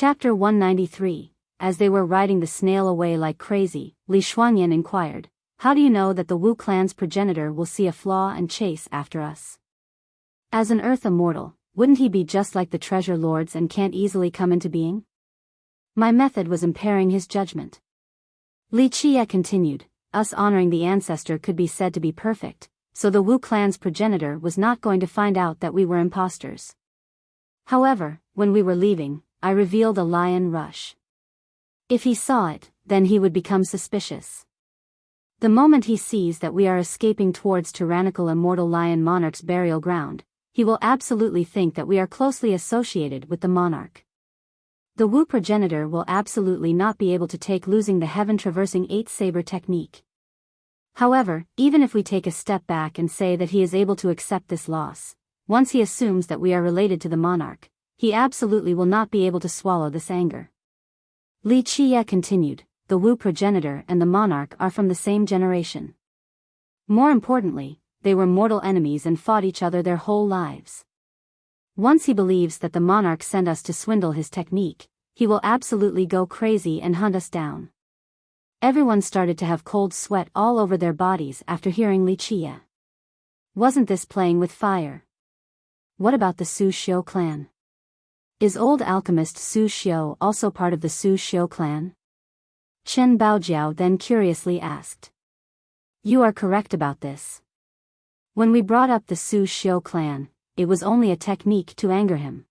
Chapter 193. As they were riding the snail away like crazy, Li Xuanyan inquired, "How do you know that the Wu clan's progenitor will see a flaw and chase after us? As an earth immortal, wouldn't he be just like the treasure lords and can't easily come into being? My method was impairing his judgment." Li Qie continued, "Us honoring the ancestor could be said to be perfect, so the Wu clan's progenitor was not going to find out that we were imposters. However, when we were leaving, I revealed a lion rush. If he saw it, then he would become suspicious. The moment he sees that we are escaping towards tyrannical immortal lion monarch's burial ground, he will absolutely think that we are closely associated with the monarch. The Wu progenitor will absolutely not be able to take losing the heaven-traversing eight-saber technique. However, even if we take a step back and say that he is able to accept this loss, once he assumes that we are related to the monarch, he absolutely will not be able to swallow this anger." Li Qie continued, "The Wu progenitor and the monarch are from the same generation. More importantly, they were mortal enemies and fought each other their whole lives. Once he believes that the monarch sent us to swindle his technique, he will absolutely go crazy and hunt us down." Everyone started to have cold sweat all over their bodies after hearing Li Qie. Wasn't this playing with fire? What about the Su Xiu clan? Is old alchemist Su Xiu also part of the Su Xiu clan? Chen Baojiao then curiously asked. "You are correct about this. When we brought up the Su Xiu clan, it was only a technique to anger him.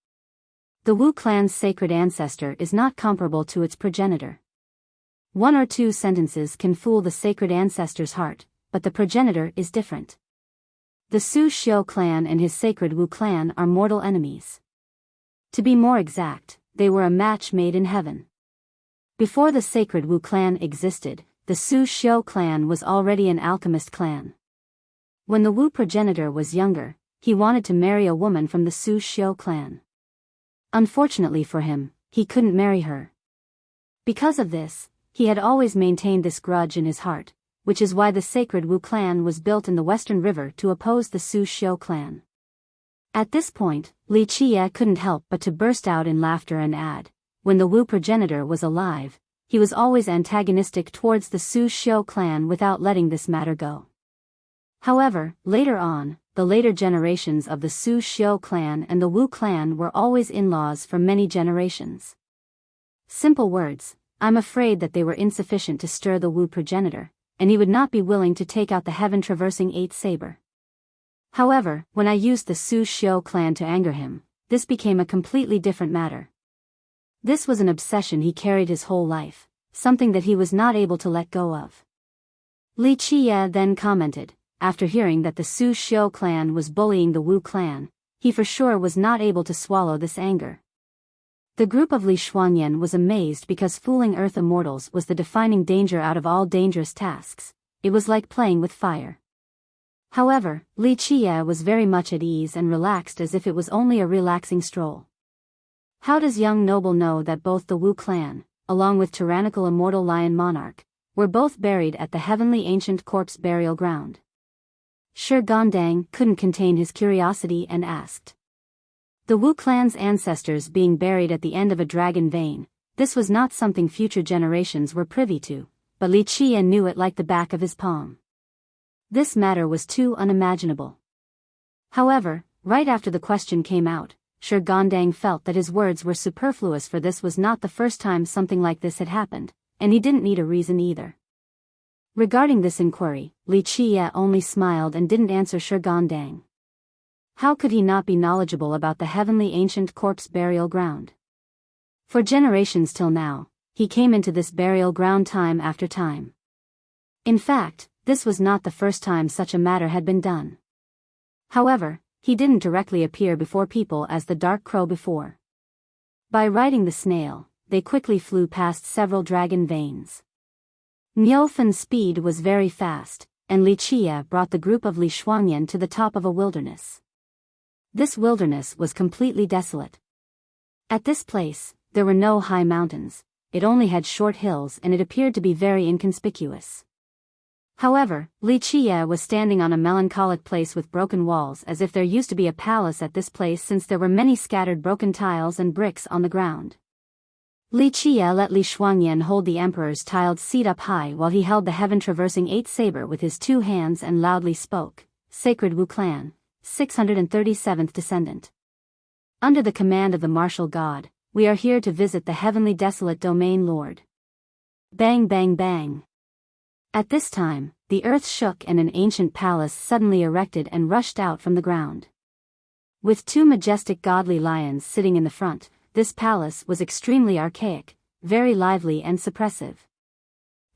The Wu clan's sacred ancestor is not comparable to its progenitor. One or two sentences can fool the sacred ancestor's heart, but the progenitor is different. The Su Xiu clan and his sacred Wu clan are mortal enemies. To be more exact, they were a match made in heaven. Before the sacred Wu clan existed, the Su Xiu clan was already an alchemist clan. When the Wu progenitor was younger, he wanted to marry a woman from the Su Xiu clan. Unfortunately for him, he couldn't marry her. Because of this, he had always maintained this grudge in his heart, which is why the sacred Wu clan was built in the Western River to oppose the Su Xiu clan." At this point, Li Qie couldn't help but to burst out in laughter and add, "When the Wu progenitor was alive, he was always antagonistic towards the Su Xiu clan without letting this matter go. However, later on, the later generations of the Su Xiu clan and the Wu clan were always in-laws for many generations. Simple words, I'm afraid that they were insufficient to stir the Wu progenitor, and he would not be willing to take out the heaven-traversing eight-saber. However, when I used the Su Xiu clan to anger him, this became a completely different matter. This was an obsession he carried his whole life, something that he was not able to let go of." Li Qie then commented, after hearing that the Su Xiu clan was bullying the Wu clan, he for sure was not able to swallow this anger. The group of Li Xuanyan was amazed because fooling Earth immortals was the defining danger out of all dangerous tasks. It was like playing with fire. However, Li Qie was very much at ease and relaxed as if it was only a relaxing stroll. How does young noble know that both the Wu clan, along with tyrannical immortal lion monarch, were both buried at the heavenly ancient corpse burial ground? Shi Gandang couldn't contain his curiosity and asked. The Wu clan's ancestors being buried at the end of a dragon vein, this was not something future generations were privy to, but Li Qie knew it like the back of his palm. This matter was too unimaginable. However, right after the question came out, Shi Gandang felt that his words were superfluous, for this was not the first time something like this had happened, and he didn't need a reason either. Regarding this inquiry, Li Qie only smiled and didn't answer Shi Gandang. How could he not be knowledgeable about the heavenly ancient corpse burial ground? For generations till now, he came into this burial ground time after time. In fact, this was not the first time such a matter had been done. However, he didn't directly appear before people as the Dark Crow before. By riding the snail, they quickly flew past several dragon veins. Niufan's speed was very fast, and Li Qie brought the group of Li Xuanyan to the top of a wilderness. This wilderness was completely desolate. At this place, there were no high mountains, it only had short hills and it appeared to be very inconspicuous. However, Li Qie was standing on a melancholic place with broken walls as if there used to be a palace at this place, since there were many scattered broken tiles and bricks on the ground. Li Qie let Li Shuangyan hold the emperor's tiled seat up high while he held the heaven-traversing eighth saber with his 2 hands and loudly spoke, "Sacred Wu clan, 637th descendant. Under the command of the martial god, we are here to visit the heavenly desolate domain lord." Bang bang bang. At this time, the earth shook and an ancient palace suddenly erected and rushed out from the ground. With 2 majestic godly lions sitting in the front, this palace was extremely archaic, very lively and suppressive.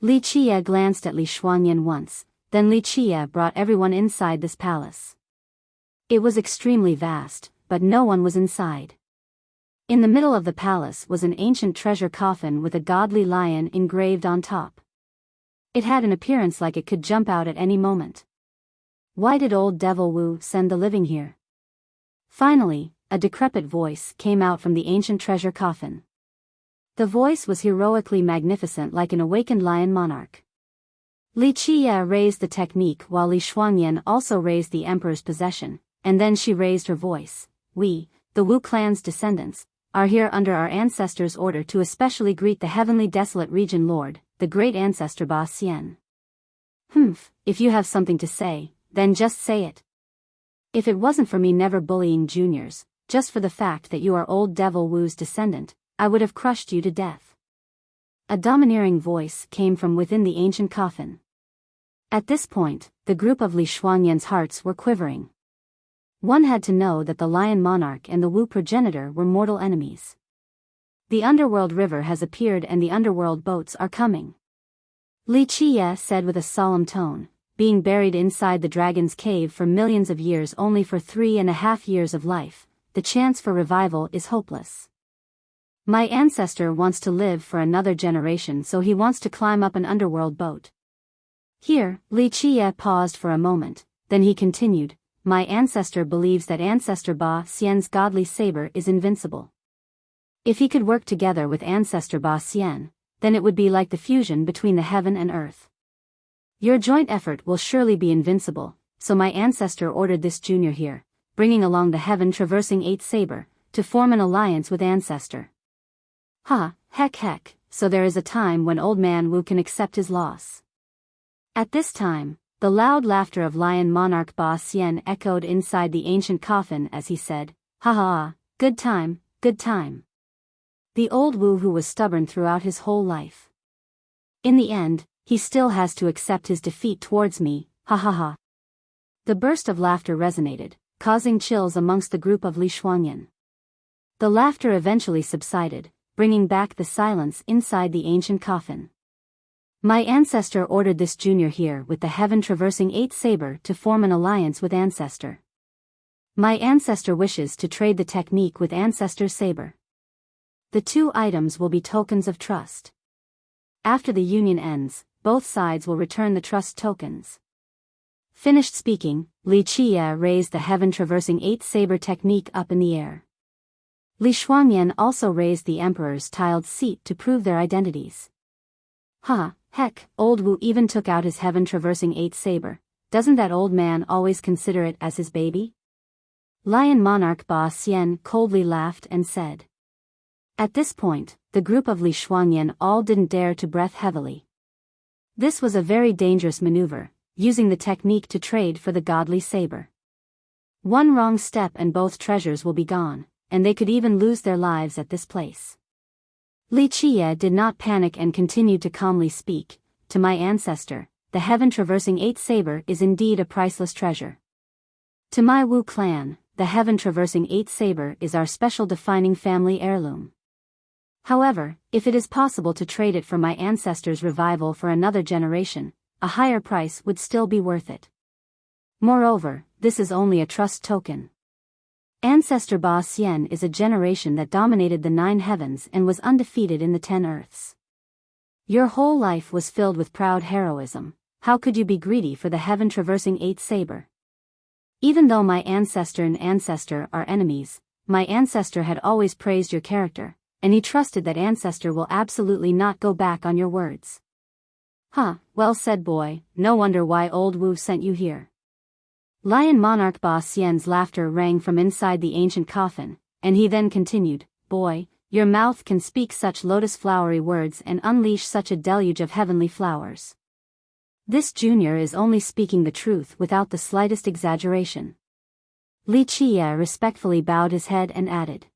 Li Qie glanced at Li Shuangyan once, then Li Qie brought everyone inside this palace. It was extremely vast, but no one was inside. In the middle of the palace was an ancient treasure coffin with a godly lion engraved on top. It had an appearance like it could jump out at any moment. Why did old devil Wu send the living here? Finally, a decrepit voice came out from the ancient treasure coffin. The voice was heroically magnificent like an awakened lion monarch. Li Qie raised the technique while Li Shuangyan also raised the emperor's possession, and then she raised her voice. "We, the Wu clan's descendants, are here under our ancestors' order to especially greet the heavenly desolate region lord, the great ancestor Ba Xian." If you have something to say, then just say it. If it wasn't for me never bullying juniors, just for the fact that you are old devil Wu's descendant, I would have crushed you to death. A domineering voice came from within the ancient coffin. At this point, the group of Li Shuangyan's hearts were quivering. One had to know that the lion monarch and the Wu progenitor were mortal enemies. The underworld river has appeared and the underworld boats are coming. Li Qie said with a solemn tone, "Being buried inside the dragon's cave for millions of years only for 3.5 years of life, the chance for revival is hopeless. My ancestor wants to live for another generation, so he wants to climb up an underworld boat." Here, Li Qie paused for a moment, then he continued, "My ancestor believes that ancestor Ba Xian's godly saber is invincible. If he could work together with ancestor Ba Xian, then it would be like the fusion between the heaven and earth. Your joint effort will surely be invincible, so my ancestor ordered this junior here, bringing along the heaven-traversing eighth saber, to form an alliance with ancestor." Heck, so there is a time when old man Wu can accept his loss. At this time, the loud laughter of lion monarch Ba Xian echoed inside the ancient coffin as he said, good time, good time. The old Wu who was stubborn throughout his whole life. In the end, he still has to accept his defeat towards me, The burst of laughter resonated, causing chills amongst the group of Li Shuangyan. The laughter eventually subsided, bringing back the silence inside the ancient coffin. My ancestor ordered this junior here with the heaven-traversing eighth saber to form an alliance with ancestor. My ancestor wishes to trade the technique with ancestor's saber. The 2 items will be tokens of trust. After the union ends, both sides will return the trust tokens. Finished speaking, Li Qie raised the heaven-traversing eighth saber technique up in the air. Li Shuangyan also raised the emperor's tiled seat to prove their identities. Heck, old Wu even took out his heaven-traversing eighth saber. Doesn't that old man always consider it as his baby? Lion monarch Ba Xian coldly laughed and said. At this point, the group of Li Shuangyan all didn't dare to breath heavily. This was a very dangerous maneuver, using the technique to trade for the godly saber. One wrong step and both treasures will be gone, and they could even lose their lives at this place. Li Qie did not panic and continued to calmly speak, "To my ancestor, the heaven-traversing eighth saber is indeed a priceless treasure. To my Wu clan, the heaven-traversing eighth saber is our special defining family heirloom. However, if it is possible to trade it for my ancestor's revival for another generation, a higher price would still be worth it. Moreover, this is only a trust token. Ancestor Ba Xian is a generation that dominated the 9 heavens and was undefeated in the 10 earths. Your whole life was filled with proud heroism. How could you be greedy for the heaven-traversing eighth saber? Even though my ancestor and ancestor are enemies, my ancestor had always praised your character, and he trusted that ancestor will absolutely not go back on your words." Well said, boy, no wonder why old Wu sent you here. Lion monarch Ba Xian's laughter rang from inside the ancient coffin, and he then continued, "Boy, Your mouth can speak such lotus-flowery words and unleash such a deluge of heavenly flowers. This junior is only speaking the truth without the slightest exaggeration. Li Qiye respectfully bowed his head and added.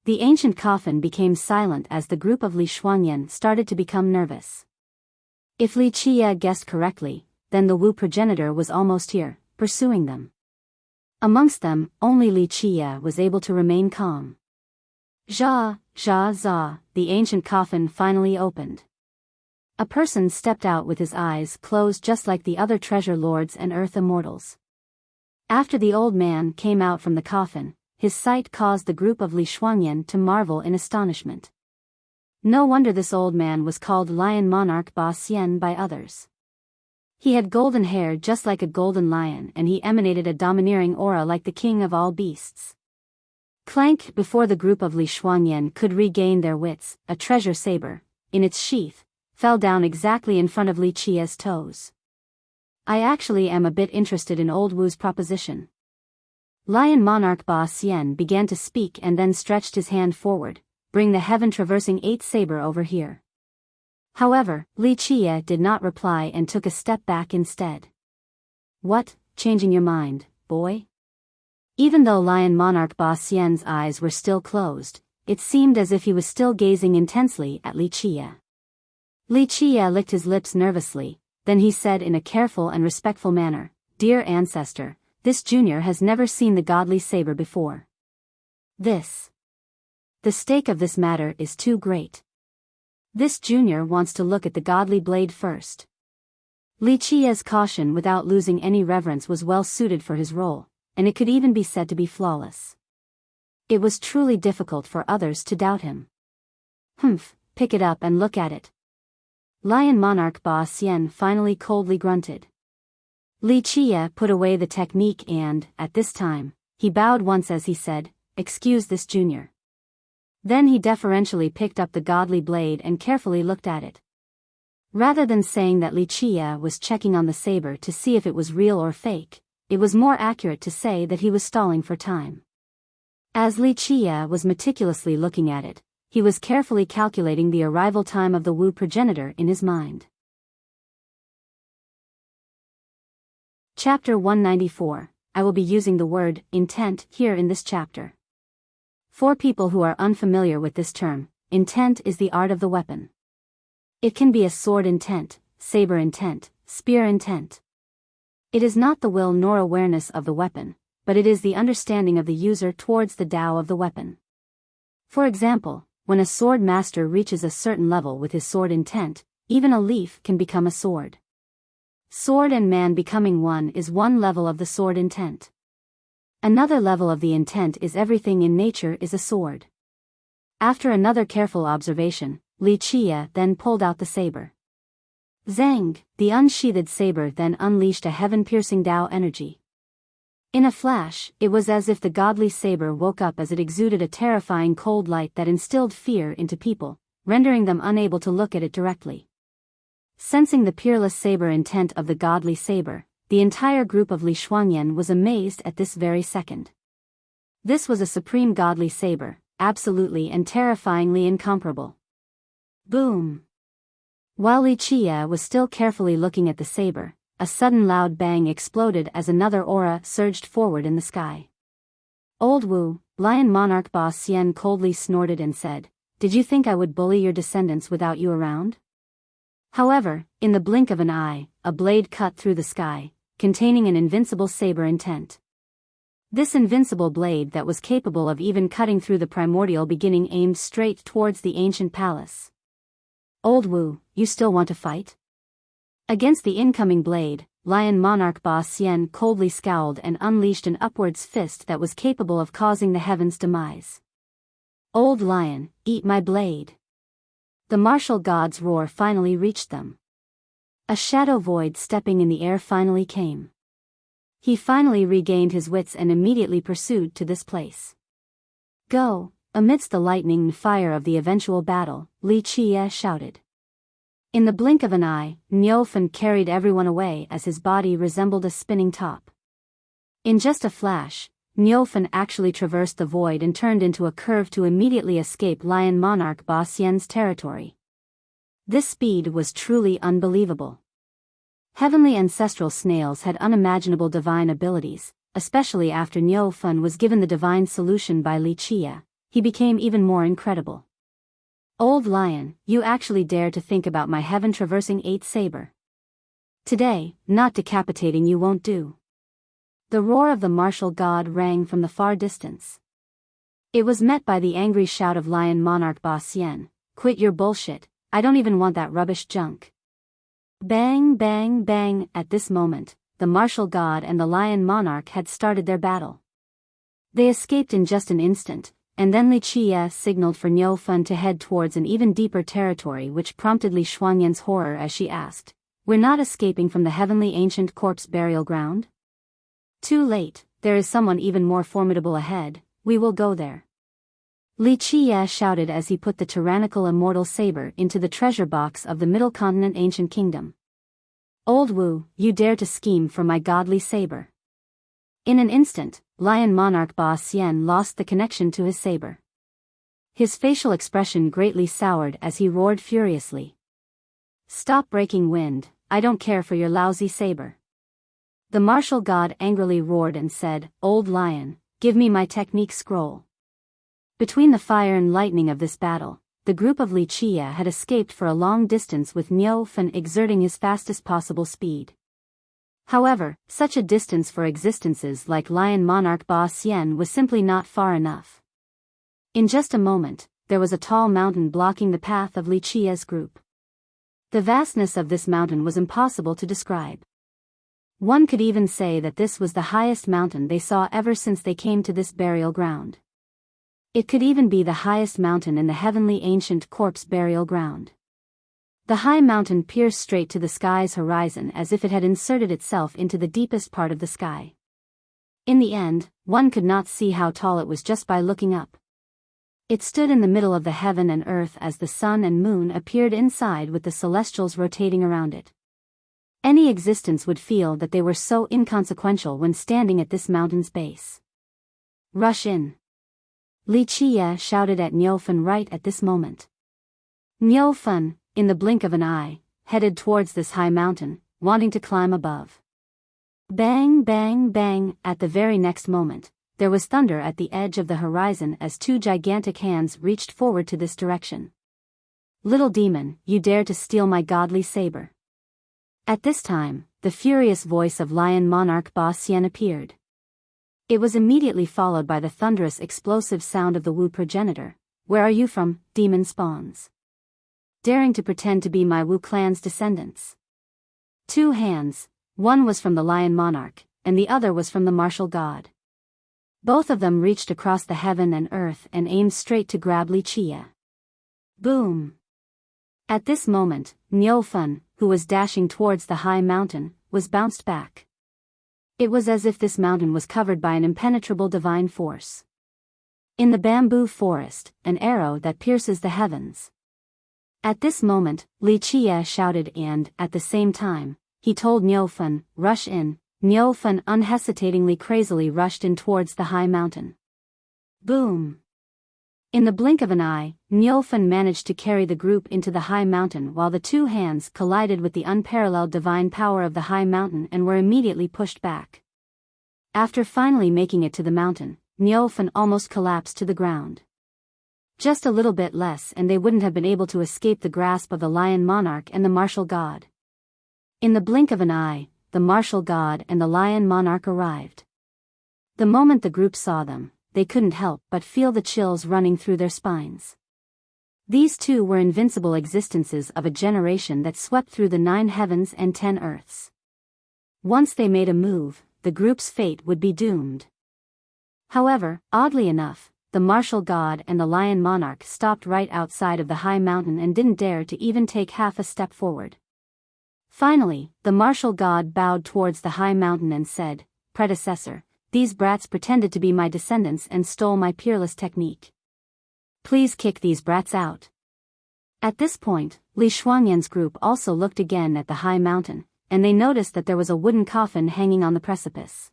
The ancient coffin became silent as the group of Li Shuangyan started to become nervous. If Li Qiye guessed correctly, then the Wu progenitor was almost here, pursuing them. Amongst them, only Li Qiye was able to remain calm. Za, the ancient coffin finally opened. A person stepped out with his eyes closed just like the other treasure lords and earth immortals. After the old man came out from the coffin, his sight caused the group of Li Shuangyan to marvel in astonishment. No wonder this old man was called Lion Monarch Ba Xian by others. He had golden hair just like a golden lion and he emanated a domineering aura like the king of all beasts. Clank! Before the group of Li Shuangyan could regain their wits, a treasure saber, in its sheath, fell down exactly in front of Li Qiye's toes. I actually am a bit interested in old Wu's proposition. Lion Monarch Ba Xian began to speak and then stretched his hand forward, bring the heaven-traversing 8th saber over here. However, Li Qiye did not reply and took a step back instead. What, changing your mind, boy? Even though Lion Monarch Ba Xian's eyes were still closed, it seemed as if he was still gazing intensely at Li Qiye. Li Qiye licked his lips nervously, then he said in a careful and respectful manner, Dear ancestor, this junior has never seen the godly saber before. The stake of this matter is too great. This junior wants to look at the godly blade first. Li Qiye's caution without losing any reverence was well suited for his role, and it could even be said to be flawless. It was truly difficult for others to doubt him. Pick it up and look at it. Lion Monarch Ba Xian finally coldly grunted. Li Qiye put away the technique and, at this time, he bowed once as he said, Excuse this junior. Then he deferentially picked up the godly blade and carefully looked at it. Rather than saying that Li Qiye was checking on the saber to see if it was real or fake, it was more accurate to say that he was stalling for time. As Li Qiye was meticulously looking at it, he was carefully calculating the arrival time of the Wu progenitor in his mind. Chapter 194. I will be using the word intent here in this chapter. For people who are unfamiliar with this term, intent is the art of the weapon. It can be a sword intent, saber intent, spear intent. It is not the will nor awareness of the weapon, but it is the understanding of the user towards the Tao of the weapon. For example, when a sword master reaches a certain level with his sword intent, even a leaf can become a sword. Sword and man becoming one is one level of the sword intent. Another level of the intent is everything in nature is a sword. After another careful observation, Li Qiye then pulled out the saber. Zang, the unsheathed saber then unleashed a heaven-piercing Tao energy. In a flash, it was as if the godly saber woke up as it exuded a terrifying cold light that instilled fear into people, rendering them unable to look at it directly. Sensing the peerless saber intent of the godly saber, the entire group of Li Shuangyan was amazed at this very second. This was a supreme godly saber, absolutely and terrifyingly incomparable. Boom! While Li Qiye was still carefully looking at the saber, a sudden loud bang exploded as another aura surged forward in the sky. Old Wu, Lion Monarch Ba Xian coldly snorted and said, Did you think I would bully your descendants without you around? However, in the blink of an eye, a blade cut through the sky, containing an invincible saber intent. This invincible blade that was capable of even cutting through the primordial beginning aimed straight towards the ancient palace. Old Wu, you still want to fight? Against the incoming blade, Lion Monarch Ba Xian coldly scowled and unleashed an upwards fist that was capable of causing the heavens' demise. Old lion, eat my blade. The martial god's roar finally reached them. A shadow void stepping in the air finally came. He finally regained his wits and immediately pursued to this place. Go! Amidst the lightning and fire of the eventual battle, Li Qiye shouted. In the blink of an eye, Niufen carried everyone away as his body resembled a spinning top. In just a flash, Niufen actually traversed the void and turned into a curve to immediately escape Lion Monarch Ba Xian's territory. This speed was truly unbelievable. Heavenly ancestral snails had unimaginable divine abilities, especially after Niufen was given the divine solution by Li Qia. He became even more incredible. Old lion, you actually dare to think about my heaven-traversing 8 saber. Today, not decapitating you won't do. The roar of the martial god rang from the far distance. It was met by the angry shout of Lion Monarch Ba Xian, "Quit your bullshit, I don't even want that rubbish junk." Bang bang bang. At this moment, the martial god and the Lion Monarch had started their battle. They escaped in just an instant, and then Li Qia signaled for Niufen to head towards an even deeper territory, which prompted Li Shuangyan's horror as she asked, "We're not escaping from the heavenly ancient corpse burial ground?" "Too late, there is someone even more formidable ahead, we will go there." Li Qia shouted as he put the tyrannical immortal saber into the treasure box of the Middle Continent Ancient Kingdom. "Old Wu, you dare to scheme for my godly saber." In an instant, Lion Monarch Ba Xian lost the connection to his saber. His facial expression greatly soured as he roared furiously. "Stop breaking wind, I don't care for your lousy saber." The martial god angrily roared and said, "Old lion, give me my technique scroll." Between the fire and lightning of this battle, the group of Li Qia had escaped for a long distance with Niufen exerting his fastest possible speed. However, such a distance for existences like Lion Monarch Ba Xian was simply not far enough. In just a moment, there was a tall mountain blocking the path of Li Qia's group. The vastness of this mountain was impossible to describe. One could even say that this was the highest mountain they saw ever since they came to this burial ground. It could even be the highest mountain in the heavenly ancient corpse burial ground. The high mountain pierced straight to the sky's horizon as if it had inserted itself into the deepest part of the sky. In the end, one could not see how tall it was just by looking up. It stood in the middle of the heaven and earth as the sun and moon appeared inside with the celestials rotating around it. Any existence would feel that they were so inconsequential when standing at this mountain's base. "Rush in!" Li Qia shouted at Niufen right at this moment. Niufen, in the blink of an eye, headed towards this high mountain, wanting to climb above. Bang bang bang. At the very next moment, there was thunder at the edge of the horizon as 2 gigantic hands reached forward to this direction. "Little demon, you dare to steal my godly saber." At this time, the furious voice of Lion Monarch Ba Xian appeared. It was immediately followed by the thunderous explosive sound of the Wu progenitor. "Where are you from, demon spawns? Daring to pretend to be my Wu clan's descendants?" 2 hands, one was from the Lion Monarch, and the other was from the martial god. Both of them reached across the heaven and earth and aimed straight to grab Li Qia. Boom! At this moment, Niufen, who was dashing towards the high mountain, was bounced back. It was as if this mountain was covered by an impenetrable divine force. In the bamboo forest, an arrow that pierces the heavens. At this moment, Li Qia shouted and, at the same time, he told Niufen, "Rush in." Niufen unhesitatingly crazily rushed in towards the high mountain. Boom! In the blink of an eye, Niufen managed to carry the group into the high mountain while the 2 hands collided with the unparalleled divine power of the high mountain and were immediately pushed back. After finally making it to the mountain, Niufen almost collapsed to the ground. Just a little bit less and they wouldn't have been able to escape the grasp of the Lion Monarch and the martial god. In the blink of an eye, the martial god and the Lion Monarch arrived. The moment the group saw them, they couldn't help but feel the chills running through their spines. These 2 were invincible existences of a generation that swept through the 9 heavens and 10 earths. Once they made a move, the group's fate would be doomed. However, oddly enough, the martial god and the Lion Monarch stopped right outside of the high mountain and didn't dare to even take half a step forward. Finally, the martial god bowed towards the high mountain and said, "Predecessor, these brats pretended to be my descendants and stole my peerless technique. Please kick these brats out." At this point, Li Shuangyan's group also looked again at the high mountain, and they noticed that there was a wooden coffin hanging on the precipice.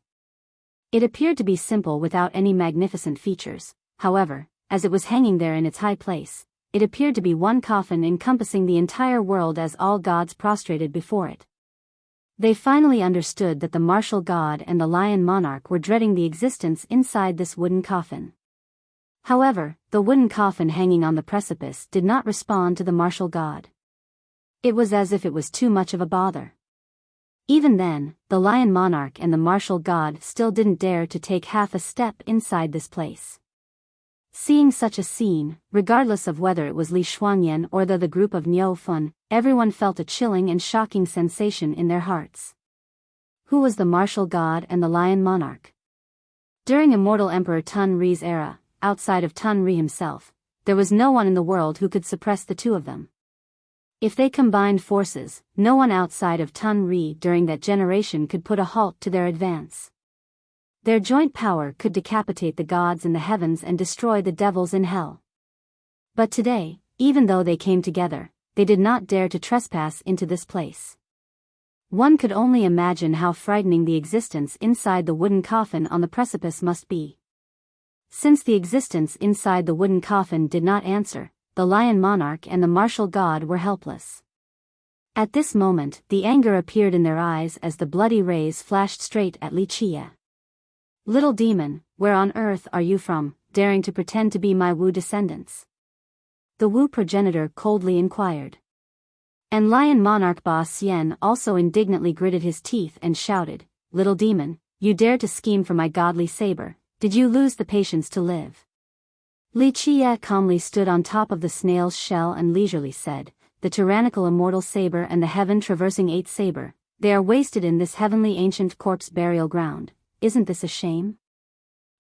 It appeared to be simple without any magnificent features. However, as it was hanging there in its high place, it appeared to be one coffin encompassing the entire world as all gods prostrated before it. They finally understood that the martial god and the lion monarch were dreading the existence inside this wooden coffin. However, the wooden coffin hanging on the precipice did not respond to the martial god. It was as if it was too much of a bother. Even then, the lion monarch and the martial god still didn't dare to take half a step inside this place. Seeing such a scene, regardless of whether it was Li Shuangyan or the group of Niu Fun, everyone felt a chilling and shocking sensation in their hearts. Who was the martial god and the lion monarch? During immortal Emperor Tun Ri's era, outside of Tun Ri himself, there was no one in the world who could suppress the two of them. If they combined forces, no one outside of Tun Ri during that generation could put a halt to their advance. Their joint power could decapitate the gods in the heavens and destroy the devils in hell. But today, even though they came together, they did not dare to trespass into this place. One could only imagine how frightening the existence inside the wooden coffin on the precipice must be. Since the existence inside the wooden coffin did not answer, the lion monarch and the martial god were helpless. At this moment, the anger appeared in their eyes as the bloody rays flashed straight at Li Chia. "Little demon, where on earth are you from, daring to pretend to be my Wu descendants?" The Wu progenitor coldly inquired. And lion monarch Ba Xian also indignantly gritted his teeth and shouted, "Little demon, you dared to scheme for my godly saber, did you lose the patience to live?" Li Chia calmly stood on top of the snail's shell and leisurely said, "The tyrannical immortal saber and the heaven-traversing eighth saber, they are wasted in this heavenly ancient corpse burial ground. Isn't this a shame?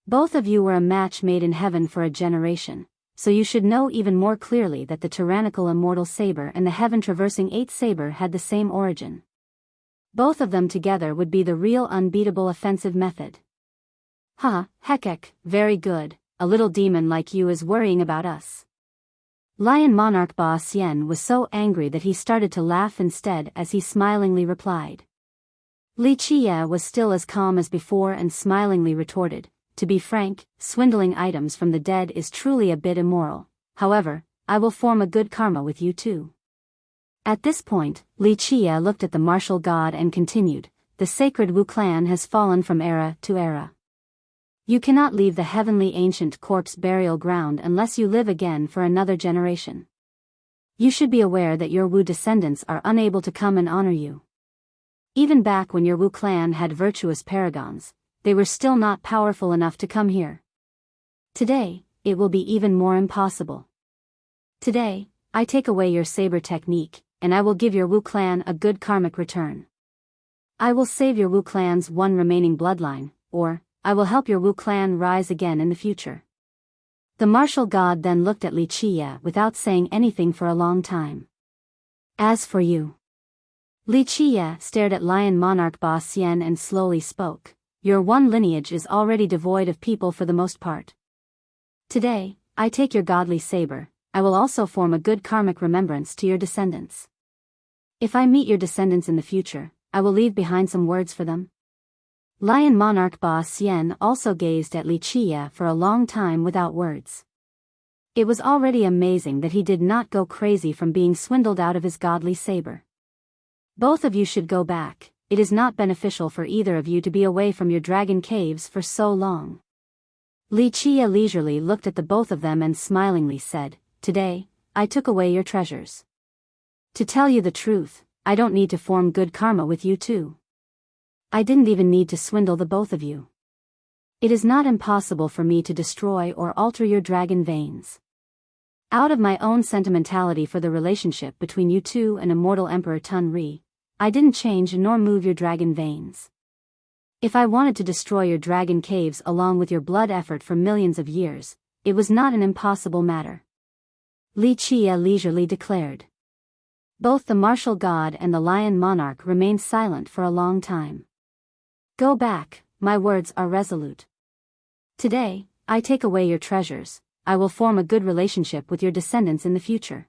Both of you were a match made in heaven for a generation, so you should know even more clearly that the tyrannical immortal saber and the heaven-traversing eighth saber had the same origin. Both of them together would be the real unbeatable offensive method." Heck, very good. A little demon like you is worrying about us." Lion monarch Ba Xian was so angry that he started to laugh instead as he smilingly replied. Li Chia was still as calm as before and smilingly retorted, "To be frank, swindling items from the dead is truly a bit immoral. However, I will form a good karma with you too." At this point, Li Chia looked at the martial god and continued, "The sacred Wu clan has fallen from era to era. You cannot leave the heavenly ancient corpse burial ground unless you live again for another generation. You should be aware that your Wu descendants are unable to come and honor you. Even back when your Wu clan had virtuous paragons, they were still not powerful enough to come here. Today, it will be even more impossible. Today, I take away your saber technique, and I will give your Wu clan a good karmic return. I will save your Wu clan's one remaining bloodline, or I will help your Wu clan rise again in the future." The martial god then looked at Li Chia without saying anything for a long time. "As for you," Li Chia stared at lion monarch Ba Xian and slowly spoke, "Your one lineage is already devoid of people for the most part. Today, I take your godly saber, I will also form a good karmic remembrance to your descendants. If I meet your descendants in the future, I will leave behind some words for them." Lion monarch Ba Xian also gazed at Li Chia for a long time without words. It was already amazing that he did not go crazy from being swindled out of his godly saber. "Both of you should go back. It is not beneficial for either of you to be away from your dragon caves for so long." Li Chia leisurely looked at the both of them and smilingly said, "Today, I took away your treasures. To tell you the truth, I don't need to form good karma with you too. I didn't even need to swindle the both of you. It is not impossible for me to destroy or alter your dragon veins. Out of my own sentimentality for the relationship between you two and immortal Emperor Tun Ri, I didn't change nor move your dragon veins. If I wanted to destroy your dragon caves along with your blood effort for millions of years, it was not an impossible matter." Li Chia leisurely declared. Both the martial god and the lion monarch remained silent for a long time. "Go back, my words are resolute. Today, I take away your treasures, I will form a good relationship with your descendants in the future."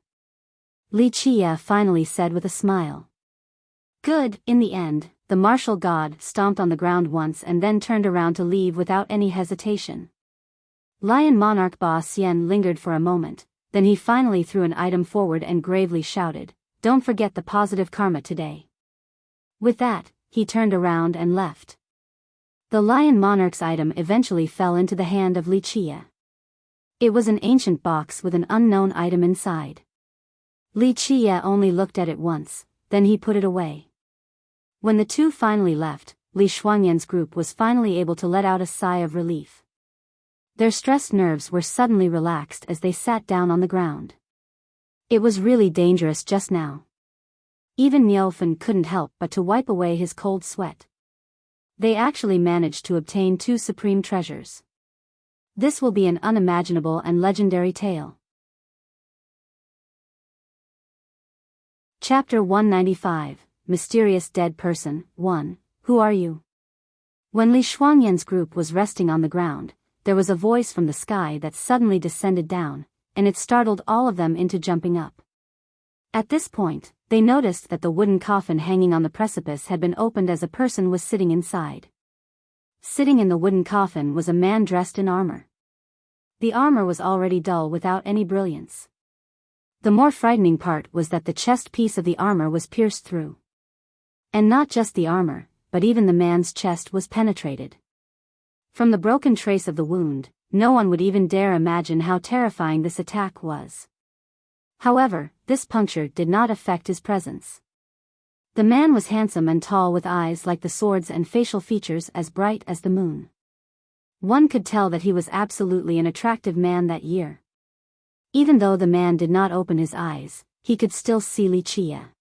Li Chia finally said with a smile. "Good." In the end, the martial god stomped on the ground once and then turned around to leave without any hesitation. Lion Monarch Ba Xian lingered for a moment, then he finally threw an item forward and gravely shouted, "Don't forget the positive karma today." With that, he turned around and left. The Lion Monarch's item eventually fell into the hand of Li Chia. It was an ancient box with an unknown item inside. Li Chia only looked at it once, then he put it away. When the two finally left, Li Shuangyan's group was finally able to let out a sigh of relief. Their stressed nerves were suddenly relaxed as they sat down on the ground. It was really dangerous just now. Even Niufen couldn't help but to wipe away his cold sweat. They actually managed to obtain two supreme treasures. This will be an unimaginable and legendary tale. Chapter 195, Mysterious Dead Person, 1. Who are you? When Li Shuangyan's group was resting on the ground, there was a voice from the sky that suddenly descended down, and it startled all of them into jumping up. At this point, they noticed that the wooden coffin hanging on the precipice had been opened as a person was sitting inside. Sitting in the wooden coffin was a man dressed in armor. The armor was already dull without any brilliance. The more frightening part was that the chest piece of the armor was pierced through. And not just the armor, but even the man's chest was penetrated. From the broken trace of the wound, no one would even dare imagine how terrifying this attack was. However, this puncture did not affect his presence. The man was handsome and tall with eyes like the swords and facial features as bright as the moon. One could tell that he was absolutely an attractive man that year. Even though the man did not open his eyes, he could still see Li Chia.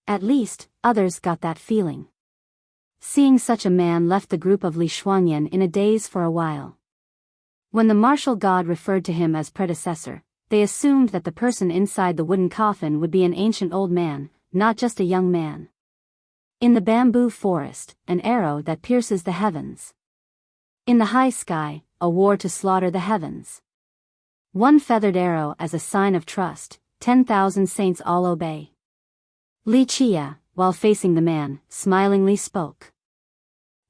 At least, others got that feeling. Seeing such a man left the group of Li Shuangyan in a daze for a while. When the martial god referred to him as predecessor, they assumed that the person inside the wooden coffin would be an ancient old man, not just a young man. In the bamboo forest, an arrow that pierces the heavens. In the high sky, a war to slaughter the heavens. One feathered arrow as a sign of trust, 10,000 saints all obey. Li Chia, while facing the man, smilingly spoke.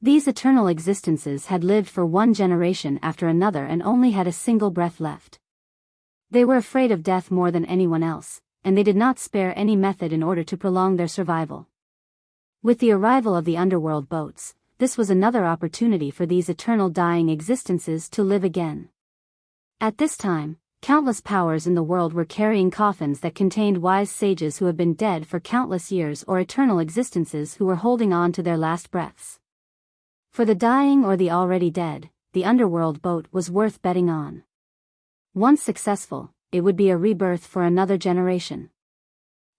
These eternal existences had lived for one generation after another and only had a single breath left. They were afraid of death more than anyone else, and they did not spare any method in order to prolong their survival. With the arrival of the underworld boats, this was another opportunity for these eternal dying existences to live again. At this time, countless powers in the world were carrying coffins that contained wise sages who have been dead for countless years or eternal existences who were holding on to their last breaths. For the dying or the already dead, the underworld boat was worth betting on. Once successful, it would be a rebirth for another generation.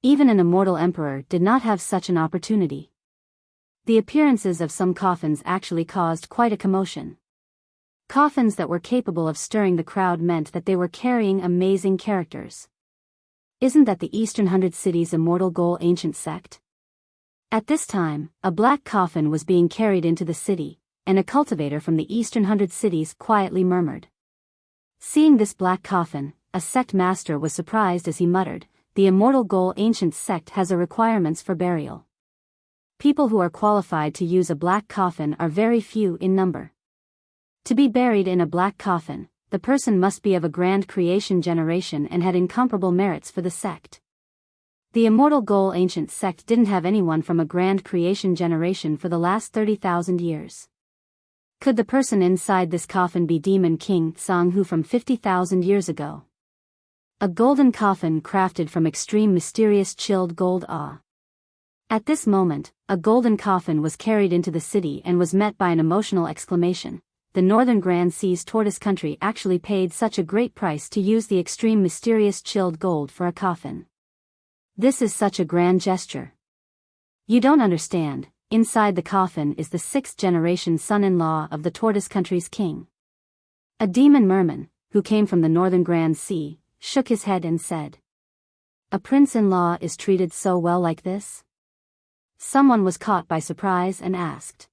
Even an immortal emperor did not have such an opportunity. The appearances of some coffins actually caused quite a commotion. Coffins that were capable of stirring the crowd meant that they were carrying amazing characters. Isn't that the Eastern Hundred Cities' immortal goal ancient sect? At this time, a black coffin was being carried into the city, and a cultivator from the Eastern Hundred Cities quietly murmured. Seeing this black coffin, a sect master was surprised as he muttered, "The immortal goal ancient sect has a requirements for burial. People who are qualified to use a black coffin are very few in number. To be buried in a black coffin, the person must be of a grand creation generation and had incomparable merits for the sect." The immortal goal ancient sect didn't have anyone from a grand creation generation for the last 30,000 years. Could the person inside this coffin be Demon King Tsang-Hu from 50,000 years ago? A golden coffin crafted from extreme mysterious chilled gold awe. At this moment, a golden coffin was carried into the city and was met by an emotional exclamation. The Northern Grand Sea's Tortoise Country actually paid such a great price to use the extreme mysterious chilled gold for a coffin. This is such a grand gesture. You don't understand. Inside the coffin is the 6th-generation son-in-law of the Tortoise Country's king. A demon merman, who came from the Northern Grand Sea, shook his head and said, "A prince-in-law is treated so well like this?" Someone was caught by surprise and asked.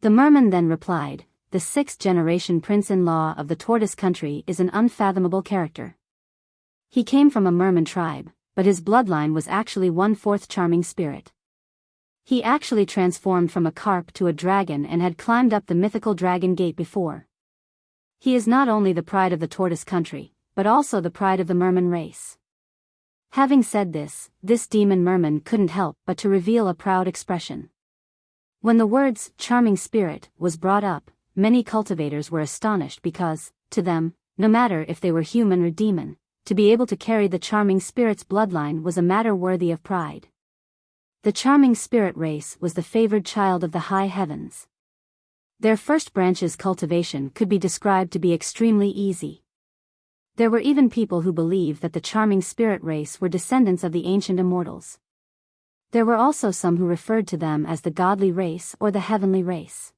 The merman then replied, "The 6th-generation prince-in-law of the Tortoise Country is an unfathomable character. He came from a merman tribe, but his bloodline was actually 1/4 charming spirit. He actually transformed from a carp to a dragon and had climbed up the mythical dragon gate before. He is not only the pride of the tortoise country, but also the pride of the merman race. Having said this demon merman couldn't help but to reveal a proud expression. When the words, charming spirit, was brought up, many cultivators were astonished because, to them, no matter if they were human or demon, to be able to carry the charming spirit's bloodline was a matter worthy of pride. The charming spirit race was the favored child of the high heavens. Their first branch's cultivation could be described to be extremely easy. There were even people who believed that the charming spirit race were descendants of the ancient immortals. There were also some who referred to them as the godly race or the heavenly race.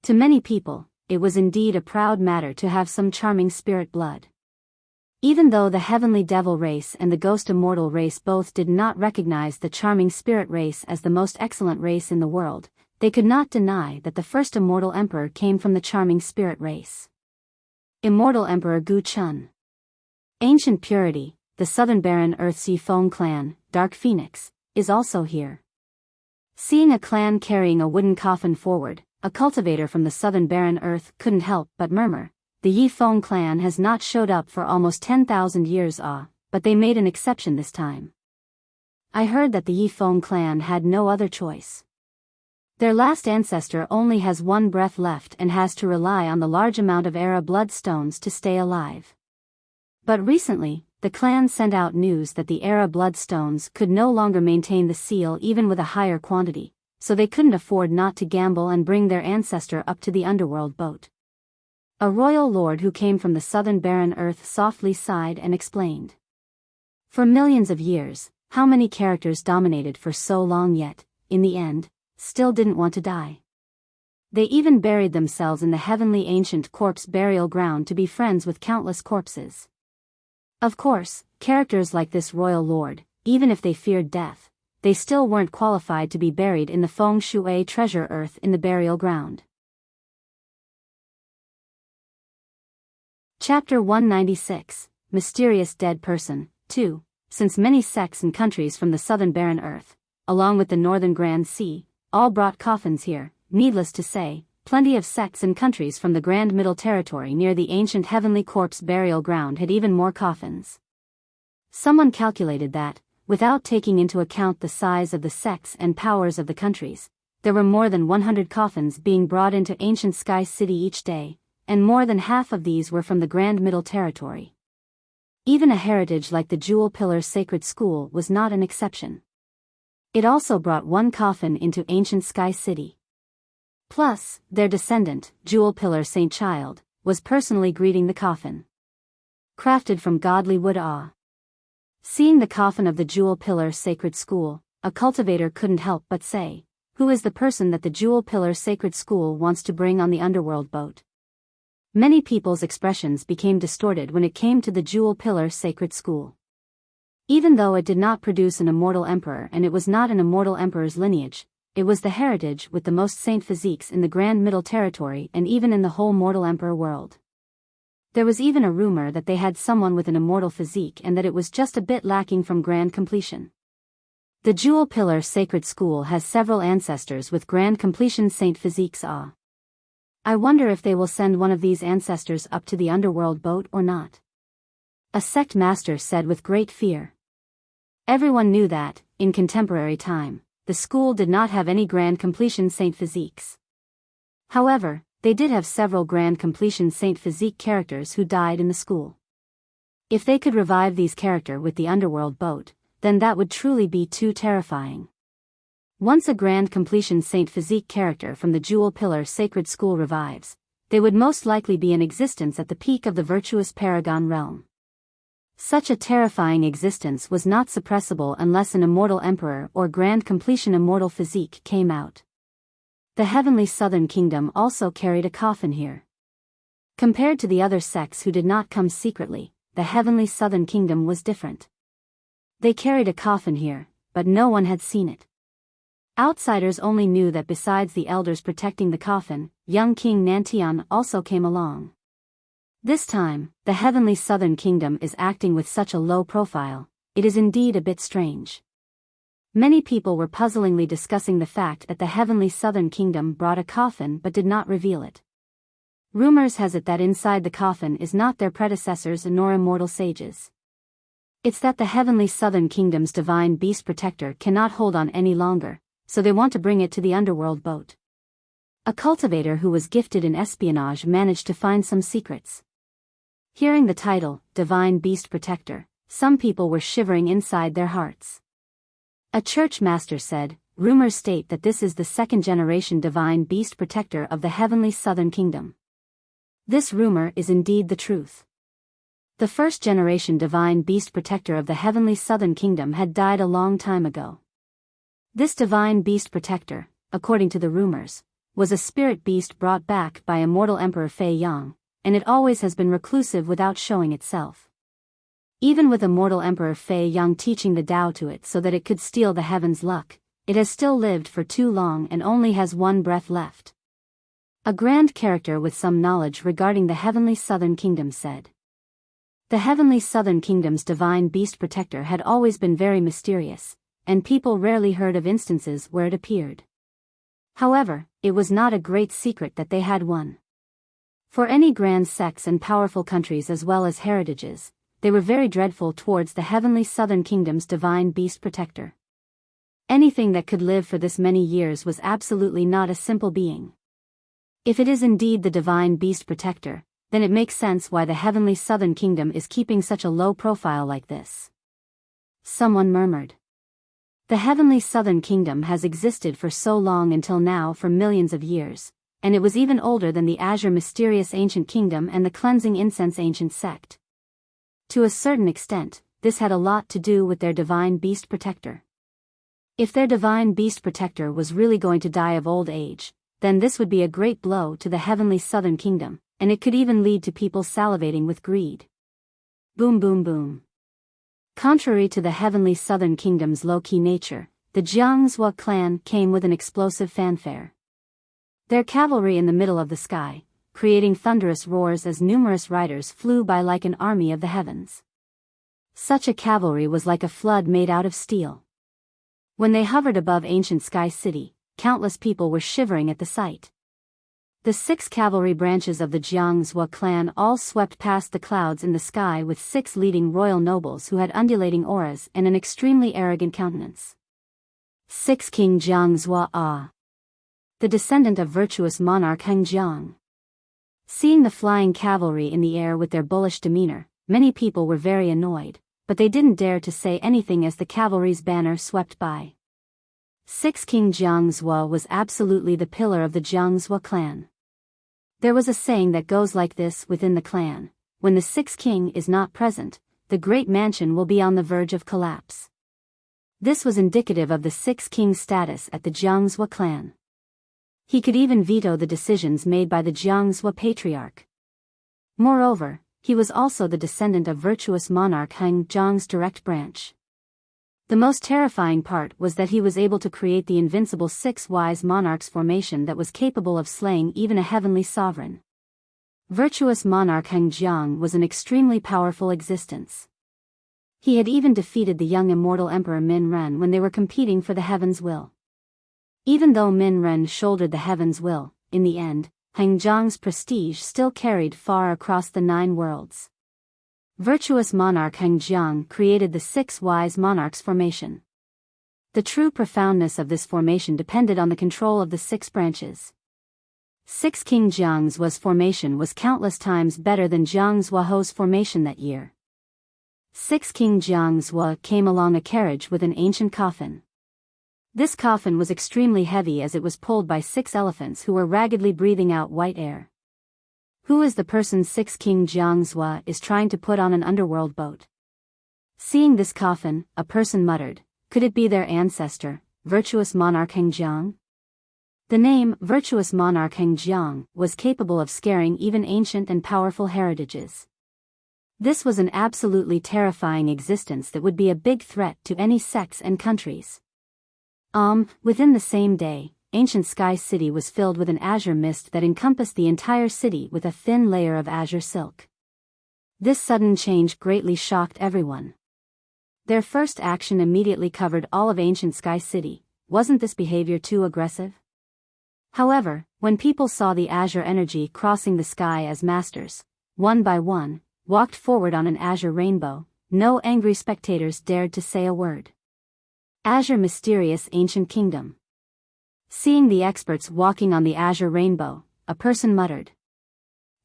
To many people, it was indeed a proud matter to have some charming spirit blood. Even though the heavenly devil race and the ghost immortal race both did not recognize the charming spirit race as the most excellent race in the world, they could not deny that the first immortal emperor came from the charming spirit race. Immortal Emperor Gu Chun. Ancient Purity, the Southern Barren Earth's Yifeng clan, Dark Phoenix, is also here. Seeing a clan carrying a wooden coffin forward, a cultivator from the Southern Barren Earth couldn't help but murmur, the Yifeng clan has not showed up for almost 10,000 years but they made an exception this time. I heard that the Yifeng clan had no other choice. Their last ancestor only has one breath left and has to rely on the large amount of Era bloodstones to stay alive. But recently, the clan sent out news that the Era bloodstones could no longer maintain the seal even with a higher quantity, so they couldn't afford not to gamble and bring their ancestor up to the underworld boat. A royal lord who came from the Southern Barren Earth softly sighed and explained. For millions of years, how many characters dominated for so long yet, in the end, still didn't want to die. They even buried themselves in the heavenly ancient corpse burial ground to be friends with countless corpses. Of course, characters like this royal lord, even if they feared death, they still weren't qualified to be buried in the Feng Shui treasure earth in the burial ground. Chapter 196, Mysterious Dead Person, 2. Since many sects and countries from the Southern Barren Earth, along with the Northern Grand Sea, all brought coffins here, needless to say, plenty of sects and countries from the Grand Middle Territory near the ancient Heavenly Corpse burial ground had even more coffins. Someone calculated that, without taking into account the size of the sects and powers of the countries, there were more than 100 coffins being brought into ancient Sky City each day, and more than half of these were from the Grand Middle Territory. Even a heritage like the Jewel Pillar Sacred School was not an exception. It also brought one coffin into ancient Sky City. Plus, their descendant, Jewel Pillar Saint Child, was personally greeting the coffin. Crafted from godly wood. Seeing the coffin of the Jewel Pillar Sacred School, a cultivator couldn't help but say, who is the person that the Jewel Pillar Sacred School wants to bring on the underworld boat? Many people's expressions became distorted when it came to the Jewel Pillar Sacred School. Even though it did not produce an immortal emperor and it was not an immortal emperor's lineage, it was the heritage with the most saint physiques in the Grand Middle Territory and even in the whole mortal emperor world. There was even a rumor that they had someone with an immortal physique and that it was just a bit lacking from grand completion. The Jewel Pillar Sacred School has several ancestors with grand completion saint physiques. I wonder if they will send one of these ancestors up to the underworld boat or not. A sect master said with great fear. Everyone knew that, in contemporary time, the school did not have any grand completion saint physiques. However, they did have several grand completion saint physique characters who died in the school. If they could revive these characters with the underworld boat, then that would truly be too terrifying. Once a grand completion saint physique character from the Jewel Pillar Sacred School revives, they would most likely be in existence at the peak of the virtuous Paragon realm. Such a terrifying existence was not suppressible unless an immortal emperor or grand completion immortal physique came out. The Heavenly Southern Kingdom also carried a coffin here. Compared to the other sects who did not come secretly, the Heavenly Southern Kingdom was different. They carried a coffin here, but no one had seen it. Outsiders only knew that besides the elders protecting the coffin, young King Nantian also came along. This time, the Heavenly Southern Kingdom is acting with such a low profile, it is indeed a bit strange. Many people were puzzlingly discussing the fact that the heavenly southern kingdom brought a coffin but did not reveal it. Rumors has it that inside the coffin is not their predecessors nor immortal sages. It's that the heavenly southern kingdom's divine beast protector cannot hold on any longer, so they want to bring it to the underworld boat. A cultivator who was gifted in espionage managed to find some secrets. Hearing the title, Divine Beast Protector, some people were shivering inside their hearts. A church master said, rumors state that this is the second-generation divine beast protector of the heavenly southern kingdom. This rumor is indeed the truth. The first-generation divine beast protector of the heavenly southern kingdom had died a long time ago. This divine beast protector, according to the rumors, was a spirit beast brought back by immortal Emperor Fei Yang, and it always has been reclusive without showing itself. Even with immortal Emperor Fei Yang teaching the Tao to it so that it could steal the heavens' luck, it has still lived for too long and only has one breath left. A grand character with some knowledge regarding the heavenly southern kingdom said. The heavenly southern kingdom's divine beast protector had always been very mysterious, and people rarely heard of instances where it appeared. However, it was not a great secret that they had one. For any grand sects and powerful countries as well as heritages, they were very dreadful towards the heavenly southern kingdom's divine beast protector. Anything that could live for this many years was absolutely not a simple being. If it is indeed the divine beast protector, then it makes sense why the heavenly southern kingdom is keeping such a low profile like this. Someone murmured. The heavenly southern kingdom has existed for so long until now for millions of years, and it was even older than the Azure mysterious ancient kingdom and the cleansing incense ancient sect. To a certain extent, this had a lot to do with their divine beast protector. If their divine beast protector was really going to die of old age, then this would be a great blow to the heavenly southern kingdom, and it could even lead to people salivating with greed. Boom boom boom. Contrary to the heavenly southern kingdom's low-key nature, the Jiangzhou clan came with an explosive fanfare. Their cavalry in the middle of the sky, creating thunderous roars as numerous riders flew by like an army of the heavens. Such a cavalry was like a flood made out of steel. When they hovered above ancient Sky City, countless people were shivering at the sight. The 6 cavalry branches of the Jiangzhou clan all swept past the clouds in the sky with 6 leading royal nobles who had undulating auras and an extremely arrogant countenance. 6 King Jiangzhou Ah. The descendant of virtuous monarch Heng Jiang. Seeing the flying cavalry in the air with their bullish demeanor, many people were very annoyed, but they didn't dare to say anything as the cavalry's banner swept by. 6 King Jiangzhou was absolutely the pillar of the Jiangzhou clan. There was a saying that goes like this within the clan: when the 6th king is not present, the great mansion will be on the verge of collapse. This was indicative of the 6th king's status at the Jiangzhou clan. He could even veto the decisions made by the Jiangzhou patriarch. Moreover, he was also the descendant of virtuous monarch Heng Jiang's direct branch. The most terrifying part was that he was able to create the invincible 6 wise monarchs formation that was capable of slaying even a heavenly sovereign. Virtuous monarch Heng Jiang was an extremely powerful existence. He had even defeated the young immortal Emperor Min Ren when they were competing for the heaven's will. Even though Min Ren shouldered the heaven's will, in the end, Heng Jiang's prestige still carried far across the 9 worlds. Virtuous monarch Heng Jiang created the 6 wise monarchs formation. The true profoundness of this formation depended on the control of the 6 branches. 6 King Jiangzhuo's formation was countless times better than Jiangzhuo's formation that year. 6 King Jiangzhuo came along a carriage with an ancient coffin. This coffin was extremely heavy as it was pulled by 6 elephants who were raggedly breathing out white air. Who is the person 6 King Jiangzhou is trying to put on an underworld boat? Seeing this coffin, a person muttered, could it be their ancestor, virtuous monarch Heng Jiang? The name, virtuous monarch Heng Jiang, was capable of scaring even ancient and powerful heritages. This was an absolutely terrifying existence that would be a big threat to any sects and countries. Within the same day, ancient Sky City was filled with an azure mist that encompassed the entire city with a thin layer of azure silk. This sudden change greatly shocked everyone. Their first action immediately covered all of ancient Sky City. Wasn't this behavior too aggressive? However, when people saw the azure energy crossing the sky as masters, one by one, walked forward on an azure rainbow, no angry spectators dared to say a word. Azure Mysterious Ancient Kingdom. Seeing the experts walking on the azure rainbow, a person muttered.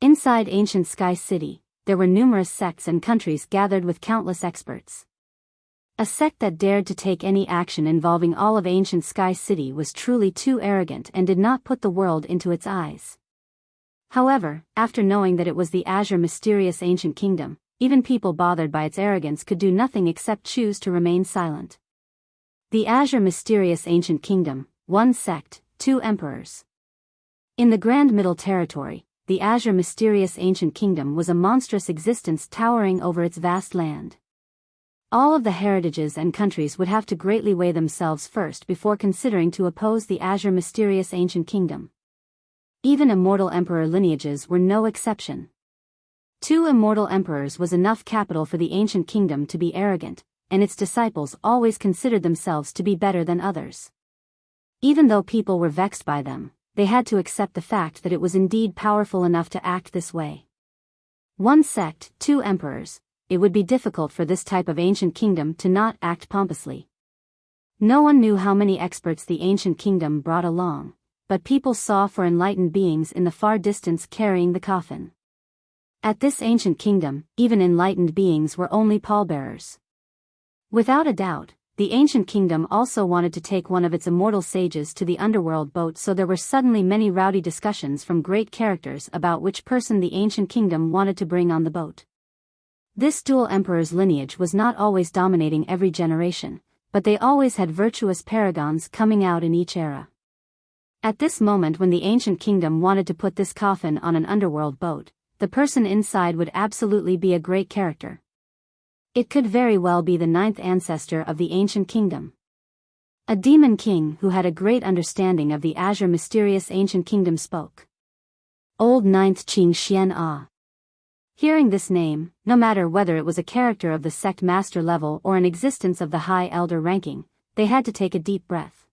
Inside ancient Sky City, there were numerous sects and countries gathered with countless experts. A sect that dared to take any action involving all of ancient Sky City was truly too arrogant and did not put the world into its eyes. However, after knowing that it was the Azure Mysterious Ancient Kingdom, even people bothered by its arrogance could do nothing except choose to remain silent. The Azure Mysterious Ancient Kingdom, one sect, two emperors. In the Grand Middle Territory, the Azure Mysterious Ancient Kingdom was a monstrous existence towering over its vast land. All of the heritages and countries would have to greatly weigh themselves first before considering to oppose the Azure Mysterious Ancient Kingdom. Even immortal emperor lineages were no exception. 2 immortal emperors was enough capital for the ancient kingdom to be arrogant, and its disciples always considered themselves to be better than others. Even though people were vexed by them, they had to accept the fact that it was indeed powerful enough to act this way. One sect, 2 emperors. It would be difficult for this type of ancient kingdom to not act pompously. No one knew how many experts the ancient kingdom brought along, but people saw 4 enlightened beings in the far distance carrying the coffin. At this ancient kingdom, even enlightened beings were only pallbearers. Without a doubt, the ancient kingdom also wanted to take one of its immortal sages to the underworld boat, so there were suddenly many rowdy discussions from great characters about which person the ancient kingdom wanted to bring on the boat. This dual emperor's lineage was not always dominating every generation, but they always had virtuous paragons coming out in each era. At this moment, when the ancient kingdom wanted to put this coffin on an underworld boat, the person inside would absolutely be a great character. It could very well be the 9th ancestor of the ancient kingdom. A demon king who had a great understanding of the Azure Mysterious Ancient Kingdom spoke. Old 9th Qing Xian Ah. Hearing this name, no matter whether it was a character of the sect master level or an existence of the high elder ranking, they had to take a deep breath.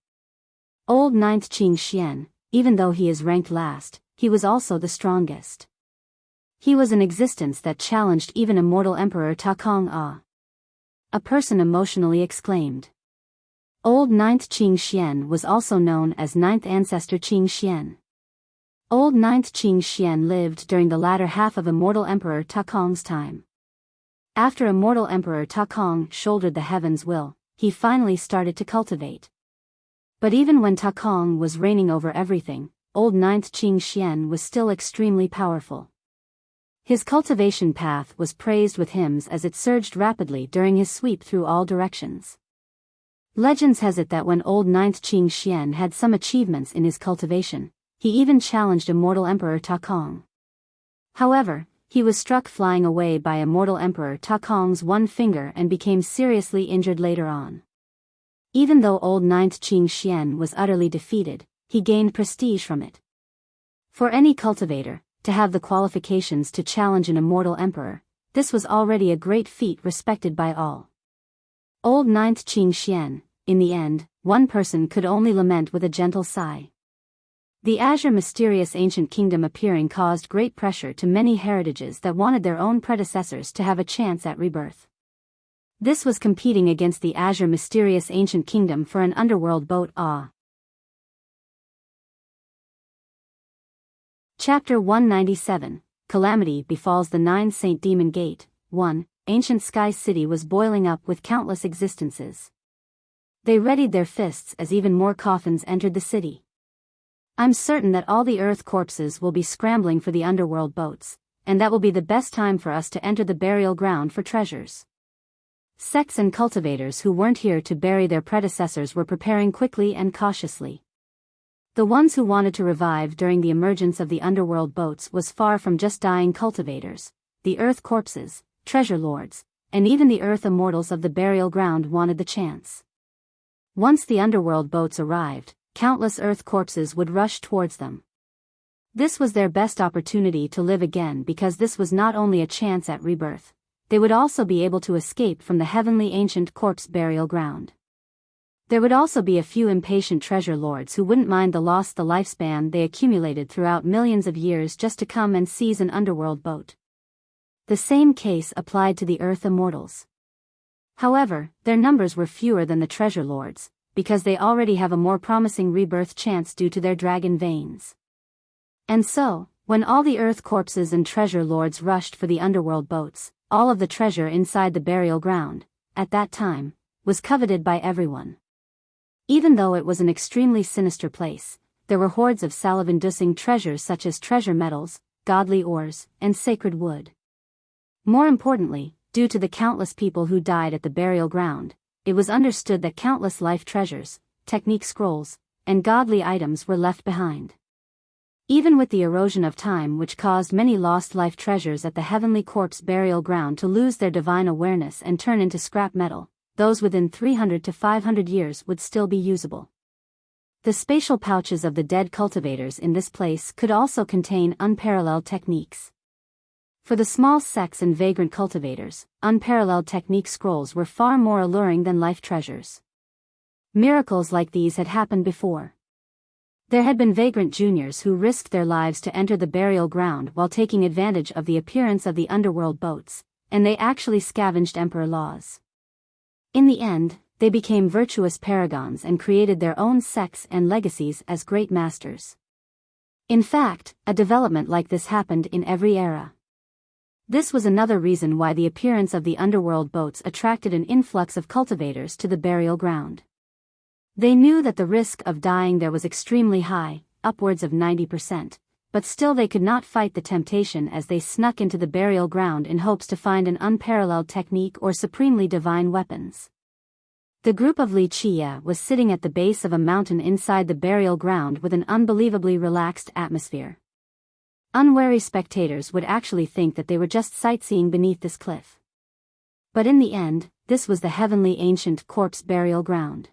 Old 9th Qing Xian, even though he is ranked last, he was also the strongest. He was an existence that challenged even immortal Emperor Ta Kong Ah. A person emotionally exclaimed. Old 9th Qing Xian was also known as 9th ancestor Qing Xian. Old 9th Qing Xian lived during the latter half of immortal Emperor Ta Kong's time. After immortal Emperor Ta Kong shouldered the heaven's will, he finally started to cultivate. But even when Ta Kong was reigning over everything, old 9th Qing Xian was still extremely powerful. His cultivation path was praised with hymns as it surged rapidly during his sweep through all directions. Legends has it that when old 9th Qing Xian had some achievements in his cultivation, he even challenged immortal Emperor Ta Kong. However, he was struck flying away by immortal Emperor Ta Kong's one finger and became seriously injured later on. Even though old 9th Qing Xian was utterly defeated, he gained prestige from it. For any cultivator, to have the qualifications to challenge an immortal emperor, this was already a great feat respected by all. Old 9th Qing Xian, in the end, one person could only lament with a gentle sigh. The Azure Mysterious Ancient Kingdom appearing caused great pressure to many heritages that wanted their own predecessors to have a chance at rebirth. This was competing against the Azure Mysterious Ancient Kingdom for an underworld boat. Chapter 197, Calamity Befalls the 9 Saint Demon Gate. 1. Ancient Sky City was boiling up with countless existences. They readied their fists as even more coffins entered the city. I'm certain that all the earth corpses will be scrambling for the underworld boats, and that will be the best time for us to enter the burial ground for treasures. Sects and cultivators who weren't here to bury their predecessors were preparing quickly and cautiously. The ones who wanted to revive during the emergence of the underworld boats was far from just dying cultivators. The earth corpses, treasure lords, and even the earth immortals of the burial ground wanted the chance. Once the underworld boats arrived, countless earth corpses would rush towards them. This was their best opportunity to live again, because this was not only a chance at rebirth, they would also be able to escape from the heavenly ancient corpse burial ground. There would also be a few impatient treasure lords who wouldn't mind the lifespan they accumulated throughout millions of years just to come and seize an underworld boat. The same case applied to the Earth Immortals. However, their numbers were fewer than the treasure lords, because they already have a more promising rebirth chance due to their dragon veins. And so, when all the Earth corpses and treasure lords rushed for the underworld boats, all of the treasure inside the burial ground, at that time, was coveted by everyone. Even though it was an extremely sinister place, there were hordes of salve-inducing treasures such as treasure metals, godly ores, and sacred wood. More importantly, due to the countless people who died at the burial ground, it was understood that countless life treasures, technique scrolls, and godly items were left behind. Even with the erosion of time which caused many lost life treasures at the heavenly corpse burial ground to lose their divine awareness and turn into scrap metal, those within 300 to 500 years would still be usable. The spatial pouches of the dead cultivators in this place could also contain unparalleled techniques. For the small sects and vagrant cultivators, unparalleled technique scrolls were far more alluring than life treasures. Miracles like these had happened before. There had been vagrant juniors who risked their lives to enter the burial ground while taking advantage of the appearance of the underworld boats, and they actually scavenged emperor laws. In the end, they became virtuous paragons and created their own sects and legacies as great masters. In fact, a development like this happened in every era. This was another reason why the appearance of the underworld boats attracted an influx of cultivators to the burial ground. They knew that the risk of dying there was extremely high, upwards of 90%, but still they could not fight the temptation as they snuck into the burial ground in hopes to find an unparalleled technique or supremely divine weapons. The group of Wuxia was sitting at the base of a mountain inside the burial ground with an unbelievably relaxed atmosphere. Unwary spectators would actually think that they were just sightseeing beneath this cliff. But in the end, this was the heavenly ancient corpse burial ground.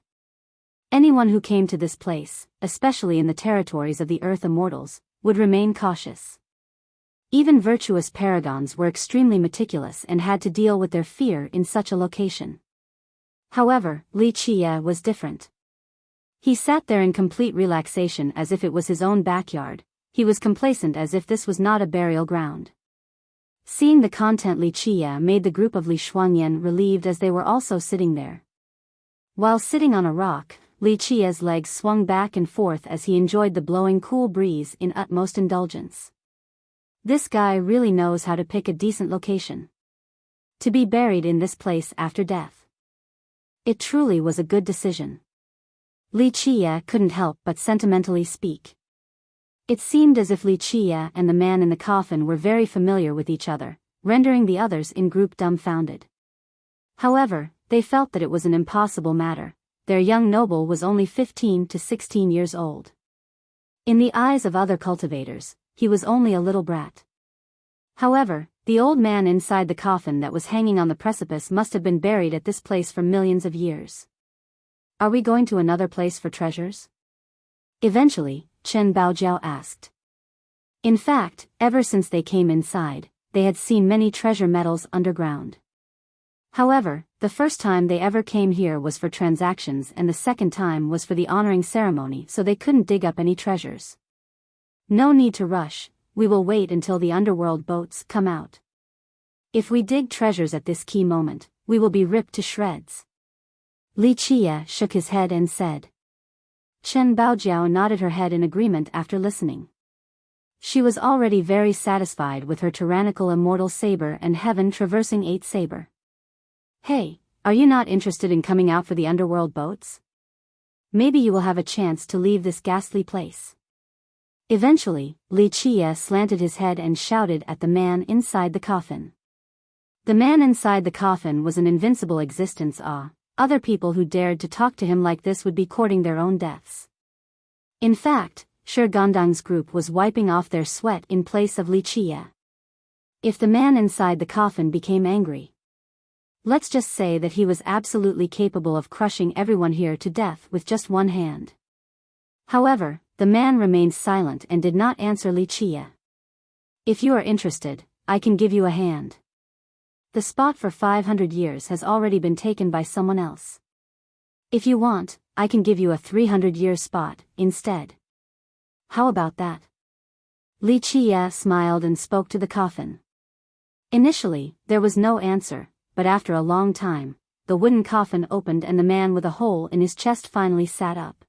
Anyone who came to this place, especially in the territories of the Earth Immortals, would remain cautious. Even virtuous paragons were extremely meticulous and had to deal with their fear in such a location. However, Wuxia was different. He sat there in complete relaxation as if it was his own backyard. He was complacent as if this was not a burial ground. Seeing the content Wuxia made the group of Li Shuangyan relieved as they were also sitting there. While sitting on a rock, Wuxia's legs swung back and forth as he enjoyed the blowing cool breeze in utmost indulgence. This guy really knows how to pick a decent location to be buried in this place after death. It truly was a good decision. Wuxia couldn't help but sentimentally speak. It seemed as if Wuxia and the man in the coffin were very familiar with each other, rendering the others in group dumbfounded. However, they felt that it was an impossible matter. Their young noble was only 15 to 16 years old. In the eyes of other cultivators, he was only a little brat. However, the old man inside the coffin that was hanging on the precipice must have been buried at this place for millions of years. Are we going to another place for treasures? Eventually, Chen Baojiao asked. In fact, ever since they came inside, they had seen many treasure metals underground. However, the first time they ever came here was for transactions and the second time was for the honoring ceremony, so they couldn't dig up any treasures. No need to rush, we will wait until the underworld boats come out. If we dig treasures at this key moment, we will be ripped to shreds. Wuxia shook his head and said. Chen Baojiao nodded her head in agreement after listening. She was already very satisfied with her tyrannical immortal saber and heaven-traversing 8 saber. Hey, are you not interested in coming out for the underworld boats? Maybe you will have a chance to leave this ghastly place. Eventually, Wuxia slanted his head and shouted at the man inside the coffin. The man inside the coffin was an invincible existence. Other people who dared to talk to him like this would be courting their own deaths. In fact, Shi Gandang's group was wiping off their sweat in place of Wuxia. If the man inside the coffin became angry, let's just say that he was absolutely capable of crushing everyone here to death with just one hand. However, the man remained silent and did not answer Wuxia. If you are interested, I can give you a hand. The spot for 500 years has already been taken by someone else. If you want, I can give you a 300-year spot, instead. How about that? Li Qie smiled and spoke to the coffin. Initially, there was no answer, but after a long time, the wooden coffin opened and the man with a hole in his chest finally sat up.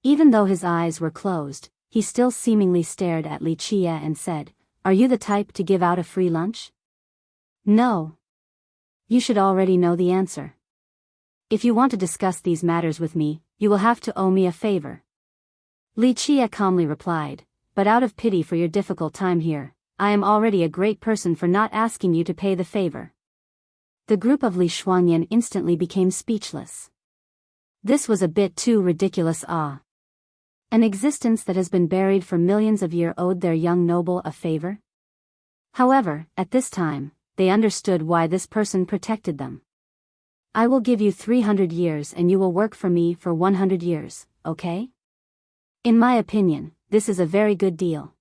Even though his eyes were closed, he still seemingly stared at Li Qie and said, "Are you the type to give out a free lunch?" "No. You should already know the answer. If you want to discuss these matters with me, you will have to owe me a favor." Li Qie calmly replied, "But out of pity for your difficult time here, I am already a great person for not asking you to pay the favor." The group of Li Shuangyan instantly became speechless. This was a bit too ridiculous. An existence that has been buried for millions of years owed their young noble a favor? However, at this time, they understood why this person protected them. "I will give you 300 years and you will work for me for 100 years, okay? In my opinion, this is a very good deal.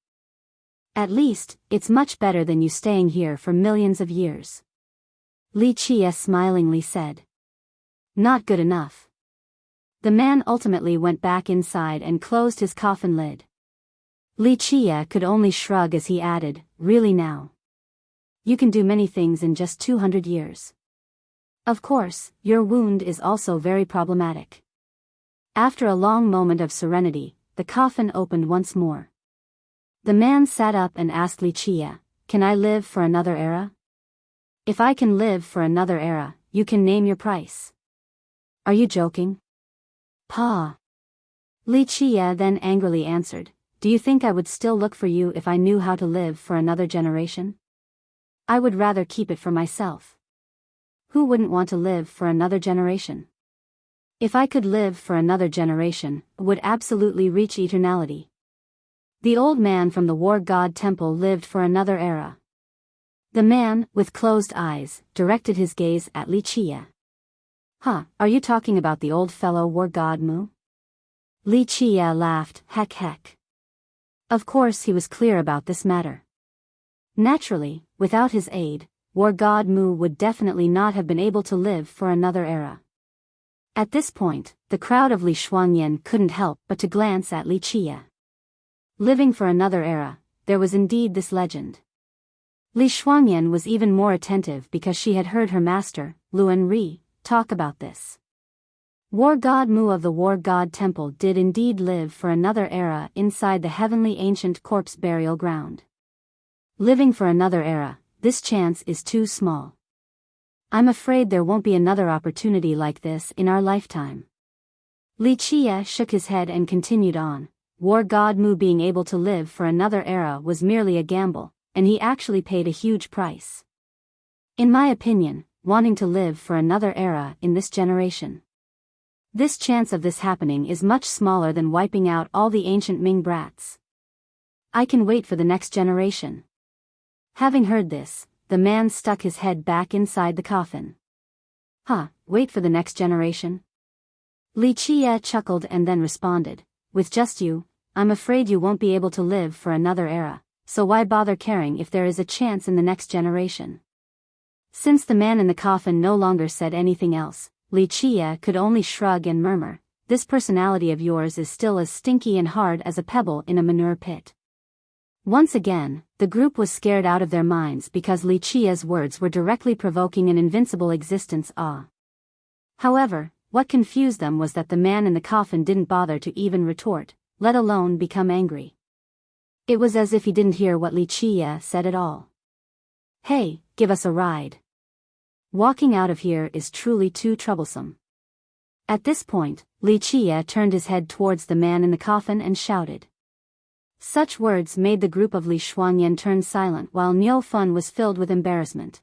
At least, it's much better than you staying here for millions of years." Li Qie smilingly said. "Not good enough." The man ultimately went back inside and closed his coffin lid. Li Qie could only shrug as he added, "Really now? You can do many things in just 200 years. Of course, your wound is also very problematic." After a long moment of serenity, the coffin opened once more. The man sat up and asked Li Qie, "Can I live for another era?" "If I can live for another era, you can name your price." "Are you joking?" "Pa." Li Qie then angrily answered, "Do you think I would still look for you if I knew how to live for another generation? I would rather keep it for myself. Who wouldn't want to live for another generation? If I could live for another generation, I would absolutely reach eternality." The old man from the war god temple lived for another era. The man, with closed eyes, directed his gaze at Li Qie. Are you talking about the old fellow war god Mu?" Li Qie laughed, heck. Of course he was clear about this matter. Naturally, without his aid, war god Mu would definitely not have been able to live for another era. At this point, the crowd of Li Shuangyan couldn't help but to glance at Li Qie. Living for another era, there was indeed this legend. Li Shuangyan was even more attentive because she had heard her master, Luan Ri, talk about this. War god Mu of the War God Temple did indeed live for another era inside the heavenly ancient corpse burial ground. Living for another era, this chance is too small. I'm afraid there won't be another opportunity like this in our lifetime. Li Qie shook his head and continued on. War god Mu being able to live for another era was merely a gamble, and he actually paid a huge price. In my opinion, wanting to live for another era in this generation. This chance of this happening is much smaller than wiping out all the ancient Ming brats. I can wait for the next generation. Having heard this, the man stuck his head back inside the coffin. Wait for the next generation? Li Qie chuckled and then responded, "With just you, I'm afraid you won't be able to live for another era, so why bother caring if there is a chance in the next generation?" Since the man in the coffin no longer said anything else, Li Qie could only shrug and murmur, "This personality of yours is still as stinky and hard as a pebble in a manure pit." Once again, the group was scared out of their minds because Li Qie's words were directly provoking an invincible existence awe. However, what confused them was that the man in the coffin didn't bother to even retort, let alone become angry. It was as if he didn't hear what Li Qie said at all. "Hey, give us a ride. Walking out of here is truly too troublesome." At this point, Li Qie turned his head towards the man in the coffin and shouted. Such words made the group of Li Shuangyan turn silent while Niu Fun was filled with embarrassment.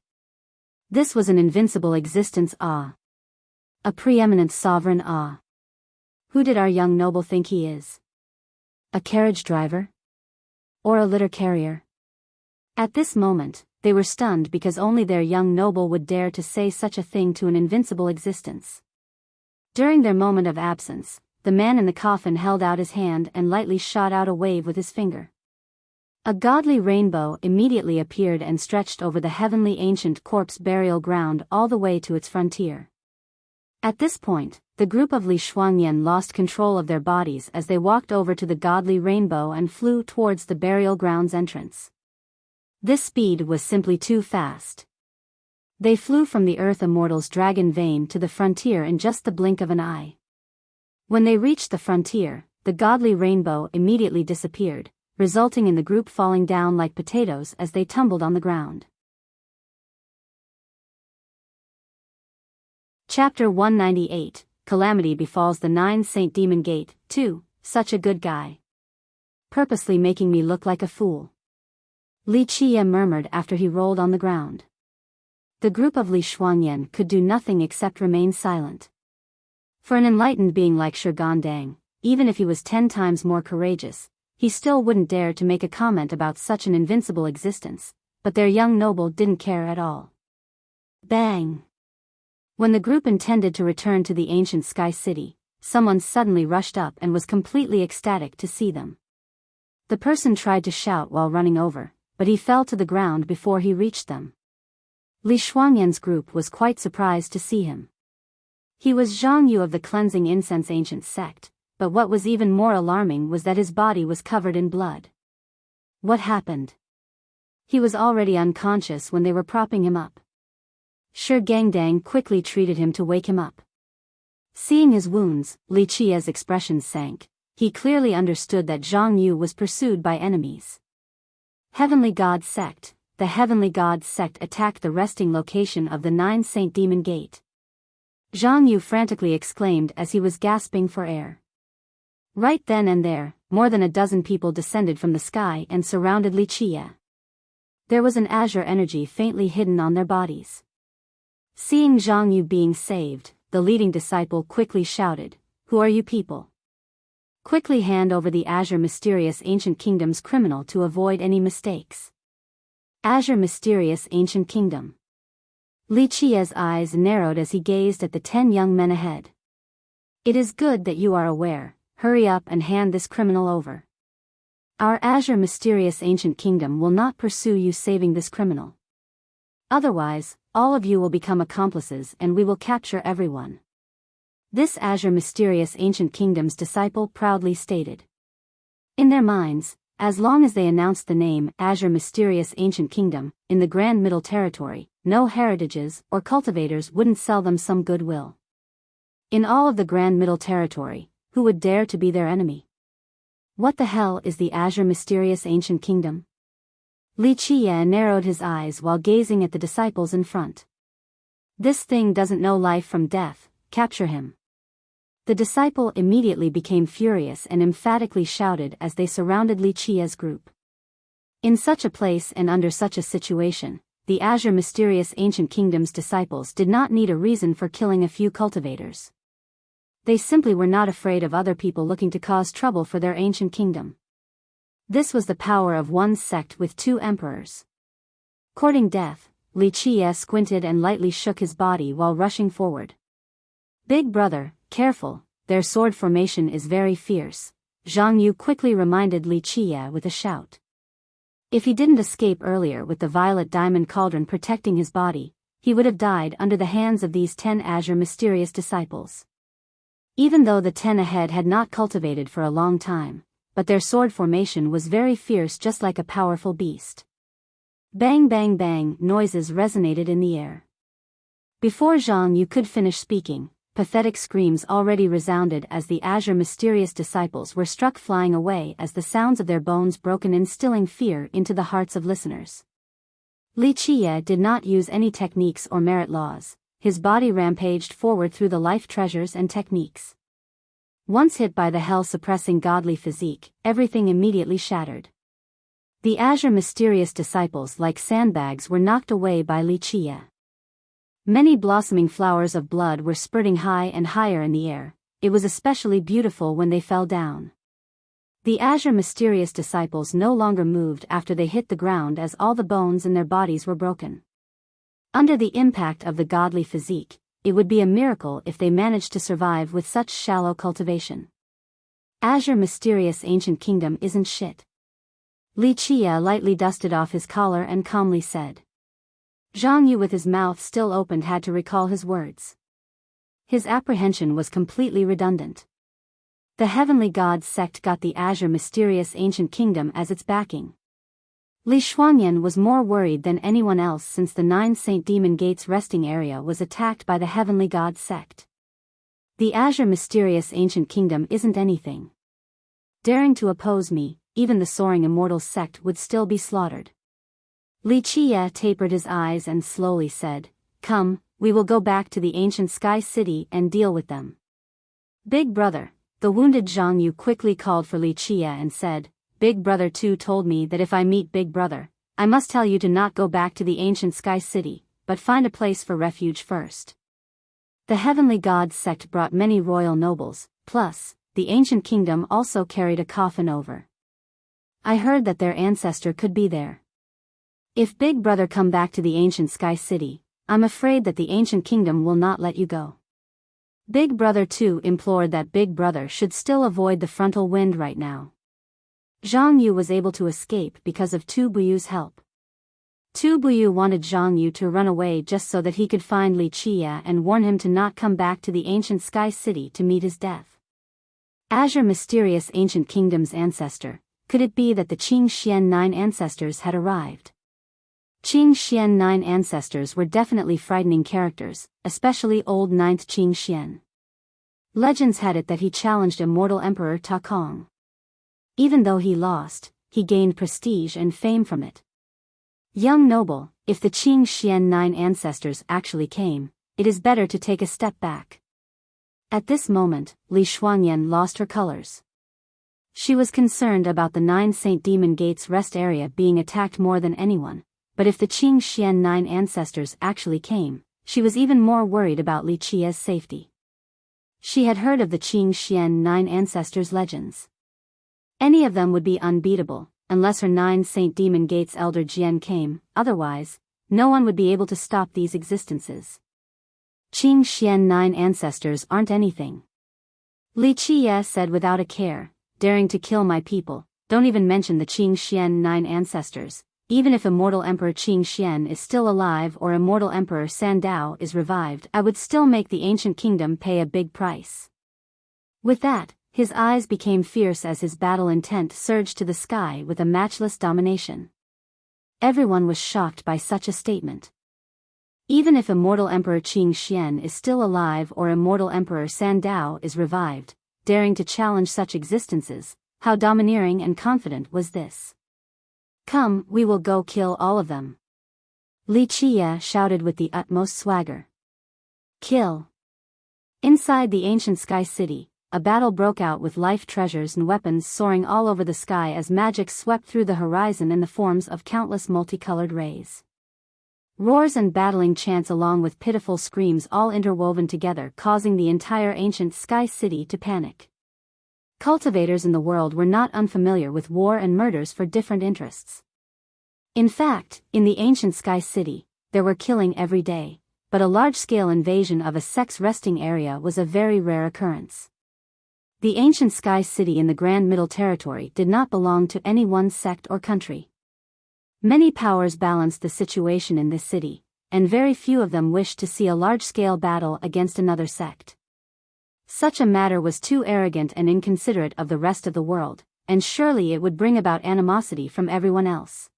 This was an invincible existence a preeminent sovereign Who did our young noble think he is? A carriage driver? Or a litter carrier? At this moment, they were stunned because only their young noble would dare to say such a thing to an invincible existence. During their moment of absence, the man in the coffin held out his hand and lightly shot out a wave with his finger. A godly rainbow immediately appeared and stretched over the heavenly ancient corpse burial ground all the way to its frontier. At this point, the group of Li Shuangyan lost control of their bodies as they walked over to the godly rainbow and flew towards the burial ground's entrance. This speed was simply too fast. They flew from the Earth Immortal's dragon vein to the frontier in just the blink of an eye. When they reached the frontier, the godly rainbow immediately disappeared, resulting in the group falling down like potatoes as they tumbled on the ground. Chapter 198, Calamity Befalls the 9 Saint Demon Gate, 2, Such a Good Guy. Purposely making me look like a fool. Li Qie murmured after he rolled on the ground. The group of Li Shuangyan could do nothing except remain silent. For an enlightened being like Shi Gandang, even if he was 10 times more courageous, he still wouldn't dare to make a comment about such an invincible existence, but their young noble didn't care at all. Bang! When the group intended to return to the ancient Sky City, someone suddenly rushed up and was completely ecstatic to see them. The person tried to shout while running over, but he fell to the ground before he reached them. Li Shuangyan's group was quite surprised to see him. He was Zhang Yu of the Cleansing Incense Ancient Sect, but what was even more alarming was that his body was covered in blood. What happened? He was already unconscious when they were propping him up. Shi Gangdang quickly treated him to wake him up. Seeing his wounds, Li Qie's expression sank. He clearly understood that Zhang Yu was pursued by enemies. Heavenly God Sect. The Heavenly God Sect attacked the resting location of the 9 Saint Demon Gate. Zhang Yu frantically exclaimed as he was gasping for air. Right then and there, more than a dozen people descended from the sky and surrounded Li Qie. There was an azure energy faintly hidden on their bodies. Seeing Zhang Yu being saved, the leading disciple quickly shouted, "Who are you people? Quickly hand over the Azure Mysterious Ancient Kingdom's criminal to avoid any mistakes." Azure Mysterious Ancient Kingdom. Li Qie's eyes narrowed as he gazed at the 10 young men ahead. "It is good that you are aware. Hurry up and hand this criminal over. Our Azure Mysterious Ancient Kingdom will not pursue you saving this criminal. Otherwise, all of you will become accomplices and we will capture everyone." This Azure Mysterious Ancient Kingdom's disciple proudly stated. In their minds, as long as they announced the name Azure Mysterious Ancient Kingdom in the Grand Middle Territory, no heritages or cultivators wouldn't sell them some goodwill. In all of the Grand Middle Territory, who would dare to be their enemy? What the hell is the Azure Mysterious Ancient Kingdom? Li Qie narrowed his eyes while gazing at the disciples in front. This thing doesn't know life from death, capture him. The disciple immediately became furious and emphatically shouted as they surrounded Li Qie's group. In such a place and under such a situation, the Azure Mysterious Ancient Kingdom's disciples did not need a reason for killing a few cultivators. They simply were not afraid of other people looking to cause trouble for their ancient kingdom. This was the power of one sect with 2 emperors. Courting death, Li Qie squinted and lightly shook his body while rushing forward. "Big brother, careful, their sword formation is very fierce," Zhang Yu quickly reminded Li Qie with a shout. If he didn't escape earlier with the violet diamond cauldron protecting his body, he would have died under the hands of these 10 Azure Mysterious disciples. Even though the 10 ahead had not cultivated for a long time, but their sword formation was very fierce, just like a powerful beast. Bang bang bang noises resonated in the air. Before Zhang Yu could finish speaking, pathetic screams already resounded as the Azure Mysterious disciples were struck flying away as the sounds of their bones broken, instilling fear into the hearts of listeners. Li Qie did not use any techniques or merit laws. His body rampaged forward through the life treasures and techniques. Once hit by the hell-suppressing godly physique, everything immediately shattered. The Azure Mysterious disciples like sandbags were knocked away by Li Qie. Many blossoming flowers of blood were spurting high and higher in the air. It was especially beautiful when they fell down. The Azure Mysterious disciples no longer moved after they hit the ground as all the bones in their bodies were broken. Under the impact of the godly physique, it would be a miracle if they managed to survive with such shallow cultivation. Azure Mysterious Ancient Kingdom isn't shit. Li Qia lightly dusted off his collar and calmly said. Zhang Yu with his mouth still opened had to recall his words. His apprehension was completely redundant. The Heavenly God sect got the Azure Mysterious Ancient Kingdom as its backing. Li Shuangyan was more worried than anyone else since the 9 Saint Demon Gates resting area was attacked by the Heavenly God sect. The Azure Mysterious Ancient Kingdom isn't anything. Daring to oppose me, even the Soaring Immortals sect would still be slaughtered. Li Qia tapered his eyes and slowly said, Come, we will go back to the ancient Sky City and deal with them. Big brother, the wounded Zhang Yu quickly called for Li Qia and said, Big brother too told me that if I meet Big brother, I must tell you to not go back to the ancient Sky City, but find a place for refuge first. The Heavenly God sect brought many royal nobles, plus, the ancient kingdom also carried a coffin over. I heard that their ancestor could be there. If Big brother come back to the ancient Sky City, I'm afraid that the ancient kingdom will not let you go. Big brother too implored that Big brother should still avoid the frontal wind right now. Zhang Yu was able to escape because of Tu Buyu's help. Tu Buyu wanted Zhang Yu to run away just so that he could find Li Qia and warn him to not come back to the ancient Sky City to meet his death. Azure Mysterious Ancient Kingdom's ancestor, could it be that the Qing Xian 9 ancestors had arrived? Qing Xian 9 ancestors were definitely frightening characters, especially old 9th Qing Xian. Legends had it that he challenged immortal Emperor Ta Kong. Even though he lost, he gained prestige and fame from it. Young noble, if the Qing Xian 9 ancestors actually came, it is better to take a step back. At this moment, Li Shuangyan lost her colors. She was concerned about the 9 Saint Demon Gates rest area being attacked more than anyone, but if the Qing Xian 9 ancestors actually came, she was even more worried about Li Qia's safety. She had heard of the Qing Xian 9 ancestors' legends. Any of them would be unbeatable, unless her 9 Saint Demon Gates elder Jian came, otherwise, no one would be able to stop these existences. Qing Xian 9 ancestors aren't anything. Li Qia said without a care, daring to kill my people, don't even mention the Qing Xian 9 ancestors, even if immortal Emperor Qing Xian is still alive or immortal Emperor Sandao is revived, I would still make the ancient kingdom pay a big price. With that, his eyes became fierce as his battle intent surged to the sky with a matchless domination. Everyone was shocked by such a statement. Even if immortal Emperor Qing Xian is still alive or immortal Emperor Sandao is revived, daring to challenge such existences, how domineering and confident was this? Come, we will go kill all of them. Li Qia shouted with the utmost swagger. Kill. Inside the ancient Sky City, a battle broke out with life treasures and weapons soaring all over the sky as magic swept through the horizon in the forms of countless multicolored rays. Roars and battling chants along with pitiful screams all interwoven together, causing the entire ancient Sky City to panic. Cultivators in the world were not unfamiliar with war and murders for different interests. In fact, in the ancient Sky City, there were killing every day, but a large-scale invasion of a sex resting area was a very rare occurrence. The ancient Sky City in the Grand Middle Territory did not belong to any one sect or country. Many powers balanced the situation in this city, and very few of them wished to see a large-scale battle against another sect. Such a matter was too arrogant and inconsiderate of the rest of the world, and surely it would bring about animosity from everyone else.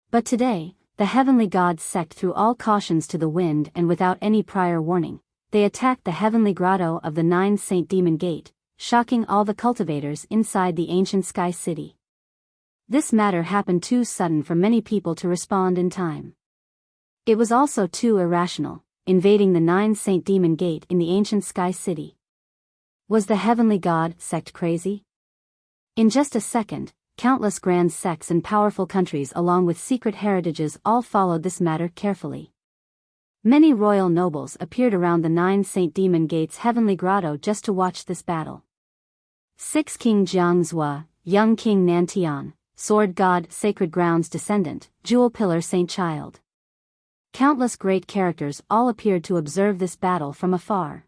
But today, the Heavenly God sect threw all cautions to the wind, and without any prior warning, they attacked the heavenly grotto of the 9 Saint Demon Gate, shocking all the cultivators inside the ancient Sky City. This matter happened too sudden for many people to respond in time. It was also too irrational, invading the 9 Saint Demon Gate in the ancient Sky City. Was the Heavenly God sect crazy? In just a second, countless grand sects and powerful countries along with secret heritages all followed this matter carefully. Many royal nobles appeared around the 9 Saint Demon Gate's heavenly grotto just to watch this battle. 6 King Jiangzhua, young King Nantian, Sword God Sacred Ground's descendant, Jewel Pillar Saint Child. Countless great characters all appeared to observe this battle from afar.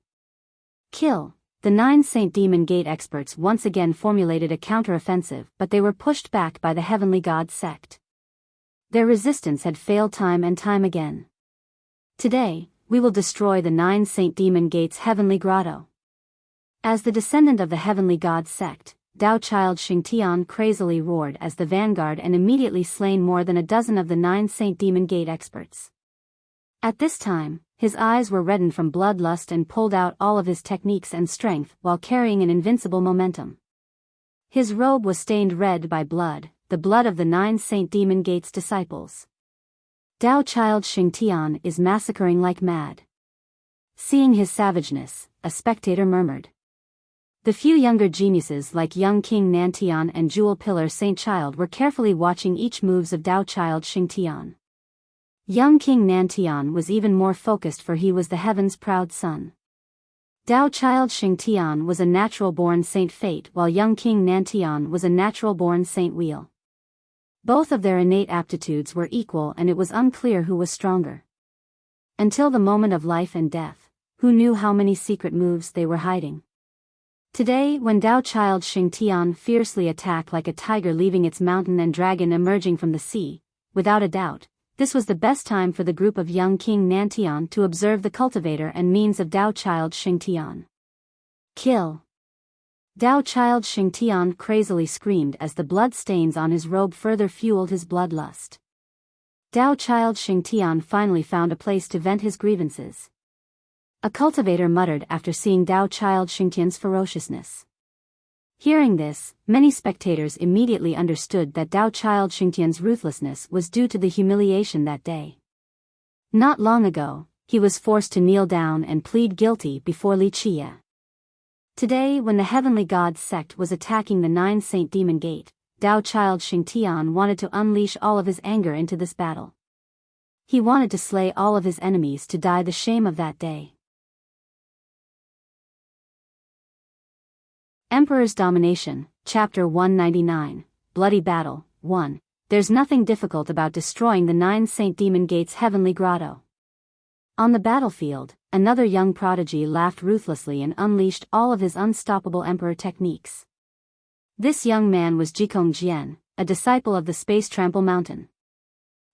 Kill, the 9 Saint Demon Gate experts once again formulated a counter-offensive, but they were pushed back by the Heavenly God sect. Their resistance had failed time and time again. Today, we will destroy the 9 Saint Demon Gate's Heavenly Grotto. As the descendant of the Heavenly God sect, Tao Child Xingtian crazily roared as the vanguard and immediately slain more than a dozen of the 9 Saint Demon Gate experts. At this time, his eyes were reddened from bloodlust and pulled out all of his techniques and strength while carrying an invincible momentum. His robe was stained red by blood, the blood of the 9 Saint Demon Gate's disciples. Tao Child Xingtian is massacring like mad. Seeing his savageness, a spectator murmured. The few younger geniuses like young King Nantian and Jewel Pillar Saint Child were carefully watching each moves of Tao Child Xingtian. Young King Nantian was even more focused, for he was the heaven's proud son. Tao Child Xingtian was a natural-born Saint Fate, while young King Nantian was a natural-born Saint Wheel. Both of their innate aptitudes were equal, and it was unclear who was stronger. Until the moment of life and death, who knew how many secret moves they were hiding? Today, when Tao Child Xingtian fiercely attacked like a tiger leaving its mountain and dragon emerging from the sea, without a doubt, this was the best time for the group of young King Nantian to observe the cultivator and means of Tao Child Xingtian. Kill! Tao Child Xingtian crazily screamed as the blood stains on his robe further fueled his bloodlust. Tao Child Xingtian finally found a place to vent his grievances. A cultivator muttered after seeing Tao Child Xingtian's ferociousness. Hearing this, many spectators immediately understood that Tao Child Xingtian's ruthlessness was due to the humiliation that day. Not long ago, he was forced to kneel down and plead guilty before Wuxia. Today, when the Heavenly God sect was attacking the 9 Saint Demon Gate, Tao Child Xingtian wanted to unleash all of his anger into this battle. He wanted to slay all of his enemies to die the shame of that day. Emperor's Domination, Chapter 199, Bloody Battle, 1. There's nothing difficult about destroying the 9 Saint Demon Gate's Heavenly Grotto. On the battlefield, another young prodigy laughed ruthlessly and unleashed all of his unstoppable emperor techniques. This young man was Jikong Jian, a disciple of the Space Trample Mountain.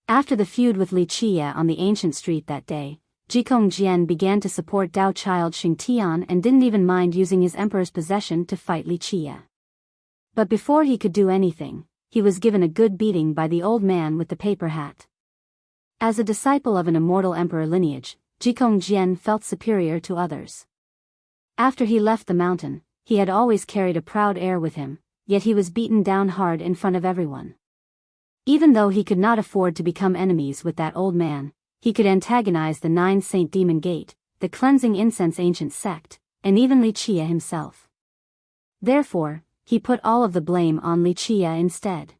After the feud with Wuxia on the ancient street that day, Jikong Jian began to support Tao Child Xingtian and didn't even mind using his emperor's possession to fight Wuxia. But before he could do anything, he was given a good beating by the old man with the paper hat. As a disciple of an immortal emperor lineage, Jikong Jian felt superior to others. After he left the mountain, he had always carried a proud air with him, yet he was beaten down hard in front of everyone. Even though he could not afford to become enemies with that old man, he could antagonize the 9 Saint Demon Gate, the Cleansing Incense Ancient Sect, and even Wuxia himself. Therefore, he put all of the blame on Wuxia instead.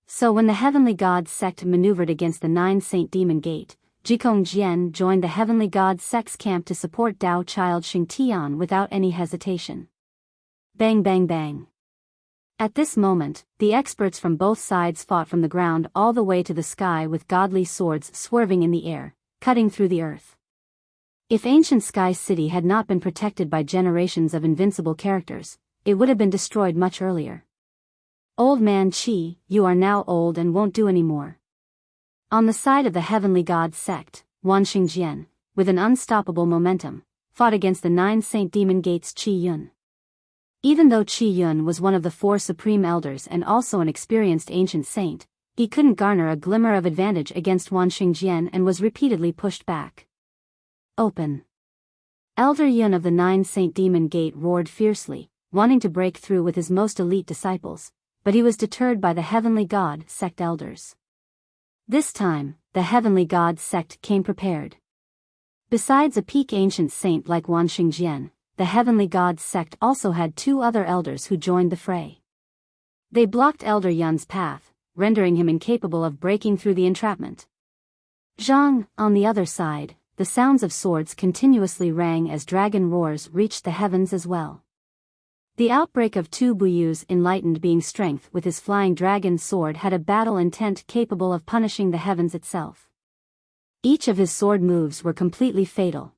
So when the Heavenly God sect maneuvered against the 9 Saint Demon Gate, Jikong Jian joined the Heavenly God sect's camp to support Tao Child Xingtian without any hesitation. Bang bang bang. At this moment, the experts from both sides fought from the ground all the way to the sky with godly swords swerving in the air, cutting through the earth. If ancient Sky City had not been protected by generations of invincible characters, it would have been destroyed much earlier. Old man Qi, you are now old and won't do any more. On the side of the Heavenly God sect, Wan Xingjian, with an unstoppable momentum, fought against the 9 Saint Demon Gate's Qi Yun. Even though Qi Yun was one of the 4 supreme elders and also an experienced ancient saint, he couldn't garner a glimmer of advantage against Wan Xingjian and was repeatedly pushed back. Open! Elder Yun of the 9 Saint Demon Gate roared fiercely, wanting to break through with his most elite disciples, but he was deterred by the Heavenly God sect elders. This time, the Heavenly God sect came prepared. Besides a peak ancient saint like Wan Xingjian, the Heavenly God sect also had 2 other elders who joined the fray. They blocked Elder Yun's path, rendering him incapable of breaking through the entrapment. Zhang, on the other side, the sounds of swords continuously rang as dragon roars reached the heavens as well. The outbreak of 2 Buyu's enlightened being strength with his flying dragon sword had a battle intent capable of punishing the heavens itself. Each of his sword moves were completely fatal.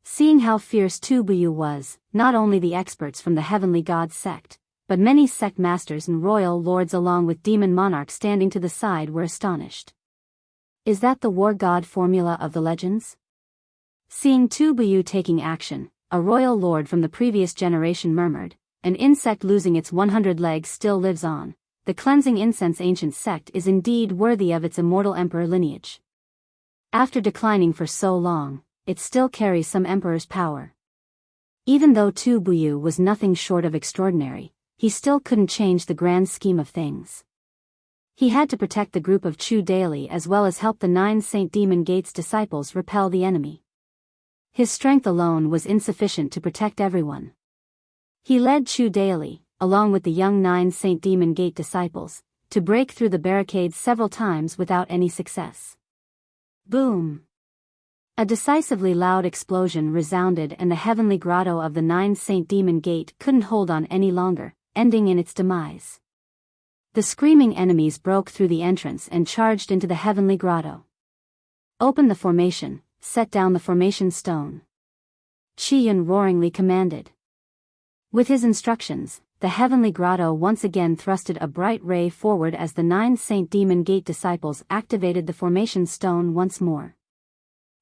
Seeing how fierce Tu Buyu was, not only the experts from the Heavenly Gods sect, but many sect masters and royal lords along with demon monarchs standing to the side were astonished. Is that the war god formula of the legends? Seeing Tu Buyu taking action, a royal lord from the previous generation murmured, an insect losing its 100 legs still lives on. The cleansing incense ancient sect is indeed worthy of its immortal emperor lineage. After declining for so long, it still carries some emperor's power. Even though Tu Buyu was nothing short of extraordinary, he still couldn't change the grand scheme of things. He had to protect the group of Chu daily as well as help the 9 Saint Demon Gate's disciples repel the enemy. His strength alone was insufficient to protect everyone. He led Chu daily, along with the young 9 Saint Demon Gate disciples, to break through the barricades several times without any success. Boom! A decisively loud explosion resounded and the heavenly grotto of the 9 Saint Demon Gate couldn't hold on any longer, ending in its demise. The screaming enemies broke through the entrance and charged into the heavenly grotto. Open the formation, set down the formation stone. Qi Yun roaringly commanded. With his instructions, the heavenly grotto once again thrusted a bright ray forward as the 9 Saint Demon Gate disciples activated the formation stone once more.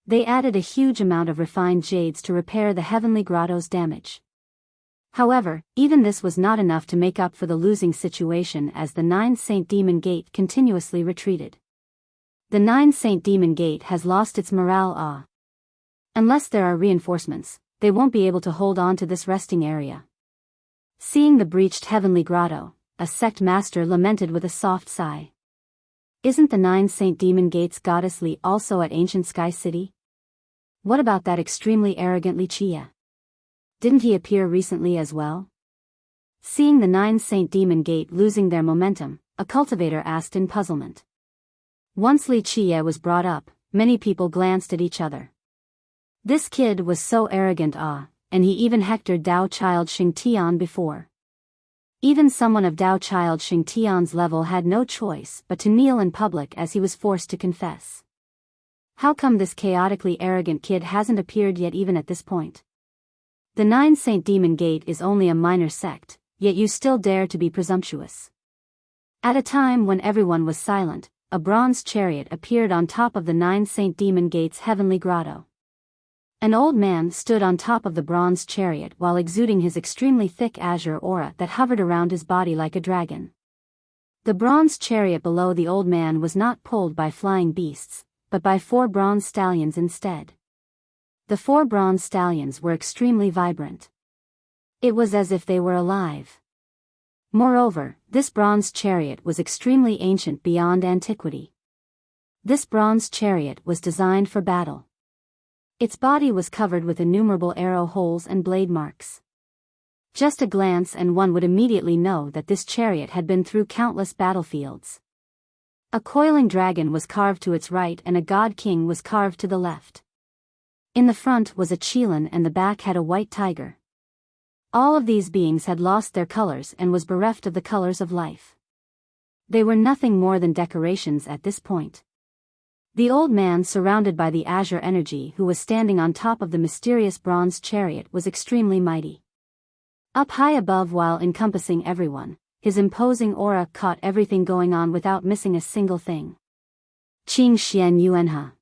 They added a huge amount of refined jades to repair the heavenly grotto's damage. However, even this was not enough to make up for the losing situation as the 9 Saint Demon Gate continuously retreated. The 9 Saint Demon Gate has lost its morale. Unless there are reinforcements, they won't be able to hold on to this resting area. Seeing the breached heavenly grotto, a sect master lamented with a soft sigh. Isn't the 9 Saint Demon Gate's goddess Li also at ancient Sky City? What about that extremely arrogant Li Chia? Didn't he appear recently as well? Seeing the 9 Saint Demon Gate losing their momentum, a cultivator asked in puzzlement. Once Li Chia was brought up, many people glanced at each other. This kid was so arrogant, and he even hectored Dao Child Xing Tian before. Even someone of Dao Child Xing Tian's level had no choice but to kneel in public as he was forced to confess. How come this chaotically arrogant kid hasn't appeared yet even at this point? The 9 Saint Demon Gate is only a minor sect, yet you still dare to be presumptuous. At a time when everyone was silent, a bronze chariot appeared on top of the 9 Saint Demon Gate's heavenly grotto. An old man stood on top of the bronze chariot while exuding his extremely thick azure aura that hovered around his body like a dragon. The bronze chariot below the old man was not pulled by flying beasts, but by 4 bronze stallions instead. The 4 bronze stallions were extremely vibrant. It was as if they were alive. Moreover, this bronze chariot was extremely ancient beyond antiquity. This bronze chariot was designed for battle. Its body was covered with innumerable arrow holes and blade marks. Just a glance and one would immediately know that this chariot had been through countless battlefields. A coiling dragon was carved to its right and a god king was carved to the left. In the front was a qilin and the back had a white tiger. All of these beings had lost their colors and was bereft of the colors of life. They were nothing more than decorations at this point. The old man surrounded by the azure energy who was standing on top of the mysterious bronze chariot was extremely mighty. Up high above while encompassing everyone, his imposing aura caught everything going on without missing a single thing. Qing Xian Yuanhe.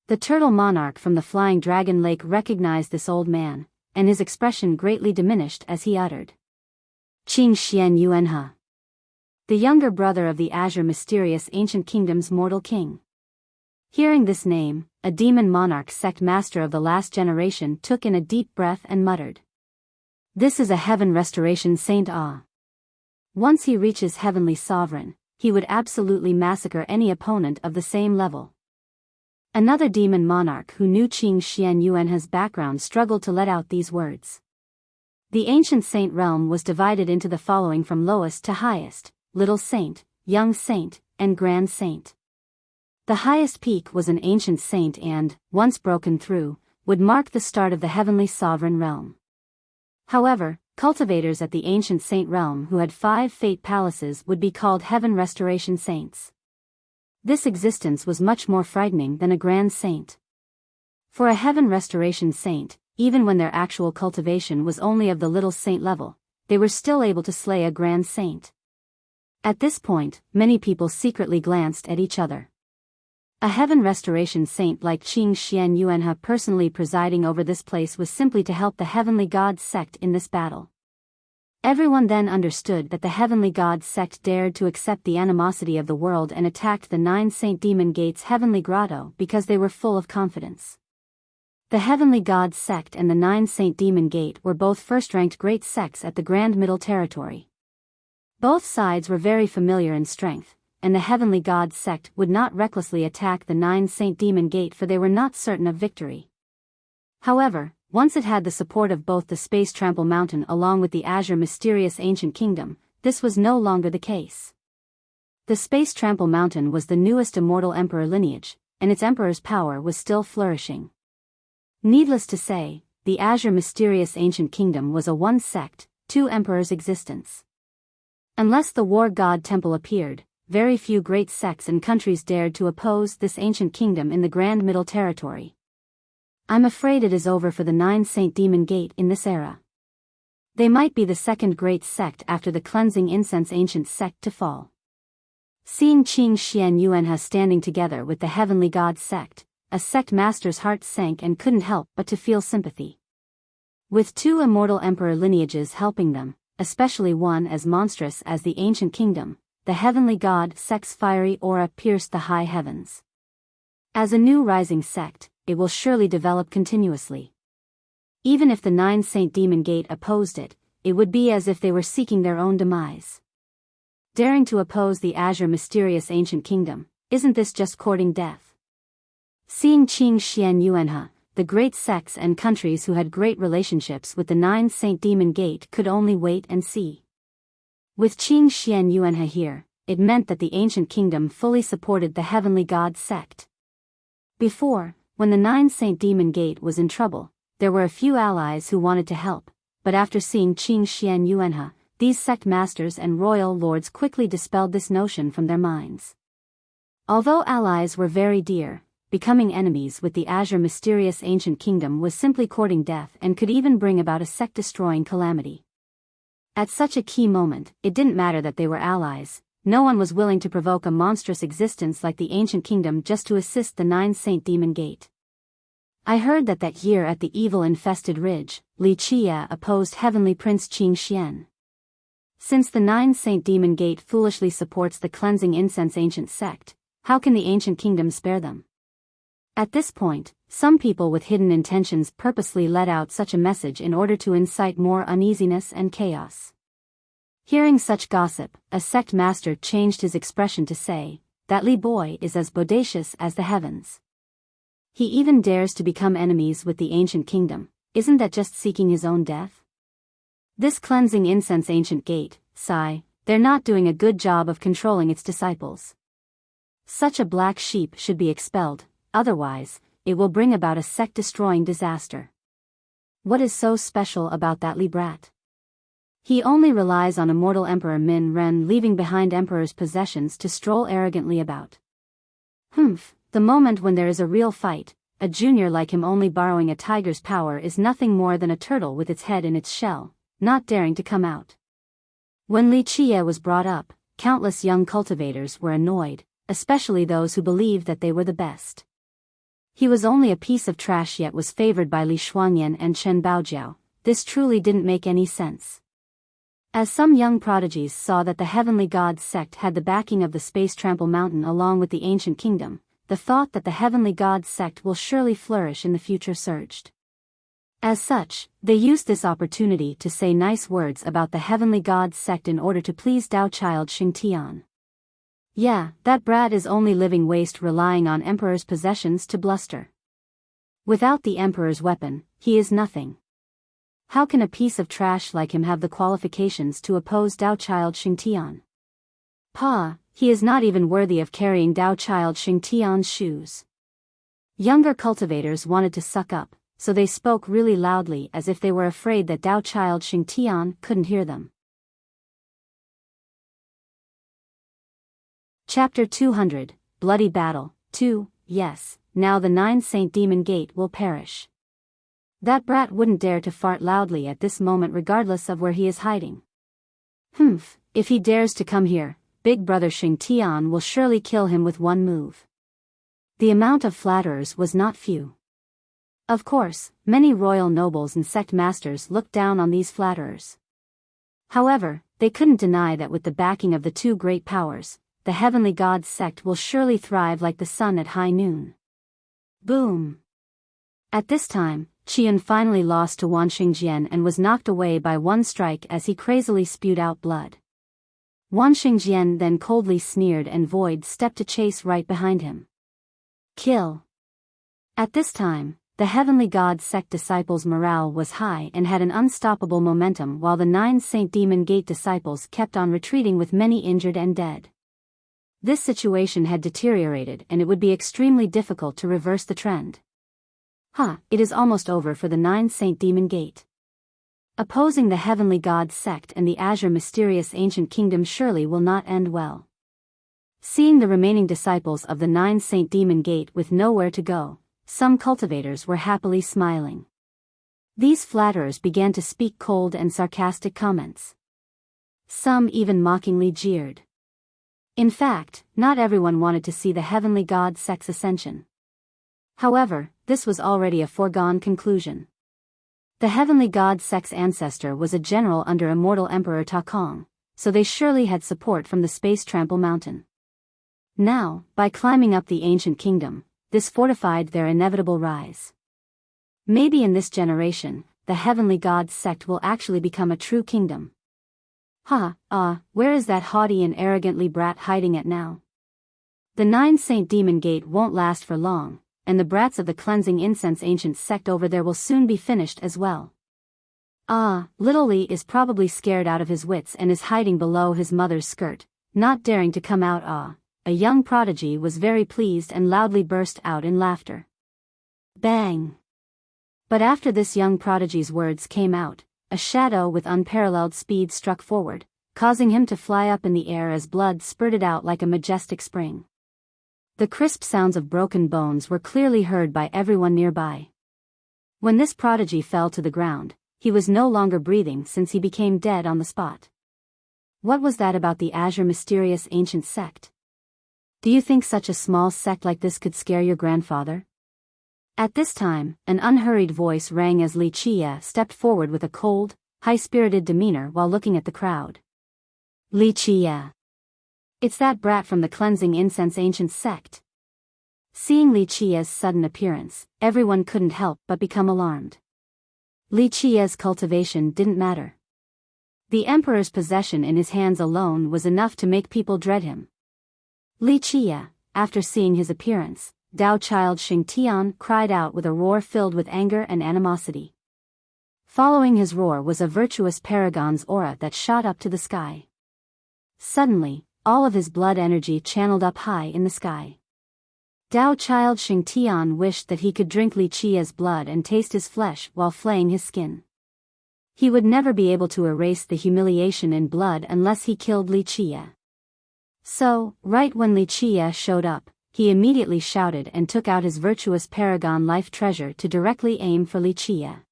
The turtle monarch from the flying dragon lake recognized this old man, and his expression greatly diminished as he uttered. Qing Xian Yuanhe. The younger brother of the azure mysterious ancient kingdom's mortal king. Hearing this name, a demon monarch sect master of the last generation took in a deep breath and muttered. This is a heaven restoration saint. Once he reaches heavenly sovereign, he would absolutely massacre any opponent of the same level. Another demon monarch who knew Qing Xian Yuanhe's background struggled to let out these words. The ancient saint realm was divided into the following from lowest to highest: little saint, young saint, and grand saint. The highest peak was an ancient saint and, once broken through, would mark the start of the heavenly sovereign realm. However, cultivators at the ancient saint realm who had 5 fate palaces would be called heaven restoration saints. This existence was much more frightening than a grand saint. For a heaven restoration saint, even when their actual cultivation was only of the little saint level, they were still able to slay a grand saint. At this point, many people secretly glanced at each other. A heaven restoration saint like Qing Xian Yuanhe personally presiding over this place was simply to help the heavenly god sect in this battle. Everyone then understood that the heavenly god sect dared to accept the animosity of the world and attacked the 9 Saint Demon Gates heavenly grotto because they were full of confidence. The heavenly god sect and the 9 Saint Demon Gate were both first-ranked great sects at the Grand Middle Territory. Both sides were very familiar in strength, and the heavenly god sect would not recklessly attack the 9 Saint Demon Gate, for they were not certain of victory. However, once it had the support of both the Space Trample Mountain along with the Azure Mysterious Ancient Kingdom, this was no longer the case. The Space Trample Mountain was the newest immortal emperor lineage, and its emperor's power was still flourishing. Needless to say, the Azure Mysterious Ancient Kingdom was a one sect, two emperors existence. Unless the War God Temple appeared, very few great sects and countries dared to oppose this ancient kingdom in the Grand Middle Territory. I'm afraid it is over for the 9 Saint Demon Gate in this era. They might be the second great sect after the Cleansing Incense Ancient sect to fall. Seeing Qing Xian Yuanhe standing together with the Heavenly God sect, a sect master's heart sank and couldn't help but to feel sympathy. With 2 immortal emperor lineages helping them, especially one as monstrous as the ancient kingdom, the heavenly god sect's fiery aura pierced the high heavens. As a new rising sect, it will surely develop continuously. Even if the 9 Saint Demon Gate opposed it, it would be as if they were seeking their own demise. Daring to oppose the Azure Mysterious Ancient Kingdom, isn't this just courting death? Seeing Qing Xian Yuanhe, the great sects and countries who had great relationships with the 9 Saint Demon Gate could only wait and see. With Qing Xian Yuanhe here, it meant that the ancient kingdom fully supported the heavenly god sect. Before, when the 9 Saint Demon Gate was in trouble, there were a few allies who wanted to help, but after seeing Qing Xian Yuanhe, these sect masters and royal lords quickly dispelled this notion from their minds. Although allies were very dear, becoming enemies with the Azure Mysterious Ancient Kingdom was simply courting death and could even bring about a sect-destroying calamity. At such a key moment, it didn't matter that they were allies. No one was willing to provoke a monstrous existence like the ancient kingdom just to assist the 9 Saint Demon Gate. I heard that year at the evil-infested ridge, Li Qie opposed Heavenly Prince Qing Xian. Since the 9 Saint Demon Gate foolishly supports the Cleansing Incense Ancient sect, how can the ancient kingdom spare them? At this point, some people with hidden intentions purposely let out such a message in order to incite more uneasiness and chaos. Hearing such gossip, a sect master changed his expression to say, "That Li boy is as bodacious as the heavens. He even dares to become enemies with the ancient kingdom, isn't that just seeking his own death? This Cleansing Incense Ancient Gate, sigh, they're not doing a good job of controlling its disciples. Such a black sheep should be expelled. Otherwise, it will bring about a sect-destroying disaster. What is so special about that Li brat? He only relies on immortal Emperor Min Ren leaving behind Emperor's possessions to stroll arrogantly about. The moment when there is a real fight, a junior like him only borrowing a tiger's power is nothing more than a turtle with its head in its shell, not daring to come out." When Li Qie was brought up, countless young cultivators were annoyed, especially those who believed that they were the best. He was only a piece of trash yet was favored by Li Shuangyan and Chen Baojiao. This truly didn't make any sense. As some young prodigies saw that the Heavenly God sect had the backing of the Space Trample Mountain along with the Ancient Kingdom, the thought that the Heavenly God sect will surely flourish in the future surged. As such, they used this opportunity to say nice words about the Heavenly God sect in order to please Dao Child Xingtian. Yeah, that brat is only living waste relying on Emperor's possessions to bluster. Without the Emperor's weapon, he is nothing. How can a piece of trash like him have the qualifications to oppose Dao Child Xingtian? He is not even worthy of carrying Dao Child Xingtian's shoes. Younger cultivators wanted to suck up, so they spoke really loudly as if they were afraid that Dao Child Xingtian couldn't hear them. Chapter 200, Bloody Battle, 2, yes, now the 9 Saint Demon Gate will perish. That brat wouldn't dare to fart loudly at this moment regardless of where he is hiding. Humph, if he dares to come here, Big Brother Xingtian will surely kill him with one move. The amount of flatterers was not few. Of course, many royal nobles and sect masters looked down on these flatterers. However, they couldn't deny that with the backing of the two great powers, the heavenly gods sect will surely thrive like the sun at high noon. Boom! At this time, Qian finally lost to Wan Xingjian and was knocked away by one strike as he crazily spewed out blood. Wan Xingjian then coldly sneered and Void stepped to chase right behind him. Kill! At this time, the heavenly god sect disciples' morale was high and had an unstoppable momentum while the 9 Saint Demon Gate disciples kept on retreating with many injured and dead. This situation had deteriorated and it would be extremely difficult to reverse the trend. It is almost over for the 9 Saint Demon Gate. Opposing the heavenly god sect and the Azure mysterious ancient kingdom surely will not end well. Seeing the remaining disciples of the 9 Saint Demon Gate with nowhere to go, some cultivators were happily smiling. These flatterers began to speak cold and sarcastic comments. Some even mockingly jeered. In fact, not everyone wanted to see the heavenly god sect's ascension. However, this was already a foregone conclusion. The heavenly god sect's ancestor was a general under immortal Emperor Ta Kong, so they surely had support from the Space Trample Mountain. Now, by climbing up the ancient kingdom, this fortified their inevitable rise. Maybe in this generation, the heavenly god sect will actually become a true kingdom. Where is that haughty and arrogantly brat hiding at now? The 9 Saint Demon Gate won't last for long, and the brats of the cleansing incense ancient sect over there will soon be finished as well. Little Lee is probably scared out of his wits and is hiding below his mother's skirt, not daring to come out. A young prodigy was very pleased and loudly burst out in laughter. Bang! But after this young prodigy's words came out, a shadow with unparalleled speed struck forward, causing him to fly up in the air as blood spurted out like a majestic spring. The crisp sounds of broken bones were clearly heard by everyone nearby. When this prodigy fell to the ground, he was no longer breathing since he became dead on the spot. What was that about the Azure mysterious ancient sect? Do you think such a small sect like this could scare your grandfather? At this time, an unhurried voice rang as Li Qia stepped forward with a cold, high-spirited demeanor while looking at the crowd. Li Qia. It's that brat from the cleansing incense ancient sect. Seeing Li Qia's sudden appearance, everyone couldn't help but become alarmed. Li Qia's cultivation didn't matter. The emperor's possession in his hands alone was enough to make people dread him. Li Qia, after seeing his appearance, Dao Child Xingtian cried out with a roar filled with anger and animosity. Following his roar was a virtuous paragon's aura that shot up to the sky. Suddenly, all of his blood energy channeled up high in the sky. Dao Child Xingtian wished that he could drink Li Qia's blood and taste his flesh while flaying his skin. He would never be able to erase the humiliation in blood unless he killed Li Qia. So, right when Li Qia showed up, he immediately shouted and took out his virtuous paragon life treasure to directly aim for Li Qia.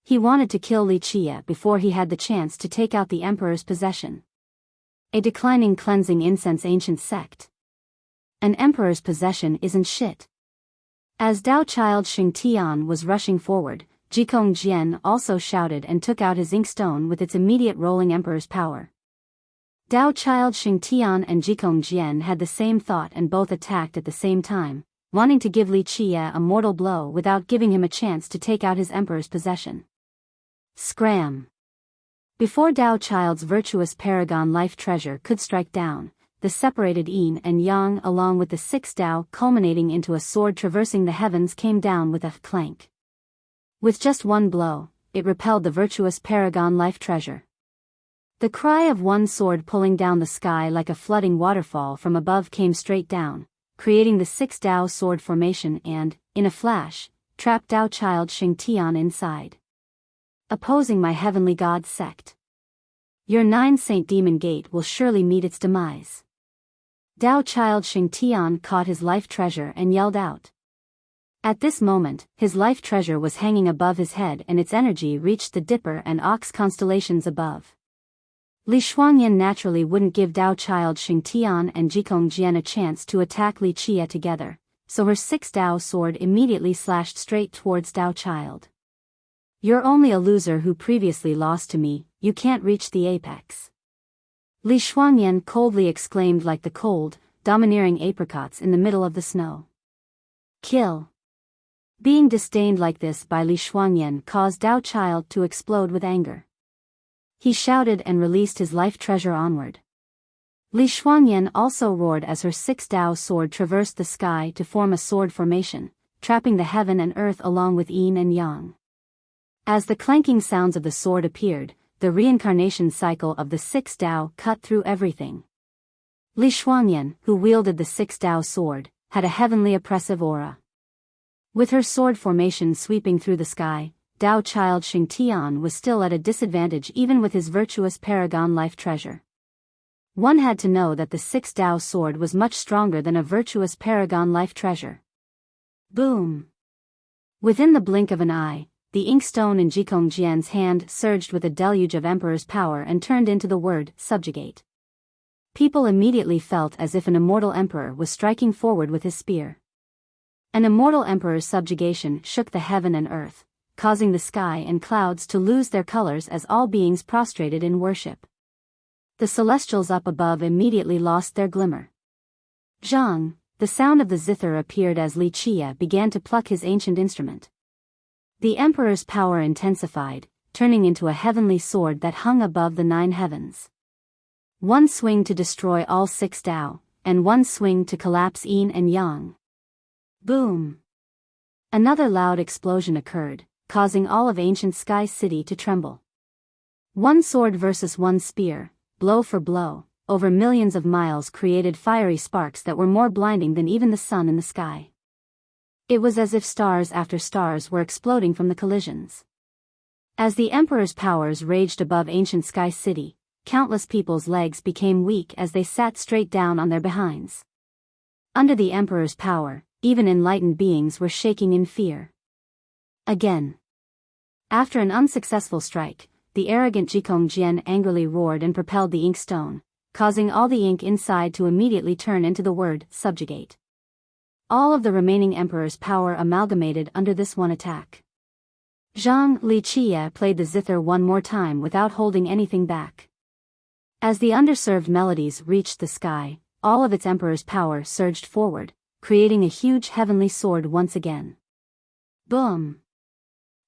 He wanted to kill Li Qia before he had the chance to take out the emperor's possession. A declining cleansing incense ancient sect. An emperor's possession isn't shit. As Dao Child Xingtian was rushing forward, Jikong Jian also shouted and took out his inkstone with its immediate rolling emperor's power. Dao Child Xingtian and Jikong Jian had the same thought and both attacked at the same time, wanting to give Li Qia a mortal blow without giving him a chance to take out his emperor's possession. Scram! Before Dao Child's virtuous paragon life treasure could strike down, the separated yin and yang along with the 6 Dao culminating into a sword traversing the heavens came down with a clank. With just one blow, it repelled the virtuous paragon life treasure. The cry of one sword pulling down the sky like a flooding waterfall from above came straight down, creating the 6 Dao sword formation and, in a flash, trapped Dao Child Xingtian inside. Opposing my heavenly god sect. Your 9 Saint Demon Gate will surely meet its demise. Dao Child Xingtian caught his life treasure and yelled out. At this moment, his life treasure was hanging above his head and its energy reached the Dipper and Ox constellations above. Li Shuangyan naturally wouldn't give Dao Child Xingtian and Jikong Jian a chance to attack Li Qie together, so her 6 Dao sword immediately slashed straight towards Dao Child. You're only a loser who previously lost to me, you can't reach the apex. Li Shuangyan coldly exclaimed like the cold, domineering apricots in the middle of the snow. Kill. Being disdained like this by Li Shuangyan caused Dao Child to explode with anger. He shouted and released his life treasure onward. Li Shuangyan also roared as her 6 Dao sword traversed the sky to form a sword formation, trapping the heaven and earth along with yin and yang. As the clanking sounds of the sword appeared, the reincarnation cycle of the 6 Dao cut through everything. Li Shuangyan, who wielded the 6 Dao sword, had a heavenly oppressive aura. With her sword formation sweeping through the sky, Dao Child Xingtian was still at a disadvantage even with his virtuous paragon life treasure. One had to know that the 6 Dao sword was much stronger than a virtuous paragon life treasure. Boom! Within the blink of an eye, the inkstone in Jikong Jian's hand surged with a deluge of Emperor's power and turned into the word, subjugate. People immediately felt as if an immortal emperor was striking forward with his spear. An immortal emperor's subjugation shook the heaven and earth, causing the sky and clouds to lose their colors as all beings prostrated in worship. The celestials up above immediately lost their glimmer. Zhang, the sound of the zither appeared as Li Qie began to pluck his ancient instrument. The emperor's power intensified, turning into a heavenly sword that hung above the 9 heavens. One swing to destroy all 6 Dao, and one swing to collapse yin and yang. Boom! Another loud explosion occurred, causing all of ancient Sky City to tremble. One sword versus one spear, blow for blow, over millions of miles created fiery sparks that were more blinding than even the sun in the sky. It was as if stars after stars were exploding from the collisions. As the Emperor's powers raged above ancient Sky City, countless people's legs became weak as they sat straight down on their behinds. Under the Emperor's power, even enlightened beings were shaking in fear. Again. After an unsuccessful strike, the arrogant Jikong Jian angrily roared and propelled the inkstone, causing all the ink inside to immediately turn into the word, subjugate. All of the remaining Emperor's power amalgamated under this one attack. Zhang Li Qie played the zither one more time without holding anything back. As the underserved melodies reached the sky, all of its Emperor's power surged forward, creating a huge heavenly sword once again. Boom!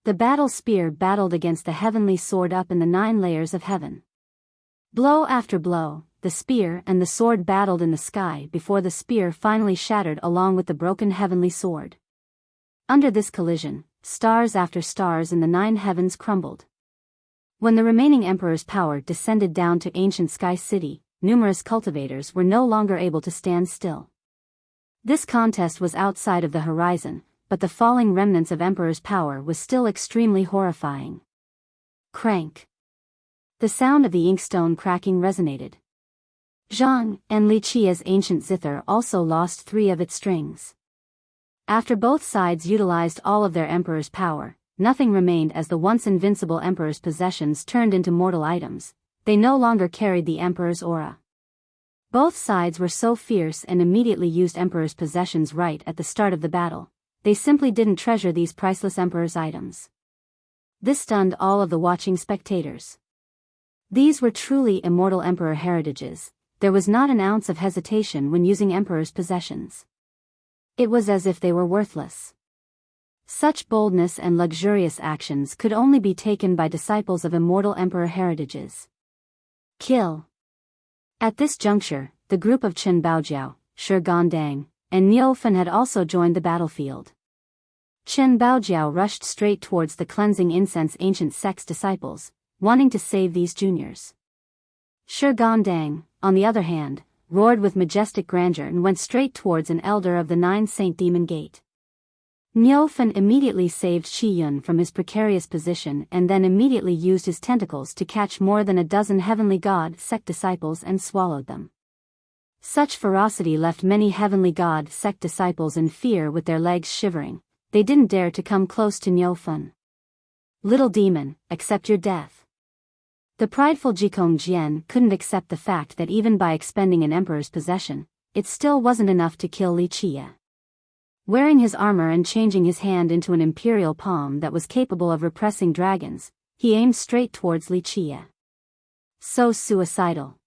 The battle spear battled against the heavenly sword up in the 9 layers of heaven. Blow after blow, the spear and the sword battled in the sky before the spear finally shattered along with the broken heavenly sword. Under this collision, stars after stars in the 9 heavens crumbled. When the remaining Emperor's power descended down to ancient Sky City, numerous cultivators were no longer able to stand still. This contest was outside of the horizon, but the falling remnants of Emperor's power was still extremely horrifying. Crank. The sound of the inkstone cracking resonated. Zhang and Li Qie's ancient zither also lost 3 of its strings. After both sides utilized all of their Emperor's power, nothing remained as the once invincible Emperor's possessions turned into mortal items. They no longer carried the Emperor's aura. Both sides were so fierce and immediately used Emperor's possessions right at the start of the battle. They simply didn't treasure these priceless Emperor's items. This stunned all of the watching spectators. These were truly immortal Emperor heritages. There was not an ounce of hesitation when using Emperor's possessions. It was as if they were worthless. Such boldness and luxurious actions could only be taken by disciples of immortal Emperor heritages. Kill. At this juncture, the group of Chen Baojiao, Shi Gandang, and Niu Fen had also joined the battlefield. Chen Baojiao rushed straight towards the cleansing incense ancient sect's disciples, wanting to save these juniors. Shi Gandang, on the other hand, roared with majestic grandeur and went straight towards an elder of the 9 Saint Demon Gate. Niu Fen immediately saved Qi Yun from his precarious position and then immediately used his tentacles to catch more than a dozen heavenly god sect disciples and swallowed them. Such ferocity left many heavenly god sect disciples in fear with their legs shivering, they didn't dare to come close to Niufeng. Little demon, accept your death. The prideful Jikong Jian couldn't accept the fact that even by expending an emperor's possession, it still wasn't enough to kill Li Qie. Wearing his armor and changing his hand into an imperial palm that was capable of repressing dragons, he aimed straight towards Li Qie. So suicidal.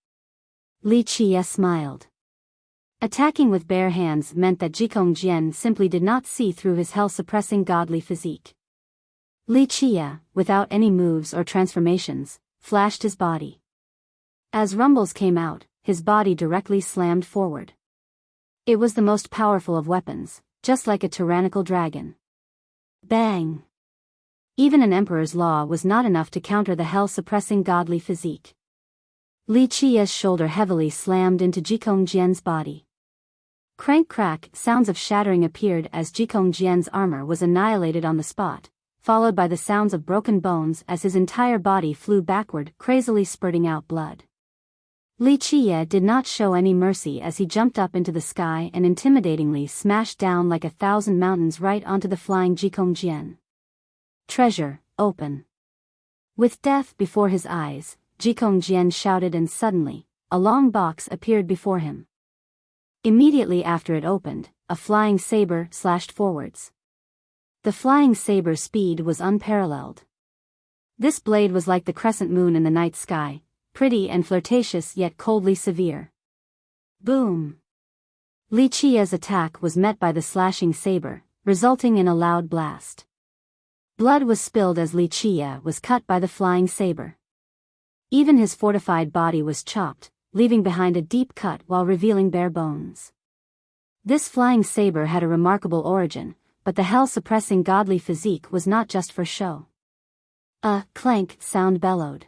Li Qie smiled. Attacking with bare hands meant that Jikong Jian simply did not see through his hell-suppressing godly physique. Li Qie, without any moves or transformations, flashed his body. As rumbles came out, his body directly slammed forward. It was the most powerful of weapons, just like a tyrannical dragon. Bang! Even an emperor's law was not enough to counter the hell-suppressing godly physique. Li Qie's shoulder heavily slammed into Jikong Jian's body. Crank-crack sounds of shattering appeared as Jikong Jian's armor was annihilated on the spot, followed by the sounds of broken bones as his entire body flew backward, crazily spurting out blood. Li Qie did not show any mercy as he jumped up into the sky and intimidatingly smashed down like 1,000 mountains right onto the flying Jikong Jian. Treasure, open. With death before his eyes, Jikong Jian shouted, and suddenly, a long box appeared before him. Immediately after it opened, a flying saber slashed forwards. The flying saber's speed was unparalleled. This blade was like the crescent moon in the night sky, pretty and flirtatious yet coldly severe. Boom! Li Qie's attack was met by the slashing saber, resulting in a loud blast. Blood was spilled as Li Qie was cut by the flying saber. Even his fortified body was chopped, leaving behind a deep cut while revealing bare bones. This flying saber had a remarkable origin, but the hell-suppressing godly physique was not just for show. A clank sound bellowed.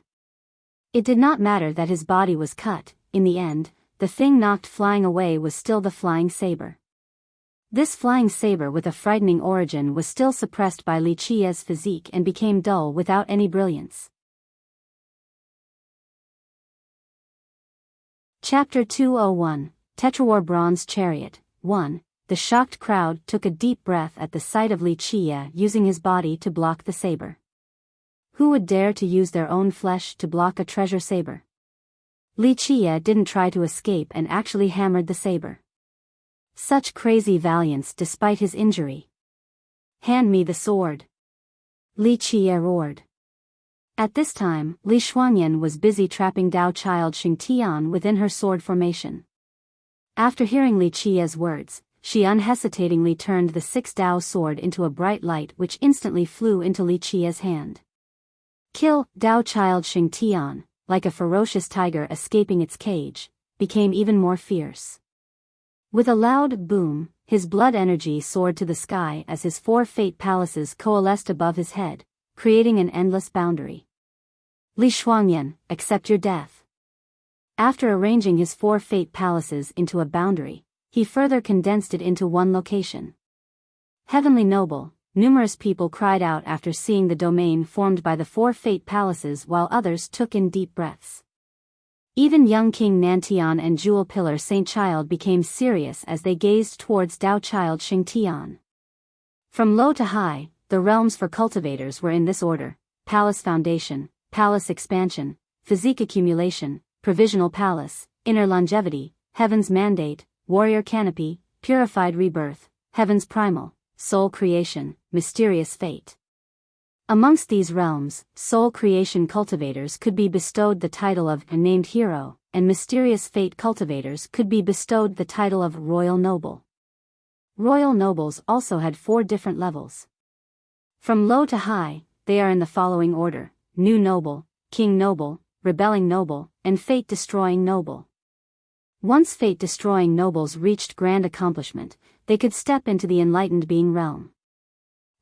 It did not matter that his body was cut, in the end, the thing knocked flying away was still the flying saber. This flying saber with a frightening origin was still suppressed by Li Qie's physique and became dull without any brilliance. Chapter 201, Tetrawar Bronze Chariot, 1. The shocked crowd took a deep breath at the sight of Li Qie using his body to block the saber. Who would dare to use their own flesh to block a treasure saber? Li Qie didn't try to escape and actually hammered the saber. Such crazy valiance despite his injury. Hand me the sword. Li Qie roared. At this time, Li Shuangyan was busy trapping Dao child Xingtian within her sword formation. After hearing Li Qie's words, she unhesitatingly turned the 6 Dao sword into a bright light which instantly flew into Li Qie's hand. Kill, Dao child Xingtian, like a ferocious tiger escaping its cage, became even more fierce. With a loud boom, his blood energy soared to the sky as his 4 fate palaces coalesced above his head, creating an endless boundary. Li Shuangyan, accept your death. After arranging his 4 fate palaces into a boundary, he further condensed it into one location. Heavenly Noble, numerous people cried out after seeing the domain formed by the 4 fate palaces while others took in deep breaths. Even young King Nantian and Jewel Pillar Saint Child became serious as they gazed towards Dao Child Xingtian. From low to high, the realms for cultivators were in this order: Palace Foundation, Palace Expansion, Physique Accumulation, Provisional Palace, Inner Longevity, Heaven's Mandate, Warrior Canopy, Purified Rebirth, Heaven's Primal, Soul Creation, Mysterious Fate. Amongst these realms, Soul Creation cultivators could be bestowed the title of Named Hero, and Mysterious Fate cultivators could be bestowed the title of Royal Noble. Royal Nobles also had 4 different levels. From low to high, they are in the following order: New Noble, King Noble, Rebelling Noble, and Fate-Destroying Noble. Once Fate-Destroying Nobles reached grand accomplishment, they could step into the Enlightened Being realm.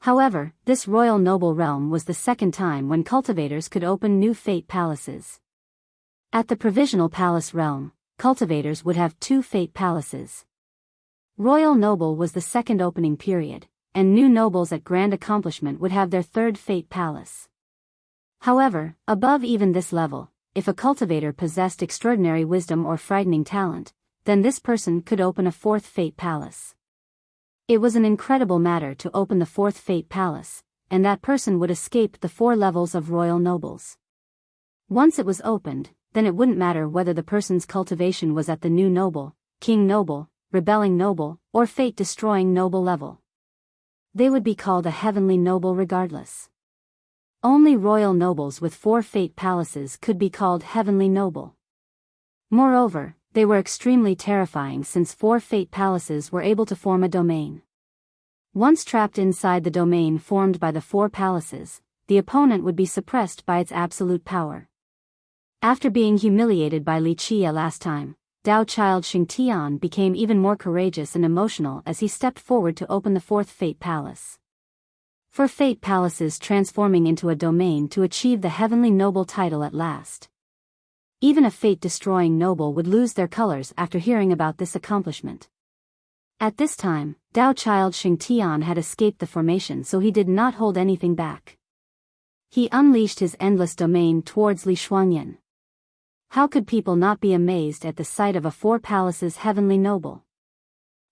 However, this Royal Noble realm was the second time when cultivators could open new Fate Palaces. At the Provisional Palace realm, cultivators would have 2 Fate Palaces. Royal Noble was the second opening period, and new nobles at grand accomplishment would have their 3rd Fate Palace. However, above even this level, if a cultivator possessed extraordinary wisdom or frightening talent, then this person could open a 4th Fate Palace. It was an incredible matter to open the fourth Fate Palace, and that person would escape the 4 levels of royal nobles. Once it was opened, then it wouldn't matter whether the person's cultivation was at the new noble, king noble, rebelling noble, or fate-destroying noble level. They would be called a heavenly noble regardless. Only royal nobles with 4 fate palaces could be called heavenly noble. Moreover, they were extremely terrifying since 4 fate palaces were able to form a domain. Once trapped inside the domain formed by the 4 palaces, the opponent would be suppressed by its absolute power. After being humiliated by Li Qia last time, Dao Child Xingtian became even more courageous and emotional as he stepped forward to open the 4th Fate Palace. 4 Fate Palaces transforming into a domain to achieve the heavenly noble title at last. Even a fate-destroying noble would lose their colors after hearing about this accomplishment. At this time, Dao Child Xingtian had escaped the formation, so he did not hold anything back. He unleashed his endless domain towards Li Shuangyan. How could people not be amazed at the sight of a 4 palaces heavenly noble?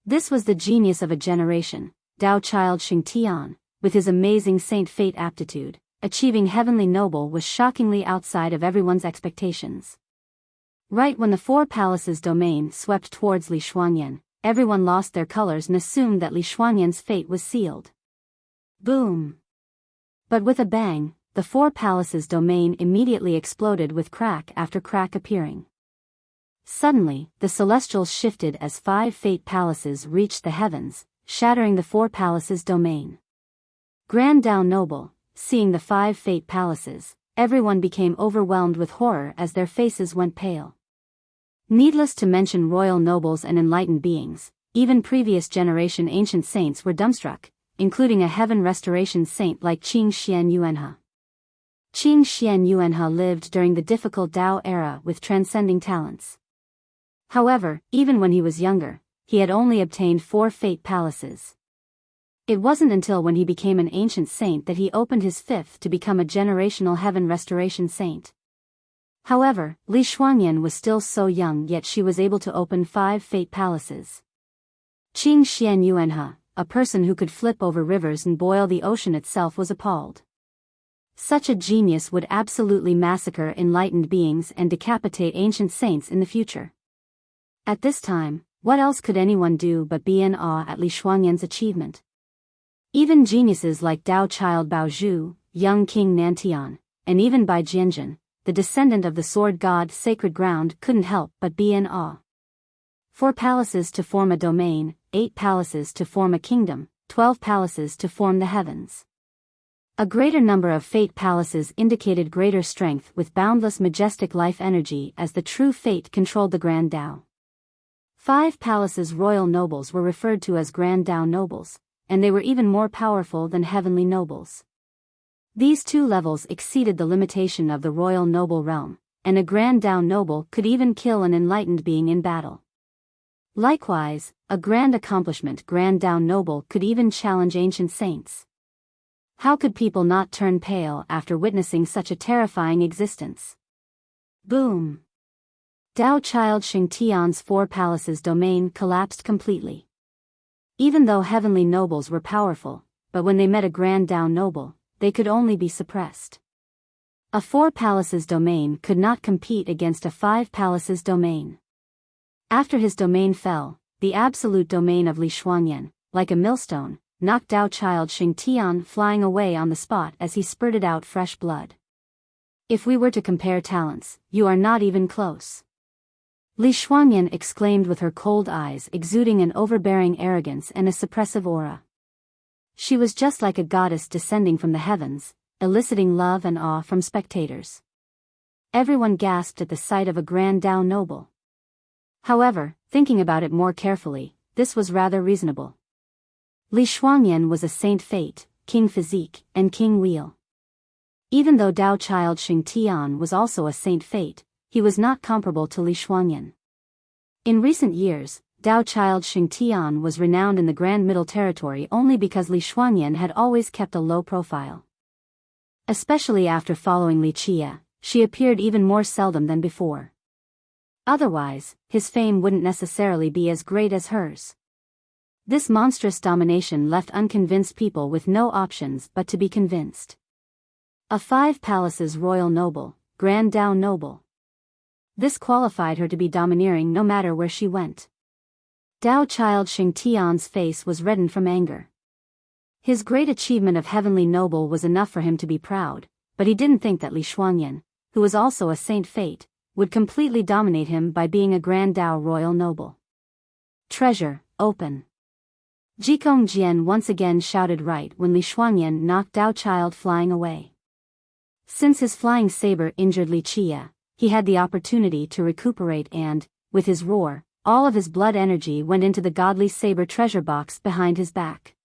This was the genius of a generation, Dao Child Xingtian, with his amazing saint fate aptitude, achieving heavenly noble was shockingly outside of everyone's expectations. Right when the 4 palaces domain swept towards Li Shuangyan, everyone lost their colors and assumed that Li Shuangyan's fate was sealed. Boom! But with a bang, the 4 palaces domain immediately exploded with crack after crack appearing. Suddenly, the celestials shifted as 5 fate palaces reached the heavens, shattering the 4 palaces domain. Grand Dao Noble, seeing the 5 fate palaces, everyone became overwhelmed with horror as their faces went pale. Needless to mention royal nobles and enlightened beings, even previous generation ancient saints were dumbstruck, including a heaven restoration saint like Qing Xian Yuanhe. Qing Xian Yuanhe lived during the difficult Dao era with transcending talents. However, even when he was younger, he had only obtained 4 fate palaces. It wasn't until when he became an ancient saint that he opened his 5th to become a generational heaven restoration saint. However, Li Shuangyan was still so young, yet she was able to open 5 fate palaces. Qing Xian Yuanhe, a person who could flip over rivers and boil the ocean itself, was appalled. Such a genius would absolutely massacre enlightened beings and decapitate ancient saints in the future. At this time, what else could anyone do but be in awe at Li Shuangyan's achievement? Even geniuses like Dao Child Baozhu, young King Nantian, and even Bai Jianjun, the descendant of the sword god Sacred Ground, couldn't help but be in awe. 4 palaces to form a domain, 8 palaces to form a kingdom, 12 palaces to form the heavens. A greater number of fate palaces indicated greater strength with boundless majestic life energy as the true fate controlled the Grand Dao. 5 palaces royal nobles were referred to as Grand Dao nobles, and they were even more powerful than heavenly nobles. These 2 levels exceeded the limitation of the royal noble realm, and a Grand Dao noble could even kill an enlightened being in battle. Likewise, a grand accomplishment, Grand Dao noble could even challenge ancient saints. How could people not turn pale after witnessing such a terrifying existence? Boom! Dao Child Xingtian's 4 palaces domain collapsed completely. Even though heavenly nobles were powerful, but when they met a Grand Dao noble, they could only be suppressed. A 4 palaces domain could not compete against a 5 palaces domain. After his domain fell, the absolute domain of Li Shuangyan, like a millstone, knocked Dao Child Xingtian flying away on the spot as he spurted out fresh blood. If we were to compare talents, you are not even close. Li Shuangyan exclaimed with her cold eyes exuding an overbearing arrogance and a suppressive aura. She was just like a goddess descending from the heavens, eliciting love and awe from spectators. Everyone gasped at the sight of a Grand Dao noble. However, thinking about it more carefully, this was rather reasonable. Li Shuangyan was a saint fate, king physique, and king wheel. Even though Dao Child Xingtian was also a saint fate, he was not comparable to Li Shuangyan. In recent years, Dao Child Xingtian was renowned in the Grand Middle Territory only because Li Shuangyan had always kept a low profile. Especially after following Li Qia, she appeared even more seldom than before. Otherwise, his fame wouldn't necessarily be as great as hers. This monstrous domination left unconvinced people with no options but to be convinced. A 5 palaces royal noble, Grand Dao noble. This qualified her to be domineering no matter where she went. Dao child Xing Tian's face was reddened from anger. His great achievement of heavenly noble was enough for him to be proud, but he didn't think that Li Shuangyan, who was also a saint fate, would completely dominate him by being a Grand Dao royal noble. Treasure, open. Jikong Jian once again shouted right when Li Shuangyan knocked Dao child flying away. Since his flying saber injured Li Chia, he had the opportunity to recuperate and, with his roar, all of his blood energy went into the godly saber treasure box behind his back.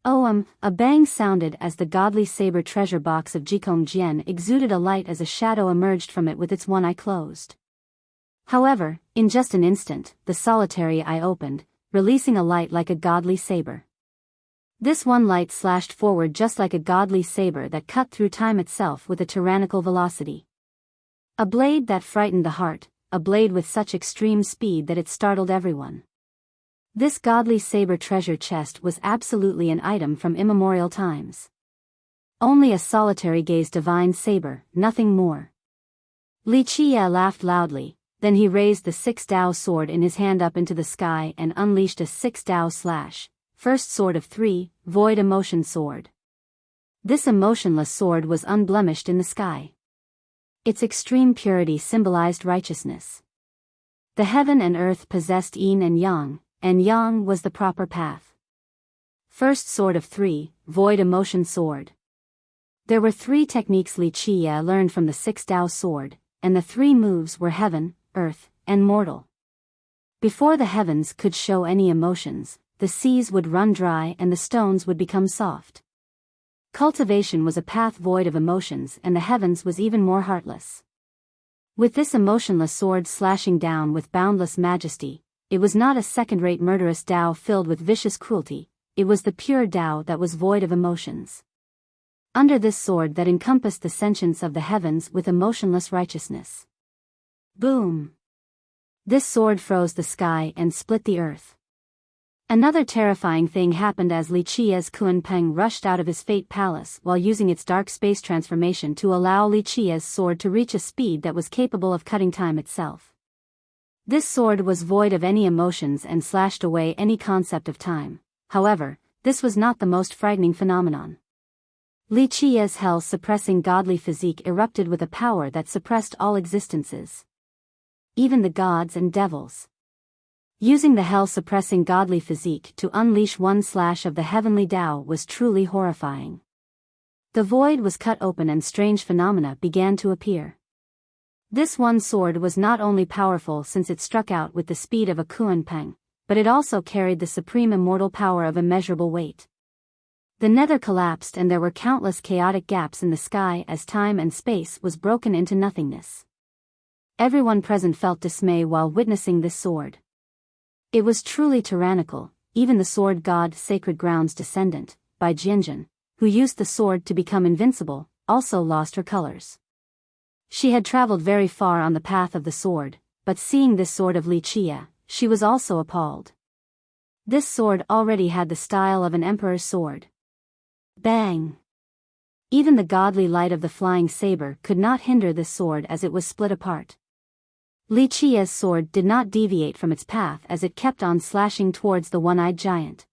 A bang sounded as the godly saber treasure box of Jikong Jian exuded a light as a shadow emerged from it with its one eye closed. However, in just an instant, the solitary eye opened, releasing a light like a godly saber. This one light slashed forward just like a godly saber that cut through time itself with a tyrannical velocity. A blade that frightened the heart, a blade with such extreme speed that it startled everyone. This godly saber treasure chest was absolutely an item from immemorial times. Only a solitary gazed divine saber, nothing more. Li Chia laughed loudly, then he raised the 6 Dao sword in his hand up into the sky and unleashed a 6 Dao slash, first sword of 3, void emotion sword. This emotionless sword was unblemished in the sky. Its extreme purity symbolized righteousness. The heaven and earth possessed yin and yang was the proper path. First sword of 3, void emotion sword. There were 3 techniques Li Chia learned from the 6 Dao sword, and the 3 moves were heaven, earth, and mortal. Before the heavens could show any emotions, the seas would run dry and the stones would become soft. Cultivation was a path void of emotions and the heavens was even more heartless. With this emotionless sword slashing down with boundless majesty, it was not a second-rate murderous Dao filled with vicious cruelty, it was the pure Dao that was void of emotions. Under this sword that encompassed the sentience of the heavens with emotionless righteousness. Boom! This sword froze the sky and split the earth. Another terrifying thing happened as Li Chia's Kunpeng rushed out of his fate palace while using its dark space transformation to allow Li Chia's sword to reach a speed that was capable of cutting time itself. This sword was void of any emotions and slashed away any concept of time. However, this was not the most frightening phenomenon. Li Chia's hell-suppressing godly physique erupted with a power that suppressed all existences. Even the gods and devils. Using the hell-suppressing godly physique to unleash one slash of the heavenly Tao was truly horrifying. The void was cut open and strange phenomena began to appear. This one sword was not only powerful since it struck out with the speed of a Kunpeng, but it also carried the supreme immortal power of immeasurable weight. The nether collapsed and there were countless chaotic gaps in the sky as time and space was broken into nothingness. Everyone present felt dismay while witnessing this sword. It was truly tyrannical. Even the sword god Sacred Ground's descendant, Bai Jianjun, who used the sword to become invincible, also lost her colors. She had traveled very far on the path of the sword, but seeing this sword of Li Chia, she was also appalled. This sword already had the style of an emperor's sword. Bang! Even the godly light of the flying saber could not hinder this sword as it was split apart. Li Chia's sword did not deviate from its path as it kept on slashing towards the one-eyed giant.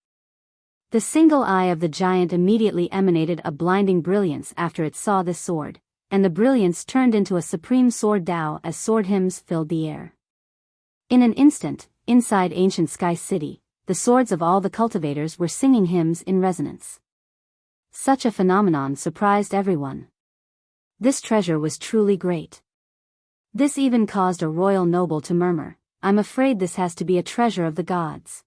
The single eye of the giant immediately emanated a blinding brilliance after it saw this sword, and the brilliance turned into a supreme sword Tao as sword hymns filled the air. In an instant, inside ancient Sky City, the swords of all the cultivators were singing hymns in resonance. Such a phenomenon surprised everyone. This treasure was truly great. This even caused a royal noble to murmur, "I'm afraid this has to be a treasure of the gods.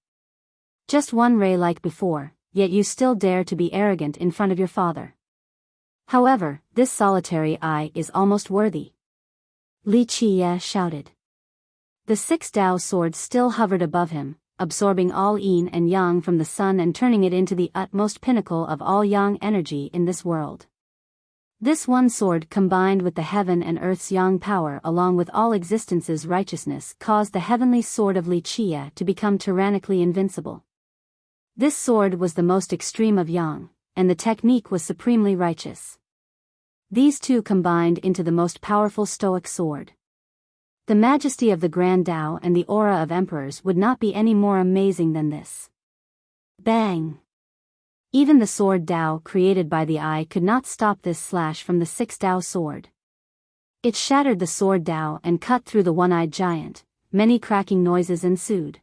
Just one ray like before, yet you still dare to be arrogant in front of your father. However, this solitary eye is almost worthy." Li Chia shouted. The 6 Dao sword still hovered above him, absorbing all yin and yang from the sun and turning it into the utmost pinnacle of all yang energy in this world. This one sword combined with the heaven and earth's yang power along with all existence's righteousness caused the heavenly sword of Li Chia to become tyrannically invincible. This sword was the most extreme of yang, and the technique was supremely righteous. These two combined into the most powerful stoic sword. The majesty of the Grand Tao and the aura of emperors would not be any more amazing than this. Bang! Even the sword Tao created by the eye could not stop this slash from the sixth Tao sword. It shattered the sword Tao and cut through the one-eyed giant. Many cracking noises ensued.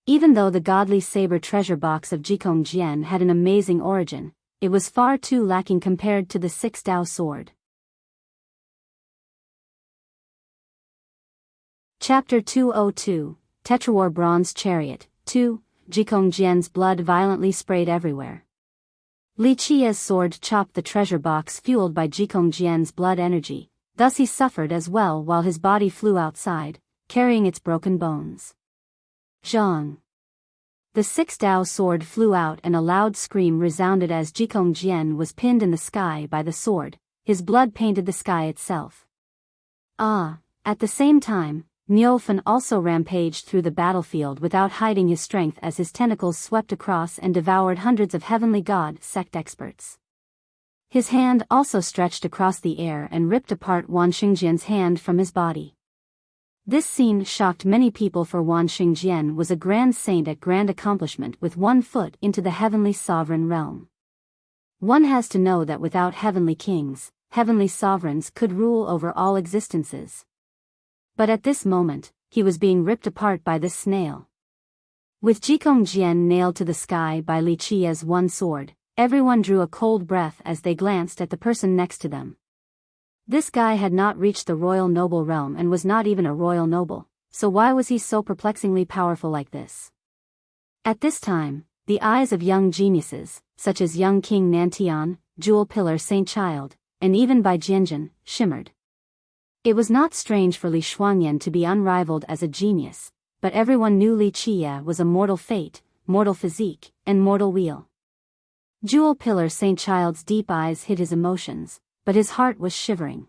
Even though the godly saber treasure box of Jikong Jian had an amazing origin, it was far too lacking compared to the sixth Tao sword. Chapter 202, Tetrawar Bronze Chariot, 2, Jikong Jian's blood violently sprayed everywhere. Li Qia's sword chopped the treasure box fueled by Jikong Jian's blood energy, thus he suffered as well while his body flew outside, carrying its broken bones. Zhang. The sixth Tao sword flew out and a loud scream resounded as Jikong Jian was pinned in the sky by the sword, his blood painted the sky itself. At the same time, Niufen also rampaged through the battlefield without hiding his strength as his tentacles swept across and devoured hundreds of heavenly god sect experts. His hand also stretched across the air and ripped apart Wan Xingjian's hand from his body. This scene shocked many people, for Wan Xingjian was a grand saint at grand accomplishment with 1 foot into the heavenly sovereign realm. One has to know that without heavenly kings, heavenly sovereigns could rule over all existences. But at this moment, he was being ripped apart by this snail. With Jikong Jian nailed to the sky by Li Qia's one sword, everyone drew a cold breath as they glanced at the person next to them. This guy had not reached the royal noble realm and was not even a royal noble, so why was he so perplexingly powerful like this? At this time, the eyes of young geniuses, such as young King Nantian, Jewel Pillar Saint Child, and even Bai Jianjun, shimmered. It was not strange for Li Shuangyan to be unrivaled as a genius, but everyone knew Li Qia was a mortal fate, mortal physique, and mortal wheel. Jewel Pillar Saint Child's deep eyes hid his emotions, but his heart was shivering.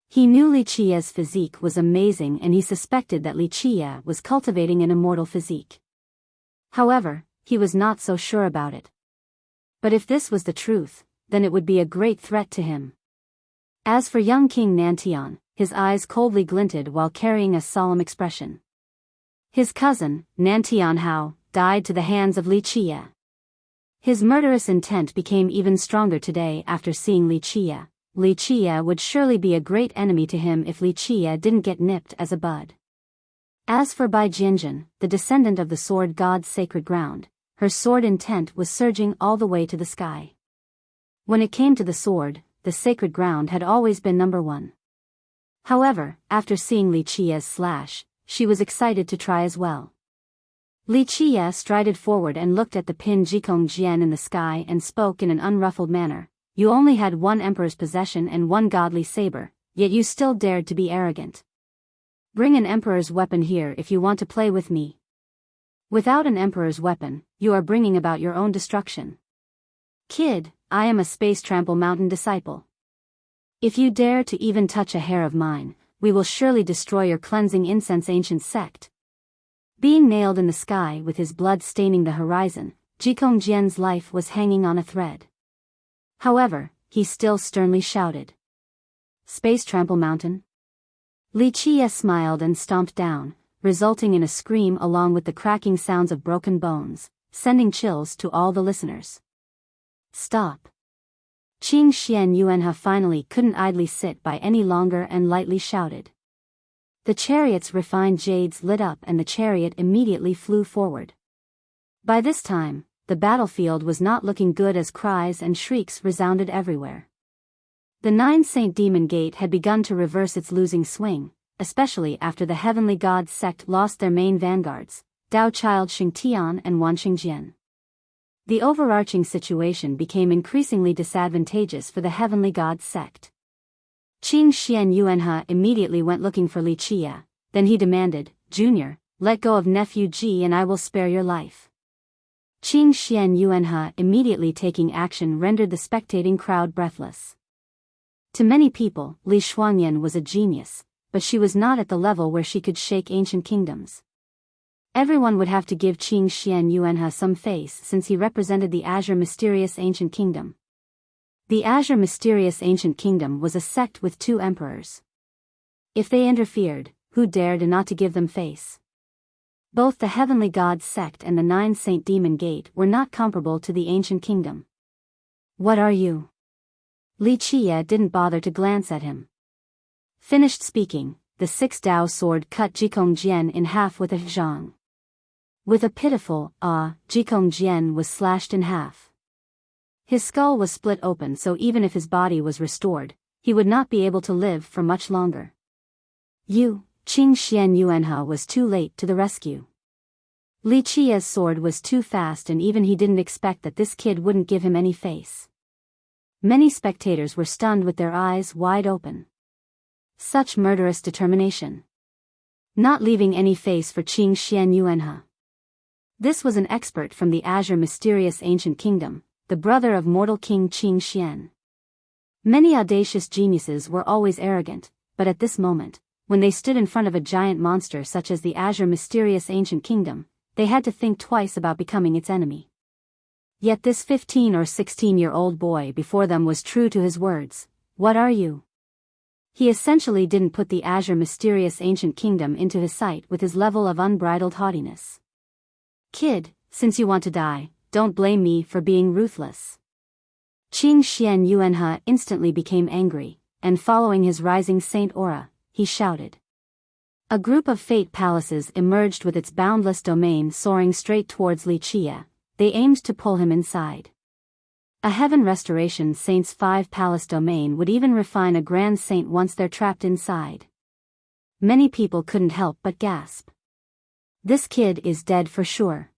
He knew Li Qia's physique was amazing and he suspected that Li Qia was cultivating an immortal physique. However, he was not so sure about it. But if this was the truth, then it would be a great threat to him. As for young King Nantian, his eyes coldly glinted while carrying a solemn expression. His cousin, Nantian Hao, died to the hands of Li Qia. His murderous intent became even stronger today after seeing Li Qia. Li Qia would surely be a great enemy to him if Li Qia didn't get nipped as a bud. As for Bai Jianjun, the descendant of the sword god's sacred ground, her sword intent was surging all the way to the sky. When it came to the sword, the sacred ground had always been number one. However, after seeing Li Qia's slash, she was excited to try as well. Li Qia strided forward and looked at the pinned Jikong Jian in the sky and spoke in an unruffled manner. You only had 1 emperor's possession and 1 godly saber, yet you still dared to be arrogant. Bring an emperor's weapon here if you want to play with me. Without an emperor's weapon, you are bringing about your own destruction. Kid, I am a Space Trample Mountain disciple. If you dare to even touch a hair of mine, we will surely destroy your cleansing incense ancient sect. Being nailed in the sky with his blood staining the horizon, Jikong Jian's life was hanging on a thread. However, he still sternly shouted. Space Trample Mountain? Li Qia smiled and stomped down, resulting in a scream along with the cracking sounds of broken bones, sending chills to all the listeners. Stop. Qing Xian Yuanhe finally couldn't idly sit by any longer and lightly shouted. The chariot's refined jades lit up and the chariot immediately flew forward. By this time, the battlefield was not looking good as cries and shrieks resounded everywhere. The 9 Saint Demon Gate had begun to reverse its losing swing, especially after the Heavenly God sect lost their main vanguards, Dao Child Xingtian and Wan Xingjian. The overarching situation became increasingly disadvantageous for the Heavenly God sect. Qing Xian Yuanhe immediately went looking for Li Qia, then he demanded, Junior, let go of nephew Ji and I will spare your life. Qing Xian Yuanhe immediately taking action rendered the spectating crowd breathless. To many people, Li Shuangyan was a genius, but she was not at the level where she could shake ancient kingdoms. Everyone would have to give Qing Xian Yuanhe some face since he represented the Azure Mysterious Ancient Kingdom. The Azure Mysterious Ancient Kingdom was a sect with 2 emperors. If they interfered, who dared not to give them face? Both the Heavenly Gods sect and the 9 Saint Demon Gate were not comparable to the Ancient Kingdom. What are you? Li Qie didn't bother to glance at him. Finished speaking, the 6 Dao sword cut Jikong Jian in half with a zhang. With a pitiful Jikong Jian was slashed in half. His skull was split open, so even if his body was restored, he would not be able to live for much longer. Qing Xian Yuanhe was too late to the rescue. Li Qie's sword was too fast, and even he didn't expect that this kid wouldn't give him any face. Many spectators were stunned with their eyes wide open. Such murderous determination. Not leaving any face for Qing Xian Yuanhe. This was an expert from the Azure Mysterious Ancient Kingdom, the brother of mortal King Qing Xian. Many audacious geniuses were always arrogant, but at this moment, when they stood in front of a giant monster such as the Azure Mysterious Ancient Kingdom, they had to think twice about becoming its enemy. Yet this 15 or 16-year-old boy before them was true to his words. What are you? He essentially didn't put the Azure Mysterious Ancient Kingdom into his sight with his level of unbridled haughtiness. Kid, since you want to die, don't blame me for being ruthless. Qing Xian Yuanhe instantly became angry, and following his rising saint aura, he shouted. A group of fate palaces emerged with its boundless domain soaring straight towards Li Qie. They aimed to pull him inside. A Heaven Restoration Saint's 5-palace domain would even refine a Grand Saint once they're trapped inside. Many people couldn't help but gasp. This kid is dead for sure.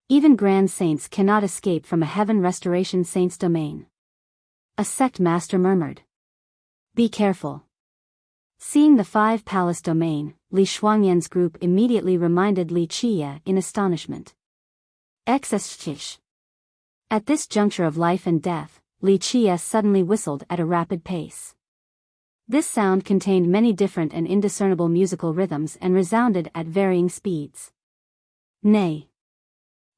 Even Grand Saints cannot escape from a Heaven Restoration Saint's domain. A sect master murmured. Be careful. Seeing the 5-palace domain, Li Shuangyan's group immediately reminded Li Qie in astonishment. Xsh. At this juncture of life and death, Li Qie suddenly whistled at a rapid pace. This sound contained many different and indiscernible musical rhythms and resounded at varying speeds. Nay.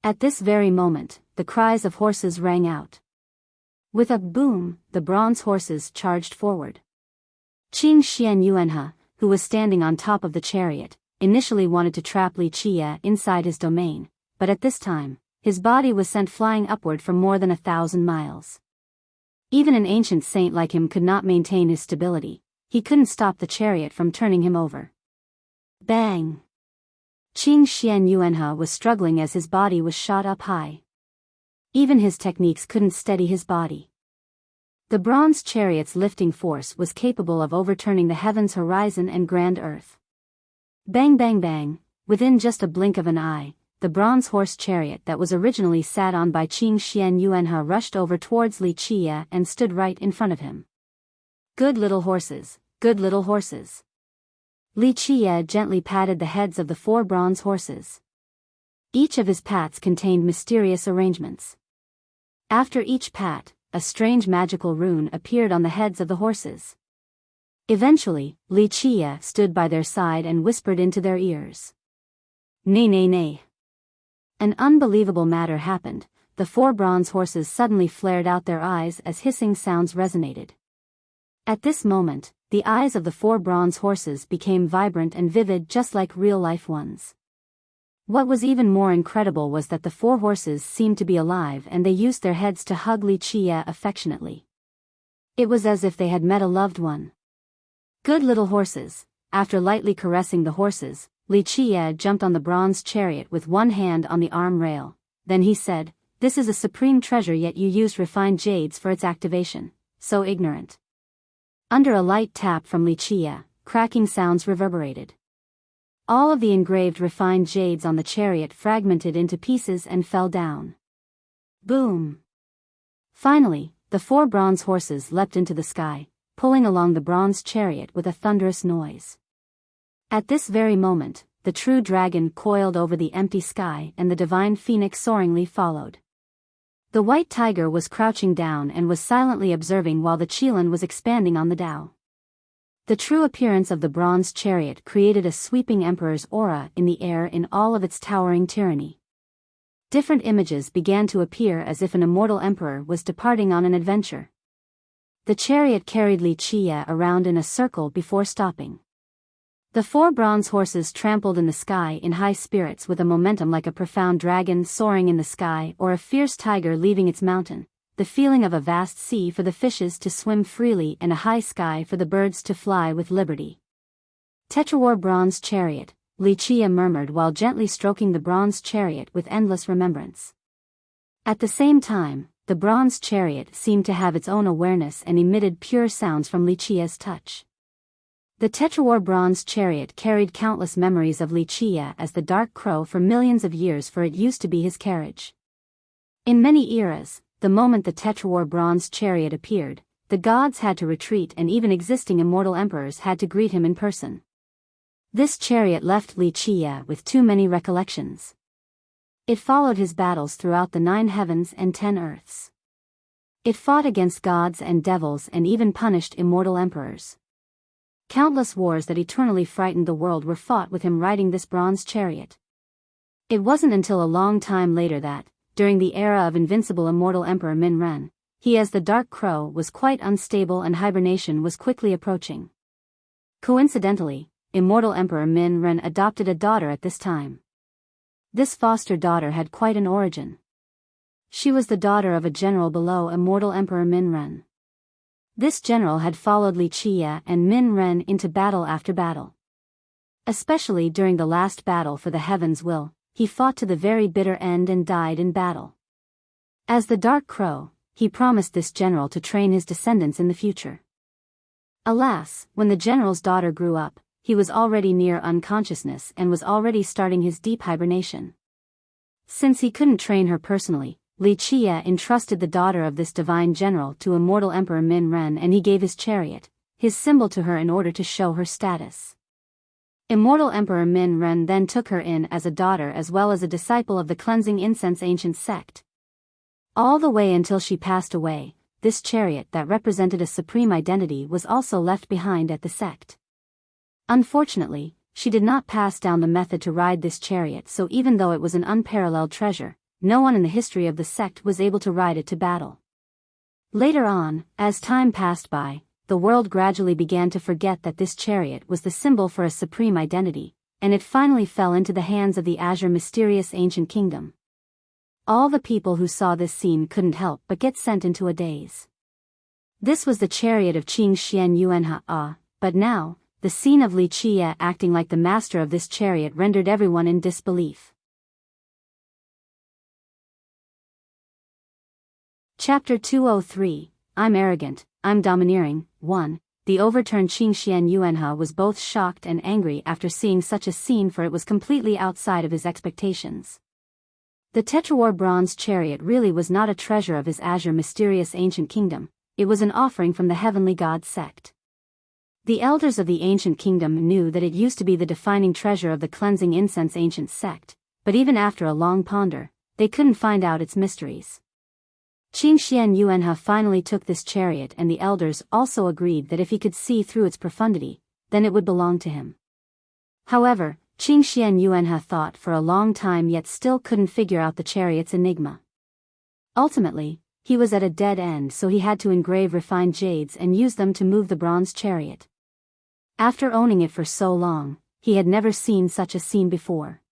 At this very moment, the cries of horses rang out. With a boom, the bronze horses charged forward. Qing Xian Yuanhe, who was standing on top of the chariot, initially wanted to trap Li Qie inside his domain, but at this time, his body was sent flying upward for more than 1,000 miles. Even an ancient saint like him could not maintain his stability. He couldn't stop the chariot from turning him over. Bang! Qing Xian Yuanhe was struggling as his body was shot up high. Even his techniques couldn't steady his body. The bronze chariot's lifting force was capable of overturning the heavens, horizon and grand earth. Bang bang bang, within just a blink of an eye, the bronze horse chariot that was originally sat on by Qing Xian Yuanhe rushed over towards Li Qie and stood right in front of him. Good little horses, good little horses. Li Qie gently patted the heads of the 4 bronze horses. Each of his pats contained mysterious arrangements. After each pat, a strange magical rune appeared on the heads of the horses. Eventually, Li Qie stood by their side and whispered into their ears. Nay nay nay. An unbelievable matter happened. The 4 bronze horses suddenly flared out their eyes as hissing sounds resonated. At this moment, the eyes of the 4 bronze horses became vibrant and vivid just like real-life ones. What was even more incredible was that the 4 horses seemed to be alive and they used their heads to hug Li Qie affectionately. It was as if they had met a loved one. Good little horses. After lightly caressing the horses, Li Qie jumped on the bronze chariot with one hand on the arm rail. Then he said, "This is a supreme treasure, yet you used refined jades for its activation. So ignorant." Under a light tap from Li Qie, cracking sounds reverberated. All of the engraved refined jades on the chariot fragmented into pieces and fell down. Boom! Finally, the 4 bronze horses leapt into the sky, pulling along the bronze chariot with a thunderous noise. At this very moment, the true dragon coiled over the empty sky and the divine phoenix soaringly followed. The white tiger was crouching down and was silently observing while the Qilin was expanding on the Tao. The true appearance of the bronze chariot created a sweeping emperor's aura in the air in all of its towering tyranny. Different images began to appear as if an immortal emperor was departing on an adventure. The chariot carried Li Qie around in a circle before stopping. The 4 bronze horses trampled in the sky in high spirits with a momentum like a profound dragon soaring in the sky or a fierce tiger leaving its mountain, the feeling of a vast sea for the fishes to swim freely and a high sky for the birds to fly with liberty. Tetrawar bronze chariot, Li Qie murmured while gently stroking the bronze chariot with endless remembrance. At the same time, the bronze chariot seemed to have its own awareness and emitted pure sounds from Li Qie's touch. The Tetrawar bronze chariot carried countless memories of Li Qie as the dark crow for millions of years, for it used to be his carriage. In many eras, the moment the Tetrawar bronze chariot appeared, the gods had to retreat and even existing immortal emperors had to greet him in person. This chariot left Li Qie with too many recollections. It followed his battles throughout the 9 heavens and 10 earths. It fought against gods and devils and even punished immortal emperors. Countless wars that eternally frightened the world were fought with him riding this bronze chariot. It wasn't until a long time later that, during the era of invincible immortal Emperor Min Ren, he as the Dark Crow was quite unstable and hibernation was quickly approaching. Coincidentally, immortal Emperor Min Ren adopted a daughter at this time. This foster daughter had quite an origin. She was the daughter of a general below immortal Emperor Min Ren. This general had followed Li Qie and Min Ren into battle after battle. Especially during the last battle for the Heaven's Will, he fought to the very bitter end and died in battle. As the Dark Crow, he promised this general to train his descendants in the future. Alas, when the general's daughter grew up, he was already near unconsciousness and was already starting his deep hibernation. Since he couldn't train her personally, Li Qie entrusted the daughter of this divine general to immortal Emperor Min Ren, and he gave his chariot, his symbol, to her in order to show her status. Immortal Emperor Min Ren then took her in as a daughter as well as a disciple of the Cleansing Incense ancient sect. All the way until she passed away, this chariot that represented a supreme identity was also left behind at the sect. Unfortunately, she did not pass down the method to ride this chariot, so even though it was an unparalleled treasure, no one in the history of the sect was able to ride it to battle. Later on, as time passed by, the world gradually began to forget that this chariot was the symbol for a supreme identity, and it finally fell into the hands of the Azure mysterious ancient kingdom. All the people who saw this scene couldn't help but get sent into a daze. This was the chariot of Qing Xian Yuanha, but now, the scene of Li Qie acting like the master of this chariot rendered everyone in disbelief. Chapter 203, I'm Arrogant, I'm Domineering. 1. The overturned Qing Xian Yuanha was both shocked and angry after seeing such a scene, for it was completely outside of his expectations. The Tetrawar bronze chariot really was not a treasure of his Azure mysterious ancient kingdom, it was an offering from the heavenly god sect. The elders of the ancient kingdom knew that it used to be the defining treasure of the Cleansing Incense ancient sect, but even after a long ponder, they couldn't find out its mysteries. Qing Xian Yuanha finally took this chariot, and the elders also agreed that if he could see through its profundity, then it would belong to him. However, Qing Xian Yuanha thought for a long time yet still couldn't figure out the chariot's enigma. Ultimately, he was at a dead end, so he had to engrave refined jades and use them to move the bronze chariot. After owning it for so long, he had never seen such a scene before.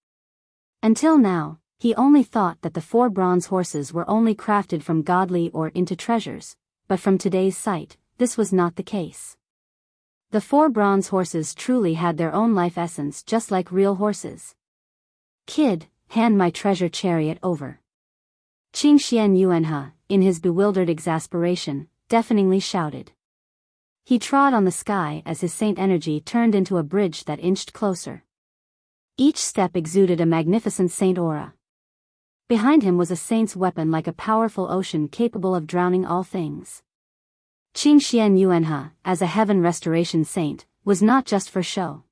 Until now, he only thought that the 4 bronze horses were only crafted from godly or into treasures, but from today's sight, this was not the case. The 4 bronze horses truly had their own life essence, just like real horses. Kid, hand my treasure chariot over. Qing Xian Yuanha, in his bewildered exasperation, deafeningly shouted. He trod on the sky as his saint energy turned into a bridge that inched closer. Each step exuded a magnificent saint aura. Behind him was a saint's weapon like a powerful ocean capable of drowning all things. Qing Xian Yuanha, as a heaven restoration saint, was not just for show.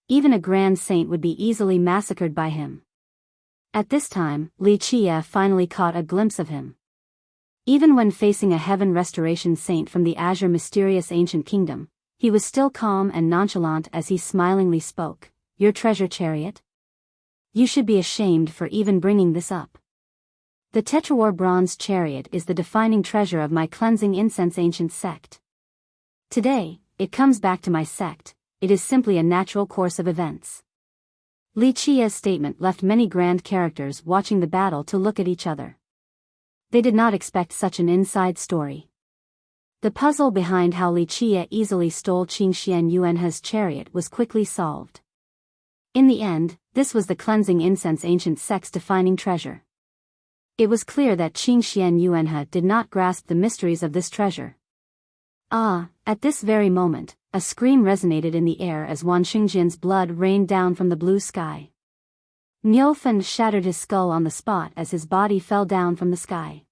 Even a grand saint would be easily massacred by him. At this time, Li Qie finally caught a glimpse of him. Even when facing a heaven restoration saint from the Azure mysterious ancient kingdom, he was still calm and nonchalant as he smilingly spoke. Your treasure chariot? You should be ashamed for even bringing this up. The Tetrawar bronze chariot is the defining treasure of my cleansing incense ancient sect. Today, it comes back to my sect. It is simply a natural course of events. Li Qia's statement left many grand characters watching the battle to look at each other. They did not expect such an inside story. The puzzle behind how Li Qia easily stole Qingxian Yuanhe's chariot was quickly solved. In the end, this was the cleansing incense ancient sect's defining treasure. It was clear that Qingxian Yuanhe did not grasp the mysteries of this treasure. At this very moment, a scream resonated in the air as Wan Xingjian's blood rained down from the blue sky. Niu Fen shattered his skull on the spot as his body fell down from the sky.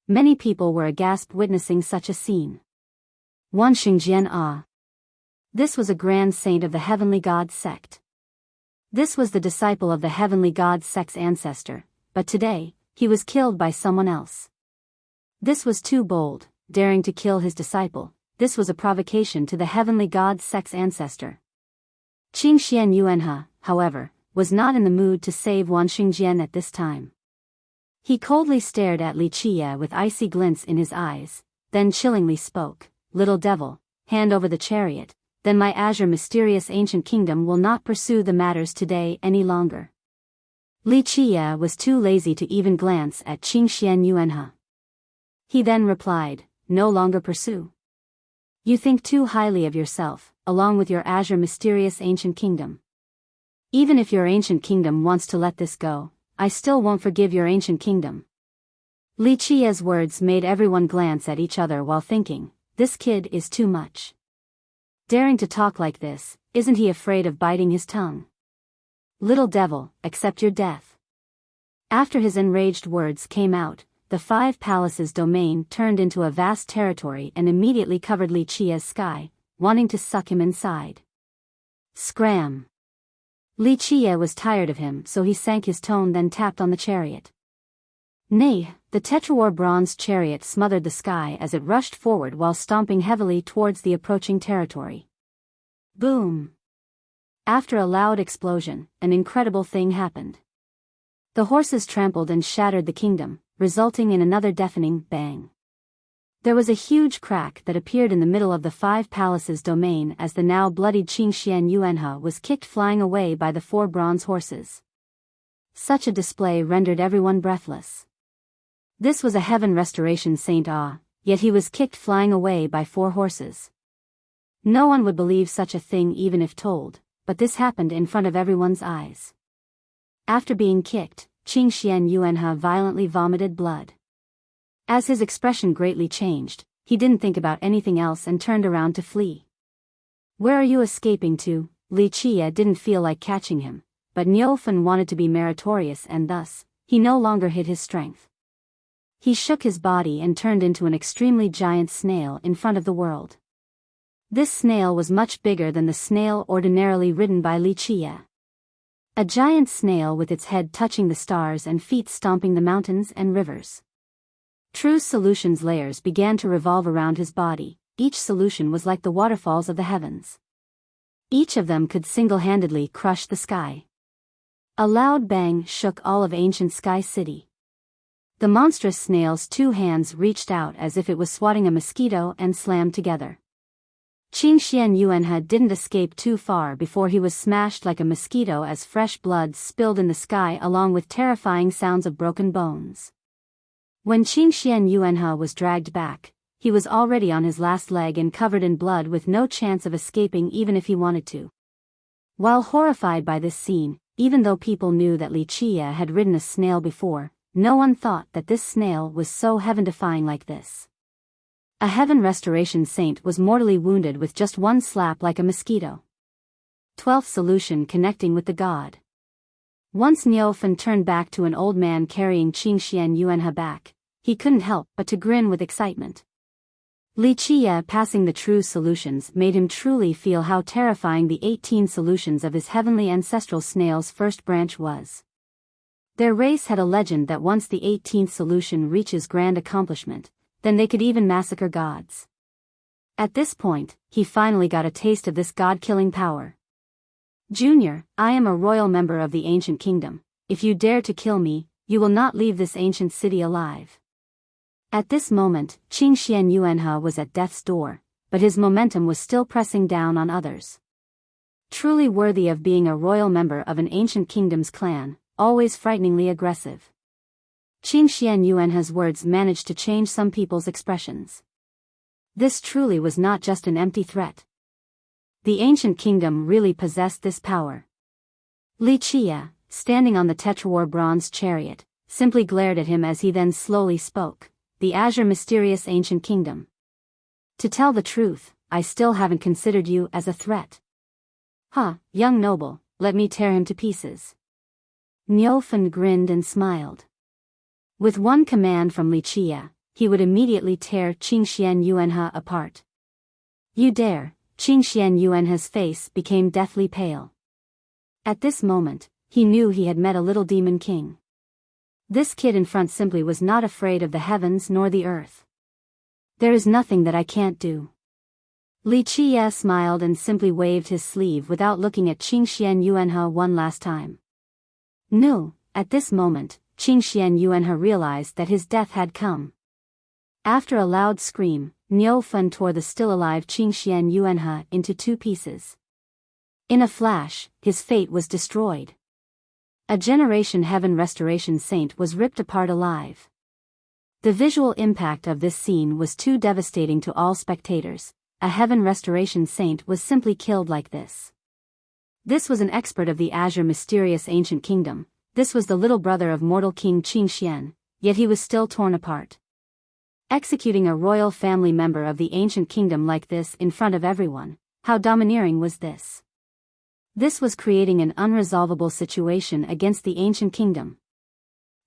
Many people were aghast witnessing such a scene. Wan Xingjian. This was a grand saint of the Heavenly God sect. This was the disciple of the Heavenly God sect's ancestor, but today, he was killed by someone else. This was too bold, daring to kill his disciple. This was a provocation to the Heavenly God sect's ancestor. Qingxian Yuanhe, however, was not in the mood to save Wan Xingjian at this time. He coldly stared at Li Qia with icy glints in his eyes, then chillingly spoke, "Little devil, hand over the chariot, then my azure mysterious ancient kingdom will not pursue the matters today any longer." Li Qia was too lazy to even glance at Qingxian Yuanhe. He then replied, "No longer pursue. You think too highly of yourself, along with your azure mysterious ancient kingdom. Even if your ancient kingdom wants to let this go, I still won't forgive your ancient kingdom." Li Qia's words made everyone glance at each other while thinking, this kid is too much. Daring to talk like this, isn't he afraid of biting his tongue? Little devil, accept your death. After his enraged words came out, the 5 palaces domain turned into a vast territory and immediately covered Li Qia's sky, wanting to suck him inside. Scram! Li Qia was tired of him, so he sank his tone, then tapped on the chariot. Nay, the Tetrawar bronze chariot smothered the sky as it rushed forward while stomping heavily towards the approaching territory. Boom! After a loud explosion, an incredible thing happened. The horses trampled and shattered the kingdom, resulting in another deafening bang. There was a huge crack that appeared in the middle of the 5 palaces domain as the now bloodied Qingxian Yuanhe was kicked flying away by the 4 bronze horses. Such a display rendered everyone breathless. This was a heaven restoration saint, yet he was kicked flying away by 4 horses. No one would believe such a thing even if told, but this happened in front of everyone's eyes. After being kicked, Qingxian Yuanhe violently vomited blood. As his expression greatly changed, he didn't think about anything else and turned around to flee. "Where are you escaping to?" Li Qia didn't feel like catching him, but Niu Fen wanted to be meritorious and thus, he no longer hid his strength. He shook his body and turned into an extremely giant snail in front of the world. This snail was much bigger than the snail ordinarily ridden by Li Qia. A giant snail with its head touching the stars and feet stomping the mountains and rivers. True solutions layers began to revolve around his body. Each solution was like the waterfalls of the heavens. Each of them could single-handedly crush the sky. A loud bang shook all of ancient Sky City. The monstrous snail's 2 hands reached out as if it was swatting a mosquito and slammed together. Qingxian Yuanhe didn't escape too far before he was smashed like a mosquito as fresh blood spilled in the sky along with terrifying sounds of broken bones. When Qingxian Yuanhe was dragged back, he was already on his last leg and covered in blood with no chance of escaping even if he wanted to. While horrified by this scene, even though people knew that Li Qia had ridden a snail before, no one thought that this snail was so heaven-defying like this. A heaven restoration saint was mortally wounded with just 1 slap like a mosquito. 12th solution connecting with the god. Once Niu Fen turned back to an old man carrying Qingxian Yuanhe back, he couldn't help but to grin with excitement. Li Qia passing the true solutions made him truly feel how terrifying the 18 solutions of his heavenly ancestral snail's first branch was. Their race had a legend that once the 18th solution reaches grand accomplishment, then they could even massacre gods. At this point, he finally got a taste of this god-killing power. Junior, I am a royal member of the ancient kingdom. If you dare to kill me, you will not leave this ancient city alive. At this moment, Qingxian Yuanhe was at death's door, but his momentum was still pressing down on others. Truly worthy of being a royal member of an ancient kingdom's clan, always frighteningly aggressive. Qingxian Yuanhe's words managed to change some people's expressions. This truly was not just an empty threat. The ancient kingdom really possessed this power. Li Qia, standing on the Tetrawar bronze chariot, simply glared at him as he then slowly spoke. The azure mysterious ancient kingdom. To tell the truth, I still haven't considered you as a threat. Young noble, let me tear him to pieces. Niufen grinned and smiled. With one command from Li Qia, he would immediately tear Qingxian Yuanhe apart. You dare? Qingxian Yuanhe's face became deathly pale. At this moment, he knew he had met a little demon king. This kid in front simply was not afraid of the heavens nor the earth. There is nothing that I can't do. Li Qia smiled and simply waved his sleeve without looking at Qingxian Yuanhe one last time. No, at this moment, Qingxian Yuanhe realized that his death had come. After a loud scream, Niufen tore the still-alive Qingxian Yuanhe into 2 pieces. In a flash, his fate was destroyed. A generation heaven restoration saint was ripped apart alive. The visual impact of this scene was too devastating to all spectators. A heaven restoration saint was simply killed like this. This was an expert of the azure mysterious ancient kingdom. This was the little brother of mortal king Qingxian, yet he was still torn apart. Executing a royal family member of the ancient kingdom like this in front of everyone, how domineering was this? This was creating an unresolvable situation against the ancient kingdom.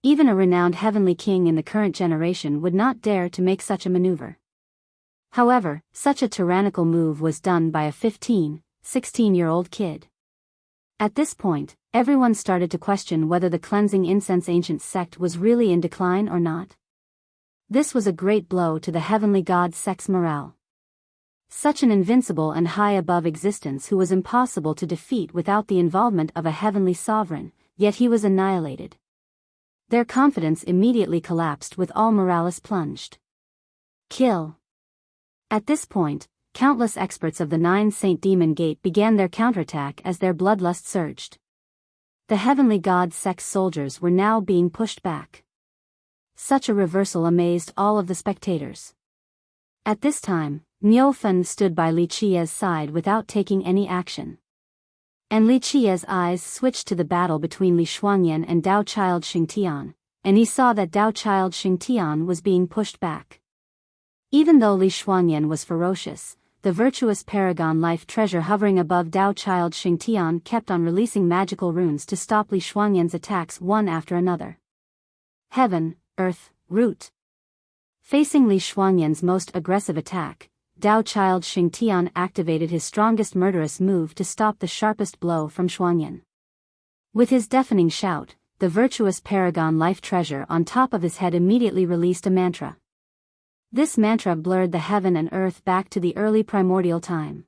Even a renowned heavenly king in the current generation would not dare to make such a maneuver. However, such a tyrannical move was done by a 15, 16-year-old kid. At this point, everyone started to question whether the cleansing incense ancient sect was really in decline or not. This was a great blow to the heavenly god sect's morale. Such an invincible and high above existence who was impossible to defeat without the involvement of a heavenly sovereign, yet he was annihilated. Their confidence immediately collapsed with all morales plunged. Kill. At this point, countless experts of the 9 Saint Demon Gate began their counterattack as their bloodlust surged. The heavenly god sect's soldiers were now being pushed back. Such a reversal amazed all of the spectators. At this time, Niufen stood by Li Qia's side without taking any action. And Li Qia's eyes switched to the battle between Li Shuangyan and Dao Child Xingtian, and he saw that Dao Child Xingtian was being pushed back. Even though Li Shuangyan was ferocious, the virtuous paragon life treasure hovering above Dao Child Xingtian kept on releasing magical runes to stop Li Shuangyan's attacks one after another. Heaven, Earth, Root. Facing Li Shuangyan's most aggressive attack, Dao Child Xingtian activated his strongest murderous move to stop the sharpest blow from Shuangyan. With his deafening shout, the virtuous paragon life treasure on top of his head immediately released a mantra. This mantra blurred the heaven and earth back to the early primordial time.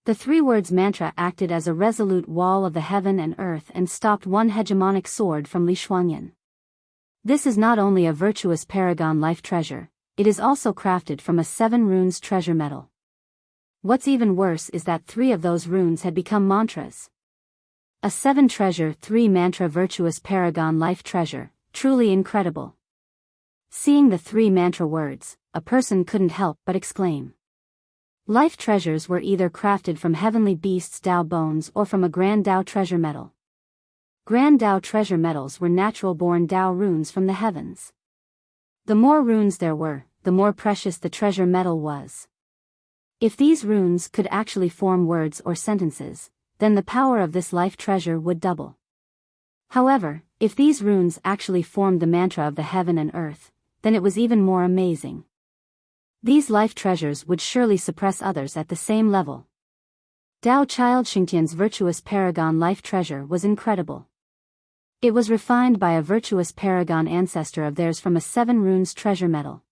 The 3 words mantra acted as a resolute wall of the heaven and earth and stopped one hegemonic sword from Li Shuangyan. This is not only a virtuous paragon life treasure, it is also crafted from a 7 runes treasure metal. What's even worse is that 3 of those runes had become mantras. A 7 treasure 3 mantra virtuous paragon life treasure, truly incredible. Seeing the 3 mantra words, a person couldn't help but exclaim. Life treasures were either crafted from heavenly beasts' Dao bones or from a grand Dao treasure metal. Grand Dao treasure metals were natural-born Dao runes from the heavens. The more runes there were, the more precious the treasure metal was. If these runes could actually form words or sentences, then the power of this life treasure would double. However, if these runes actually formed the mantra of the heaven and earth, then it was even more amazing. These life treasures would surely suppress others at the same level. Dao Child Xingtian's virtuous paragon life treasure was incredible. It was refined by a virtuous paragon ancestor of theirs from a 7 runes treasure metal.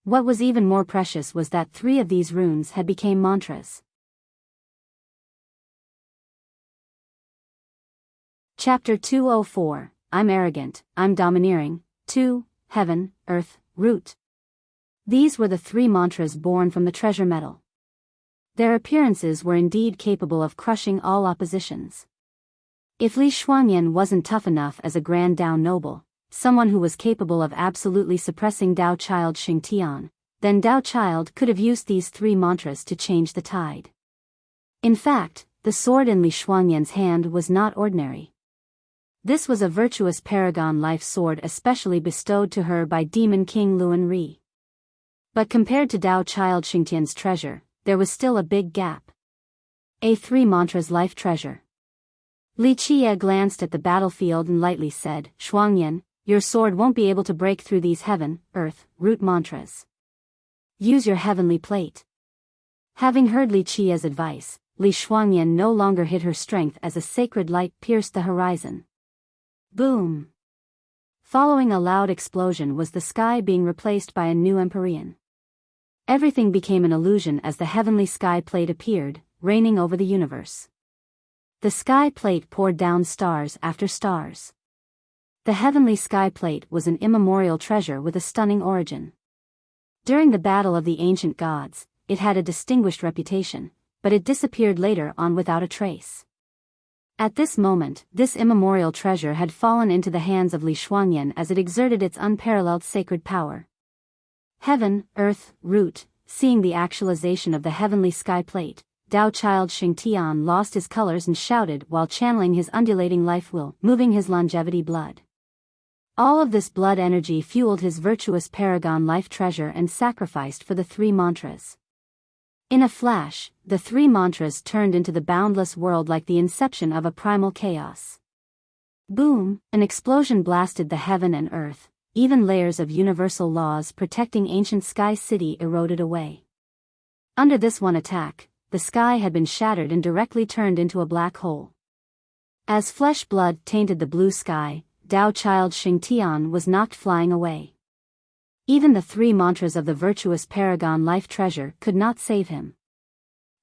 What was even more precious was that 3 of these runes had become mantras. Chapter 204, I'm arrogant, I'm domineering. 2. Heaven, Earth, Root. These were the 3 mantras born from the treasure metal. Their appearances were indeed capable of crushing all oppositions. If Li Shuangyan wasn't tough enough as a Grand Dao noble, someone who was capable of absolutely suppressing Dao Child Xingtian, then Dao Child could have used these 3 mantras to change the tide. In fact, the sword in Li Shuangyan's hand was not ordinary. This was a virtuous paragon life sword especially bestowed to her by Demon King Luan Ri. But compared to Dao Child Xingtian's treasure, there was still a big gap. A 3 mantras life treasure. Li Qie glanced at the battlefield and lightly said, Shuangyan, your sword won't be able to break through these heaven, earth, root mantras. Use your heavenly plate. Having heard Li Qie's advice, Li Shuangyan no longer hid her strength as a sacred light pierced the horizon. Boom! Following a loud explosion was the sky being replaced by a new empyrean. Everything became an illusion as the heavenly sky plate appeared, reigning over the universe. The sky plate poured down stars after stars. The heavenly sky plate was an immemorial treasure with a stunning origin. During the battle of the ancient gods, it had a distinguished reputation, but it disappeared later on without a trace. At this moment, this immemorial treasure had fallen into the hands of Li Shuangyan as it exerted its unparalleled sacred power. Heaven, earth, root, seeing the actualization of the heavenly sky plate, Dao Child Xingtian lost his colors and shouted while channeling his undulating life will, moving his longevity blood. All of this blood energy fueled his virtuous paragon life treasure and sacrificed for the 3 mantras. In a flash, the 3 mantras turned into the boundless world like the inception of a primal chaos. Boom! An explosion blasted the heaven and earth, even layers of universal laws protecting ancient sky city eroded away. Under this one attack, the sky had been shattered and directly turned into a black hole. As flesh blood tainted the blue sky, Dao Child Xingtian was knocked flying away. Even the 3 mantras of the virtuous paragon life treasure could not save him.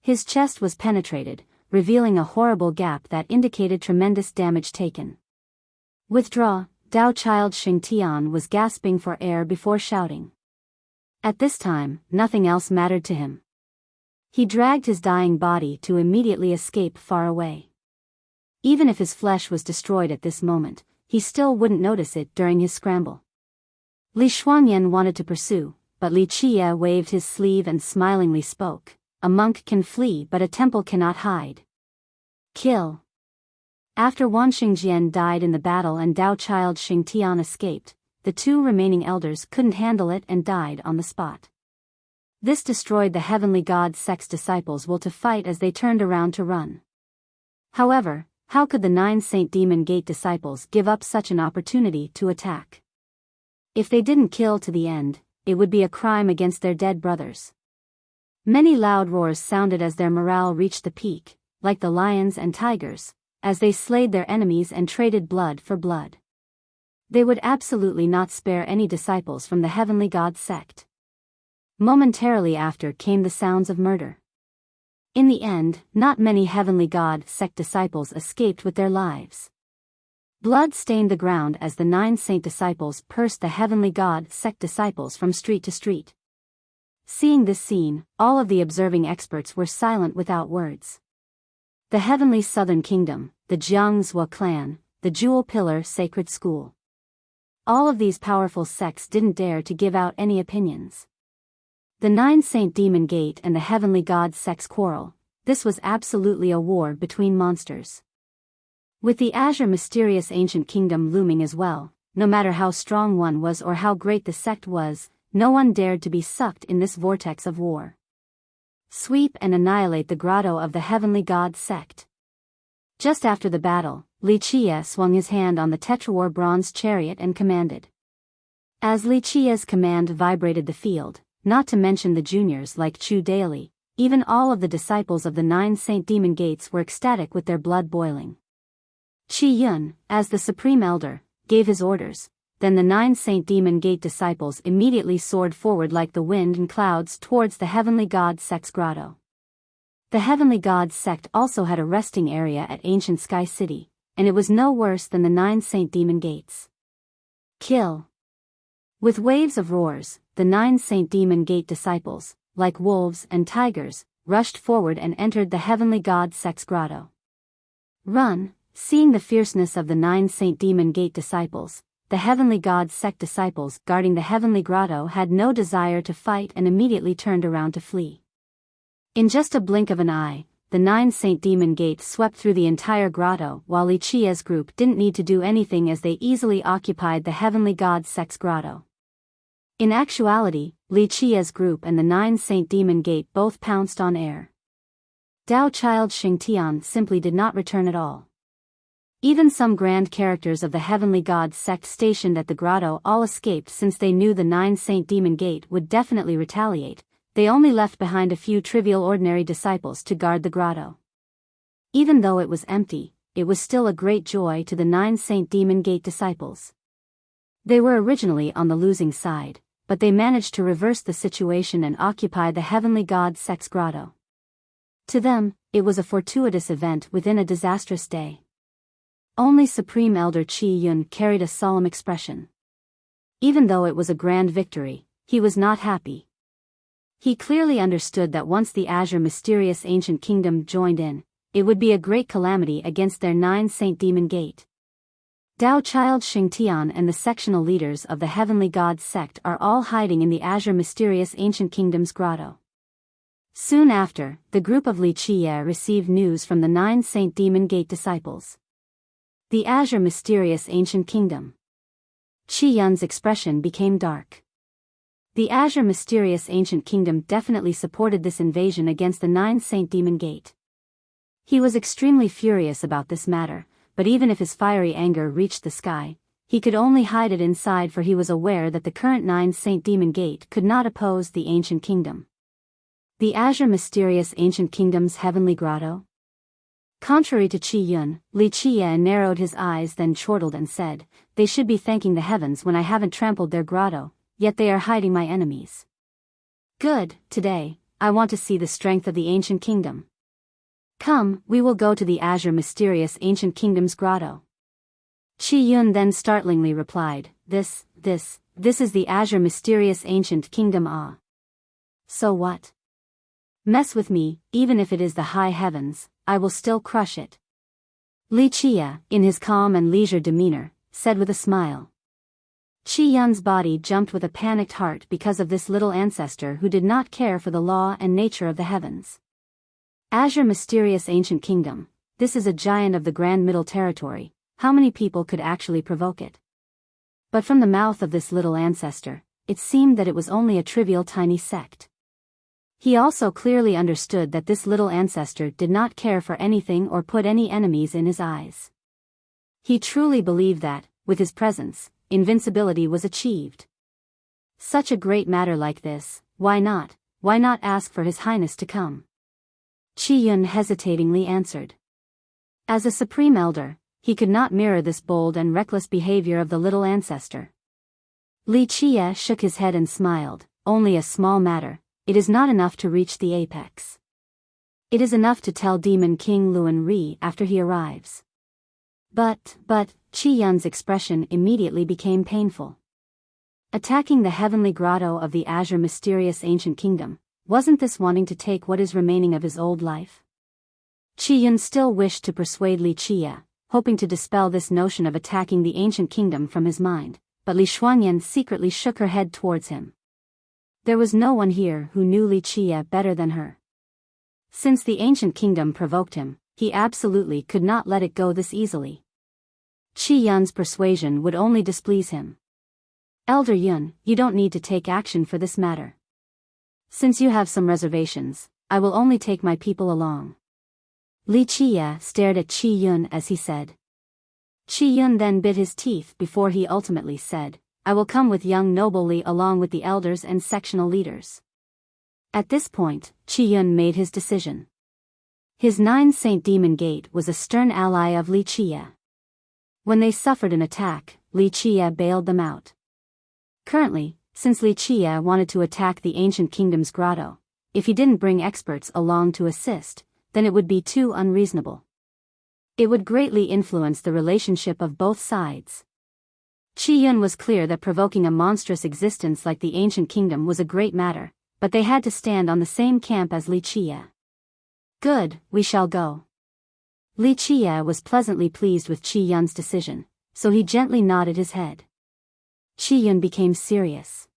His chest was penetrated, revealing a horrible gap that indicated tremendous damage taken. Withdraw, Dao Child Xingtian was gasping for air before shouting. At this time, nothing else mattered to him. He dragged his dying body to immediately escape far away. Even if his flesh was destroyed at this moment, he still wouldn't notice it during his scramble. Li Shuangyan wanted to pursue, but Li Qie waved his sleeve and smilingly spoke, a monk can flee but a temple cannot hide. Kill. After Wan Xingjian died in the battle and Dao Child Xingtian escaped, the 2 remaining elders couldn't handle it and died on the spot. This destroyed the heavenly god sect's disciples' will to fight as they turned around to run. However, how could the 9 Saint Demon Gate disciples give up such an opportunity to attack? If they didn't kill to the end, it would be a crime against their dead brothers. Many loud roars sounded as their morale reached the peak, like the lions and tigers, as they slayed their enemies and traded blood for blood. They would absolutely not spare any disciples from the heavenly god sect. Momentarily after came the sounds of murder. In the end, not many heavenly god sect disciples escaped with their lives. Blood stained the ground as the 9 saint disciples pursued the heavenly god sect disciples from street to street. Seeing this scene, all of the observing experts were silent without words. The heavenly southern kingdom, the Jiangzhou clan, the Jewel Pillar Sacred School. All of these powerful sects didn't dare to give out any opinions. The 9 Saint Demon Gate and the heavenly god sect's quarrel, this was absolutely a war between monsters. With the Azure mysterious ancient kingdom looming as well, no matter how strong one was or how great the sect was, no one dared to be sucked in this vortex of war. Sweep and annihilate the grotto of the heavenly god sect. Just after the battle, Li Qie swung his hand on the Tetrawar bronze chariot and commanded. As Li Qie's command vibrated the field, not to mention the juniors like Chu Daily, even all of the disciples of the 9 Saint Demon Gates were ecstatic with their blood boiling. Qi Yun, as the supreme elder, gave his orders, then the 9 Saint Demon Gate disciples immediately soared forward like the wind and clouds towards the Heavenly God Sect's grotto. The Heavenly God Sect also had a resting area at ancient Sky City, and it was no worse than the 9 Saint Demon Gates. Kill! With waves of roars, the 9 Saint Demon Gate disciples, like wolves and tigers, rushed forward and entered the Heavenly God Sect's grotto. Run! Seeing the fierceness of the 9 Saint Demon Gate disciples, the Heavenly God Sect disciples guarding the Heavenly Grotto had no desire to fight and immediately turned around to flee. In just a blink of an eye, the 9 Saint Demon Gate swept through the entire grotto while Li Qia's group didn't need to do anything as they easily occupied the Heavenly God Sect's grotto. In actuality, Li Qia's group and the 9 Saint Demon Gate both pounced on air. Dao Child Xingtian simply did not return at all. Even some grand characters of the Heavenly God Sect stationed at the grotto all escaped since they knew the 9 Saint Demon Gate would definitely retaliate. They only left behind a few trivial ordinary disciples to guard the grotto. Even though it was empty, it was still a great joy to the 9 Saint Demon Gate disciples. They were originally on the losing side, but they managed to reverse the situation and occupy the Heavenly God Sect's grotto. To them, it was a fortuitous event within a disastrous day. Only Supreme Elder Qi Yun carried a solemn expression. Even though it was a grand victory, he was not happy. He clearly understood that once the Azure Mysterious Ancient Kingdom joined in, it would be a great calamity against their 9 Saint Demon Gate. Dao Child Xingtian and the sectional leaders of the Heavenly God Sect are all hiding in the Azure Mysterious Ancient Kingdom's grotto. Soon after, the group of Li Qia received news from the 9 Saint Demon Gate disciples. The Azure Mysterious Ancient Kingdom. Qi Yun's expression became dark. The Azure Mysterious Ancient Kingdom definitely supported this invasion against the 9 Saint Demon Gate. He was extremely furious about this matter, but even if his fiery anger reached the sky, he could only hide it inside, for he was aware that the current 9 Saint Demon Gate could not oppose the Ancient Kingdom. The Azure Mysterious Ancient Kingdom's Heavenly Grotto? Contrary to Qi Yun, Li Qia narrowed his eyes, then chortled and said, "They should be thanking the heavens when I haven't trampled their grotto, yet they are hiding my enemies. Good, today, I want to see the strength of the Ancient Kingdom. Come, we will go to the Azure Mysterious Ancient Kingdom's grotto." Qi Yun then startlingly replied, This is the Azure Mysterious Ancient Kingdom. Ah. So what? Mess with me, even if it is the high heavens, I will still crush it. Li Qia, in his calm and leisure demeanor, said with a smile. Qi Yun's body jumped with a panicked heart because of this little ancestor who did not care for the law and nature of the heavens. Azure Mysterious Ancient Kingdom, this is a giant of the Grand Middle Territory, how many people could actually provoke it? But from the mouth of this little ancestor, it seemed that it was only a trivial tiny sect. He also clearly understood that this little ancestor did not care for anything or put any enemies in his eyes. He truly believed that, with his presence, invincibility was achieved. Such a great matter like this, why not ask for His Highness to come? Qi Yun hesitatingly answered. As a supreme elder, he could not mirror this bold and reckless behavior of the little ancestor. Li Qia shook his head and smiled, only a small matter, it is not enough to reach the apex. It is enough to tell Demon King Luan Ri after he arrives. But, Qi Yun's expression immediately became painful. Attacking the heavenly grotto of the Azure Mysterious Ancient Kingdom, wasn't this wanting to take what is remaining of his old life? Qi Yun still wished to persuade Li Qia, hoping to dispel this notion of attacking the Ancient Kingdom from his mind, but Li Xuanyan secretly shook her head towards him. There was no one here who knew Li Qia better than her. Since the Ancient Kingdom provoked him, he absolutely could not let it go this easily. Qi Yun's persuasion would only displease him. Elder Yun, you don't need to take action for this matter. Since you have some reservations, I will only take my people along. Li Qia stared at Qi Yun as he said. Qi Yun then bit his teeth before he ultimately said, I will come with young noble Li along with the elders and sectional leaders. At this point, Qi Yun made his decision. His 9 Saint Demon Gate was a stern ally of Li Qia. When they suffered an attack, Li Qie bailed them out. Currently, since Li Qie wanted to attack the ancient kingdom's grotto, if he didn't bring experts along to assist, then it would be too unreasonable. It would greatly influence the relationship of both sides. Qi Yun was clear that provoking a monstrous existence like the ancient kingdom was a great matter, but they had to stand on the same camp as Li Qie. Good, we shall go. Li Qie was pleasantly pleased with Qi Yun's decision, so he gently nodded his head. Qi Yun became serious.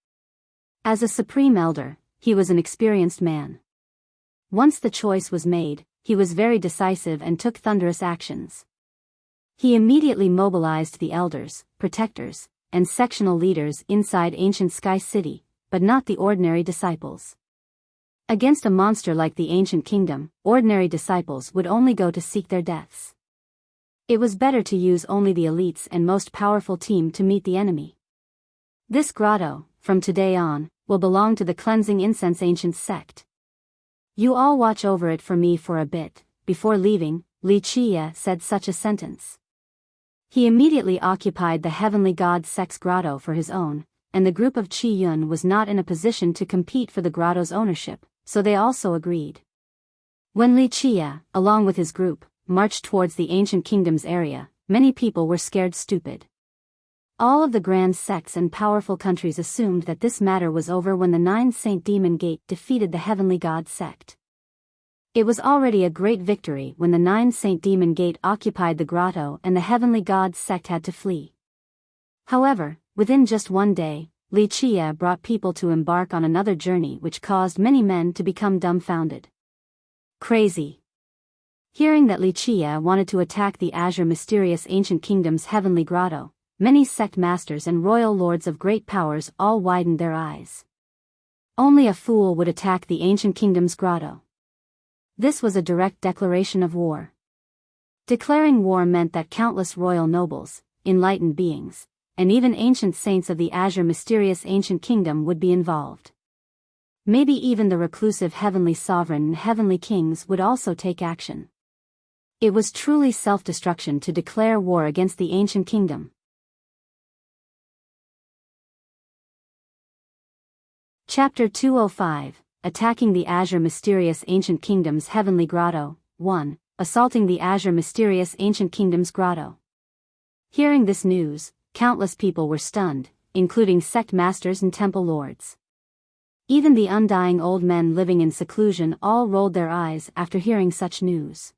As a supreme elder, he was an experienced man. Once the choice was made, he was very decisive and took thunderous actions. He immediately mobilized the elders, protectors, and sectional leaders inside ancient Sky City, but not the ordinary disciples. Against a monster like the ancient kingdom, ordinary disciples would only go to seek their deaths. It was better to use only the elites and most powerful team to meet the enemy. This grotto, from today on, will belong to the Cleansing Incense Ancient Sect. You all watch over it for me for a bit. Before leaving, Li Qie said such a sentence. He immediately occupied the Heavenly God Sect's grotto for his own, and the group of Qi Yun was not in a position to compete for the grotto's ownership, so they also agreed. When Li Qie, along with his group, marched towards the ancient kingdom's area, many people were scared stupid. All of the grand sects and powerful countries assumed that this matter was over when the 9 Saint Demon Gate defeated the Heavenly God Sect. It was already a great victory when the 9 Saint Demon Gate occupied the grotto and the Heavenly God Sect had to flee. However, within just one day, Li Qie brought people to embark on another journey which caused many men to become dumbfounded. Crazy. Hearing that Li Qie wanted to attack the Azure Mysterious Ancient Kingdom's Heavenly Grotto, many sect masters and royal lords of great powers all widened their eyes. Only a fool would attack the ancient kingdom's grotto. This was a direct declaration of war. Declaring war meant that countless royal nobles, enlightened beings, and even ancient saints of the Azure Mysterious Ancient Kingdom would be involved. Maybe even the reclusive Heavenly Sovereign and Heavenly Kings would also take action. It was truly self-destruction to declare war against the ancient kingdom. Chapter 205, Attacking the Azure Mysterious Ancient Kingdom's Heavenly Grotto. 1. Assaulting the Azure Mysterious Ancient Kingdom's Grotto. Hearing this news, countless people were stunned, including sect masters and temple lords. Even the undying old men living in seclusion all rolled their eyes after hearing such news.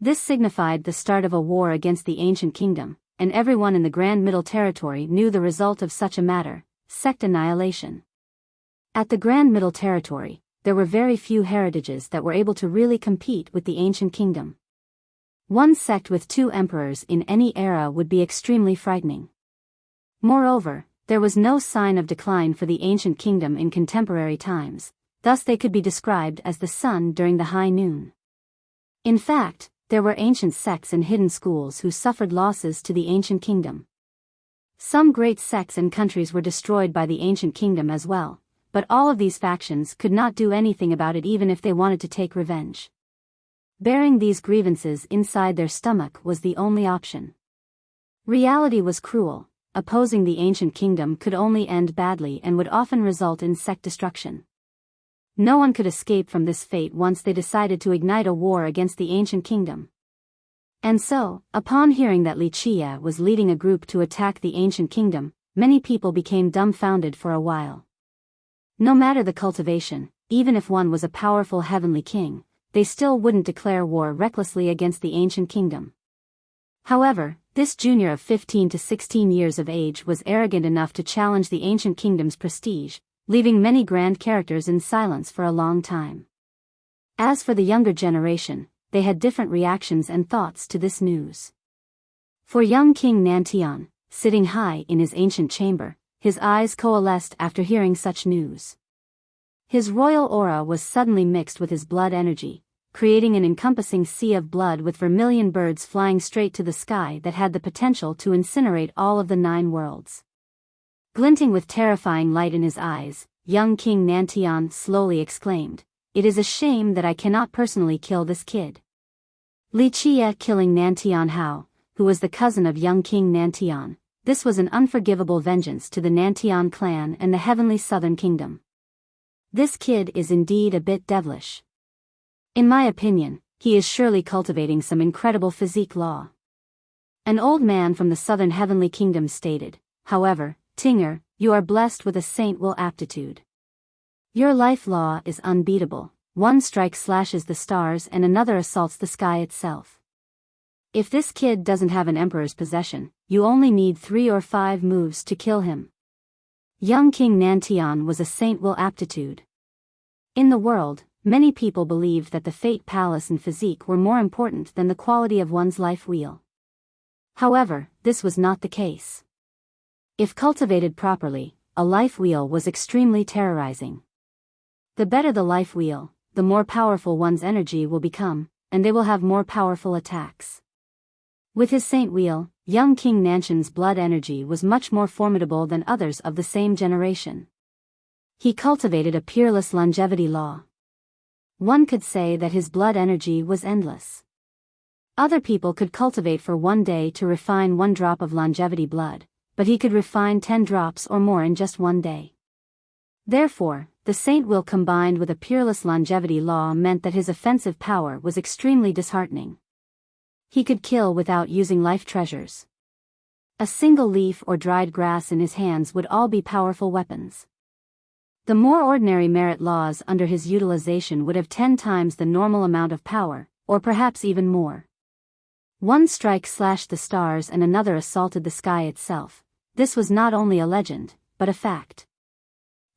This signified the start of a war against the ancient kingdom, and everyone in the Grand Middle Territory knew the result of such a matter: sect annihilation. At the Grand Middle Territory, there were very few heritages that were able to really compete with the ancient kingdom. One sect with 2 emperors in any era would be extremely frightening. Moreover, there was no sign of decline for the ancient kingdom in contemporary times, thus they could be described as the sun during the high noon. In fact, there were ancient sects and hidden schools who suffered losses to the ancient kingdom. Some great sects and countries were destroyed by the ancient kingdom as well, but all of these factions could not do anything about it even if they wanted to take revenge. Bearing these grievances inside their stomach was the only option. Reality was cruel. Opposing the ancient kingdom could only end badly and would often result in sect destruction. No one could escape from this fate once they decided to ignite a war against the ancient kingdom. And so, upon hearing that Li Qie was leading a group to attack the ancient kingdom, many people became dumbfounded for a while. No matter the cultivation, even if one was a powerful heavenly king, they still wouldn't declare war recklessly against the ancient kingdom. However, this junior of 15 to 16 years of age was arrogant enough to challenge the ancient kingdom's prestige, leaving many grand characters in silence for a long time. As for the younger generation, they had different reactions and thoughts to this news. For young King Nantian, sitting high in his ancient chamber, his eyes coalesced after hearing such news. His royal aura was suddenly mixed with his blood energy, creating an encompassing sea of blood with vermilion birds flying straight to the sky that had the potential to incinerate all of the 9 worlds. Glinting with terrifying light in his eyes, young King Nantian slowly exclaimed, "It is a shame that I cannot personally kill this kid." Li Qie killing Nantian Hao, who was the cousin of young King Nantian, this was an unforgivable vengeance to the Nantian clan and the heavenly southern kingdom. This kid is indeed a bit devilish. In my opinion, he is surely cultivating some incredible physique law. An old man from the southern heavenly kingdom stated, however, Tinger, you are blessed with a saint will aptitude. Your life law is unbeatable, one strike slashes the stars and another assaults the sky itself. If this kid doesn't have an emperor's possession, you only need 3 or 5 moves to kill him. Young King Nantian was a saint will aptitude. In the world, many people believed that the fate palace and physique were more important than the quality of one's life wheel. However, this was not the case. If cultivated properly, a life wheel was extremely terrorizing. The better the life wheel, the more powerful one's energy will become, and they will have more powerful attacks. With his saint wheel, young King Nanshan's blood energy was much more formidable than others of the same generation. He cultivated a peerless longevity law. One could say that his blood energy was endless. Other people could cultivate for 1 day to refine 1 drop of longevity blood, but he could refine 10 drops or more in just 1 day. Therefore, the saint will combined with a peerless longevity law meant that his offensive power was extremely disheartening. He could kill without using life treasures. A single leaf or dried grass in his hands would all be powerful weapons. The more ordinary merit laws under his utilization would have 10 times the normal amount of power, or perhaps even more. 1 strike slashed the stars and another assaulted the sky itself. This was not only a legend, but a fact.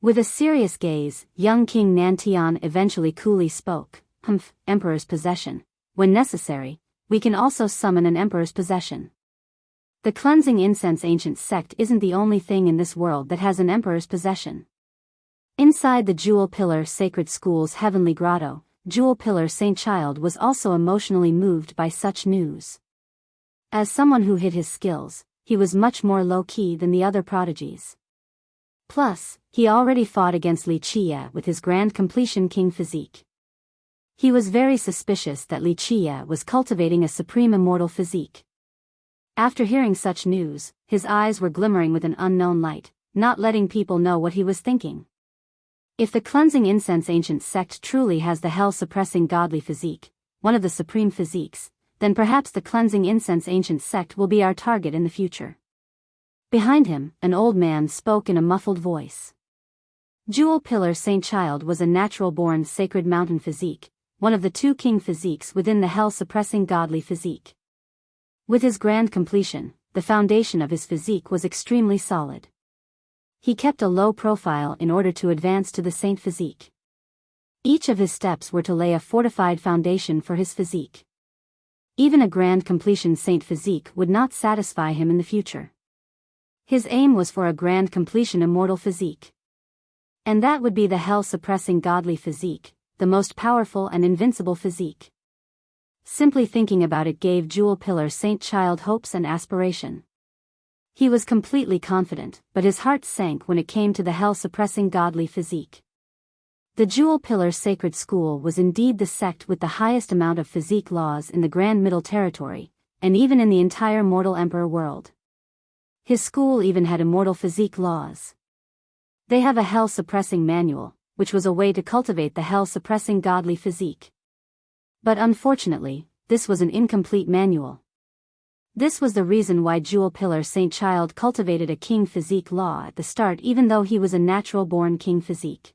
With a serious gaze, young King Nantian eventually coolly spoke, Emperor's possession. When necessary, we can also summon an Emperor's possession. The cleansing incense ancient sect isn't the only thing in this world that has an Emperor's possession. Inside the Jewel Pillar Sacred School's heavenly grotto, Jewel Pillar Saint Child was also emotionally moved by such news. As someone who hid his skills, he was much more low-key than the other prodigies. Plus, he already fought against Li Chia with his grand completion king physique. He was very suspicious that Li Chia was cultivating a supreme immortal physique. After hearing such news, his eyes were glimmering with an unknown light, not letting people know what he was thinking. If the cleansing incense ancient sect truly has the hell-suppressing godly physique, one of the supreme physiques, then perhaps the cleansing incense ancient sect will be our target in the future. Behind him, an old man spoke in a muffled voice. Jewel Pillar Saint Child was a natural-born sacred mountain physique, one of the 2 king physiques within the hell-suppressing godly physique. With his grand completion, the foundation of his physique was extremely solid. He kept a low profile in order to advance to the saint physique. Each of his steps were to lay a fortified foundation for his physique. Even a grand completion saint physique would not satisfy him in the future. His aim was for a grand completion immortal physique. And that would be the hell-suppressing godly physique, the most powerful and invincible physique. Simply thinking about it gave Jewel Pillar Saint Child hopes and aspiration. He was completely confident, but his heart sank when it came to the hell-suppressing godly physique. The Jewel Pillar Sacred School was indeed the sect with the highest amount of physique laws in the Grand Middle Territory, and even in the entire mortal emperor world. His school even had immortal physique laws. They have a hell-suppressing manual, which was a way to cultivate the hell-suppressing godly physique. But unfortunately, this was an incomplete manual. This was the reason why Jewel Pillar Saint Child cultivated a king physique law at the start even though he was a natural-born king physique.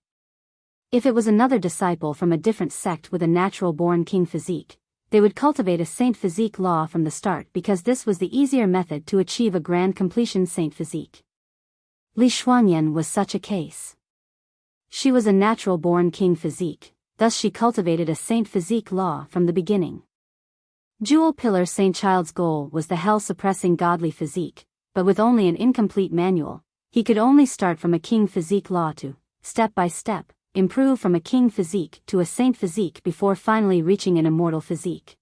If it was another disciple from a different sect with a natural-born king physique, they would cultivate a saint physique law from the start because this was the easier method to achieve a grand completion saint physique. Li Xuanyan was such a case. She was a natural-born king physique, thus she cultivated a saint physique law from the beginning. Jewel Pillar Saint Child's goal was the hell-suppressing godly physique, but with only an incomplete manual, he could only start from a king physique law to, step by step, improve from a king physique to a saint physique before finally reaching an immortal physique.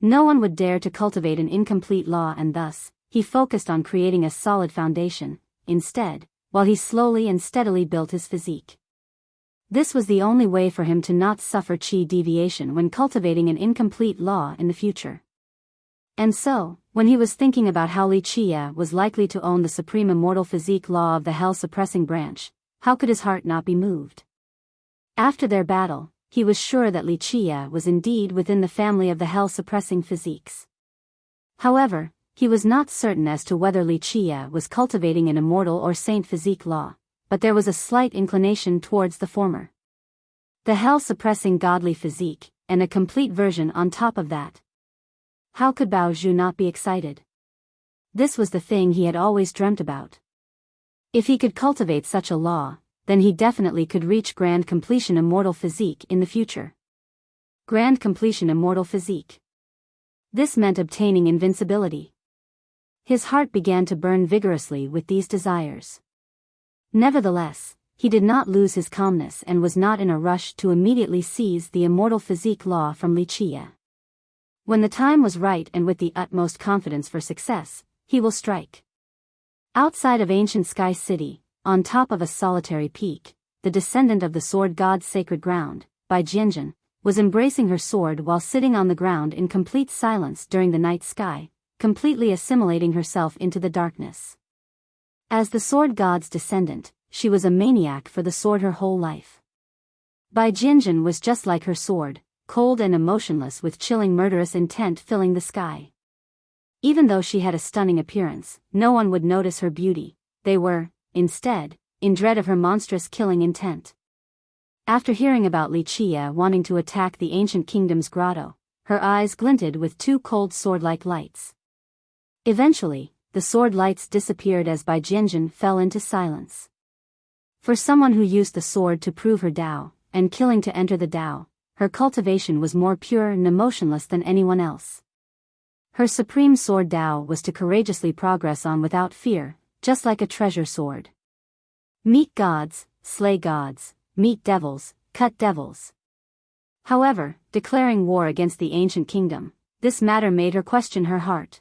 No one would dare to cultivate an incomplete law and thus, he focused on creating a solid foundation, instead, while he slowly and steadily built his physique. This was the only way for him to not suffer chi deviation when cultivating an incomplete law in the future. And so, When he was thinking about how Li Qia was likely to own the supreme immortal physique law of the hell-suppressing branch, how could his heart not be moved? After their battle, he was sure that Li Qia was indeed within the family of the hell-suppressing physiques. However, he was not certain as to whether Li Qia was cultivating an immortal or saint physique law, but there was a slight inclination towards the former. The hell-suppressing godly physique, and a complete version on top of that. How could Bao Zhu not be excited? This was the thing he had always dreamt about. If he could cultivate such a law, then he definitely could reach grand completion immortal physique in the future. Grand completion immortal physique. This meant obtaining invincibility. His heart began to burn vigorously with these desires. Nevertheless, he did not lose his calmness and was not in a rush to immediately seize the immortal physique law from Li Qia. When the time was right and with the utmost confidence for success, he will strike. Outside of ancient Sky City, on top of a solitary peak, the descendant of the sword god's sacred ground, Bai Jianjun, was embracing her sword while sitting on the ground in complete silence during the night sky, completely assimilating herself into the darkness. As the sword god's descendant, she was a maniac for the sword her whole life. Bai Jianjun was just like her sword, cold and emotionless with chilling murderous intent filling the sky. Even though she had a stunning appearance, no one would notice her beauty, they were, instead, in dread of her monstrous killing intent. After hearing about Li Qia wanting to attack the ancient kingdom's grotto, her eyes glinted with two cold sword-like lights. Eventually, the sword lights disappeared as Bai Jianjun fell into silence. For someone who used the sword to prove her Tao, and killing to enter the Tao, her cultivation was more pure and emotionless than anyone else. Her supreme sword Tao was to courageously progress on without fear, just like a treasure sword. Meet gods, slay gods, meet devils, cut devils. However, declaring war against the ancient kingdom, this matter made her question her heart.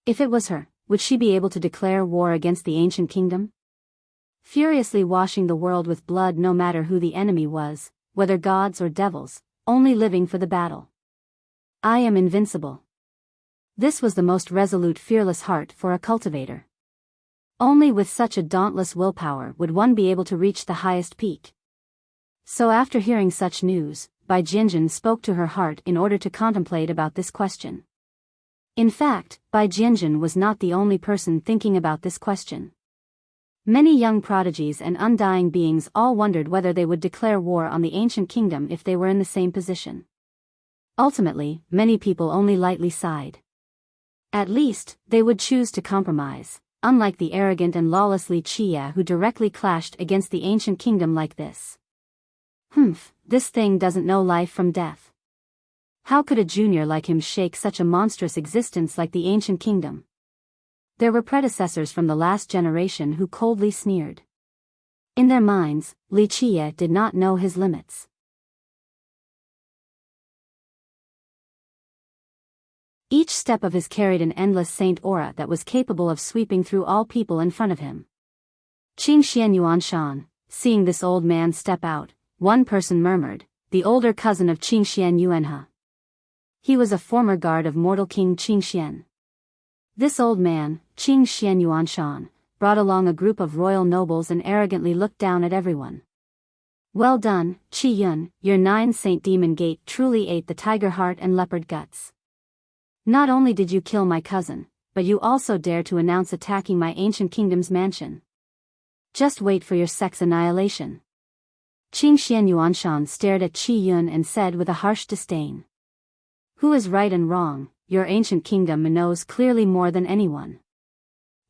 If it was her, would she be able to declare war against the ancient kingdom? Furiously washing the world with blood no matter who the enemy was, whether gods or devils, only living for the battle. I am invincible. This was the most resolute fearless heart for a cultivator. Only with such a dauntless willpower would one be able to reach the highest peak. So after hearing such news, Bai Jianjun spoke to her heart in order to contemplate about this question. In fact, Bai Jianjun was not the only person thinking about this question. Many young prodigies and undying beings all wondered whether they would declare war on the ancient kingdom if they were in the same position. Ultimately, many people only lightly sighed. At least, they would choose to compromise, unlike the arrogant and lawless Li Qia who directly clashed against the ancient kingdom like this. This thing doesn't know life from death. How could a junior like him shake such a monstrous existence like the ancient kingdom? There were predecessors from the last generation who coldly sneered. In their minds, Li Qia did not know his limits. Each step of his carried an endless saint aura that was capable of sweeping through all people in front of him. Qing Xian Yuanshan, seeing this old man step out, one person murmured, the older cousin of Qing Xian Yuanhe. He was a former guard of mortal King Qing Xian. This old man, Qing Xian Yuanshan, brought along a group of royal nobles and arrogantly looked down at everyone. Well done, Qi Yun, your 9 Saint Demon Gate truly ate the tiger heart and leopard guts. Not only did you kill my cousin, but you also dare to announce attacking my ancient kingdom's mansion. Just wait for your sex annihilation. Qing Xian Yuanshan stared at Qi Yun and said with a harsh disdain. Who is right and wrong? Your ancient kingdom knows clearly more than anyone.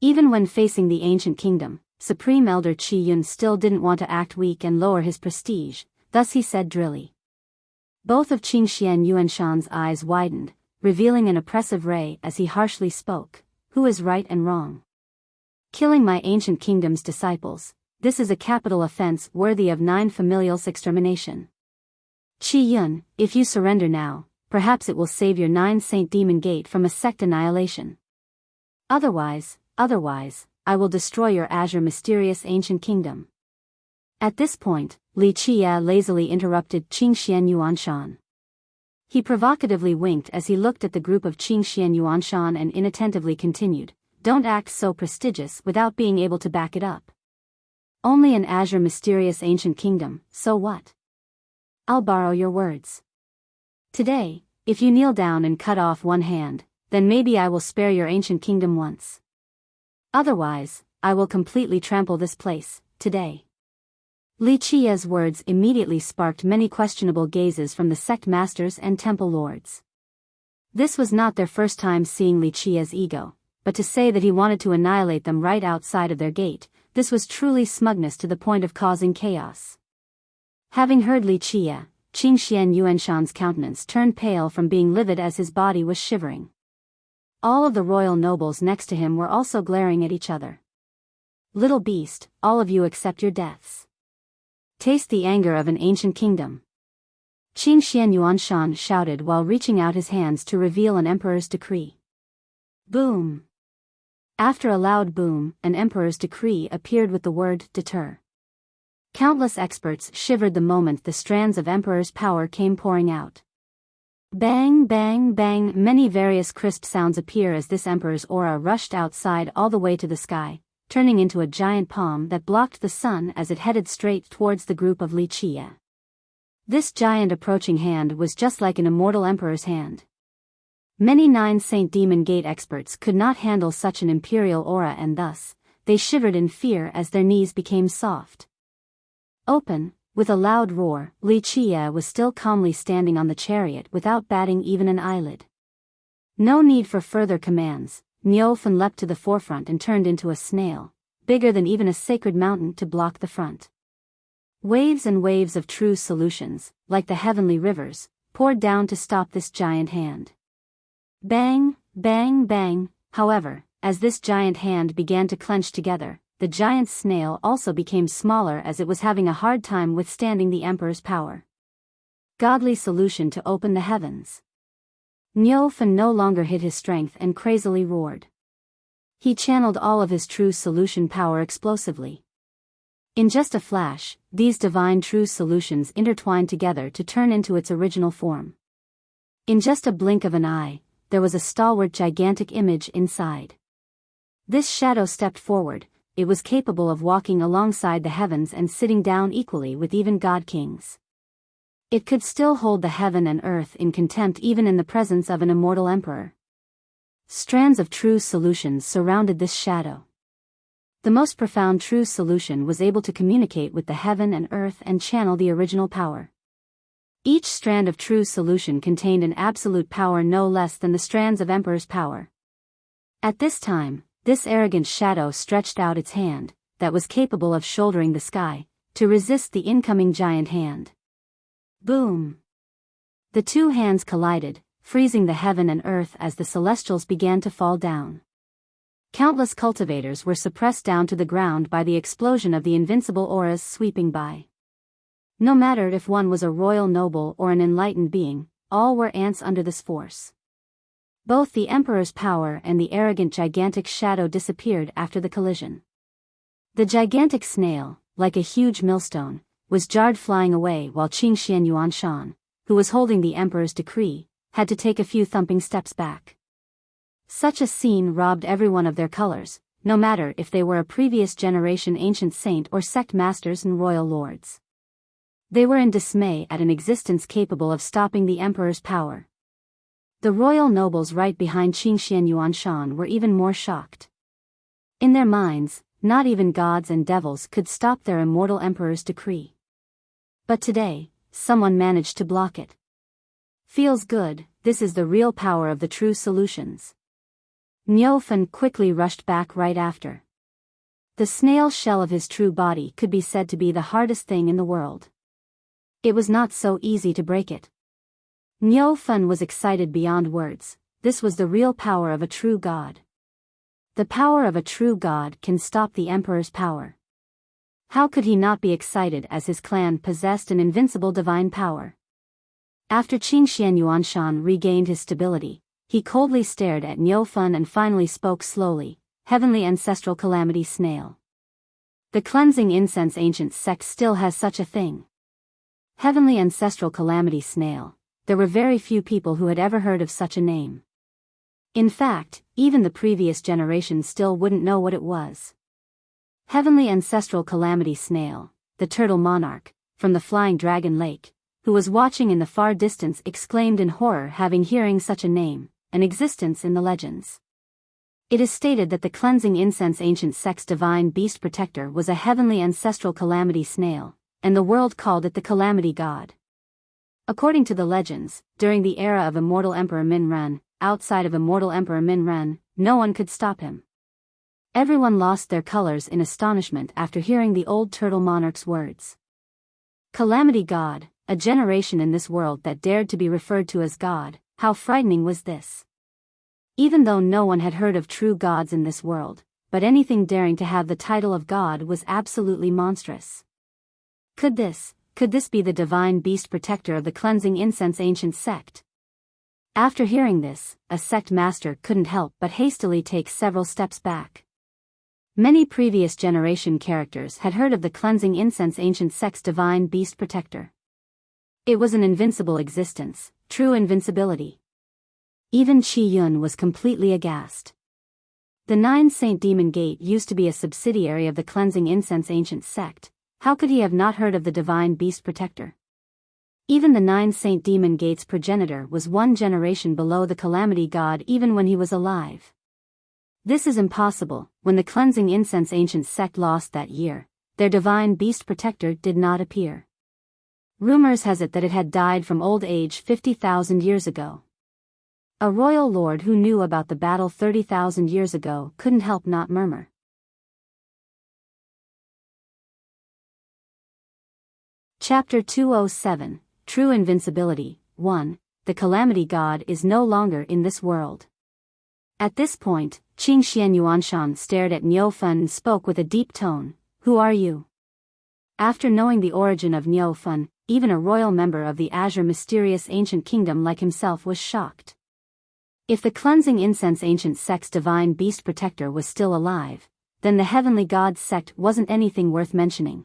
Even when facing the ancient kingdom, Supreme Elder Qi Yun still didn't want to act weak and lower his prestige, thus he said drily. Both of Qing Xian Yuanshan's eyes widened, revealing an oppressive ray as he harshly spoke, who is right and wrong? Killing my ancient kingdom's disciples, this is a capital offense worthy of 9 familials extermination. Qi Yun, if you surrender now, perhaps it will save your 9 Saint Demon Gate from a sect annihilation. Otherwise, I will destroy your azure mysterious ancient kingdom. At this point, Li Qia lazily interrupted Qing Xian Yuanshan. He provocatively winked as he looked at the group of Qingxian Yuanshan and inattentively continued, "Don't act so prestigious without being able to back it up. Only an azure mysterious ancient kingdom, so what? I'll borrow your words. Today, if you kneel down and cut off one hand, then maybe I will spare your ancient kingdom once. Otherwise, I will completely trample this place, today." Li Qia's words immediately sparked many questionable gazes from the sect masters and temple lords. This was not their first time seeing Li Qia's ego, but to say that he wanted to annihilate them right outside of their gate, this was truly smugness to the point of causing chaos. Having heard Li Qia, Qingxian Yuanshan's countenance turned pale from being livid as his body was shivering. All of the royal nobles next to him were also glaring at each other. "Little beast, all of you accept your deaths. Taste the anger of an ancient kingdom." Qingxian Yuanshan shouted while reaching out his hands to reveal an emperor's decree. Boom! After a loud boom, an emperor's decree appeared with the word "deter." Countless experts shivered the moment the strands of emperor's power came pouring out. Bang, bang, bang, many various crisp sounds appear as this emperor's aura rushed outside all the way to the sky, turning into a giant palm that blocked the sun as it headed straight towards the group of Li Qia. This giant approaching hand was just like an immortal emperor's hand. Many Nine Saint Demon Gate experts could not handle such an imperial aura and thus, they shivered in fear as their knees became soft. Open, with a loud roar, Li Qia was still calmly standing on the chariot without batting even an eyelid. No need for further commands, Niu Fen leapt to the forefront and turned into a snail, bigger than even a sacred mountain to block the front. Waves and waves of true solutions, like the heavenly rivers, poured down to stop this giant hand. Bang, bang, bang, however, as this giant hand began to clench together, the giant snail also became smaller as it was having a hard time withstanding the emperor's power. Godly solution to open the heavens. Niu Fen no longer hid his strength and crazily roared. He channeled all of his true solution power explosively. In just a flash, these divine true solutions intertwined together to turn into its original form. In just a blink of an eye, there was a stalwart gigantic image inside. This shadow stepped forward. It was capable of walking alongside the heavens and sitting down equally with even god kings. It could still hold the heaven and earth in contempt even in the presence of an immortal emperor. Strands of true solutions surrounded this shadow. The most profound true solution was able to communicate with the heaven and earth and channel the original power. Each strand of true solution contained an absolute power no less than the strands of emperor's power. At this time, this arrogant shadow stretched out its hand, that was capable of shouldering the sky, to resist the incoming giant hand. Boom! The two hands collided, freezing the heaven and earth as the celestials began to fall down. Countless cultivators were suppressed down to the ground by the explosion of the invincible auras sweeping by. No matter if one was a royal noble or an enlightened being, all were ants under this force. Both the emperor's power and the arrogant gigantic shadow disappeared after the collision. The gigantic snail, like a huge millstone, was jarred flying away while Qingxian Yuanshan, who was holding the emperor's decree, had to take a few thumping steps back. Such a scene robbed everyone of their colors, no matter if they were a previous generation ancient saint or sect masters and royal lords. They were in dismay at an existence capable of stopping the emperor's power. The royal nobles right behind Qingxian Yuanshan were even more shocked. In their minds, not even gods and devils could stop their immortal emperor's decree. But today, someone managed to block it. Feels good, this is the real power of the true solutions. Niu Fen quickly rushed back right after. The snail shell of his true body could be said to be the hardest thing in the world. It was not so easy to break it. Niu Fen was excited beyond words. This was the real power of a true god. The power of a true god can stop the emperor's power. How could he not be excited as his clan possessed an invincible divine power? After Qingxian Yuanshan regained his stability, he coldly stared at Niu Fen and finally spoke slowly, "Heavenly ancestral calamity snail. The cleansing incense ancient sect still has such a thing. Heavenly ancestral calamity snail, there were very few people who had ever heard of such a name. In fact, even the previous generation still wouldn't know what it was. Heavenly Ancestral Calamity Snail, the turtle monarch, from the Flying Dragon Lake, who was watching in the far distance, exclaimed in horror, having hearing such a name, an existence in the legends. It is stated that the cleansing incense ancient sex divine beast protector was a heavenly ancestral calamity snail, and the world called it the calamity god. According to the legends, during the era of immortal Emperor Min-Ren, outside of immortal Emperor Min-Ren, no one could stop him. Everyone lost their colors in astonishment after hearing the old turtle monarch's words. Calamity god, a generation in this world that dared to be referred to as God, how frightening was this? Even though no one had heard of true gods in this world, but anything daring to have the title of God was absolutely monstrous. Could this be the divine beast protector of the cleansing incense ancient sect? After hearing this, a sect master couldn't help but hastily take several steps back. Many previous generation characters had heard of the cleansing incense ancient sect's divine beast protector. It was an invincible existence, true invincibility. Even Qi Yun was completely aghast. The Nine Saint Demon Gate used to be a subsidiary of the cleansing incense ancient sect. How could he have not heard of the divine beast protector? Even the Nine Saint Demon Gate's progenitor was one generation below the calamity god even when he was alive. This is impossible. When the cleansing incense ancient sect lost that year, their divine beast protector did not appear. Rumors has it that it had died from old age 50,000 years ago. A royal lord who knew about the battle 30,000 years ago couldn't help not murmur. Chapter 207, True Invincibility. 1. The Calamity God is no longer in this world. At this point, Qing Xian Yuanshan stared at Niu Fen and spoke with a deep tone. Who are you? After knowing the origin of Niu Fen, even a royal member of the Azure mysterious ancient kingdom like himself was shocked. If the cleansing incense ancient sect's divine beast protector was still alive, then the heavenly god sect wasn't anything worth mentioning.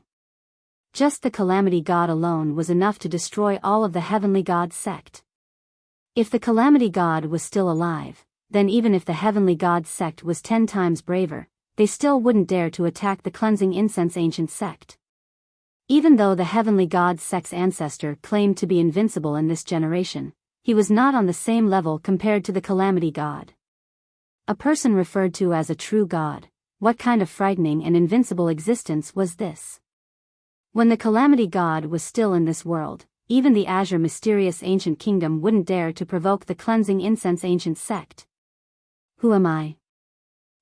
Just the calamity god alone was enough to destroy all of the heavenly god sect. If the calamity god was still alive, then even if the heavenly god sect was 10 times braver, they still wouldn't dare to attack the cleansing incense ancient sect. Even though the heavenly god sect's ancestor claimed to be invincible in this generation, he was not on the same level compared to the calamity god. A person referred to as a true god, what kind of frightening and invincible existence was this? When the calamity god was still in this world, even the Azure mysterious ancient kingdom wouldn't dare to provoke the cleansing incense ancient sect. Who am I?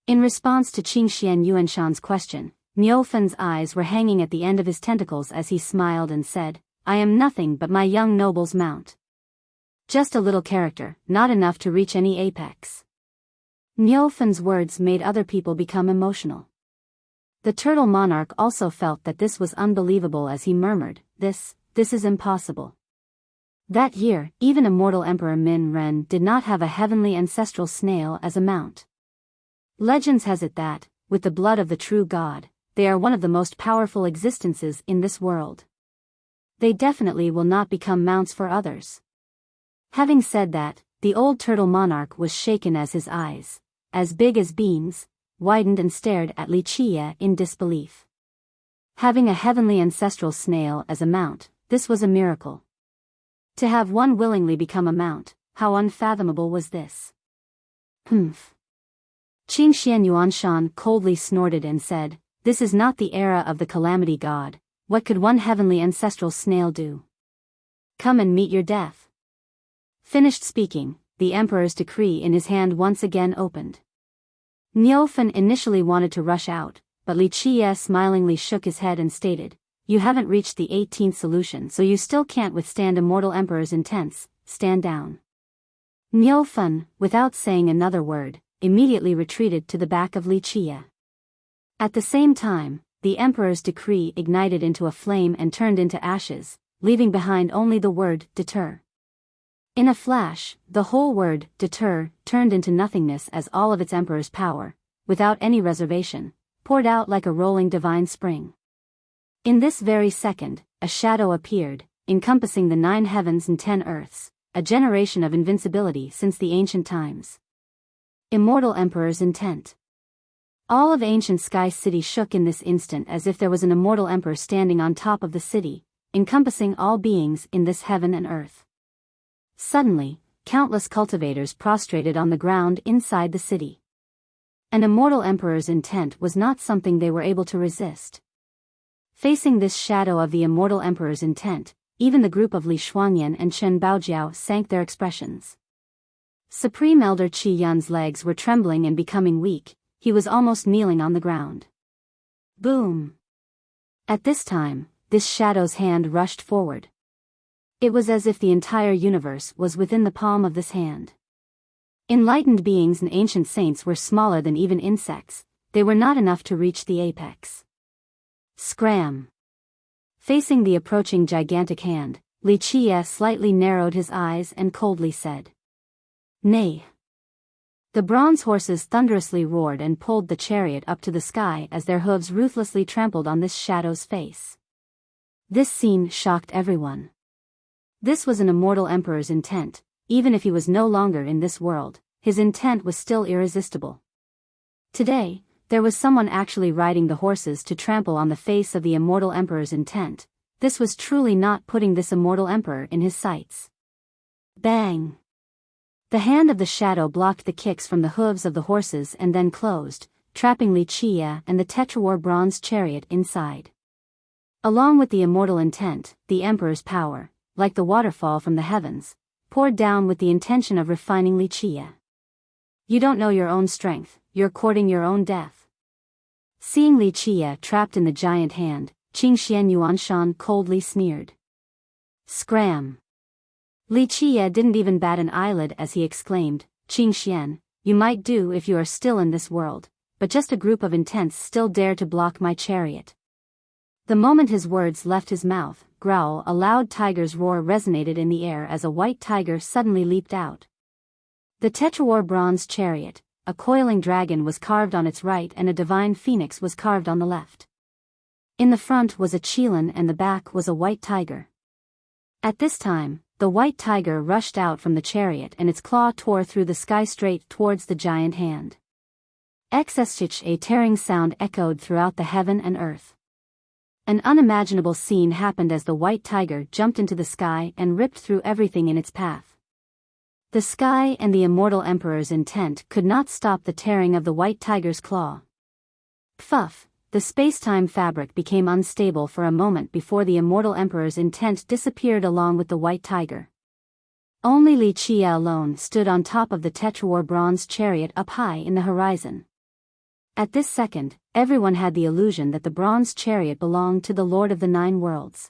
In response to Qing Xian Yuanshan's question, Niu Fen's eyes were hanging at the end of his tentacles as he smiled and said, I am nothing but my young noble's mount. Just a little character, not enough to reach any apex. Niu Fen's words made other people become emotional. The turtle monarch also felt that this was unbelievable as he murmured, this is impossible. That year, even immortal Emperor Min-Ren did not have a heavenly ancestral snail as a mount. Legends has it that, with the blood of the true god, they are one of the most powerful existences in this world. They definitely will not become mounts for others. Having said that, the old turtle monarch was shaken as his eyes, as big as beans, widened and stared at Li Qie in disbelief. Having a heavenly ancestral snail as a mount, this was a miracle. To have one willingly become a mount, how unfathomable was this? Humph. Qing Xian Yuanshan coldly snorted and said, This is not the era of the calamity god. What could one heavenly ancestral snail do? Come and meet your death. Finished speaking, the emperor's decree in his hand once again opened. Niu Fen initially wanted to rush out, but Li Qie smilingly shook his head and stated, You haven't reached the 18th solution, so you still can't withstand immortal emperor's intents. Stand down. Niu Fen, without saying another word, immediately retreated to the back of Li Qie. At the same time, the emperor's decree ignited into a flame and turned into ashes, leaving behind only the word, deter. In a flash, the whole word, deter, turned into nothingness as all of its emperor's power, without any reservation, poured out like a rolling divine spring. In this very second, a shadow appeared, encompassing the 9 heavens and 10 earths, a generation of invincibility since the ancient times. Immortal Emperor's intent. All of ancient Sky City shook in this instant as if there was an immortal emperor standing on top of the city, encompassing all beings in this heaven and earth. Suddenly, countless cultivators prostrated on the ground inside the city. An immortal emperor's intent was not something they were able to resist. Facing this shadow of the immortal emperor's intent, even the group of Li Shuangyan and Chen Baojiao sank their expressions. Supreme Elder Qi Yun's legs were trembling and becoming weak, he was almost kneeling on the ground. Boom! At this time, this shadow's hand rushed forward. It was as if the entire universe was within the palm of this hand. Enlightened beings and ancient saints were smaller than even insects, they were not enough to reach the apex. Scram! Facing the approaching gigantic hand, Li Qie slightly narrowed his eyes and coldly said, "Nay." The bronze horses thunderously roared and pulled the chariot up to the sky as their hooves ruthlessly trampled on this shadow's face. This scene shocked everyone. This was an immortal emperor's intent, even if he was no longer in this world, his intent was still irresistible. Today, there was someone actually riding the horses to trample on the face of the immortal emperor's intent. This was truly not putting this immortal emperor in his sights. Bang! The hand of the shadow blocked the kicks from the hooves of the horses and then closed, trapping Li Qie and the Tetrawar bronze chariot inside. Along with the immortal intent, the emperor's power, like the waterfall from the heavens, poured down with the intention of refining Li Qie. You don't know your own strength, you're courting your own death. Seeing Li Qie trapped in the giant hand, Qingxian Yuanshan coldly sneered. Scram! Li Qie didn't even bat an eyelid as he exclaimed, "Qingxian, you might do if you are still in this world, but just a group of intents still dare to block my chariot." The moment his words left his mouth, growl, a loud tiger's roar resonated in the air as a white tiger suddenly leaped out. The Tetrawar bronze chariot, a coiling dragon was carved on its right and a divine phoenix was carved on the left. In the front was a qilin and the back was a white tiger. At this time, the white tiger rushed out from the chariot and its claw tore through the sky straight towards the giant hand. Xsh, a tearing sound echoed throughout the heaven and earth. An unimaginable scene happened as the white tiger jumped into the sky and ripped through everything in its path. The sky and the immortal emperor's intent could not stop the tearing of the white tiger's claw. Pfuff! The space-time fabric became unstable for a moment before the immortal emperor's intent disappeared along with the white tiger. Only Li Qie alone stood on top of the Tetrawar bronze chariot up high in the horizon. At this second, everyone had the illusion that the bronze chariot belonged to the Lord of the Nine Worlds.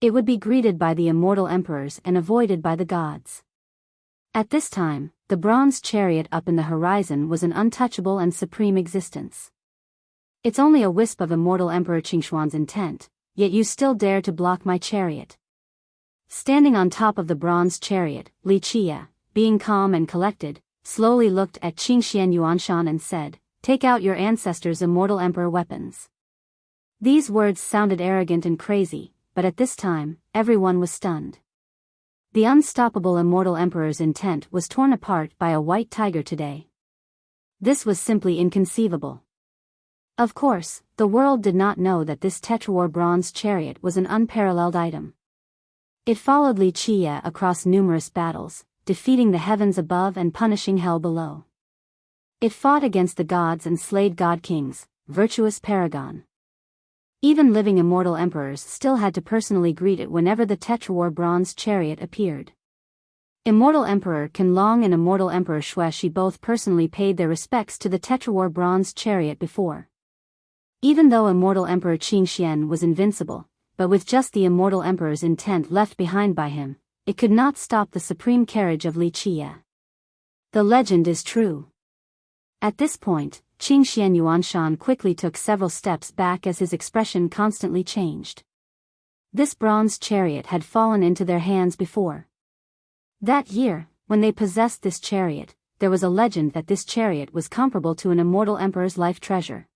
It would be greeted by the immortal emperors and avoided by the gods. At this time, the bronze chariot up in the horizon was an untouchable and supreme existence. It's only a wisp of immortal Emperor Qingshuan's intent, yet you still dare to block my chariot. Standing on top of the bronze chariot, Li Qie, being calm and collected, slowly looked at Qingxian Yuanshan and said, "Take out your ancestors' immortal emperor weapons." These words sounded arrogant and crazy, but at this time, everyone was stunned. The unstoppable immortal emperor's intent was torn apart by a white tiger today. This was simply inconceivable. Of course, the world did not know that this Tetrawar bronze chariot was an unparalleled item. It followed Li Qie across numerous battles, defeating the heavens above and punishing hell below. It fought against the gods and slayed god kings, virtuous paragon. Even living immortal emperors still had to personally greet it whenever the Tetrawar bronze chariot appeared. Immortal Emperor Qinlong and Immortal Emperor Xueshi both personally paid their respects to the Tetrawar bronze chariot before. Even though Immortal Emperor Qingxian was invincible, but with just the Immortal Emperor's intent left behind by him, it could not stop the supreme carriage of Li Qie. The legend is true. At this point, Qingxian Yuanshan quickly took several steps back as his expression constantly changed. This bronze chariot had fallen into their hands before. That year, when they possessed this chariot, there was a legend that this chariot was comparable to an immortal emperor's life treasure.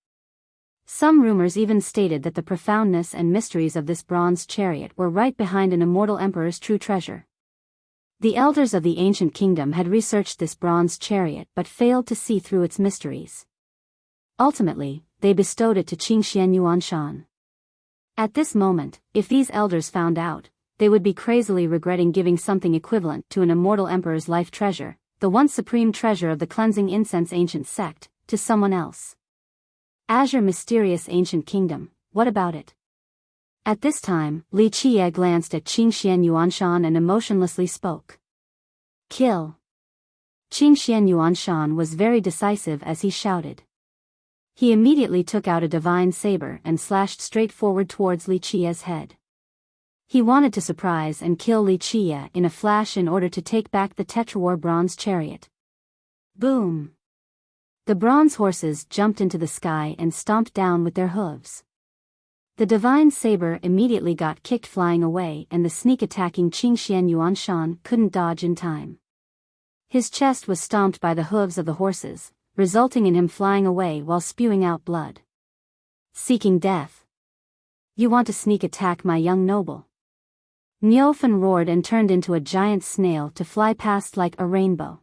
Some rumors even stated that the profoundness and mysteries of this bronze chariot were right behind an immortal emperor's true treasure. The elders of the ancient kingdom had researched this bronze chariot but failed to see through its mysteries. Ultimately, they bestowed it to Qingxian Yuanshan. At this moment, if these elders found out, they would be crazily regretting giving something equivalent to an immortal emperor's life treasure, the once supreme treasure of the cleansing incense ancient sect, to someone else. Azure mysterious ancient kingdom, what about it? At this time, Li Qie glanced at Qingxian Yuanshan and emotionlessly spoke. Kill. Qingxian Yuanshan was very decisive as he shouted. He immediately took out a divine saber and slashed straight forward towards Li Qie's head. He wanted to surprise and kill Li Qie in a flash in order to take back the Tetrawar bronze chariot. Boom! The bronze horses jumped into the sky and stomped down with their hooves. The divine saber immediately got kicked flying away and the sneak-attacking Qingxian Yuanshan couldn't dodge in time. His chest was stomped by the hooves of the horses, resulting in him flying away while spewing out blood. Seeking death. You want to sneak attack my young noble? Niufen roared and turned into a giant snail to fly past like a rainbow.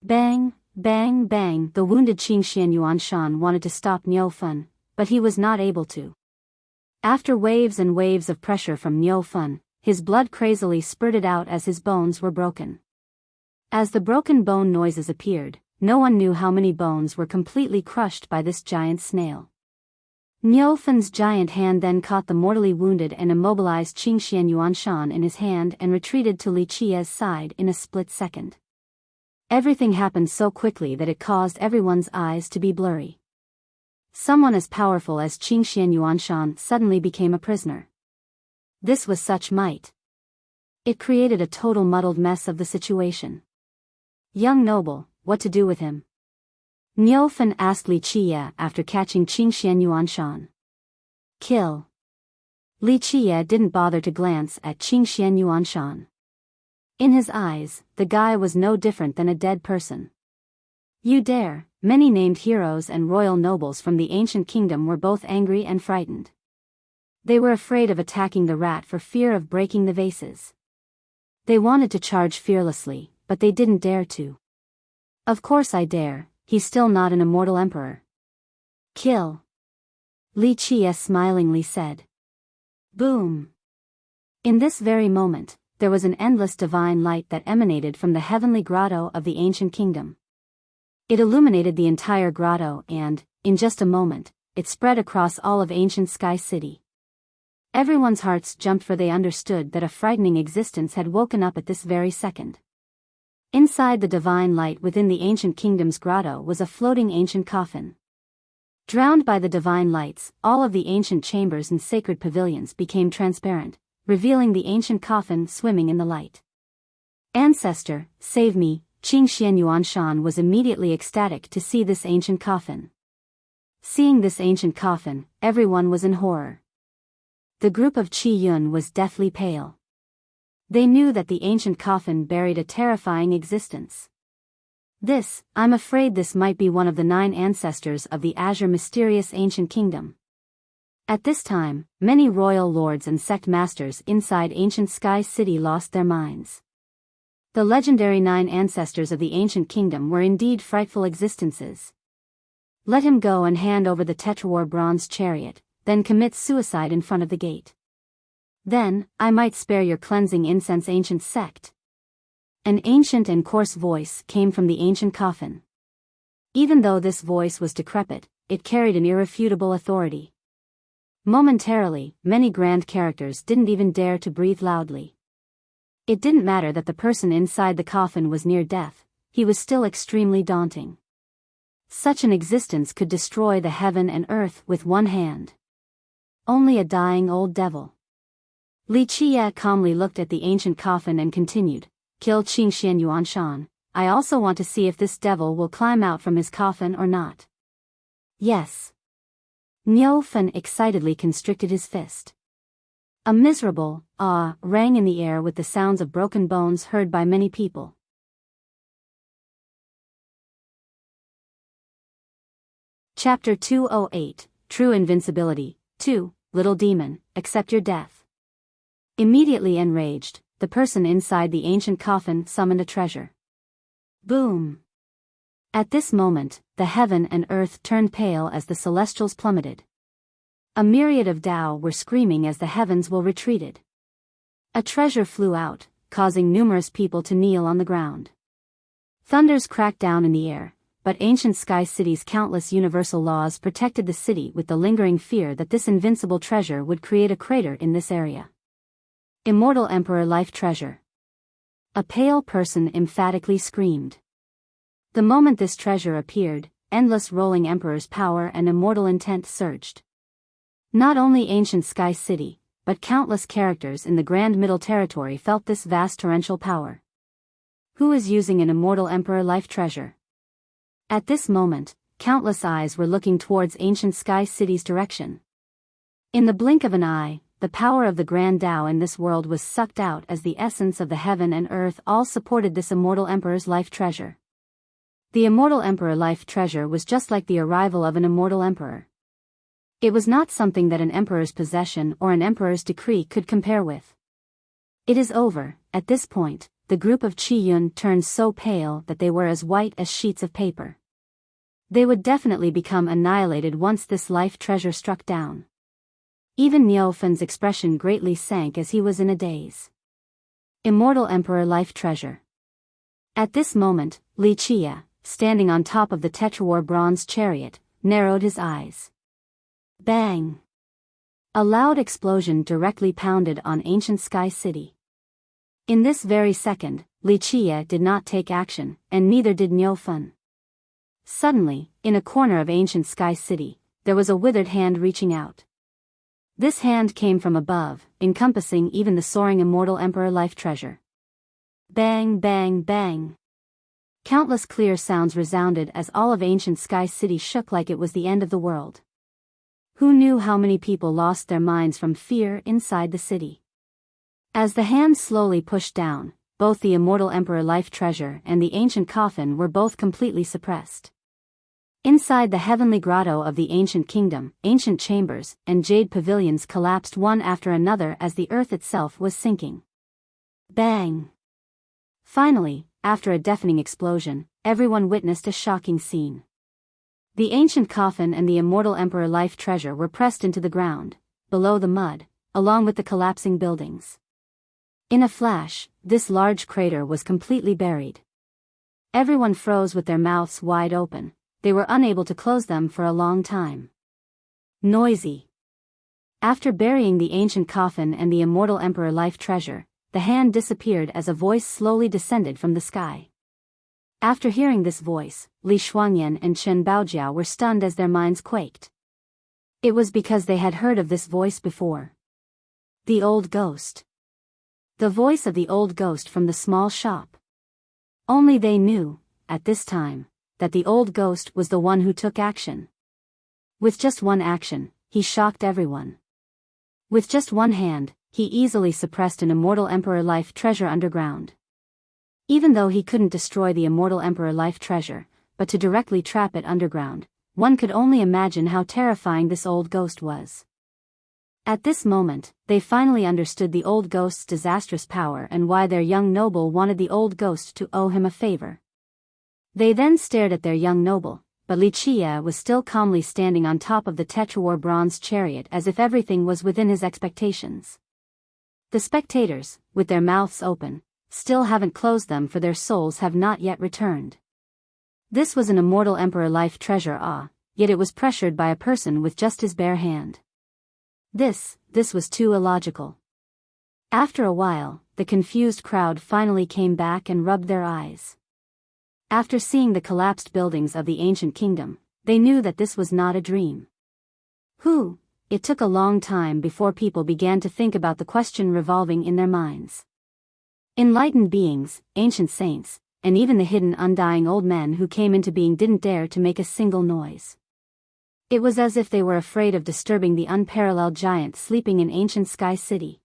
Bang, bang, bang. The wounded Qingxian Yuanshan wanted to stop Niufen, but he was not able to. After waves and waves of pressure from Niufen, his blood crazily spurted out as his bones were broken. As the broken bone noises appeared, no one knew how many bones were completely crushed by this giant snail. Niufen's giant hand then caught the mortally wounded and immobilized Qingxian Yuanshan in his hand and retreated to Li Qie's side in a split second. Everything happened so quickly that it caused everyone's eyes to be blurry. Someone as powerful as Qingxian Yuanshan suddenly became a prisoner. This was such might. It created a total muddled mess of the situation. Young noble, what to do with him? Niufen asked Li Qie after catching Qingxian Yuanshan. Kill. Li Qie didn't bother to glance at Qingxian Yuanshan. In his eyes, the guy was no different than a dead person. You dare? Many named heroes and royal nobles from the ancient kingdom were both angry and frightened. They were afraid of attacking the rat for fear of breaking the vases. They wanted to charge fearlessly, but they didn't dare to. Of course I dare, he's still not an immortal emperor. Kill. Li Qie smilingly said. Boom. In this very moment, there was an endless divine light that emanated from the heavenly grotto of the ancient kingdom. It illuminated the entire grotto and, in just a moment, it spread across all of ancient Sky City. Everyone's hearts jumped for they understood that a frightening existence had woken up at this very second. Inside the divine light within the ancient kingdom's grotto was a floating ancient coffin. Drowned by the divine lights, all of the ancient chambers and sacred pavilions became transparent, revealing the ancient coffin swimming in the light. Ancestor, save me! Qingxian Yuanshan was immediately ecstatic to see this ancient coffin. Seeing this ancient coffin, everyone was in horror. The group of Qi Yun was deathly pale. They knew that the ancient coffin buried a terrifying existence. I'm afraid this might be one of the 9 ancestors of the Azure mysterious ancient kingdom. At this time, many royal lords and sect masters inside ancient Sky City lost their minds. The legendary 9 ancestors of the ancient kingdom were indeed frightful existences. Let him go and hand over the Tetrawar bronze chariot, then commit suicide in front of the gate. Then, I might spare your cleansing incense ancient sect. An ancient and coarse voice came from the ancient coffin. Even though this voice was decrepit, it carried an irrefutable authority. Momentarily, many grand characters didn't even dare to breathe loudly. It didn't matter that the person inside the coffin was near death, he was still extremely daunting. Such an existence could destroy the heaven and earth with one hand. Only a dying old devil. Li Qie calmly looked at the ancient coffin and continued, Kill Qingxian Yuanshan, I also want to see if this devil will climb out from his coffin or not. Yes. Niufen excitedly constricted his fist. A miserable rang in the air with the sounds of broken bones heard by many people. Chapter 208, True Invincibility. 2. Little demon, accept your death. Immediately enraged, the person inside the ancient coffin summoned a treasure. Boom! At this moment, the heaven and earth turned pale as the celestials plummeted. A myriad of Tao were screaming as the heavens will retreated. A treasure flew out, causing numerous people to kneel on the ground. Thunders cracked down in the air, but ancient Sky City's countless universal laws protected the city with the lingering fear that this invincible treasure would create a crater in this area. Immortal Emperor Life Treasure. A pale person emphatically screamed. The moment this treasure appeared, endless rolling emperor's power and immortal intent surged. Not only ancient Sky City, but countless characters in the Grand Middle Territory felt this vast torrential power. Who is using an immortal emperor life treasure? At this moment, countless eyes were looking towards ancient Sky City's direction. In the blink of an eye, the power of the Grand Tao in this world was sucked out as the essence of the heaven and earth all supported this immortal emperor's life treasure. The immortal emperor life treasure was just like the arrival of an immortal emperor. It was not something that an emperor's possession or an emperor's decree could compare with. It is over. At this point, the group of Qi Yun turned so pale that they were as white as sheets of paper. They would definitely become annihilated once this life treasure struck down. Even Niu Fan's expression greatly sank as he was in a daze. Immortal Emperor Life Treasure. At this moment, Li Chia, standing on top of the Tetrawar bronze chariot, narrowed his eyes. Bang! A loud explosion directly pounded on ancient Sky City. In this very second, Li Chia did not take action, and neither did Niu Fan. Suddenly, in a corner of ancient Sky City, there was a withered hand reaching out. This hand came from above, encompassing even the soaring immortal emperor life treasure. Bang, bang, bang. Countless clear sounds resounded as all of ancient Sky City shook like it was the end of the world. Who knew how many people lost their minds from fear inside the city? As the hand slowly pushed down, both the immortal emperor life treasure and the ancient coffin were both completely suppressed. Inside the heavenly grotto of the ancient kingdom, ancient chambers and jade pavilions collapsed one after another as the earth itself was sinking. Bang! Finally, after a deafening explosion, everyone witnessed a shocking scene. The ancient coffin and the immortal emperor life treasure were pressed into the ground, below the mud, along with the collapsing buildings. In a flash, this large crater was completely buried. Everyone froze with their mouths wide open. They were unable to close them for a long time. Noisy. After burying the ancient coffin and the immortal emperor life treasure, the hand disappeared as a voice slowly descended from the sky. After hearing this voice, Li Shuangyan and Chen Baojiao were stunned as their minds quaked. It was because they had heard of this voice before. The old ghost. The voice of the old ghost from the small shop. Only they knew, at this time, that the old ghost was the one who took action. With just one action, he shocked everyone. With just one hand, he easily suppressed an immortal emperor life treasure underground. Even though he couldn't destroy the immortal emperor life treasure, but to directly trap it underground, one could only imagine how terrifying this old ghost was. At this moment, they finally understood the old ghost's disastrous power and why their young noble wanted the old ghost to owe him a favor. They then stared at their young noble, but Li Chia was still calmly standing on top of the Tetrawar bronze chariot as if everything was within his expectations. The spectators, with their mouths open, still haven't closed them for their souls have not yet returned. This was an immortal emperor life treasure yet it was pressured by a person with just his bare hand. This was too illogical. After a while, the confused crowd finally came back and rubbed their eyes. After seeing the collapsed buildings of the ancient kingdom, they knew that this was not a dream. It took a long time before people began to think about the question revolving in their minds. Enlightened beings, ancient saints, and even the hidden undying old men who came into being didn't dare to make a single noise. It was as if they were afraid of disturbing the unparalleled giant sleeping in ancient Sky City.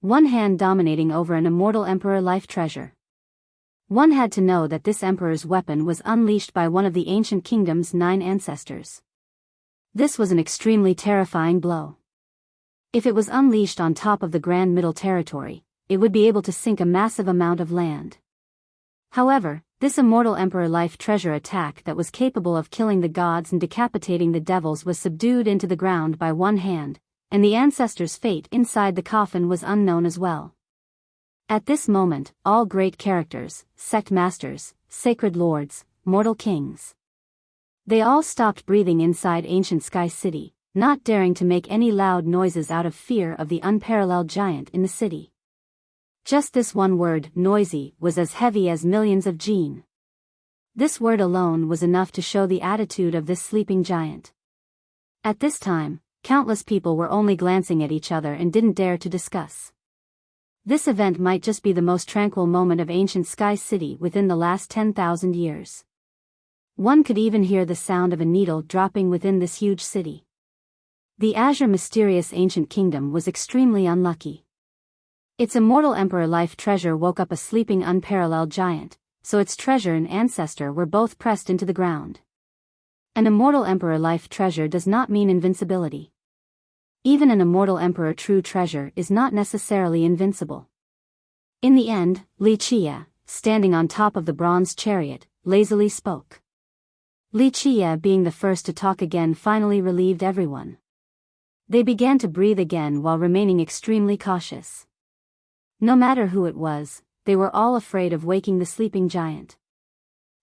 One hand dominating over an immortal emperor life treasure. One had to know that this emperor's weapon was unleashed by one of the ancient kingdom's 9 ancestors. This was an extremely terrifying blow. If it was unleashed on top of the Grand Middle Territory, it would be able to sink a massive amount of land. However, this immortal emperor life treasure attack that was capable of killing the gods and decapitating the devils was subdued into the ground by one hand, and the ancestors' fate inside the coffin was unknown as well. At this moment, all great characters, sect masters, sacred lords, mortal kings, they all stopped breathing inside ancient Sky City, not daring to make any loud noises out of fear of the unparalleled giant in the city. Just this one word, noisy, was as heavy as millions of jinn. This word alone was enough to show the attitude of this sleeping giant. At this time, countless people were only glancing at each other and didn't dare to discuss. This event might just be the most tranquil moment of ancient Sky City within the last 10,000 years. One could even hear the sound of a needle dropping within this huge city. The Azure mysterious ancient kingdom was extremely unlucky. Its immortal emperor life treasure woke up a sleeping unparalleled giant, so its treasure and ancestor were both pressed into the ground. An immortal emperor life treasure does not mean invincibility. Even an immortal emperor true treasure is not necessarily invincible. In the end, Li Qia, standing on top of the bronze chariot, lazily spoke. Li Qia, being the first to talk again, finally relieved everyone. They began to breathe again while remaining extremely cautious. No matter who it was, they were all afraid of waking the sleeping giant.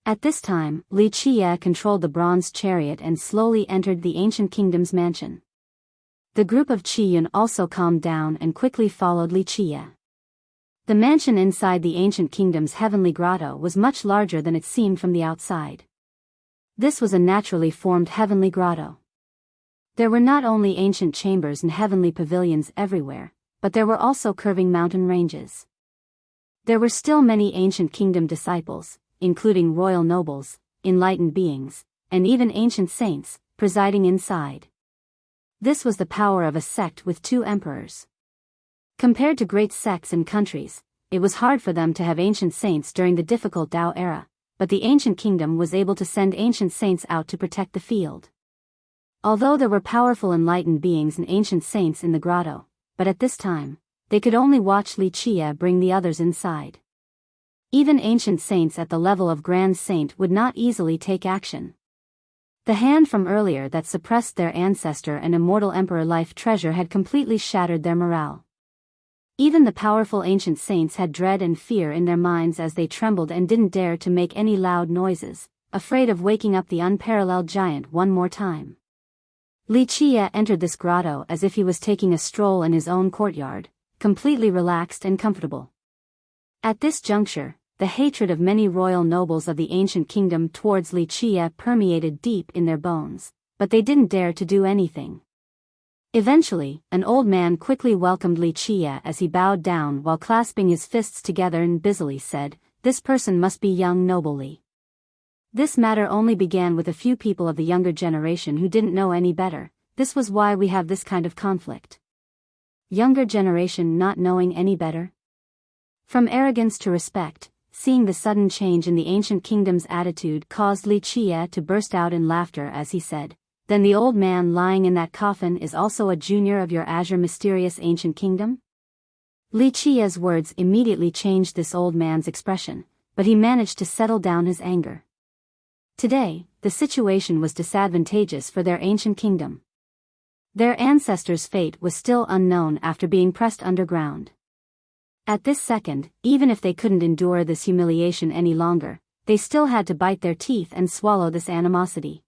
At this time, Li Qia controlled the bronze chariot and slowly entered the ancient kingdom's mansion. The group of Qiyun also calmed down and quickly followed Li Qia. The mansion inside the ancient kingdom's heavenly grotto was much larger than it seemed from the outside. This was a naturally formed heavenly grotto. There were not only ancient chambers and heavenly pavilions everywhere, but there were also curving mountain ranges. There were still many ancient kingdom disciples, including royal nobles, enlightened beings, and even ancient saints, presiding inside. This was the power of a sect with two emperors. Compared to great sects and countries, it was hard for them to have ancient saints during the difficult Tao era, but the ancient kingdom was able to send ancient saints out to protect the field. Although there were powerful enlightened beings and ancient saints in the grotto, but at this time, they could only watch Li Qia bring the others inside. Even ancient saints at the level of Grand Saint would not easily take action. The hand from earlier that suppressed their ancestor and immortal emperor life treasure had completely shattered their morale. Even the powerful ancient saints had dread and fear in their minds as they trembled and didn't dare to make any loud noises, afraid of waking up the unparalleled giant one more time. Li Qia entered this grotto as if he was taking a stroll in his own courtyard, completely relaxed and comfortable. At this juncture, the hatred of many royal nobles of the ancient kingdom towards Li Qia permeated deep in their bones, but they didn't dare to do anything. Eventually, an old man quickly welcomed Li Qia as he bowed down while clasping his fists together and busily said, "This person must be young noble Li." This matter only began with a few people of the younger generation who didn't know any better. This was why we have this kind of conflict. Younger generation not knowing any better? From arrogance to respect, seeing the sudden change in the ancient kingdom's attitude caused Li Qia to burst out in laughter as he said, "Then the old man lying in that coffin is also a junior of your Azure mysterious ancient kingdom?" Li Qia's words immediately changed this old man's expression, but he managed to settle down his anger. Today, the situation was disadvantageous for their ancient kingdom. Their ancestors' fate was still unknown after being pressed underground. At this second, even if they couldn't endure this humiliation any longer, they still had to bite their teeth and swallow this animosity.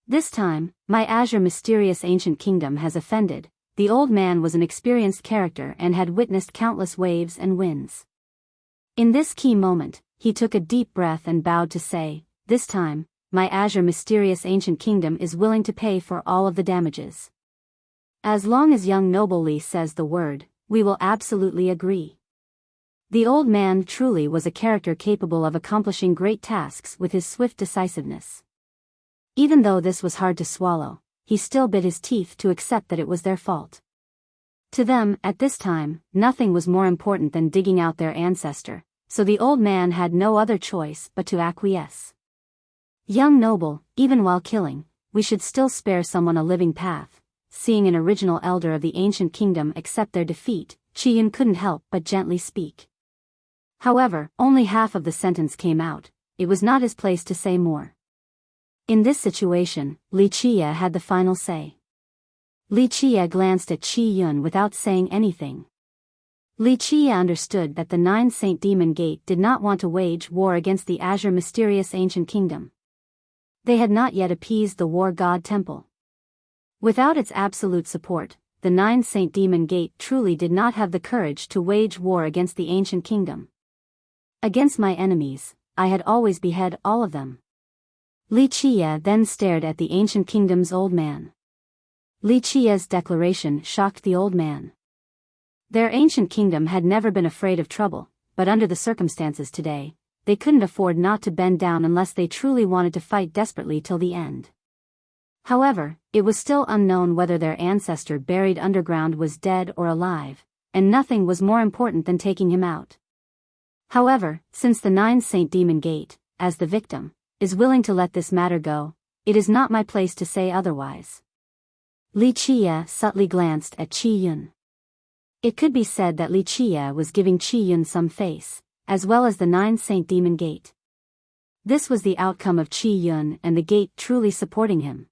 This time, my Azure mysterious ancient kingdom has offended. The old man was an experienced character and had witnessed countless waves and winds. In this key moment, he took a deep breath and bowed to say, "This time, my Azure mysterious ancient kingdom is willing to pay for all of the damages. As long as young noble Li says the word, we will absolutely agree." The old man truly was a character capable of accomplishing great tasks with his swift decisiveness. Even though this was hard to swallow, he still bit his teeth to accept that it was their fault. To them, at this time, nothing was more important than digging out their ancestor, so the old man had no other choice but to acquiesce. "Young noble, even while killing, we should still spare someone a living path." Seeing an original elder of the ancient kingdom accept their defeat, Qi Yun couldn't help but gently speak. However, only half of the sentence came out. It was not his place to say more. In this situation, Li Qie had the final say. Li Qie glanced at Qi Yun without saying anything. Li Qie understood that the Nine Saint Demon Gate did not want to wage war against the Azure Mysterious Ancient Kingdom. They had not yet appeased the War God Temple. Without its absolute support, the Nine Saint Demon Gate truly did not have the courage to wage war against the Ancient Kingdom. Against my enemies, I had always behead all of them. Li Qie then stared at the Ancient Kingdom's old man. Li Qie's declaration shocked the old man. Their ancient kingdom had never been afraid of trouble, but under the circumstances today, they couldn't afford not to bend down unless they truly wanted to fight desperately till the end. However, it was still unknown whether their ancestor buried underground was dead or alive, and nothing was more important than taking him out. However, since the Nine Saint Demon Gate, as the victim, is willing to let this matter go, it is not my place to say otherwise. Li Qie subtly glanced at Qi Yun. It could be said that Li Qie was giving Qi Yun some face, as well as the Nine Saint Demon Gate. This was the outcome of Qi Yun and the gate truly supporting him.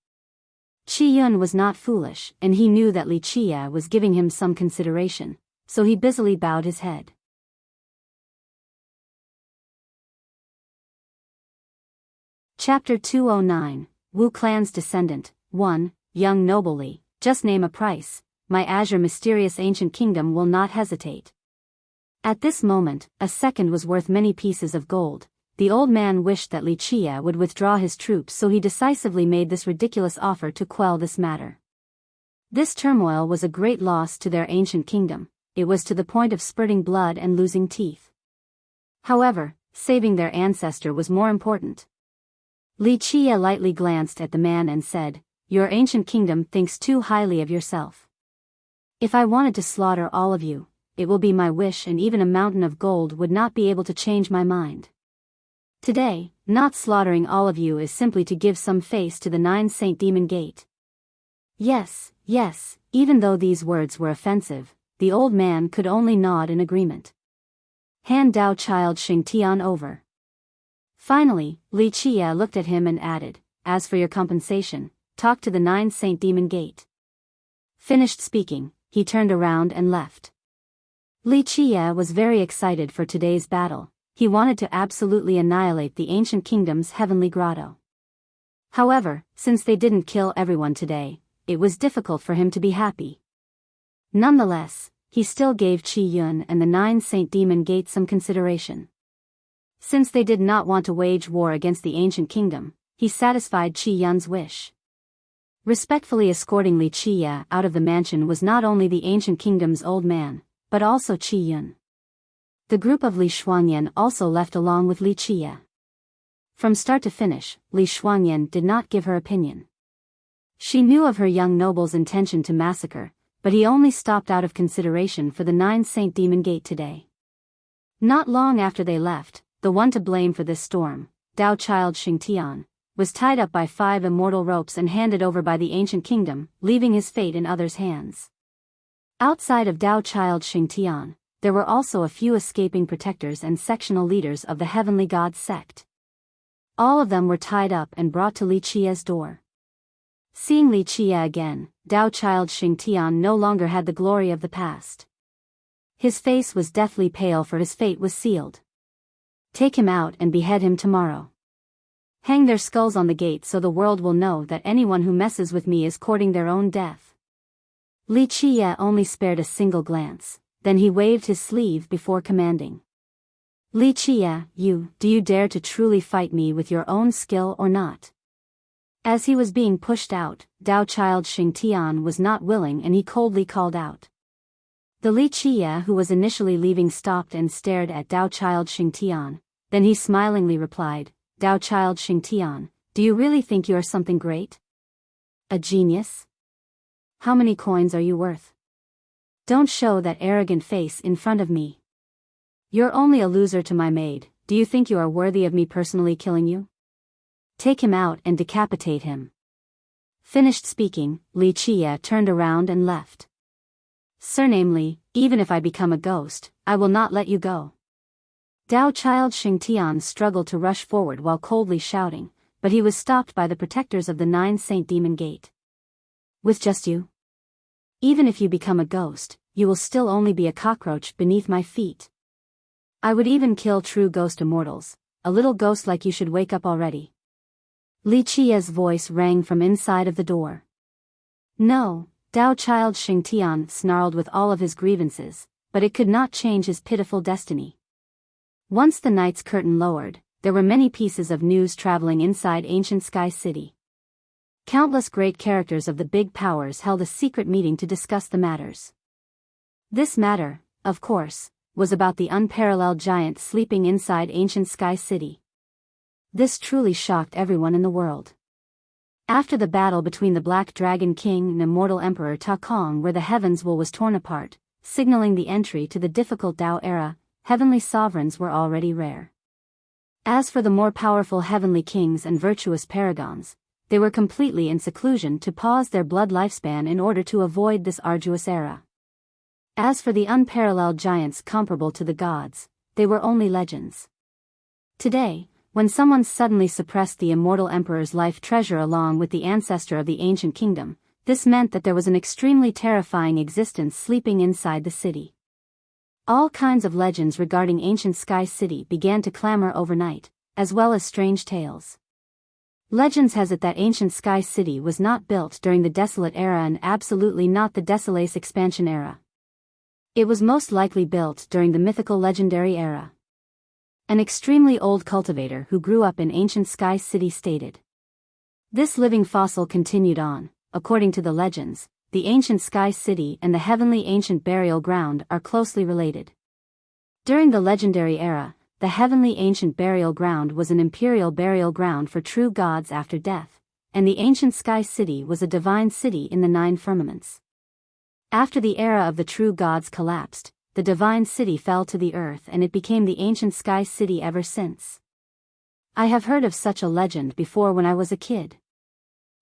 Qi Yun was not foolish, and he knew that Li Qie was giving him some consideration, so he busily bowed his head. Chapter 209, Wu Clan's Descendant, 1, Young Noble Li, just name a price. My Azure Mysterious Ancient Kingdom will not hesitate. At this moment, a second was worth many pieces of gold. The old man wished that Li Qie would withdraw his troops, so he decisively made this ridiculous offer to quell this matter. This turmoil was a great loss to their ancient kingdom. It was to the point of spurting blood and losing teeth. However, saving their ancestor was more important. Li Qie lightly glanced at the man and said, "Your ancient kingdom thinks too highly of yourself. If I wanted to slaughter all of you, it will be my wish, and even a mountain of gold would not be able to change my mind. Today, not slaughtering all of you is simply to give some face to the Nine Saint Demon Gate." Yes, yes, even though these words were offensive, the old man could only nod in agreement. Hand Dao Child Xingtian over. Finally, Li Qie looked at him and added, "As for your compensation, talk to the Nine Saint Demon Gate." Finished speaking, he turned around and left. Li Qie was very excited for today's battle. He wanted to absolutely annihilate the ancient kingdom's heavenly grotto. However, since they didn't kill everyone today, it was difficult for him to be happy. Nonetheless, he still gave Qi Yun and the Nine Saint Demon Gate some consideration. Since they did not want to wage war against the ancient kingdom, he satisfied Qi Yun's wish. Respectfully escorting Li Qie out of the mansion was not only the ancient kingdom's old man, but also Qi Yun. The group of Li Shuangyan also left along with Li Qie. From start to finish, Li Shuangyan did not give her opinion. She knew of her young noble's intention to massacre, but he only stopped out of consideration for the Nine Saint Demon Gate today. Not long after they left, the one to blame for this storm, Dao Child Xingtian, was tied up by 5 immortal ropes and handed over by the ancient kingdom, leaving his fate in others' hands. Outside of Dao Child Xingtian, there were also a few escaping protectors and sectional leaders of the Heavenly Gods sect. All of them were tied up and brought to Li Qie's door. Seeing Li Qie again, Dao Child Xingtian no longer had the glory of the past. His face was deathly pale, for his fate was sealed. Take him out and behead him tomorrow. Hang their skulls on the gate so the world will know that anyone who messes with me is courting their own death. Li Qie only spared a single glance, then he waved his sleeve before commanding. Li Qie, do you dare to truly fight me with your own skill or not? As he was being pushed out, Dao Child Xingtian was not willing and he coldly called out. The Li Qie who was initially leaving stopped and stared at Dao Child Xingtian, then he smilingly replied, Dao Child Xingtian, do you really think you are something great? A genius? How many coins are you worth? Don't show that arrogant face in front of me. You're only a loser to my maid. Do you think you are worthy of me personally killing you? Take him out and decapitate him. Finished speaking, Li Qie turned around and left. Surname Li, even if I become a ghost, I will not let you go. Dao Child Xingtian struggled to rush forward while coldly shouting, but he was stopped by the protectors of the 9 Saint Demon Gate. With just you? Even if you become a ghost, you will still only be a cockroach beneath my feet. I would even kill true ghost immortals. A little ghost like you should wake up already. Li Qiye's voice rang from inside of the door. No, Dao Child Xingtian snarled with all of his grievances, but it could not change his pitiful destiny. Once the night's curtain lowered, there were many pieces of news traveling inside ancient Sky City. Countless great characters of the big powers held a secret meeting to discuss the matters. This matter, of course, was about the unparalleled giant sleeping inside ancient Sky City. This truly shocked everyone in the world. After the battle between the Black Dragon King and Immortal Emperor Ta Kong, where the heavens was torn apart, signaling the entry to the difficult Tao era, heavenly sovereigns were already rare. As for the more powerful heavenly kings and virtuous paragons, they were completely in seclusion to pause their blood lifespan in order to avoid this arduous era. As for the unparalleled giants comparable to the gods, they were only legends. Today, when someone suddenly suppressed the immortal emperor's life treasure along with the ancestor of the ancient kingdom, this meant that there was an extremely terrifying existence sleeping inside the city. All kinds of legends regarding ancient Sky City began to clamor overnight, as well as strange tales. Legends has it that ancient Sky City was not built during the Desolate Era and absolutely not the Desolace Expansion Era. It was most likely built during the mythical legendary era. An extremely old cultivator who grew up in ancient Sky City stated. This living fossil continued on. According to the legends, the ancient Sky City and the heavenly ancient burial ground are closely related. During the legendary era, the heavenly ancient burial ground was an imperial burial ground for true gods after death, and the ancient Sky City was a divine city in the 9 firmaments. After the era of the true gods collapsed, the divine city fell to the earth and it became the ancient Sky City ever since. I have heard of such a legend before when I was a kid.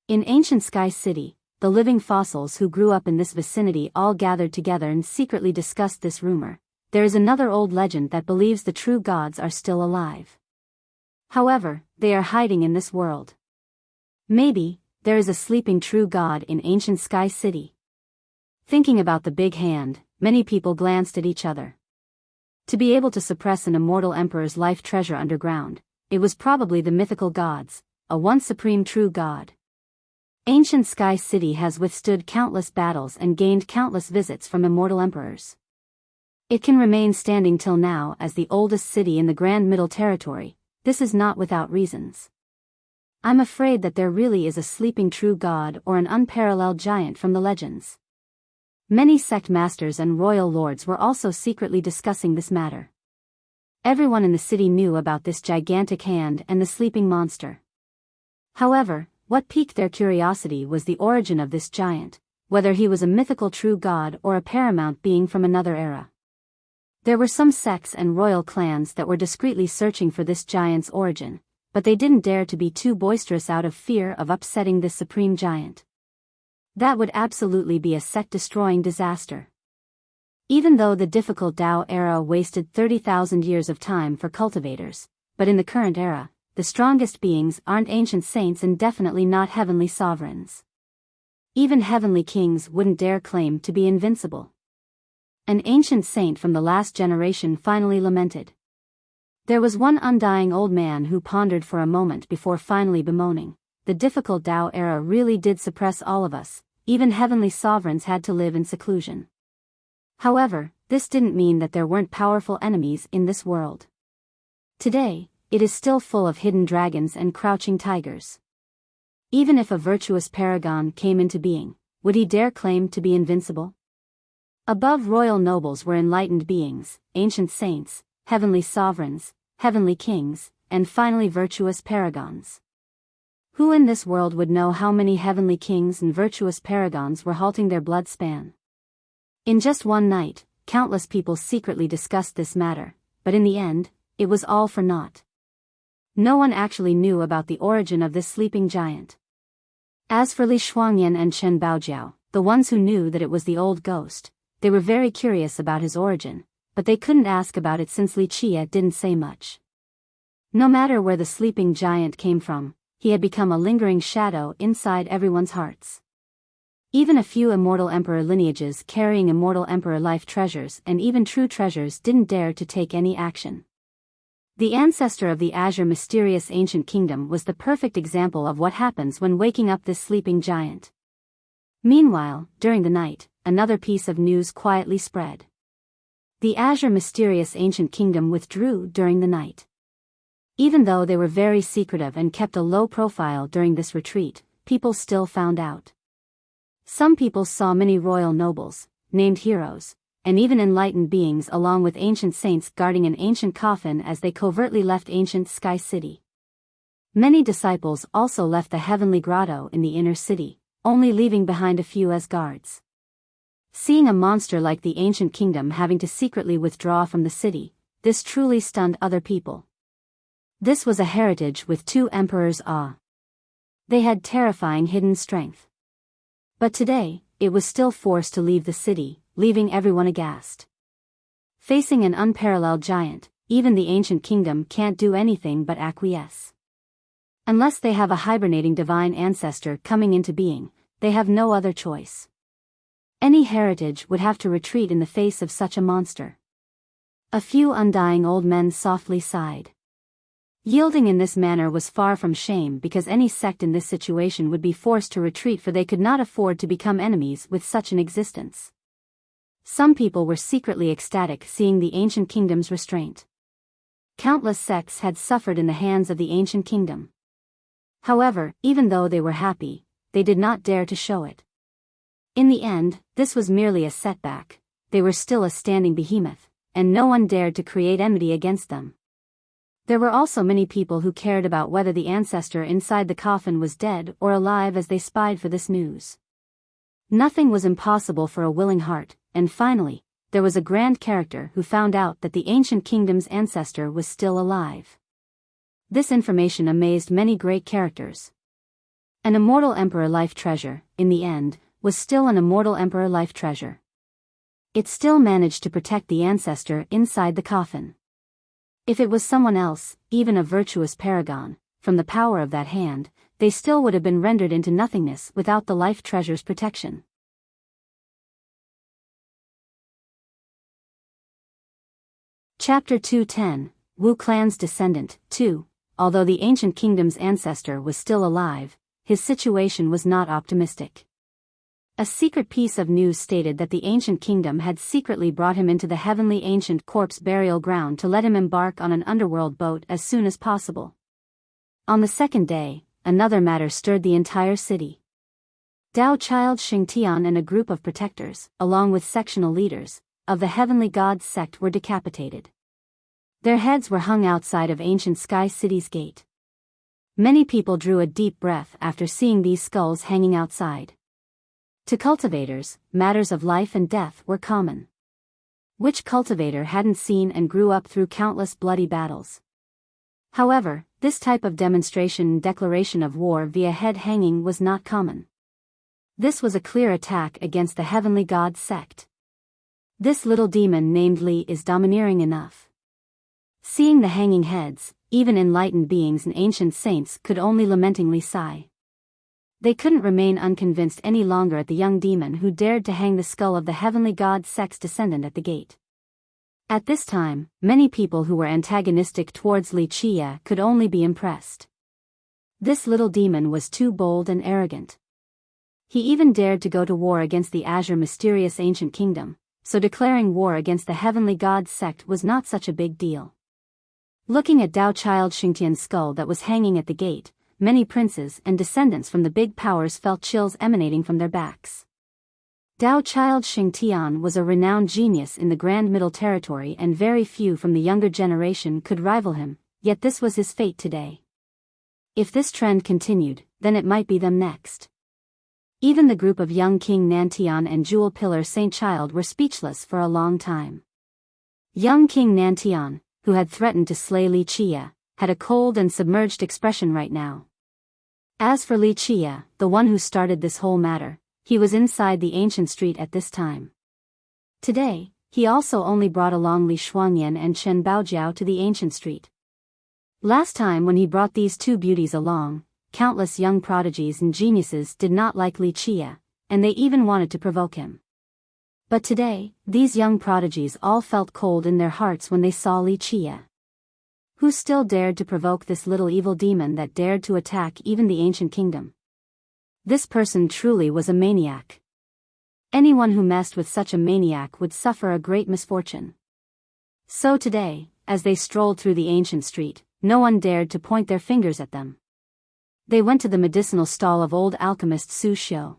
In ancient Sky City, the living fossils who grew up in this vicinity all gathered together and secretly discussed this rumor. There is another old legend that believes the true gods are still alive. However, they are hiding in this world. Maybe, there is a sleeping true god in ancient Sky City. Thinking about the big hand, many people glanced at each other. To be able to suppress an immortal emperor's life treasure underground, it was probably the mythical gods, a once supreme true god. Ancient Sky City has withstood countless battles and gained countless visits from immortal emperors. It can remain standing till now as the oldest city in the Grand Middle Territory. This is not without reasons. I'm afraid that there really is a sleeping true god or an unparalleled giant from the legends. Many sect masters and royal lords were also secretly discussing this matter. Everyone in the city knew about this gigantic hand and the sleeping monster. However, what piqued their curiosity was the origin of this giant, whether he was a mythical true god or a paramount being from another era. There were some sects and royal clans that were discreetly searching for this giant's origin, but they didn't dare to be too boisterous out of fear of upsetting this supreme giant. That would absolutely be a sect-destroying disaster. Even though the difficult Tao era wasted 30,000 years of time for cultivators, but in the current era, the strongest beings aren't ancient saints and definitely not heavenly sovereigns. Even heavenly kings wouldn't dare claim to be invincible. An ancient saint from the last generation finally lamented. There was one undying old man who pondered for a moment before finally bemoaning. The difficult Tao era really did suppress all of us, even heavenly sovereigns had to live in seclusion. However, this didn't mean that there weren't powerful enemies in this world. Today, it is still full of hidden dragons and crouching tigers. Even if a virtuous paragon came into being, would he dare claim to be invincible? Above royal nobles were enlightened beings, ancient saints, heavenly sovereigns, heavenly kings, and finally virtuous paragons. Who in this world would know how many heavenly kings and virtuous paragons were halting their blood span? In just one night, countless people secretly discussed this matter, but in the end, it was all for naught. No one actually knew about the origin of this sleeping giant. As for Li Shuangyan and Chen Baojiao, the ones who knew that it was the old ghost, they were very curious about his origin, but they couldn't ask about it since Li Chia didn't say much. No matter where the sleeping giant came from, he had become a lingering shadow inside everyone's hearts. Even a few immortal emperor lineages carrying immortal emperor life treasures and even true treasures didn't dare to take any action. The ancestor of the Azure mysterious ancient kingdom was the perfect example of what happens when waking up this sleeping giant. Meanwhile, during the night, another piece of news quietly spread. The Azure mysterious ancient kingdom withdrew during the night. Even though they were very secretive and kept a low profile during this retreat, people still found out. Some people saw many royal nobles, named heroes, and even enlightened beings along with ancient saints guarding an ancient coffin as they covertly left ancient Sky City. Many disciples also left the heavenly grotto in the inner city, only leaving behind a few as guards. Seeing a monster like the ancient kingdom having to secretly withdraw from the city, this truly stunned other people. This was a heritage with two emperors' awe. They had terrifying hidden strength. But today, it was still forced to leave the city, leaving everyone aghast. Facing an unparalleled giant, even the ancient kingdom can't do anything but acquiesce. Unless they have a hibernating divine ancestor coming into being, they have no other choice. Any heritage would have to retreat in the face of such a monster. A few undying old men softly sighed. Yielding in this manner was far from shame because any sect in this situation would be forced to retreat, for they could not afford to become enemies with such an existence. Some people were secretly ecstatic seeing the ancient kingdom's restraint. Countless sects had suffered in the hands of the ancient kingdom. However, even though they were happy, they did not dare to show it. In the end, this was merely a setback. They were still a standing behemoth, and no one dared to create enmity against them. There were also many people who cared about whether the ancestor inside the coffin was dead or alive as they spied for this news. Nothing was impossible for a willing heart, and finally, there was a grand character who found out that the ancient kingdom's ancestor was still alive. This information amazed many great characters. An immortal emperor life treasure, in the end, was still an immortal emperor life treasure. It still managed to protect the ancestor inside the coffin. If it was someone else, even a virtuous paragon, from the power of that hand, they still would have been rendered into nothingness without the life treasure's protection. Chapter 210, Wu Clan's Descendant, 2. Although the ancient kingdom's ancestor was still alive, his situation was not optimistic. A secret piece of news stated that the ancient kingdom had secretly brought him into the heavenly ancient corpse burial ground to let him embark on an underworld boat as soon as possible. On the second day, another matter stirred the entire city. Dao Child Xingtian and a group of protectors, along with sectional leaders, of the heavenly gods sect were decapitated. Their heads were hung outside of ancient Sky City's gate. Many people drew a deep breath after seeing these skulls hanging outside. To cultivators, matters of life and death were common. Which cultivator hadn't seen and grew up through countless bloody battles? However, this type of demonstration and declaration of war via head hanging was not common. This was a clear attack against the heavenly god sect. This little demon named Li is domineering enough. Seeing the hanging heads, even enlightened beings and ancient saints could only lamentingly sigh. They couldn't remain unconvinced any longer at the young demon who dared to hang the skull of the heavenly god sect's descendant at the gate. At this time, many people who were antagonistic towards Li Chia could only be impressed. This little demon was too bold and arrogant. He even dared to go to war against the Azure mysterious ancient kingdom, so declaring war against the heavenly god sect was not such a big deal. Looking at Dao Child Xingtian's skull that was hanging at the gate, many princes and descendants from the big powers felt chills emanating from their backs. Dao Child Xingtian was a renowned genius in the Grand Middle Territory, and very few from the younger generation could rival him, yet this was his fate today. If this trend continued, then it might be them next. Even the group of young King Nantian and Jewel Pillar Saint Child were speechless for a long time. Young King Nantian, who had threatened to slay Li Chia, had a cold and submerged expression right now. As for Li Chia, the one who started this whole matter, he was inside the ancient street at this time. Today, he also only brought along Li Shuangyan and Chen Baojiao to the ancient street. Last time when he brought these two beauties along, countless young prodigies and geniuses did not like Li Chia, and they even wanted to provoke him. But today, these young prodigies all felt cold in their hearts when they saw Li Chia. Who still dared to provoke this little evil demon that dared to attack even the ancient kingdom? This person truly was a maniac. Anyone who messed with such a maniac would suffer a great misfortune. So today, as they strolled through the ancient street, no one dared to point their fingers at them. They went to the medicinal stall of old alchemist Su Xiu.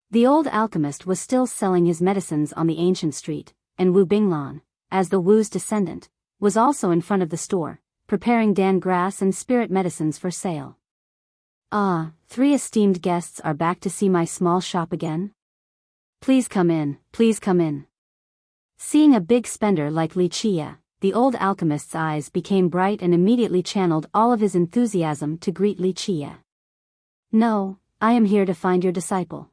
The old alchemist was still selling his medicines on the ancient street, and Wu Binglan, as the Wu's descendant, was also in front of the store, preparing dan grass and spirit medicines for sale. Ah, 3 esteemed guests are back to see my small shop again? Please come in, please come in. Seeing a big spender like Li Chia, the old alchemist's eyes became bright and immediately channeled all of his enthusiasm to greet Li Chia. No, I am here to find your disciple.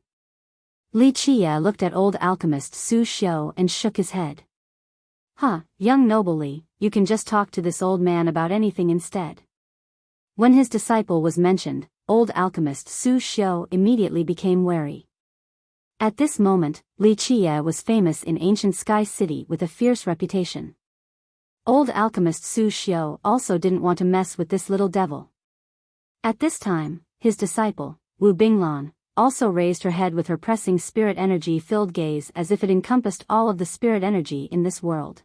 Li Chia looked at old alchemist Su Xiu and shook his head. Young noble Li, you can just talk to this old man about anything instead. When his disciple was mentioned, old alchemist Su Xiu immediately became wary. At this moment, Li Chia was famous in ancient Sky City with a fierce reputation. Old alchemist Su Xiu also didn't want to mess with this little devil. At this time, his disciple, Wu Binglan, also raised her head with her pressing spirit energy-filled gaze as if it encompassed all of the spirit energy in this world.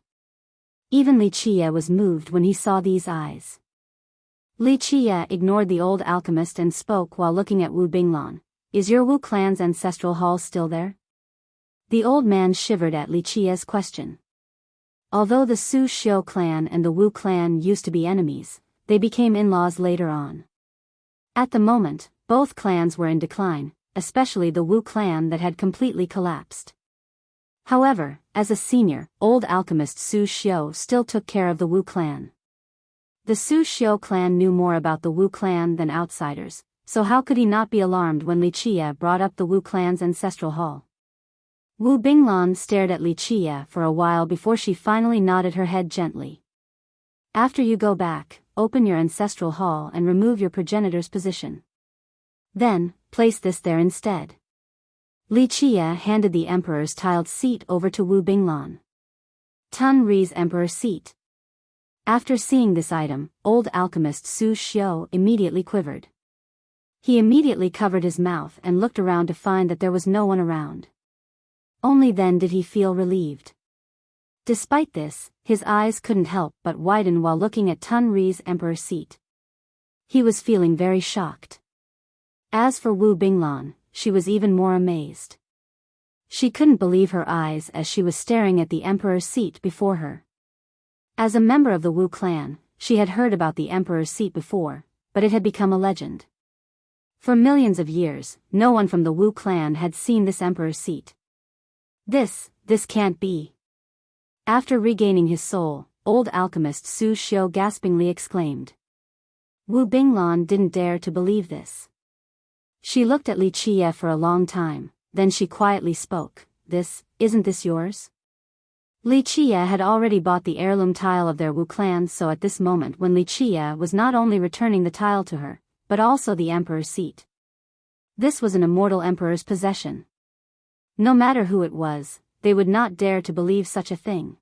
Even Li Chia was moved when he saw these eyes. Li Chia ignored the old alchemist and spoke while looking at Wu Binglan. Is your Wu clan's ancestral hall still there? The old man shivered at Li Chia's question. Although the Su Xiu clan and the Wu clan used to be enemies, they became in-laws later on. At the moment, both clans were in decline, especially the Wu clan that had completely collapsed. However, as a senior, old alchemist Su Xiu still took care of the Wu clan. The Su Xiu clan knew more about the Wu clan than outsiders, so how could he not be alarmed when Li Chia brought up the Wu clan's ancestral hall? Wu Binglan stared at Li Chia for a while before she finally nodded her head gently. After you go back, open your ancestral hall and remove your progenitor's position. Then, place this there instead. Li Chia handed the emperor's tiled seat over to Wu Binglan. Tun Ri's emperor seat. After seeing this item, old alchemist Su Xiu immediately quivered. He immediately covered his mouth and looked around to find that there was no one around. Only then did he feel relieved. Despite this, his eyes couldn't help but widen while looking at Tun Ri's emperor seat. He was feeling very shocked. As for Wu Binglan, she was even more amazed. She couldn't believe her eyes as she was staring at the emperor's seat before her. As a member of the Wu clan, she had heard about the emperor's seat before, but it had become a legend. For millions of years, no one from the Wu clan had seen this emperor's seat. This can't be. After regaining his soul, old alchemist Su Xiu gaspingly exclaimed. Wu Binglan didn't dare to believe this. She looked at Li Chia for a long time, then she quietly spoke, isn't this yours? Li Chia had already bought the heirloom tile of their Wu clan, so at this moment when Li Chia was not only returning the tile to her, but also the emperor's seat. This was an immortal emperor's possession. No matter who it was, they would not dare to believe such a thing.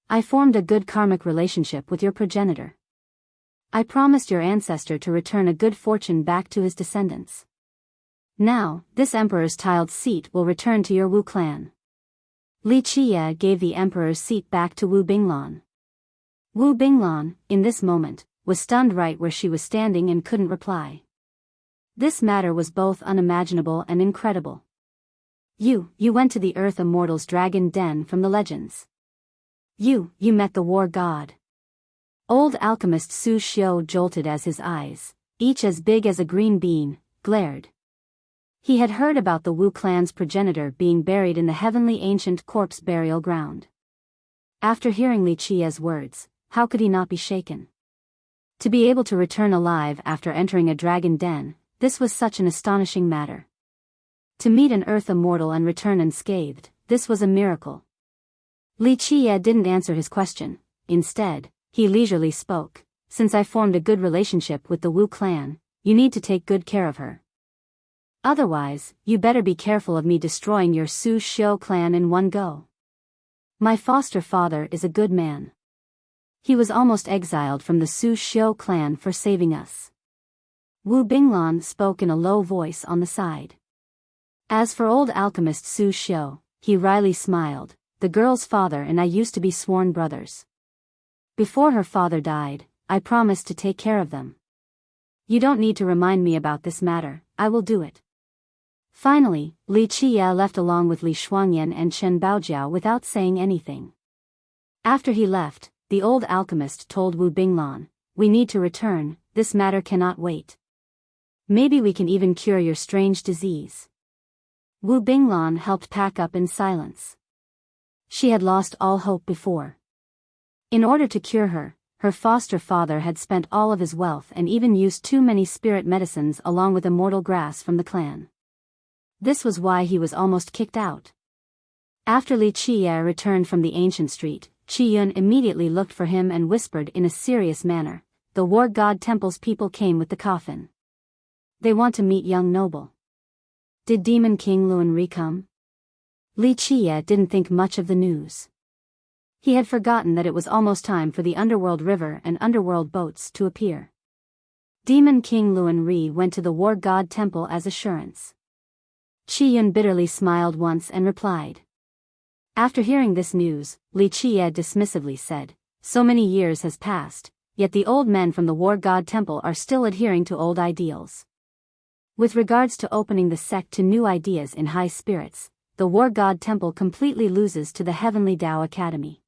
I formed a good karmic relationship with your progenitor. I promised your ancestor to return a good fortune back to his descendants. Now, this emperor's tiled seat will return to your Wu clan. Li Chia gave the emperor's seat back to Wu Binglan. Wu Binglan, in this moment, was stunned right where she was standing and couldn't reply. This matter was both unimaginable and incredible. You went to the Earth Immortals' dragon den from the legends. You met the war god. Old alchemist Su Xiu jolted as his eyes, each as big as a green bean, glared. He had heard about the Wu clan's progenitor being buried in the heavenly ancient corpse burial ground. After hearing Li Chia's words, how could he not be shaken? To be able to return alive after entering a dragon den, this was such an astonishing matter. To meet an Earth immortal and return unscathed, this was a miracle, Li Qiye didn't answer his question. Instead, he leisurely spoke. Since I formed a good relationship with the Wu clan, you need to take good care of her. Otherwise, you better be careful of me destroying your Su Xiu clan in one go. My foster father is a good man. He was almost exiled from the Su Xiu clan for saving us. Wu Binglan spoke in a low voice on the side. As for old alchemist Su Xiu, he wryly smiled. The girl's father and I used to be sworn brothers. Before her father died, I promised to take care of them. You don't need to remind me about this matter, I will do it. Finally, Li Qiye left along with Li Shuangyan and Chen Baojiao without saying anything. After he left, the old alchemist told Wu Binglan, we need to return, this matter cannot wait. Maybe we can even cure your strange disease. Wu Binglan helped pack up in silence. She had lost all hope before. In order to cure her, her foster father had spent all of his wealth and even used too many spirit medicines along with immortal grass from the clan. This was why he was almost kicked out. After Li Qiye returned from the ancient street, Qiyun immediately looked for him and whispered in a serious manner, the war god temple's people came with the coffin. They want to meet young noble. Did Demon King Luanri come? Li Qiye didn't think much of the news. He had forgotten that it was almost time for the underworld river and underworld boats to appear. Demon King Luanri went to the war god temple as assurance. Qiyun bitterly smiled once and replied. After hearing this news, Li Qiye dismissively said, so many years has passed, yet the old men from the war god temple are still adhering to old ideals. With regards to opening the sect to new ideas in high spirits, the war god temple completely loses to the Heavenly Tao Academy.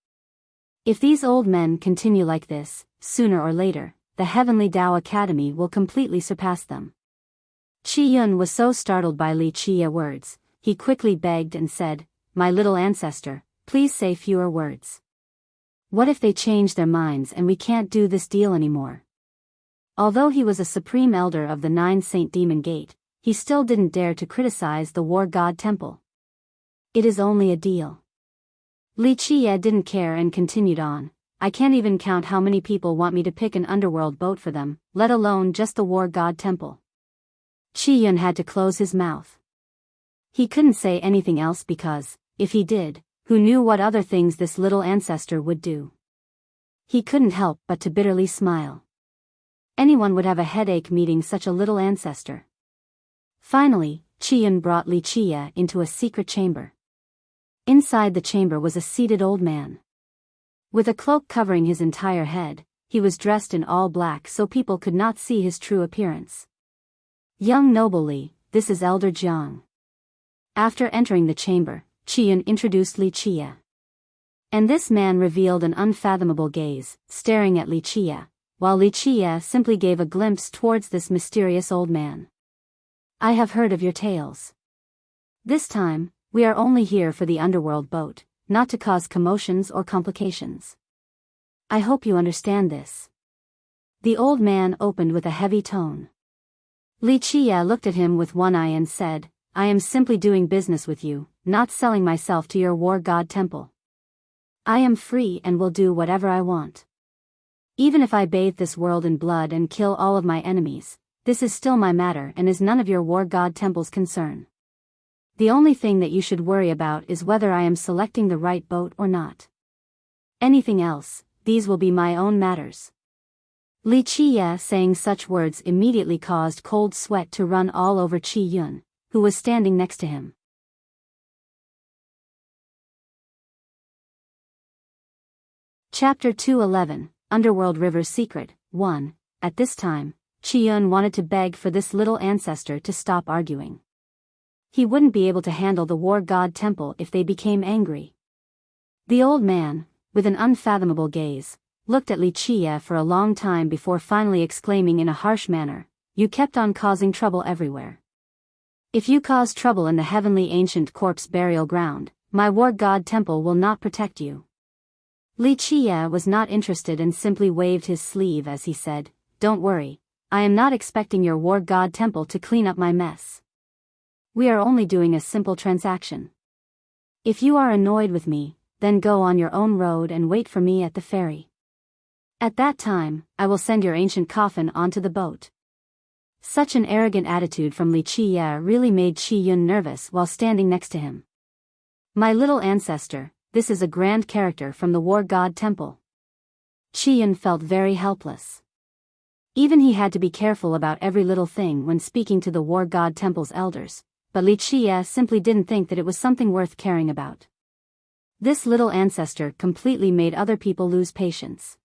If these old men continue like this, sooner or later, the Heavenly Tao Academy will completely surpass them. Qiyun was so startled by Li Qiye's words, he quickly begged and said, my little ancestor, please say fewer words. What if they change their minds and we can't do this deal anymore? Although he was a supreme elder of the 9 Saint Demon Gate, he still didn't dare to criticize the war god temple. It is only a deal. Li Qiye didn't care and continued on, I can't even count how many people want me to pick an underworld boat for them, let alone just the war god temple. Qiyun had to close his mouth. He couldn't say anything else because, if he did, who knew what other things this little ancestor would do? He couldn't help but to bitterly smile. Anyone would have a headache meeting such a little ancestor. Finally, Qiyun brought Li Qiye into a secret chamber. Inside the chamber was a seated old man. With a cloak covering his entire head, he was dressed in all black so people could not see his true appearance. Young noble Li, this is Elder Jiang. After entering the chamber, Qiyun introduced Li Qiye. And this man revealed an unfathomable gaze, staring at Li Qiye, while Li Qiye simply gave a glimpse towards this mysterious old man. I have heard of your tales. This time, we are only here for the underworld boat, not to cause commotions or complications. I hope you understand this. The old man opened with a heavy tone. Li Qiye looked at him with one eye and said, I am simply doing business with you, not selling myself to your war god temple. I am free and will do whatever I want. Even if I bathe this world in blood and kill all of my enemies, this is still my matter and is none of your war god temple's concern. The only thing that you should worry about is whether I am selecting the right boat or not. Anything else, these will be my own matters. Li Qiye saying such words immediately caused cold sweat to run all over Qiyun, who was standing next to him. Chapter 211, Underworld River's Secret, 1. At this time, Qiyun wanted to beg for this little ancestor to stop arguing. He wouldn't be able to handle the war god temple if they became angry. The old man, with an unfathomable gaze, looked at Li Qiye for a long time before finally exclaiming in a harsh manner, you kept on causing trouble everywhere. If you cause trouble in the heavenly ancient corpse burial ground, my war god temple will not protect you. Li Qiye was not interested and simply waved his sleeve as he said, don't worry, I am not expecting your war god temple to clean up my mess. We are only doing a simple transaction. If you are annoyed with me, then go on your own road and wait for me at the ferry. At that time, I will send your ancient coffin onto the boat." Such an arrogant attitude from Li Qiye really made Qi Yun nervous while standing next to him. "My little ancestor, this is a grand character from the war god temple." Qi Yun felt very helpless. Even he had to be careful about every little thing when speaking to the war god temple's elders, but Li Qiye simply didn't think that it was something worth caring about. This little ancestor completely made other people lose patience.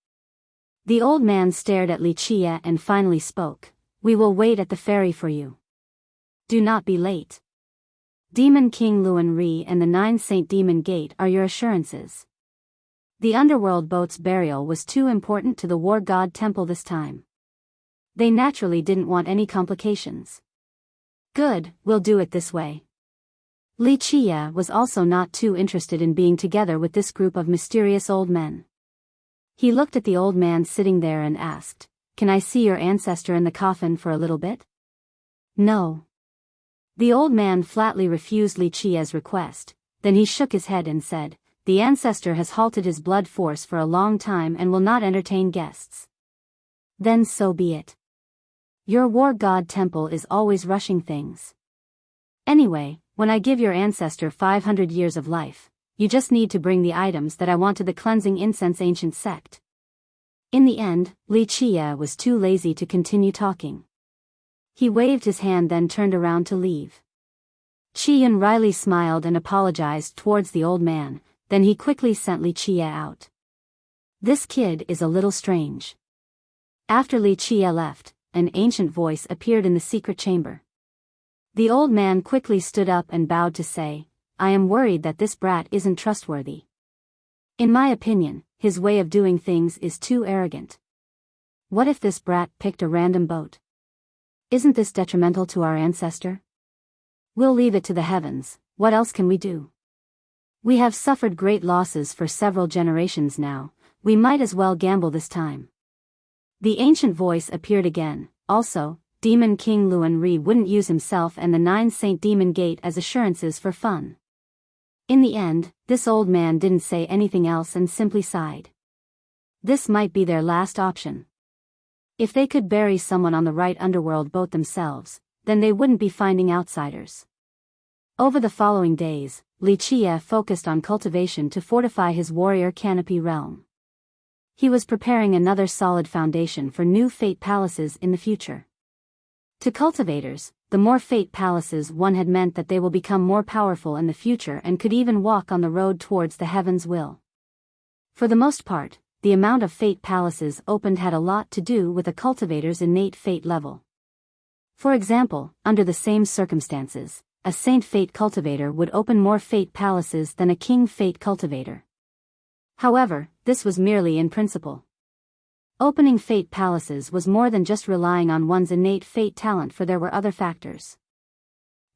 The old man stared at Li Qiye and finally spoke. "We will wait at the ferry for you. Do not be late. Demon King Luan Ri and the 9 Saint Demon Gate are your assurances." The underworld boat's burial was too important to the war god temple this time. They naturally didn't want any complications. "Good, we'll do it this way." Li Qiye was also not too interested in being together with this group of mysterious old men. He looked at the old man sitting there and asked, "Can I see your ancestor in the coffin for a little bit?" "No." The old man flatly refused Li Qiye's request, then he shook his head and said, "The ancestor has halted his blood force for a long time and will not entertain guests." "Then so be it. Your war god temple is always rushing things. Anyway, when I give your ancestor 500 years of life, you just need to bring the items that I want to the cleansing incense ancient sect." In the end, Li Qiye was too lazy to continue talking. He waved his hand then turned around to leave. Qi Yun wryly smiled and apologized towards the old man, then he quickly sent Li Qiye out. "This kid is a little strange." After Li Qiye left, an ancient voice appeared in the secret chamber. The old man quickly stood up and bowed to say, "I am worried that this brat isn't trustworthy. In my opinion, his way of doing things is too arrogant. What if this brat picked a random boat? Isn't this detrimental to our ancestor? We'll leave it to the heavens, what else can we do? We have suffered great losses for several generations now, we might as well gamble this time." The ancient voice appeared again. Also, Demon King Luan Ri wouldn't use himself and the 9 Saint Demon Gate as assurances for fun. In the end, this old man didn't say anything else and simply sighed. This might be their last option. If they could bury someone on the right underworld boat themselves, then they wouldn't be finding outsiders. Over the following days, Li Qiye focused on cultivation to fortify his warrior canopy realm. He was preparing another solid foundation for new fate palaces in the future. To cultivators, the more fate palaces one had meant that they will become more powerful in the future and could even walk on the road towards the heaven's will. For the most part, the amount of fate palaces opened had a lot to do with a cultivator's innate fate level. For example, under the same circumstances, a Saint Fate cultivator would open more fate palaces than a King Fate cultivator. However, this was merely in principle. Opening fate palaces was more than just relying on one's innate fate talent, for there were other factors.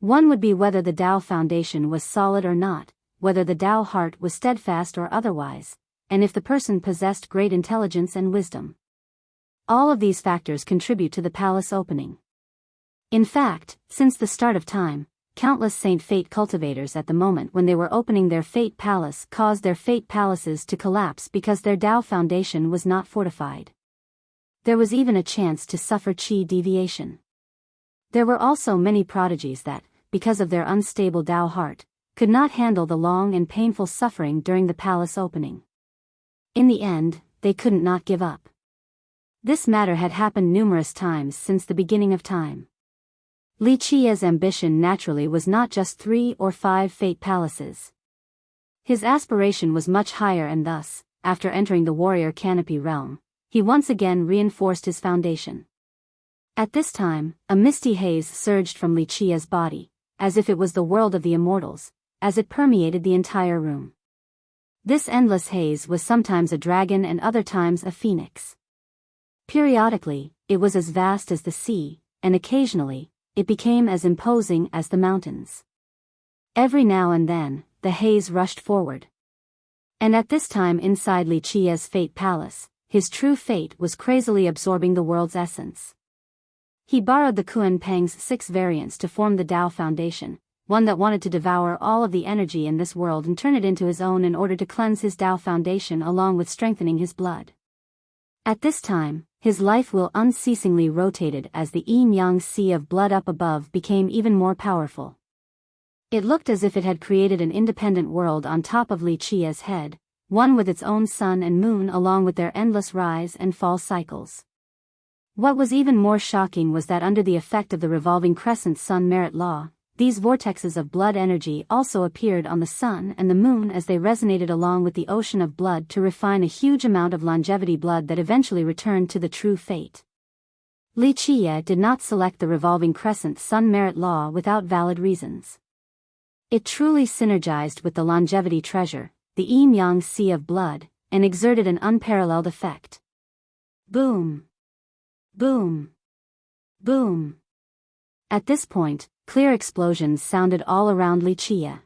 One would be whether the Tao foundation was solid or not, whether the Tao heart was steadfast or otherwise, and if the person possessed great intelligence and wisdom. All of these factors contribute to the palace opening. In fact, since the start of time, countless Saint Fate cultivators at the moment when they were opening their Fate Palace caused their Fate Palaces to collapse because their Tao foundation was not fortified. There was even a chance to suffer Qi deviation. There were also many prodigies that, because of their unstable Tao heart, could not handle the long and painful suffering during the palace opening. In the end, they couldn't not give up. This matter had happened numerous times since the beginning of time. Li Qiye's ambition naturally was not just 3 or 5 fate palaces. His aspiration was much higher, and thus, after entering the warrior canopy realm, he once again reinforced his foundation. At this time, a misty haze surged from Li Qiye's body, as if it was the world of the immortals, as it permeated the entire room. This endless haze was sometimes a dragon and other times a phoenix. Periodically, it was as vast as the sea, and occasionally, it became as imposing as the mountains. Every now and then, the haze rushed forward. And at this time inside Li Qiye's fate palace, his true fate was crazily absorbing the world's essence. He borrowed the Kuan Peng's 6 variants to form the Tao foundation, one that wanted to devour all of the energy in this world and turn it into his own in order to cleanse his Tao foundation along with strengthening his blood. At this time, his life wheel unceasingly rotated as the yin-yang sea of blood up above became even more powerful. It looked as if it had created an independent world on top of Li Qia's head, one with its own sun and moon along with their endless rise and fall cycles. What was even more shocking was that under the effect of the revolving crescent sun merit law, these vortexes of blood energy also appeared on the sun and the moon as they resonated along with the ocean of blood to refine a huge amount of longevity blood that eventually returned to the true fate. Li Qia did not select the revolving crescent sun merit law without valid reasons. It truly synergized with the longevity treasure, the yin-yang sea of blood, and exerted an unparalleled effect. Boom! Boom! Boom! At this point, clear explosions sounded all around Li Qia.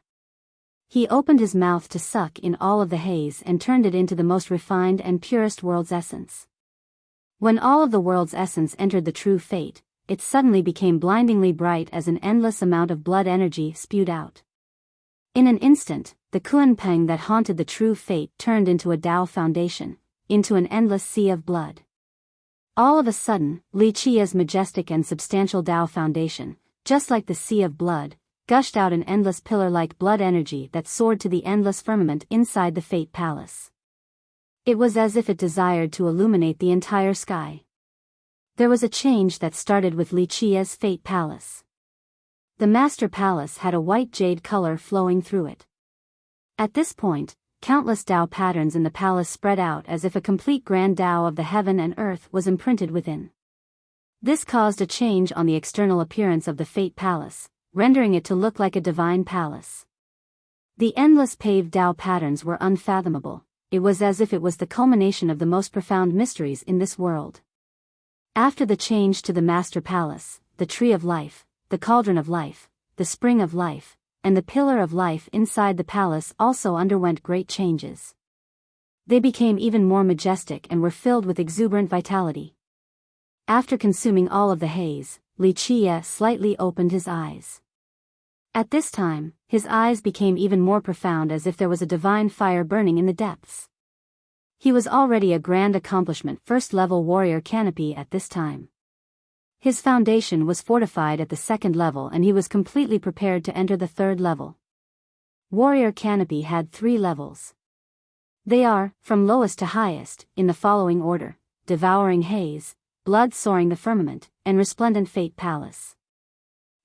He opened his mouth to suck in all of the haze and turned it into the most refined and purest world's essence. When all of the world's essence entered the true fate, it suddenly became blindingly bright as an endless amount of blood energy spewed out. In an instant, the Kunpeng that haunted the true fate turned into a Tao foundation, into an endless sea of blood. All of a sudden, Li Qia's majestic and substantial Tao foundation, just like the sea of blood, gushed out an endless pillar-like blood energy that soared to the endless firmament inside the Fate Palace. It was as if it desired to illuminate the entire sky. There was a change that started with Li Qia's Fate Palace. The Master Palace had a white jade color flowing through it. At this point, countless Tao patterns in the palace spread out as if a complete grand Tao of the heaven and earth was imprinted within. This caused a change on the external appearance of the Fate Palace, rendering it to look like a divine palace. The endless paved Tao patterns were unfathomable. It was as if it was the culmination of the most profound mysteries in this world. After the change to the Master Palace, the Tree of Life, the Cauldron of Life, the Spring of Life, and the Pillar of Life inside the palace also underwent great changes. They became even more majestic and were filled with exuberant vitality. After consuming all of the haze, Li Qia slightly opened his eyes. At this time, his eyes became even more profound as if there was a divine fire burning in the depths. He was already a grand accomplishment first-level warrior canopy at this time. His foundation was fortified at the second level and he was completely prepared to enter the third level. Warrior Canopy had 3 levels. They are, from lowest to highest, in the following order: Devouring Haze, Blood Soaring the Firmament, and Resplendent Fate Palace.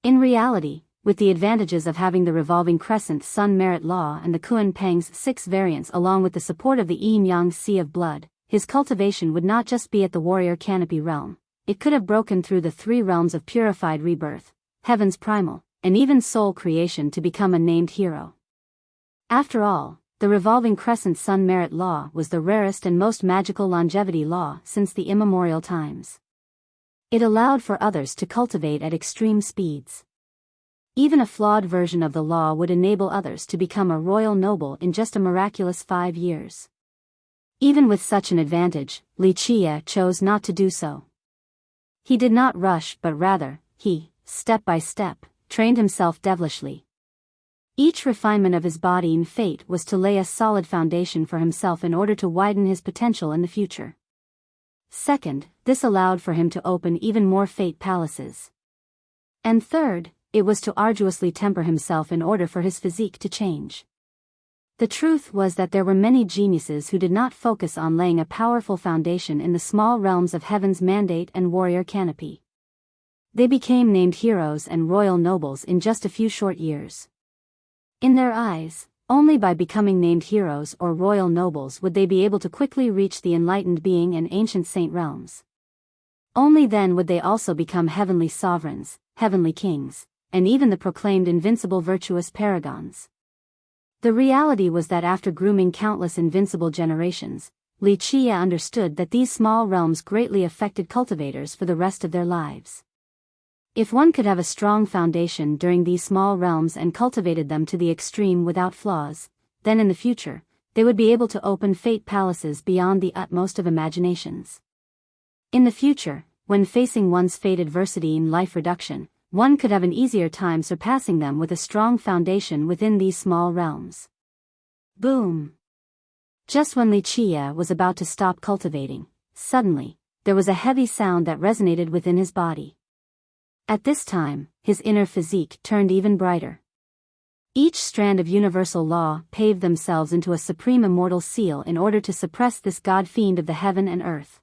In reality, with the advantages of having the revolving crescent sun merit law and the Kunpeng's 6 variants along with the support of the yin-yang sea of blood, his cultivation would not just be at the Warrior Canopy realm. It could have broken through the 3 realms of purified rebirth, heaven's primal, and even soul creation to become a named hero. After all, the revolving crescent sun merit law was the rarest and most magical longevity law since the immemorial times. It allowed for others to cultivate at extreme speeds. Even a flawed version of the law would enable others to become a royal noble in just a miraculous 5 years. Even with such an advantage, Li Qia chose not to do so. He did not rush but rather, he, step by step, trained himself devilishly. Each refinement of his body and fate was to lay a solid foundation for himself in order to widen his potential in the future. Second, this allowed for him to open even more fate palaces. And third, it was to arduously temper himself in order for his physique to change. The truth was that there were many geniuses who did not focus on laying a powerful foundation in the small realms of heaven's mandate and warrior canopy. They became named heroes and royal nobles in just a few short years. In their eyes, only by becoming named heroes or royal nobles would they be able to quickly reach the enlightened being and ancient saint realms. Only then would they also become heavenly sovereigns, heavenly kings, and even the proclaimed invincible virtuous paragons. The reality was that after grooming countless invincible generations, Li Qia understood that these small realms greatly affected cultivators for the rest of their lives. If one could have a strong foundation during these small realms and cultivated them to the extreme without flaws, then in the future, they would be able to open fate palaces beyond the utmost of imaginations. In the future, when facing one's fate adversity in life reduction, one could have an easier time surpassing them with a strong foundation within these small realms. Boom! Just when Wuxia was about to stop cultivating, suddenly, there was a heavy sound that resonated within his body. At this time, his inner physique turned even brighter. Each strand of universal law paved themselves into a supreme immortal seal in order to suppress this god-fiend of the heaven and earth.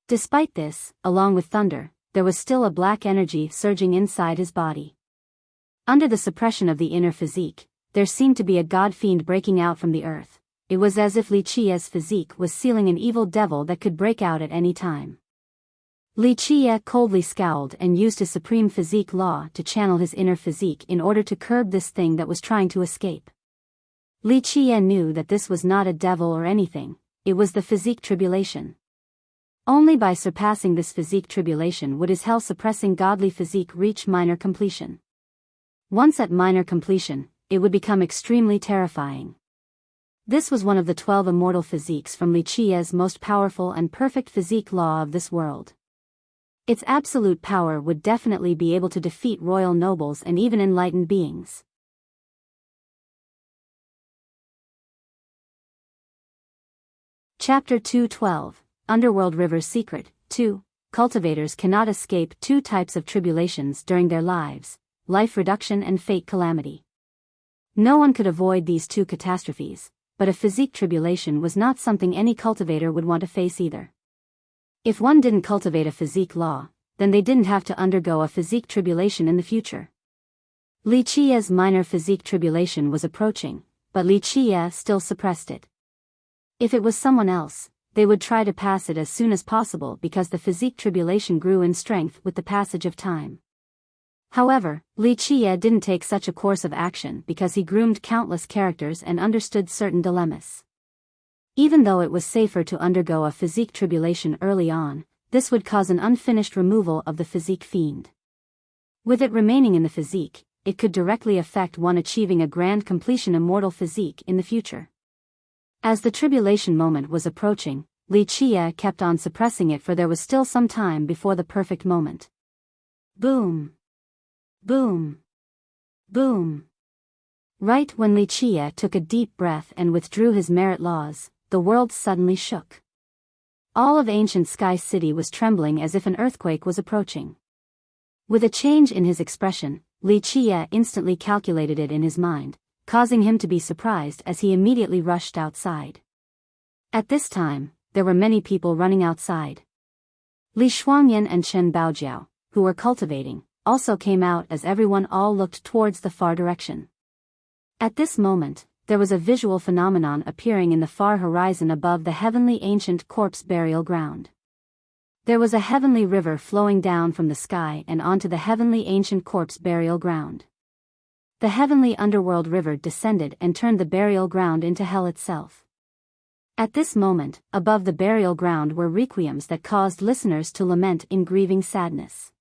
Despite this, along with thunder, there was still a black energy surging inside his body. Under the suppression of the inner physique, there seemed to be a god-fiend breaking out from the earth. It was as if Wuxia's physique was sealing an evil devil that could break out at any time. Wuxia coldly scowled and used his supreme physique law to channel his inner physique in order to curb this thing that was trying to escape. Wuxia knew that this was not a devil or anything, it was the physique tribulation. Only by surpassing this physique tribulation would his hell-suppressing godly physique reach minor completion. Once at minor completion, it would become extremely terrifying. This was one of the 12 immortal physiques from Wuxia's most powerful and perfect physique law of this world. Its absolute power would definitely be able to defeat royal nobles and even enlightened beings. Chapter 212, Underworld River's Secret. 2. Cultivators cannot escape two types of tribulations during their lives, life reduction and fate calamity. No one could avoid these two catastrophes, but a physique tribulation was not something any cultivator would want to face either. If one didn't cultivate a physique law, then they didn't have to undergo a physique tribulation in the future. Wuxia's minor physique tribulation was approaching, but Wuxia still suppressed it. If it was someone else, they would try to pass it as soon as possible because the physique tribulation grew in strength with the passage of time. However, Wuxia didn't take such a course of action because he groomed countless characters and understood certain dilemmas. Even though it was safer to undergo a physique tribulation early on, this would cause an unfinished removal of the physique fiend. With it remaining in the physique, it could directly affect one achieving a grand completion immortal physique in the future. As the tribulation moment was approaching, Wuxia kept on suppressing it for there was still some time before the perfect moment. Boom! Boom! Boom! Right when Wuxia took a deep breath and withdrew his merit laws, the world suddenly shook. All of ancient Sky City was trembling as if an earthquake was approaching. With a change in his expression, Wuxia instantly calculated it in his mind, causing him to be surprised as he immediately rushed outside. At this time, there were many people running outside. Li Shuangyan and Chen Baojiao, who were cultivating, also came out as everyone all looked towards the far direction. At this moment, there was a visual phenomenon appearing in the far horizon above the heavenly ancient corpse burial ground. There was a heavenly river flowing down from the sky and onto the heavenly ancient corpse burial ground. The heavenly underworld river descended and turned the burial ground into hell itself. At this moment, above the burial ground were requiems that caused listeners to lament in grieving sadness.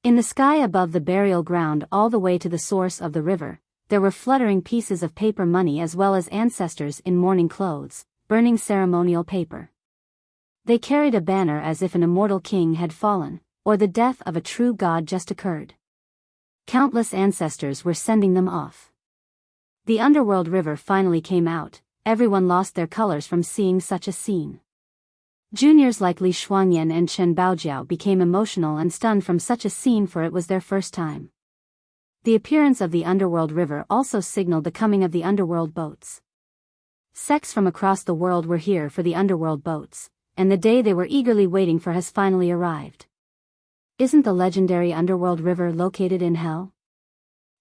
In the sky above the burial ground all the way to the source of the river, there were fluttering pieces of paper money as well as ancestors in mourning clothes, burning ceremonial paper. They carried a banner as if an immortal king had fallen, or the death of a true god just occurred. Countless ancestors were sending them off. The underworld river finally came out, everyone lost their colors from seeing such a scene. Juniors like Li Shuangyan and Chen Baojiao became emotional and stunned from such a scene for it was their first time. The appearance of the underworld river also signaled the coming of the underworld boats. Sects from across the world were here for the underworld boats, and the day they were eagerly waiting for has finally arrived. Isn't the legendary underworld river located in hell?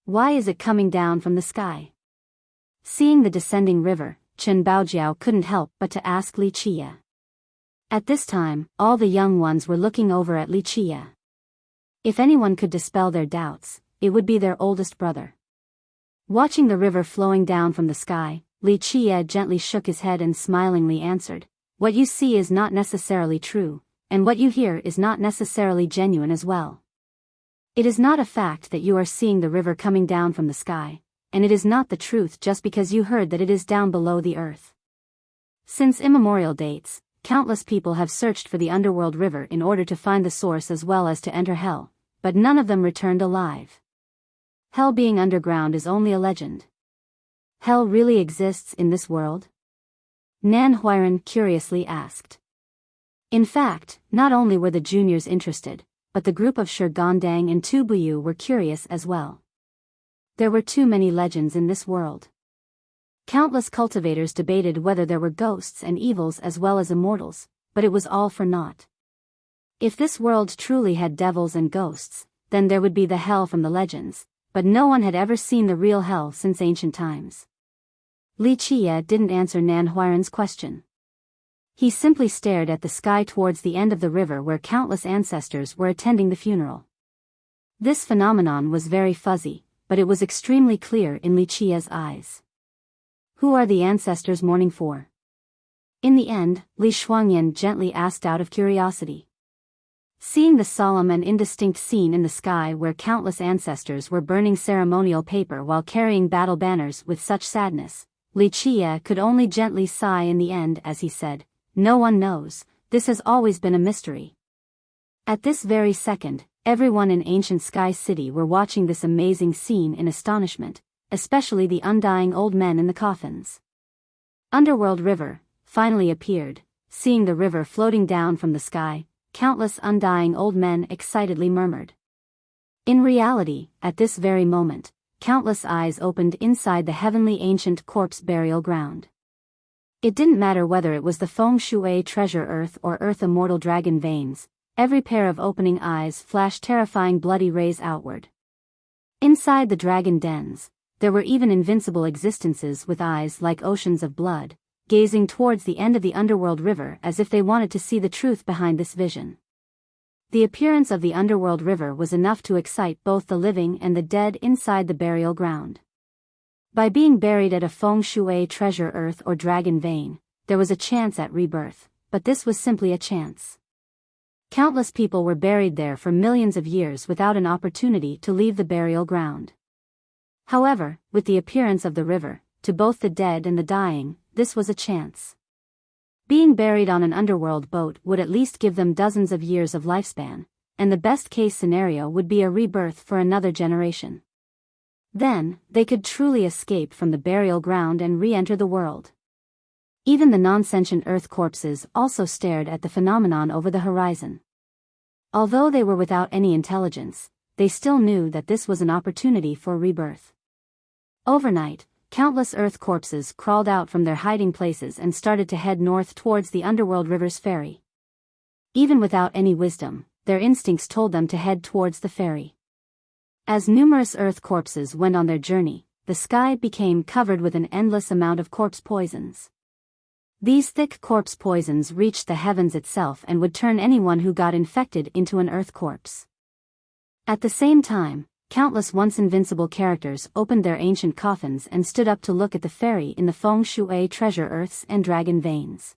Why is it coming down from the sky? Seeing the descending river, Chen Baojiao couldn't help but to ask Wuxia. At this time, all the young ones were looking over at Wuxia. If anyone could dispel their doubts, it would be their oldest brother. Watching the river flowing down from the sky, Wuxia gently shook his head and smilingly answered, "What you see is not necessarily true, and what you hear is not necessarily genuine as well. It is not a fact that you are seeing the river coming down from the sky, and it is not the truth just because you heard that it is down below the earth. Since immemorial dates, countless people have searched for the underworld river in order to find the source as well as to enter hell, but none of them returned alive. Hell being underground is only a legend. Hell really exists in this world? Nan Huiran curiously asked. In fact, not only were the juniors interested, but the group of Shirgandang and Tu Buyu were curious as well. There were too many legends in this world. Countless cultivators debated whether there were ghosts and evils as well as immortals, but it was all for naught. If this world truly had devils and ghosts, then there would be the hell from the legends, but no one had ever seen the real hell since ancient times. Li Chia didn't answer Nan Huiran's question. He simply stared at the sky towards the end of the river where countless ancestors were attending the funeral. This phenomenon was very fuzzy, but it was extremely clear in Li Chia's eyes. Who are the ancestors mourning for? In the end, Li Shuangyan gently asked out of curiosity. Seeing the solemn and indistinct scene in the sky where countless ancestors were burning ceremonial paper while carrying battle banners with such sadness, Li Chia could only gently sigh in the end as he said, "No one knows, this has always been a mystery." At this very second, everyone in ancient Sky City were watching this amazing scene in astonishment, especially the undying old men in the coffins. Underworld River finally appeared. Seeing the river floating down from the sky, countless undying old men excitedly murmured. In reality, at this very moment, countless eyes opened inside the heavenly ancient corpse burial ground. It didn't matter whether it was the Feng Shui treasure earth or earth immortal dragon veins, every pair of opening eyes flashed terrifying bloody rays outward. Inside the dragon dens, there were even invincible existences with eyes like oceans of blood, gazing towards the end of the underworld river as if they wanted to see the truth behind this vision. The appearance of the underworld river was enough to excite both the living and the dead inside the burial ground. By being buried at a Feng Shui treasure earth or dragon vein, there was a chance at rebirth, but this was simply a chance. Countless people were buried there for millions of years without an opportunity to leave the burial ground. However, with the appearance of the river, to both the dead and the dying, this was a chance. Being buried on an underworld boat would at least give them dozens of years of lifespan, and the best-case scenario would be a rebirth for another generation. Then, they could truly escape from the burial ground and re-enter the world. Even the non-sentient earth corpses also stared at the phenomenon over the horizon. Although they were without any intelligence, they still knew that this was an opportunity for rebirth. Overnight, countless earth corpses crawled out from their hiding places and started to head north towards the underworld river's ferry. Even without any wisdom, their instincts told them to head towards the ferry. As numerous earth corpses went on their journey, the sky became covered with an endless amount of corpse poisons. These thick corpse poisons reached the heavens itself and would turn anyone who got infected into an earth corpse. At the same time, countless once invincible characters opened their ancient coffins and stood up to look at the ferry in the Feng Shui treasure earths and dragon veins.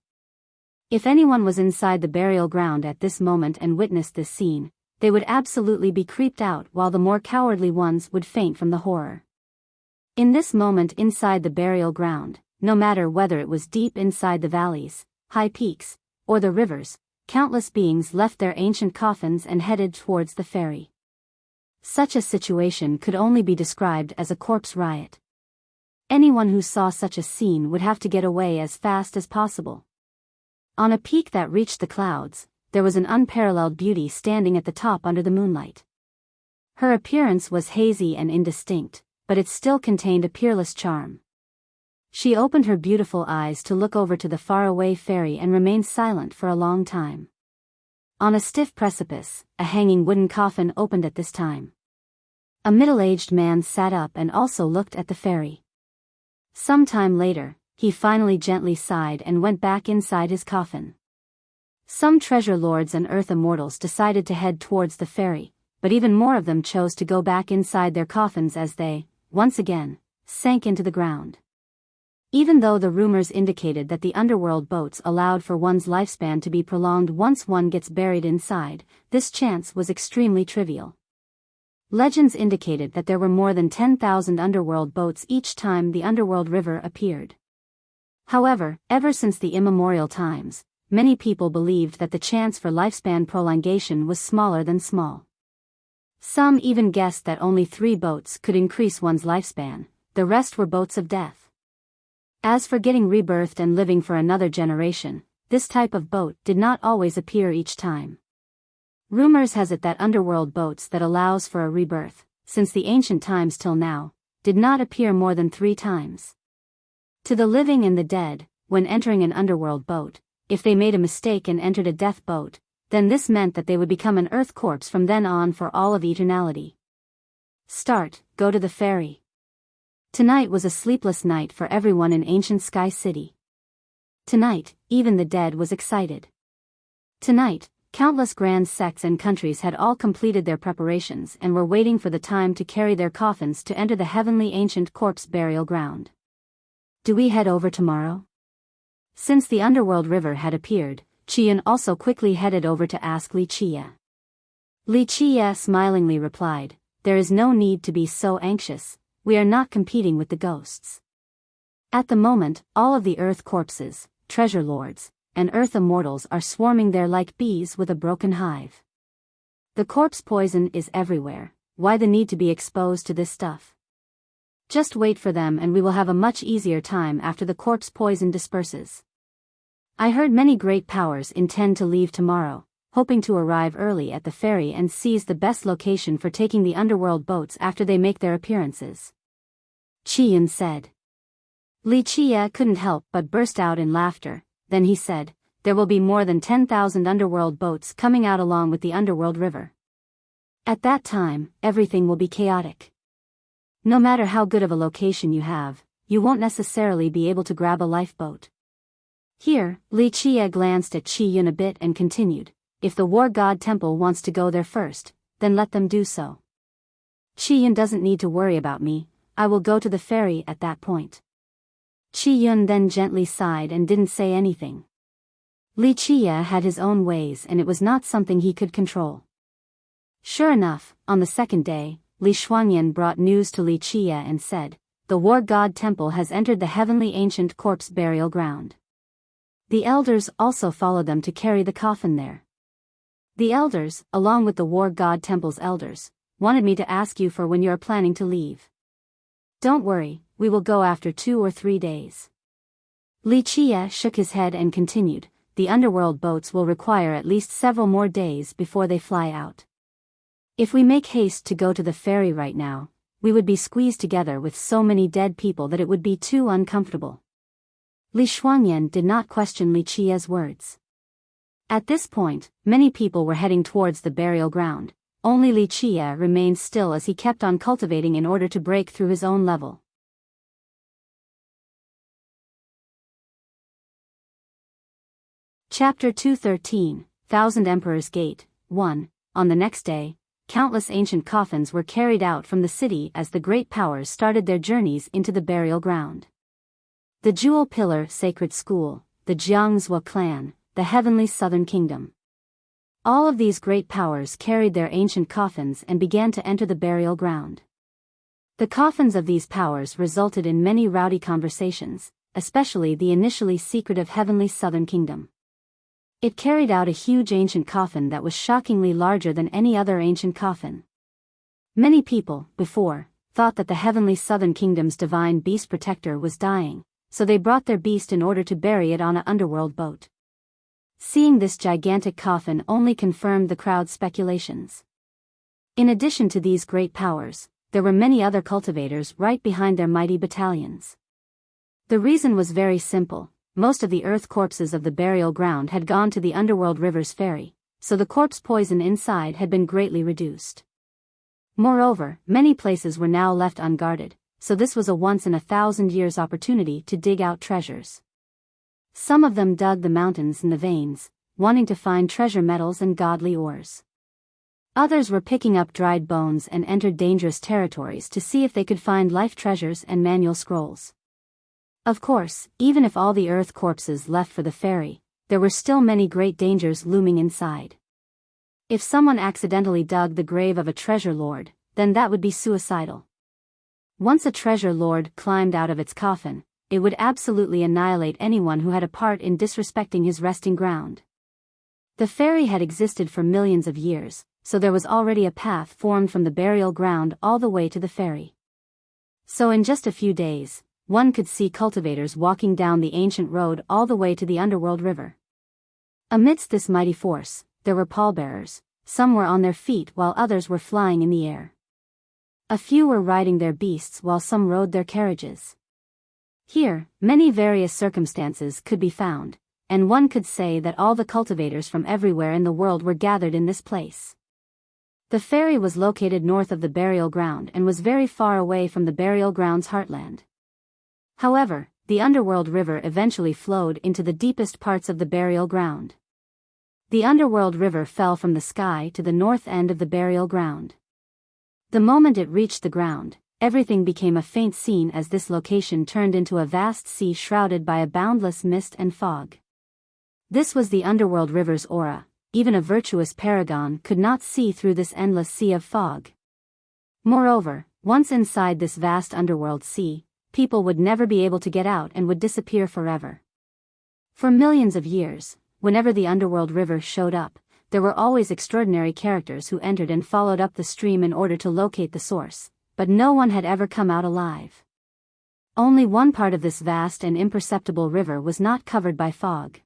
If anyone was inside the burial ground at this moment and witnessed this scene, they would absolutely be creeped out, while the more cowardly ones would faint from the horror. In this moment inside the burial ground, no matter whether it was deep inside the valleys, high peaks, or the rivers, countless beings left their ancient coffins and headed towards the ferry. Such a situation could only be described as a corpse riot. Anyone who saw such a scene would have to get away as fast as possible. On a peak that reached the clouds, there was an unparalleled beauty standing at the top under the moonlight. Her appearance was hazy and indistinct, but it still contained a peerless charm. She opened her beautiful eyes to look over to the faraway ferry and remained silent for a long time. On a stiff precipice, a hanging wooden coffin opened at this time. A middle-aged man sat up and also looked at the ferry. Some time later, he finally gently sighed and went back inside his coffin. Some treasure lords and earth immortals decided to head towards the ferry, but even more of them chose to go back inside their coffins as they, once again, sank into the ground. Even though the rumors indicated that the underworld boats allowed for one's lifespan to be prolonged once one gets buried inside, this chance was extremely trivial. Legends indicated that there were more than 10,000 underworld boats each time the underworld river appeared. However, ever since the immemorial times, many people believed that the chance for lifespan prolongation was smaller than small. Some even guessed that only 3 boats could increase one's lifespan, the rest were boats of death. As for getting rebirthed and living for another generation, this type of boat did not always appear each time. Rumors has it that underworld boats that allows for a rebirth, since the ancient times till now, did not appear more than 3 times. To the living and the dead, when entering an underworld boat, if they made a mistake and entered a death boat, then this meant that they would become an earth corpse from then on for all of eternality. Go to the ferry. Tonight was a sleepless night for everyone in ancient Sky City. Tonight, even the dead was excited. Tonight, countless grand sects and countries had all completed their preparations and were waiting for the time to carry their coffins to enter the heavenly ancient corpse burial ground. Do we head over tomorrow? Since the underworld river had appeared, Qian also quickly headed over to ask Li Qie. Li Qie smilingly replied, "There is no need to be so anxious, we are not competing with the ghosts. At the moment, all of the earth corpses, treasure lords, and earth immortals are swarming there like bees with a broken hive. The corpse poison is everywhere, why the need to be exposed to this stuff? Just wait for them and we will have a much easier time after the corpse poison disperses. I heard many great powers intend to leave tomorrow, hoping to arrive early at the ferry and seize the best location for taking the underworld boats after they make their appearances," Qian said. Li Qie couldn't help but burst out in laughter. Then he said, "There will be more than 10,000 underworld boats coming out along with the underworld river. At that time, everything will be chaotic. No matter how good of a location you have, you won't necessarily be able to grab a lifeboat." Here, Li Qie glanced at Qian a bit and continued, "If the war god temple wants to go there first, then let them do so. Qian doesn't need to worry about me, I will go to the ferry at that point." Qian then gently sighed and didn't say anything. Li Qie had his own ways and it was not something he could control. Sure enough, on the second day, Li Shuangyan brought news to Li Qie and said, "The war god temple has entered the heavenly ancient corpse burial ground. The elders also followed them to carry the coffin there. The elders, along with the war god temple's elders, wanted me to ask you for when you are planning to leave. Don't worry, we will go after 2 or 3 days." Li Qie shook his head and continued, "The underworld boats will require at least several more days before they fly out. If we make haste to go to the ferry right now, we would be squeezed together with so many dead people that it would be too uncomfortable." Li Shuangyan did not question Li Qie's words. At this point, many people were heading towards the burial ground. Only Li Qie remained still as he kept on cultivating in order to break through his own level. Chapter 213, Thousand Emperor's Gate, 1. On the next day, countless ancient coffins were carried out from the city as the great powers started their journeys into the burial ground. The Jewel Pillar Sacred School, the Jiangzhou clan, the Heavenly Southern Kingdom. All of these great powers carried their ancient coffins and began to enter the burial ground. The coffins of these powers resulted in many rowdy conversations, especially the initially secretive Heavenly Southern Kingdom. It carried out a huge ancient coffin that was shockingly larger than any other ancient coffin. Many people, before, thought that the Heavenly Southern Kingdom's divine beast protector was dying, so they brought their beast in order to bury it on an underworld boat. Seeing this gigantic coffin only confirmed the crowd's speculations. In addition to these great powers, there were many other cultivators right behind their mighty battalions. The reason was very simple. Most of the earth corpses of the burial ground had gone to the underworld river's ferry, so the corpse poison inside had been greatly reduced. Moreover, many places were now left unguarded, so this was a once-in-a-thousand-years opportunity to dig out treasures. Some of them dug the mountains and the veins, wanting to find treasure metals and godly ores. Others were picking up dried bones and entered dangerous territories to see if they could find life treasures and manual scrolls. Of course, even if all the earth corpses left for the ferry, there were still many great dangers looming inside. If someone accidentally dug the grave of a treasure lord, then that would be suicidal. Once a treasure lord climbed out of its coffin, it would absolutely annihilate anyone who had a part in disrespecting his resting ground. The ferry had existed for millions of years, so there was already a path formed from the burial ground all the way to the ferry. So in just a few days, one could see cultivators walking down the ancient road all the way to the underworld river. Amidst this mighty force, there were pallbearers. Some were on their feet while others were flying in the air. A few were riding their beasts while some rode their carriages. Here, many various circumstances could be found, and one could say that all the cultivators from everywhere in the world were gathered in this place. The ferry was located north of the burial ground and was very far away from the burial ground's heartland. However, the underworld river eventually flowed into the deepest parts of the burial ground. The underworld river fell from the sky to the north end of the burial ground. The moment it reached the ground, everything became a faint scene as this location turned into a vast sea shrouded by a boundless mist and fog. This was the underworld river's aura. Even a virtuous paragon could not see through this endless sea of fog. Moreover, once inside this vast underworld sea, people would never be able to get out and would disappear forever. For millions of years, whenever the underworld river showed up, there were always extraordinary characters who entered and followed up the stream in order to locate the source, but no one had ever come out alive. Only one part of this vast and imperceptible river was not covered by fog.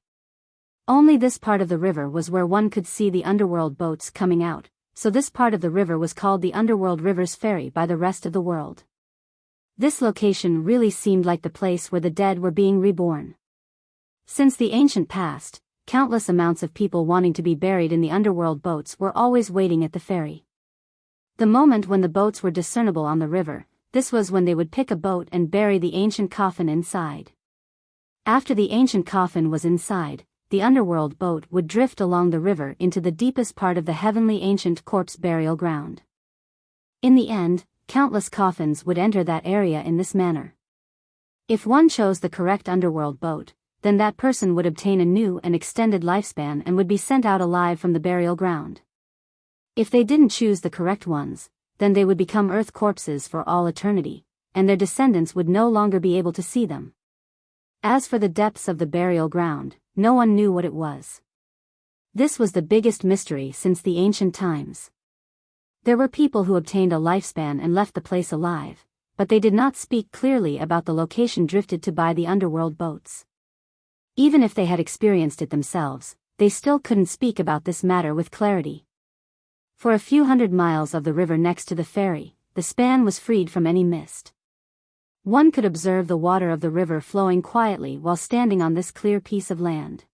Only this part of the river was where one could see the underworld boats coming out, so this part of the river was called the underworld river's ferry by the rest of the world. This location really seemed like the place where the dead were being reborn. Since the ancient past, countless amounts of people wanting to be buried in the underworld boats were always waiting at the ferry. The moment when the boats were discernible on the river, this was when they would pick a boat and bury the ancient coffin inside. After the ancient coffin was inside, the underworld boat would drift along the river into the deepest part of the heavenly ancient corpse burial ground. In the end, countless coffins would enter that area in this manner. If one chose the correct underworld boat, then that person would obtain a new and extended lifespan and would be sent out alive from the burial ground. If they didn't choose the correct ones, then they would become earth corpses for all eternity, and their descendants would no longer be able to see them. As for the depths of the burial ground, no one knew what it was. This was the biggest mystery since the ancient times. There were people who obtained a lifespan and left the place alive, but they did not speak clearly about the location drifted to by the underworld boats. Even if they had experienced it themselves, they still couldn't speak about this matter with clarity. For a few hundred miles of the river next to the ferry, the span was freed from any mist. One could observe the water of the river flowing quietly while standing on this clear piece of land.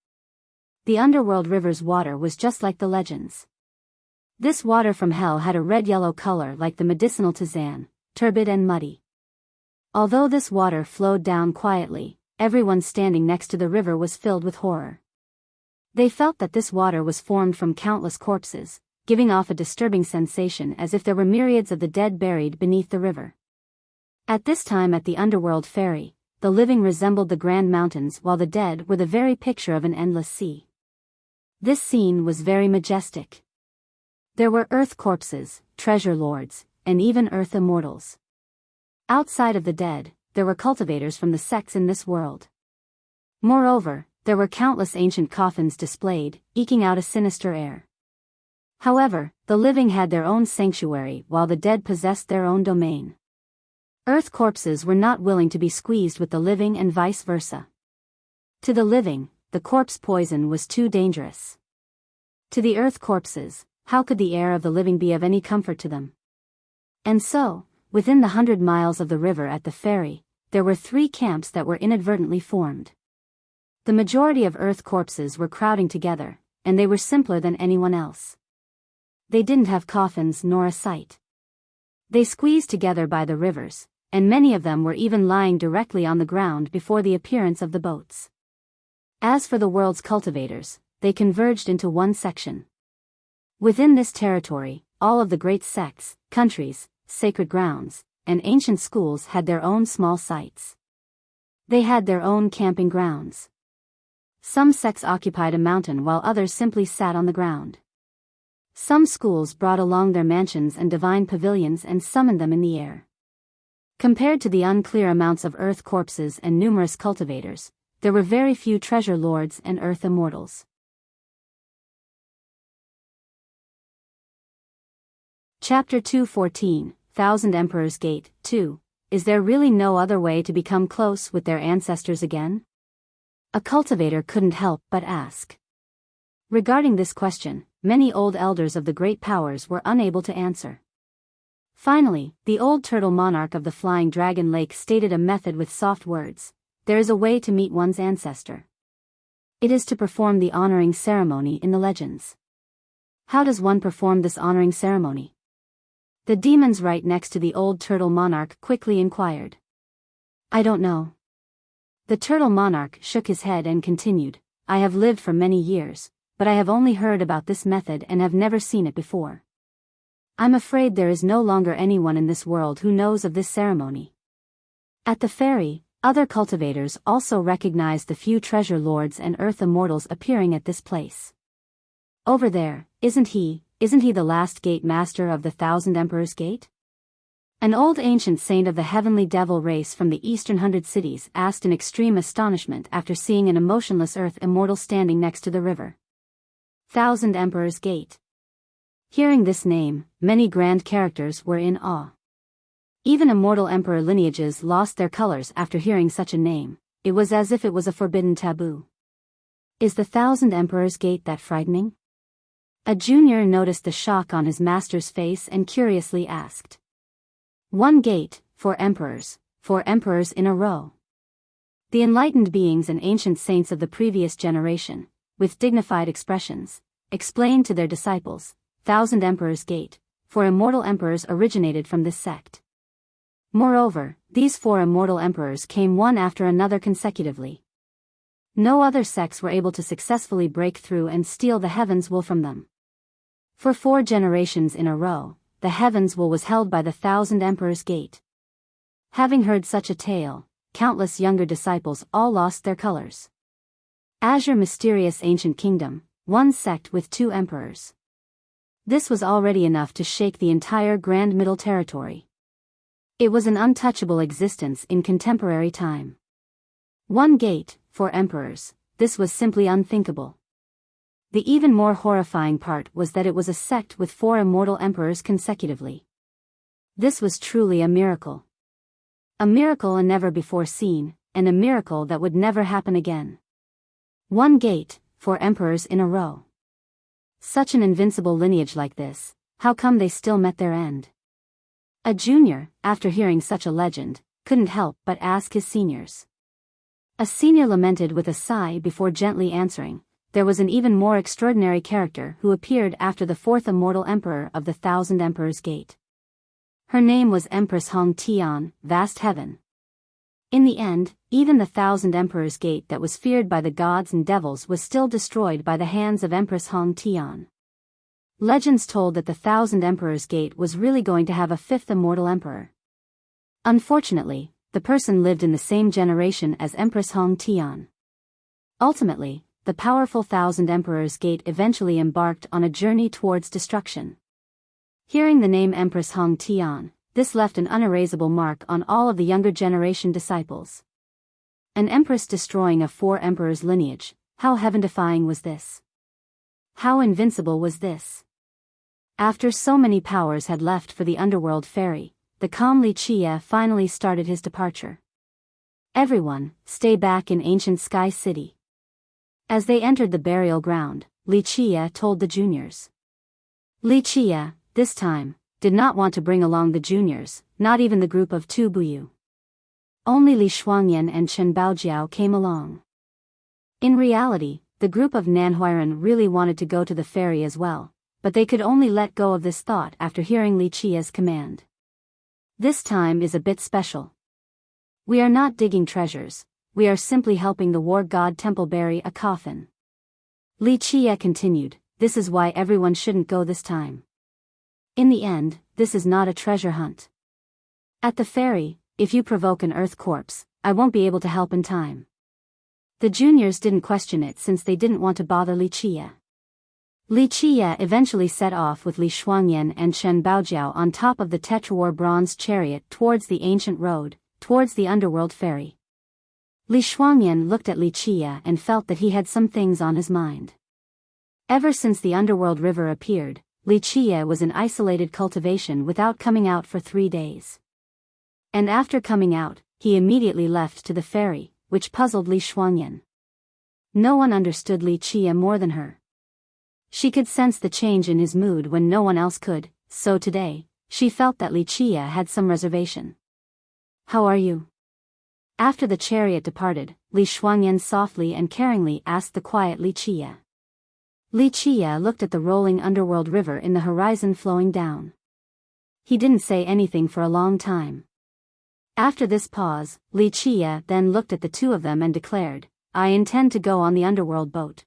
The underworld river's water was just like the legends. This water from hell had a red-yellow color like the medicinal tisane, turbid and muddy. Although this water flowed down quietly, everyone standing next to the river was filled with horror. They felt that this water was formed from countless corpses, giving off a disturbing sensation as if there were myriads of the dead buried beneath the river. At this time at the underworld ferry, the living resembled the grand mountains while the dead were the very picture of an endless sea. This scene was very majestic. There were earth corpses, treasure lords, and even earth immortals. Outside of the dead, there were cultivators from the sects in this world. Moreover, there were countless ancient coffins displayed, eking out a sinister air. However, the living had their own sanctuary while the dead possessed their own domain. Earth corpses were not willing to be squeezed with the living and vice versa. To the living, the corpse poison was too dangerous. To the earth corpses, how could the air of the living be of any comfort to them? And so, within the 100 miles of the river at the ferry, there were 3 camps that were inadvertently formed. The majority of earth corpses were crowding together, and they were simpler than anyone else. They didn't have coffins nor a site. They squeezed together by the rivers, and many of them were even lying directly on the ground before the appearance of the boats. As for the world's cultivators, they converged into one section. Within this territory, all of the great sects, countries, sacred grounds, and ancient schools had their own small sites. They had their own camping grounds. Some sects occupied a mountain while others simply sat on the ground. Some schools brought along their mansions and divine pavilions and summoned them in the air. Compared to the unclear amounts of earth corpses and numerous cultivators, there were very few treasure lords and earth immortals. Chapter 214, Thousand Emperors Gate. 2. Is there really no other way to become close with their ancestors again? A cultivator couldn't help but ask. Regarding this question, many old elders of the great powers were unable to answer. Finally, the old turtle monarch of the Flying Dragon Lake stated a method with soft words. There is a way to meet one's ancestor. It is to perform the honoring ceremony in the legends. How does one perform this honoring ceremony? The demons right next to the old turtle monarch quickly inquired. I don't know. The turtle monarch shook his head and continued, I have lived for many years, but I have only heard about this method and have never seen it before. I'm afraid there is no longer anyone in this world who knows of this ceremony. At the ferry, other cultivators also recognized the few treasure lords and earth immortals appearing at this place. Over there, isn't he the last gate master of the Thousand Emperors Gate? An old ancient saint of the heavenly devil race from the eastern 100 cities asked in extreme astonishment after seeing an emotionless earth immortal standing next to the river. Thousand Emperors Gate. Hearing this name, many grand characters were in awe. Even immortal emperor lineages lost their colors after hearing such a name. It was as if it was a forbidden taboo. Is the Thousand Emperors Gate that frightening? A junior noticed the shock on his master's face and curiously asked. One gate, 4 emperors in a row. The enlightened beings and ancient saints of the previous generation, with dignified expressions, explained to their disciples, Thousand Emperors Gate, 4 immortal emperors originated from this sect. Moreover, these 4 immortal emperors came one after another consecutively. No other sects were able to successfully break through and steal the heavens will from them. For 4 generations in a row, the heavens will was held by the Thousand Emperors Gate. Having heard such a tale, countless younger disciples all lost their colors. Azure mysterious ancient kingdom, one sect with 2 emperors. This was already enough to shake the entire Grand Middle Territory. It was an untouchable existence in contemporary time. One gate, 4 emperors, this was simply unthinkable. The even more horrifying part was that it was a sect with 4 immortal emperors consecutively. This was truly a miracle. A miracle never before seen, and a miracle that would never happen again. One gate, 4 emperors in a row. Such an invincible lineage like this, how come they still met their end? A junior, after hearing such a legend, couldn't help but ask his seniors. A senior lamented with a sigh before gently answering. There was an even more extraordinary character who appeared after the 4th immortal emperor of the Thousand Emperors Gate. Her name was Empress Hong Tian, Vast Heaven. In the end, even the Thousand Emperors Gate that was feared by the gods and devils was still destroyed by the hands of Empress Hong Tian. Legends told that the Thousand Emperors Gate was really going to have a 5th immortal emperor. Unfortunately, the person lived in the same generation as Empress Hong Tian. Ultimately, the powerful Thousand Emperors Gate eventually embarked on a journey towards destruction. Hearing the name Empress Hong Tian, this left an unerasable mark on all of the younger generation disciples. An empress destroying a 4 emperors lineage, how heaven-defying was this? How invincible was this? After so many powers had left for the underworld ferry, the calm Li Chia finally started his departure. Everyone, stay back in ancient Sky City. As they entered the burial ground, Li Chia told the juniors. Li Chia, this time, did not want to bring along the juniors, not even the group of 2 Buyu. Only Li Shuangyan and Chen Baojiao came along. In reality, the group of Nanhuiran really wanted to go to the ferry as well, but they could only let go of this thought after hearing Li Chia's command. This time is a bit special. We are not digging treasures. We are simply helping the war god temple bury a coffin. Li Chia continued, this is why everyone shouldn't go this time. In the end, this is not a treasure hunt. At the ferry, if you provoke an earth corpse, I won't be able to help in time. The juniors didn't question it since they didn't want to bother Li Chia. Li Chia eventually set off with Li Shuangyan and Chen Baojiao on top of the Tetrawar bronze chariot towards the ancient road, towards the underworld ferry. Li Shuangyan looked at Li Chia and felt that he had some things on his mind. Ever since the underworld river appeared, Li Qie was in isolated cultivation without coming out for 3 days. And after coming out, he immediately left to the ferry, which puzzled Li Shuangyan. No one understood Li Qie more than her. She could sense the change in his mood when no one else could, so today, she felt that Li Qie had some reservation. "How are you?" After the chariot departed, Li Shuangyan softly and caringly asked the quiet Li Qie. Li Qie looked at the rolling underworld river in the horizon flowing down. He didn't say anything for a long time. After this pause, Li Qie then looked at the two of them and declared, "I intend to go on the underworld boat."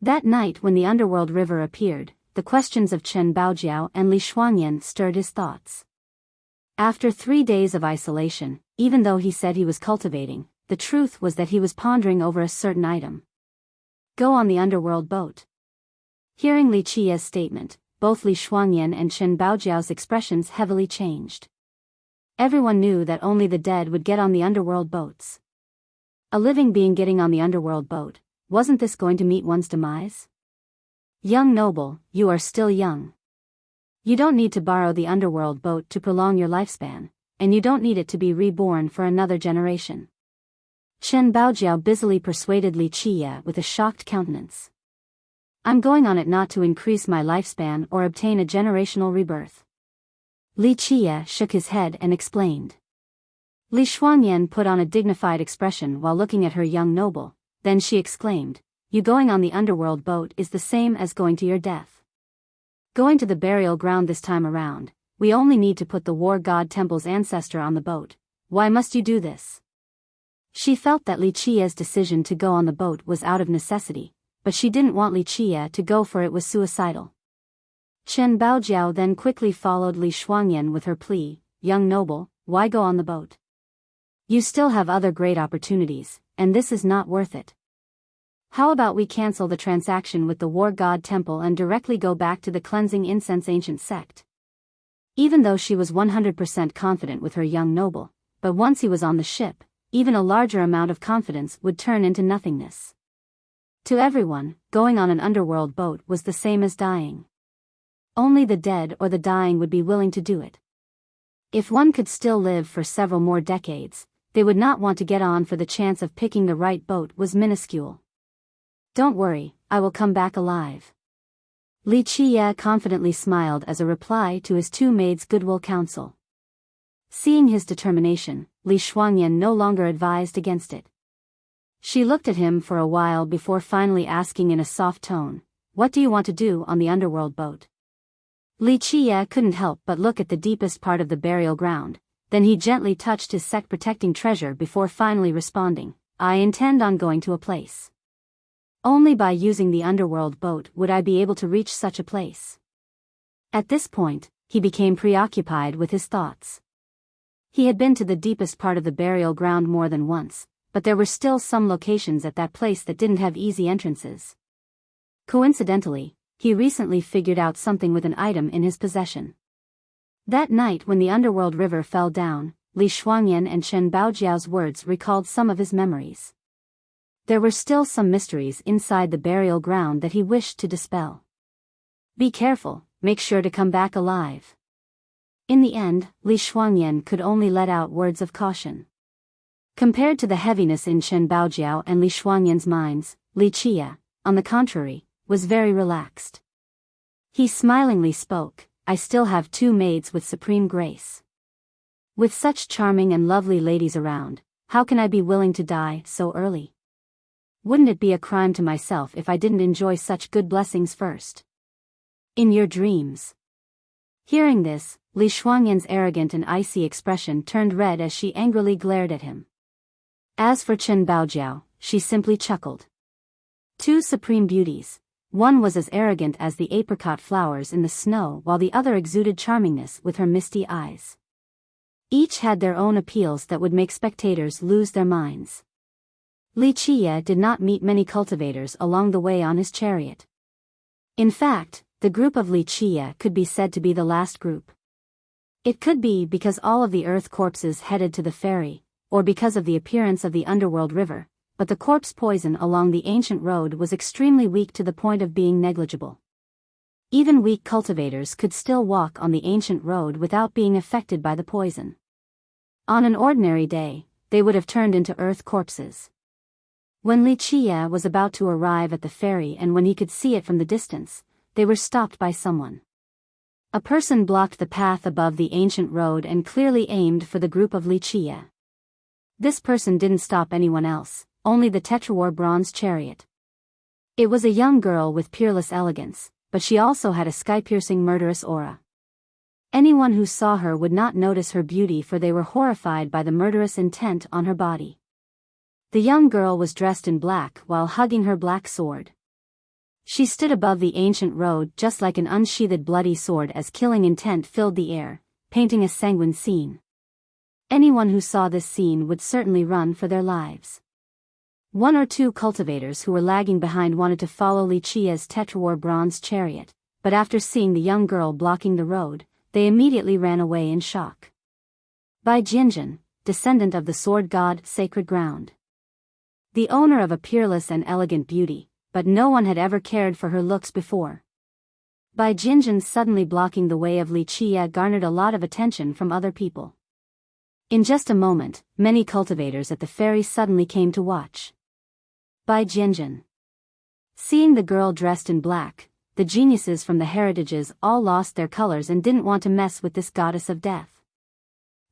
That night when the underworld river appeared, the questions of Chen Baojiao and Li Shuangyan stirred his thoughts. After 3 days of isolation, even though he said he was cultivating, the truth was that he was pondering over a certain item. Go on the underworld boat. Hearing Li Qie's statement, both Li Shuangyan and Chen Baojiao's expressions heavily changed. Everyone knew that only the dead would get on the underworld boats. A living being getting on the underworld boat, wasn't this going to meet one's demise? Young noble, you are still young. You don't need to borrow the underworld boat to prolong your lifespan, and you don't need it to be reborn for another generation. Chen Baojiao busily persuaded Li Qie with a shocked countenance. I'm going on it not to increase my lifespan or obtain a generational rebirth. Li Qie shook his head and explained. Li Shuangyan put on a dignified expression while looking at her young noble, then she exclaimed, "You going on the underworld boat is the same as going to your death. Going to the burial ground this time around, we only need to put the war god temple's ancestor on the boat. Why must you do this?" She felt that Li Qie's decision to go on the boat was out of necessity, but she didn't want Li Qie to go for it was suicidal. Chen Baojiao then quickly followed Li Shuangyan with her plea, "Young noble, why go on the boat? You still have other great opportunities, and this is not worth it. How about we cancel the transaction with the war god temple and directly go back to the cleansing incense ancient sect?" Even though she was 100% confident with her young noble, but once he was on the ship, even a larger amount of confidence would turn into nothingness. To everyone, going on an underworld boat was the same as dying. Only the dead or the dying would be willing to do it. If one could still live for several more decades, they would not want to get on, for the chance of picking the right boat was minuscule. "Don't worry, I will come back alive." Li Qie confidently smiled as a reply to his two maids' goodwill counsel. Seeing his determination, Li Shuangyan no longer advised against it. She looked at him for a while before finally asking in a soft tone, "What do you want to do on the underworld boat?" Li Qie couldn't help but look at the deepest part of the burial ground, then he gently touched his sect-protecting treasure before finally responding, "I intend on going to a place. Only by using the underworld boat would I be able to reach such a place." At this point, he became preoccupied with his thoughts. He had been to the deepest part of the burial ground more than once, but there were still some locations at that place that didn't have easy entrances. Coincidentally, he recently figured out something with an item in his possession. That night when the underworld river fell down, Li Shuangyan and Chen Baojiao's words recalled some of his memories. There were still some mysteries inside the burial ground that he wished to dispel. "Be careful, make sure to come back alive." In the end, Li Shuangyan could only let out words of caution. Compared to the heaviness in Chen Baojiao and Li Shuangyan's minds, Li Qie, on the contrary, was very relaxed. He smilingly spoke, "I still have 2 maids with supreme grace. With such charming and lovely ladies around, how can I be willing to die so early? Wouldn't it be a crime to myself if I didn't enjoy such good blessings first? In your dreams." Hearing this, Li Shuangyan's arrogant and icy expression turned red as she angrily glared at him. As for Chen Baojiao, she simply chuckled. 2 supreme beauties. One was as arrogant as the apricot flowers in the snow while the other exuded charmingness with her misty eyes. Each had their own appeals that would make spectators lose their minds. Li Qie did not meet many cultivators along the way on his chariot. In fact, the group of Li Qie could be said to be the last group. It could be because all of the earth corpses headed to the ferry, or because of the appearance of the underworld river, but the corpse poison along the ancient road was extremely weak to the point of being negligible. Even weak cultivators could still walk on the ancient road without being affected by the poison. On an ordinary day, they would have turned into earth corpses. When Li Qiye was about to arrive at the ferry and when he could see it from the distance, they were stopped by someone. A person blocked the path above the ancient road and clearly aimed for the group of Li Qiye. This person didn't stop anyone else, only the Tetrawar bronze chariot. It was a young girl with peerless elegance, but she also had a sky-piercing murderous aura. Anyone who saw her would not notice her beauty, for they were horrified by the murderous intent on her body. The young girl was dressed in black while hugging her black sword. She stood above the ancient road just like an unsheathed bloody sword as killing intent filled the air, painting a sanguine scene. Anyone who saw this scene would certainly run for their lives. One or two cultivators who were lagging behind wanted to follow Li Qiye's Tetrawar bronze chariot, but after seeing the young girl blocking the road, they immediately ran away in shock. Bai Jinjin, descendant of the sword god Sacred Ground. The owner of a peerless and elegant beauty, but no one had ever cared for her looks before. Bai Jinjin suddenly blocking the way of Li Qiye garnered a lot of attention from other people. In just a moment, many cultivators at the ferry suddenly came to watch Bai Jinjin. Seeing the girl dressed in black, the geniuses from the heritages all lost their colors and didn't want to mess with this goddess of death.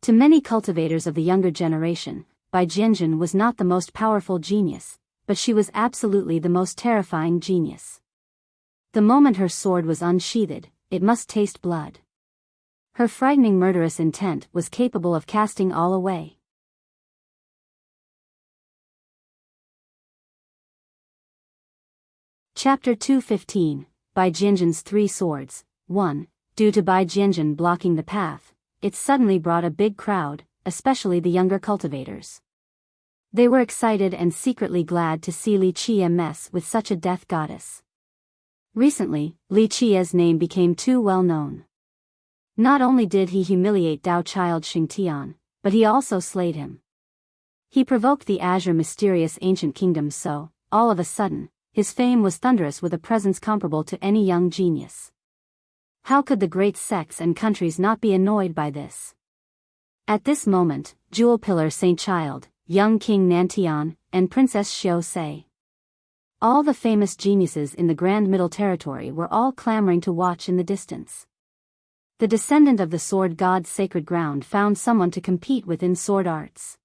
To many cultivators of the younger generation, Bai Jinjin was not the most powerful genius, but she was absolutely the most terrifying genius. The moment her sword was unsheathed, it must taste blood. Her frightening murderous intent was capable of casting all away. Chapter 215, Bai Jinjin's Three Swords. 1. Due to Bai Jinjin blocking the path, it suddenly brought a big crowd, especially the younger cultivators. They were excited and secretly glad to see Li Qiye mess with such a death goddess. Recently, Li Qiye's name became too well known. Not only did he humiliate Dao child Xingtian, but he also slayed him. He provoked the azure mysterious ancient kingdoms, so, all of a sudden, his fame was thunderous with a presence comparable to any young genius. How could the great sects and countries not be annoyed by this? At this moment, Jewel Pillar Saint Child, young King Nantian, and Princess Xiao Se, all the famous geniuses in the Grand Middle Territory, were all clamoring to watch in the distance. The descendant of the sword god Sacred Ground found someone to compete with in sword arts.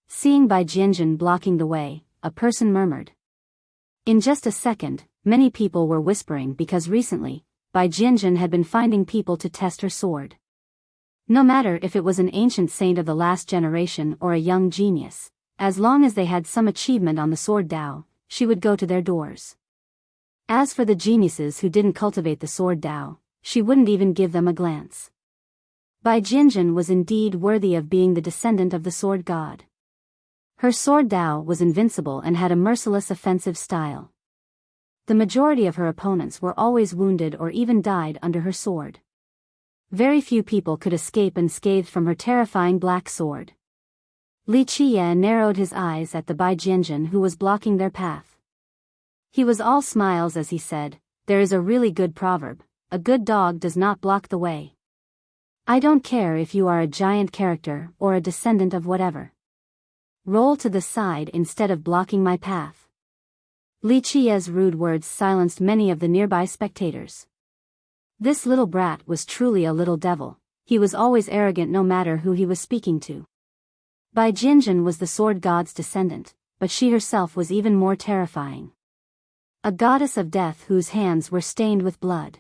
Seeing Bai Jinjin blocking the way, a person murmured. In just a second, many people were whispering because recently, Bai Jinjin had been finding people to test her sword. No matter if it was an ancient saint of the last generation or a young genius, as long as they had some achievement on the sword Dao, she would go to their doors. As for the geniuses who didn't cultivate the sword Dao, she wouldn't even give them a glance. Bai Jinjin was indeed worthy of being the descendant of the sword god. Her sword Dao was invincible and had a merciless offensive style. The majority of her opponents were always wounded or even died under her sword. Very few people could escape unscathed from her terrifying black sword. Li Qiye narrowed his eyes at the Bai Jinjin who was blocking their path. He was all smiles as he said, "There is a really good proverb, a good dog does not block the way. I don't care if you are a giant character or a descendant of whatever. Roll to the side instead of blocking my path." Li Qiye's rude words silenced many of the nearby spectators. This little brat was truly a little devil. He was always arrogant no matter who he was speaking to. Bai Jinjin was the sword god's descendant, but she herself was even more terrifying. A goddess of death whose hands were stained with blood.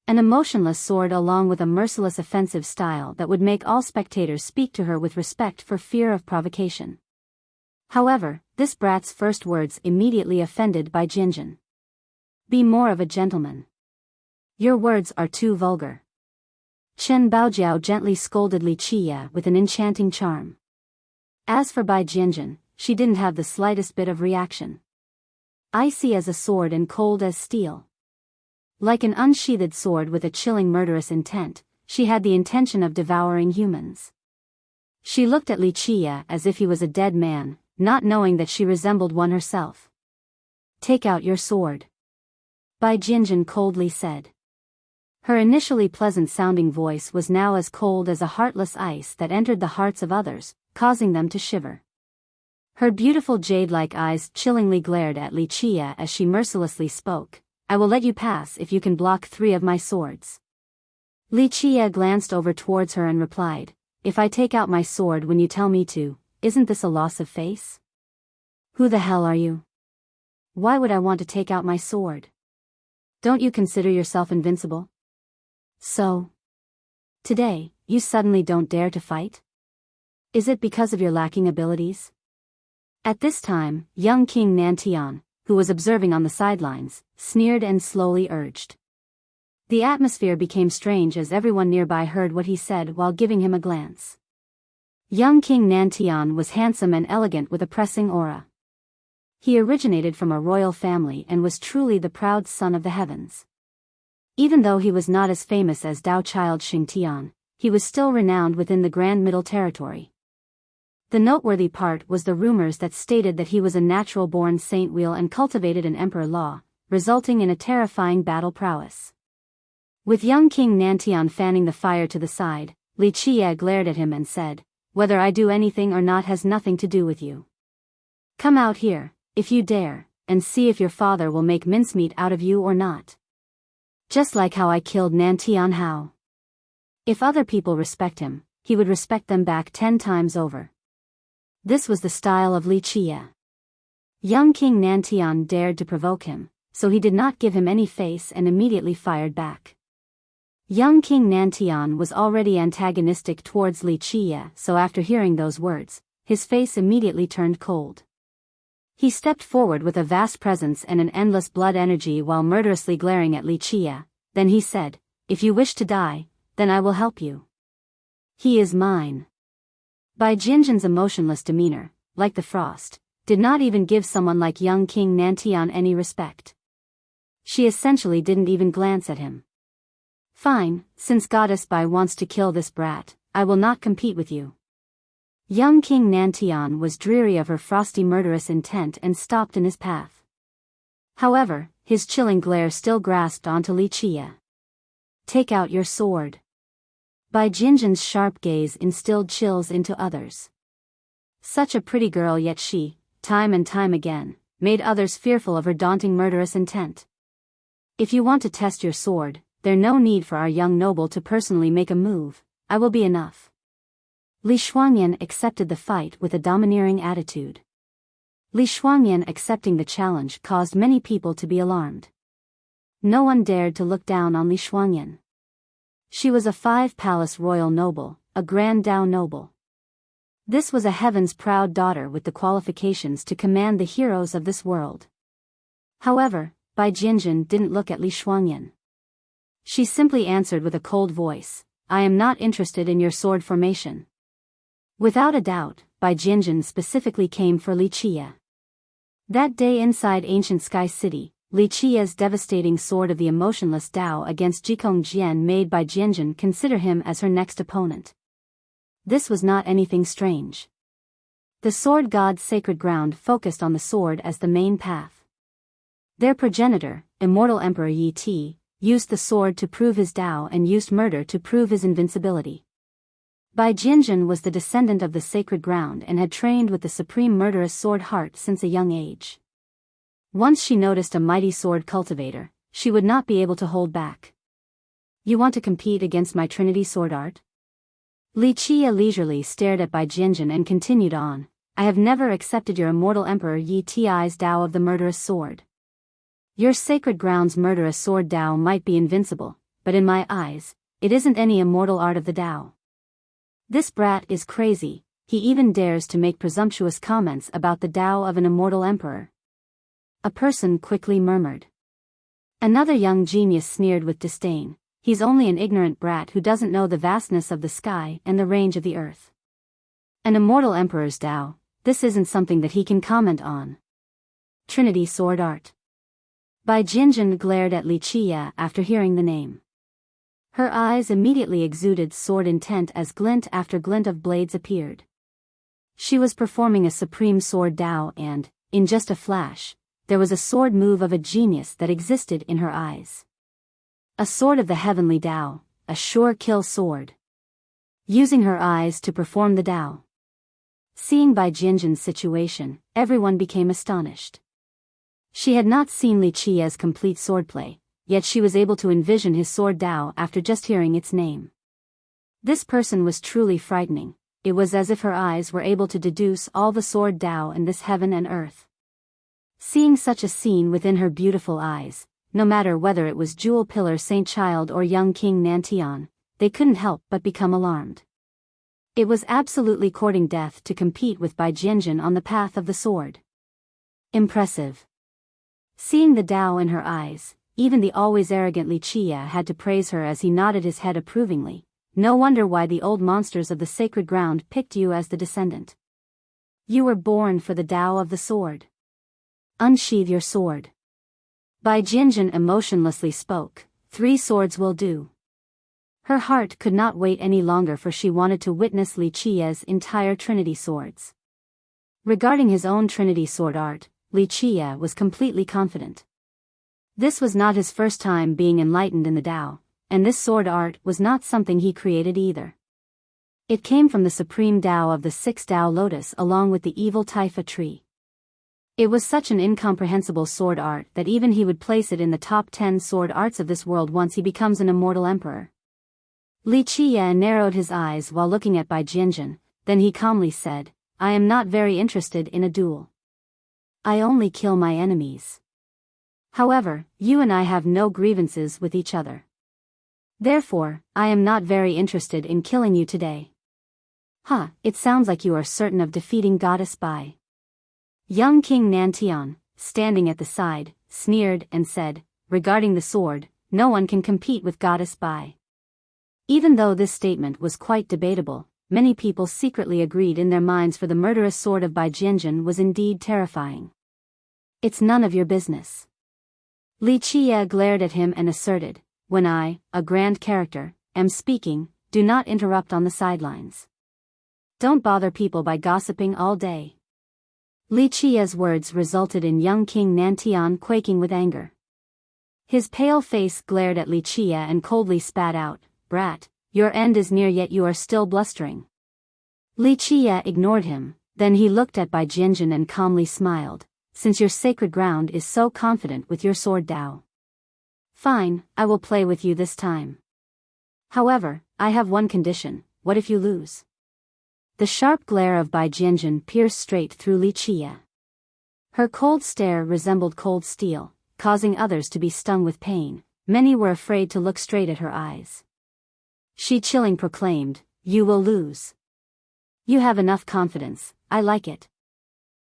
An emotionless sword along with a merciless offensive style that would make all spectators speak to her with respect for fear of provocation. However, this brat's first words immediately offended Bai Jinjin. "Be more of a gentleman. Your words are too vulgar." Chen Baojiao gently scolded Li Qiye with an enchanting charm. As for Bai Jinjin, she didn't have the slightest bit of reaction. Icy as a sword and cold as steel. Like an unsheathed sword with a chilling murderous intent, she had the intention of devouring humans. She looked at Li Qiye as if he was a dead man, not knowing that she resembled one herself. "Take out your sword." Bai Jianjun coldly said. Her initially pleasant-sounding voice was now as cold as a heartless ice that entered the hearts of others, causing them to shiver. Her beautiful jade-like eyes chillingly glared at Li Qia as she mercilessly spoke. I will let you pass if you can block 3 of my swords. Li Qia glanced over towards her and replied, if I take out my sword when you tell me to, isn't this a loss of face? Who the hell are you? Why would I want to take out my sword? Don't you consider yourself invincible? So, today, you suddenly don't dare to fight? Is it because of your lacking abilities? At this time, young King Nantian, who was observing on the sidelines, sneered and slowly urged. The atmosphere became strange as everyone nearby heard what he said while giving him a glance. Young King Nantian was handsome and elegant with a pressing aura. He originated from a royal family and was truly the proud son of the heavens. Even though he was not as famous as Dao Child Xingtian, he was still renowned within the Grand Middle Territory. The noteworthy part was the rumors that stated that he was a natural-born saint wheel and cultivated an emperor law, resulting in a terrifying battle prowess. With young King Nantian fanning the fire to the side, Li Qia glared at him and said, whether I do anything or not has nothing to do with you. Come out here, if you dare, and see if your father will make mincemeat out of you or not. Just like how I killed Nantian Hao. If other people respect him, he would respect them back 10 times over. This was the style of Li Qia. Young King Nantian dared to provoke him, so he did not give him any face and immediately fired back. Young King Nantian was already antagonistic towards Li Qia, so after hearing those words, his face immediately turned cold. He stepped forward with a vast presence and an endless blood energy while murderously glaring at Li Qia. Then he said, if you wish to die, then I will help you. He is mine. Bai Jinjin's emotionless demeanor, like the frost, did not even give someone like young King Nantian any respect. She essentially didn't even glance at him. Fine, since Goddess Bai wants to kill this brat, I will not compete with you. Young King Nantian was dreary of her frosty murderous intent and stopped in his path. However, his chilling glare still grasped onto Li Qia. Take out your sword. Bai Jinjin's sharp gaze instilled chills into others. Such a pretty girl, yet she, time and time again, made others fearful of her daunting murderous intent. If you want to test your sword, there's no need for our young noble to personally make a move. I will be enough. Li Shuangyan accepted the fight with a domineering attitude. Li Shuangyan accepting the challenge caused many people to be alarmed. No one dared to look down on Li Shuangyan. She was a 5-palace royal noble, a grand Dao noble. This was a heaven's proud daughter with the qualifications to command the heroes of this world. However, Bai Jinjin didn't look at Li Shuangyan. She simply answered with a cold voice, I am not interested in your sword formation. Without a doubt, Bai Jinjin specifically came for Li Qia. That day inside ancient Sky City, Li Qia's devastating sword of the emotionless Dao against Jikong Jian made Bai Jinjin consider him as her next opponent. This was not anything strange. The sword god's sacred ground focused on the sword as the main path. Their progenitor, immortal Emperor Yi Ti, used the sword to prove his Dao and used murder to prove his invincibility. Bai Jinjin was the descendant of the sacred ground and had trained with the supreme murderous sword heart since a young age. Once she noticed a mighty sword cultivator, she would not be able to hold back. You want to compete against my Trinity sword art? Li Qia leisurely stared at Bai Jinjin and continued on, I have never accepted your immortal Emperor Yi Ti's Dao of the murderous sword. Your sacred ground's murderous sword Dao might be invincible, but in my eyes, it isn't any immortal art of the Dao. This brat is crazy, he even dares to make presumptuous comments about the Dao of an immortal emperor. A person quickly murmured. Another young genius sneered with disdain, he's only an ignorant brat who doesn't know the vastness of the sky and the range of the earth. An immortal emperor's Dao, this isn't something that he can comment on. Trinity sword art. Bai Jinjin glared at Li Qia after hearing the name. Her eyes immediately exuded sword intent as glint after glint of blades appeared. She was performing a supreme sword Dao and, in just a flash, there was a sword move of a genius that existed in her eyes. A sword of the heavenly Tao, a sure kill sword. Using her eyes to perform the Tao. Seeing Bai Jianjin's situation, everyone became astonished. She had not seen Li Qia's complete swordplay, yet she was able to envision his sword Tao after just hearing its name. This person was truly frightening. It was as if her eyes were able to deduce all the sword Tao in this heaven and earth. Seeing such a scene within her beautiful eyes, no matter whether it was Jewel Pillar Saint Child or young King Nantian, they couldn't help but become alarmed. It was absolutely courting death to compete with Bai Jianjin on the path of the sword. Impressive. Seeing the Tao in her eyes, even the always arrogant Li Qia had to praise her as he nodded his head approvingly. No wonder why the old monsters of the sacred ground picked you as the descendant. You were born for the Tao of the sword. Unsheathe your sword. Bai Jianjin emotionlessly spoke, 3 swords will do. Her heart could not wait any longer, for she wanted to witness Li Qia's entire Trinity swords. Regarding his own Trinity sword art, Li Qia was completely confident. This was not his first time being enlightened in the Tao, and this sword art was not something he created either. It came from the supreme Tao of the 6 Tao lotus along with the evil Taifa tree. It was such an incomprehensible sword art that even he would place it in the top 10 sword arts of this world once he becomes an immortal emperor. Li Qia narrowed his eyes while looking at Bai Jianjin, then he calmly said, I am not very interested in a duel. I only kill my enemies. However, you and I have no grievances with each other. Therefore, I am not very interested in killing you today. It sounds like you are certain of defeating Goddess Bai. Young King Nantian, standing at the side, sneered and said, regarding the sword, no one can compete with Goddess Bai. Even though this statement was quite debatable, many people secretly agreed in their minds, for the murderous sword of Bai Jianjin was indeed terrifying. It's none of your business. Li Qia glared at him and asserted, when I, a grand character, am speaking, do not interrupt on the sidelines. Don't bother people by gossiping all day. Li Qia's words resulted in young King Nantian quaking with anger. His pale face glared at Li Qia and coldly spat out, Brat, your end is near yet you are still blustering. Li Qia ignored him, then he looked at Bai Jianjin and calmly smiled, since your sacred ground is so confident with your sword Tao. Fine, I will play with you this time. However, I have one condition, what if you lose? The sharp glare of Bai Jianjin pierced straight through Li Qia. Her cold stare resembled cold steel, causing others to be stung with pain. Many were afraid to look straight at her eyes. She chilling proclaimed, you will lose. You have enough confidence, I like it.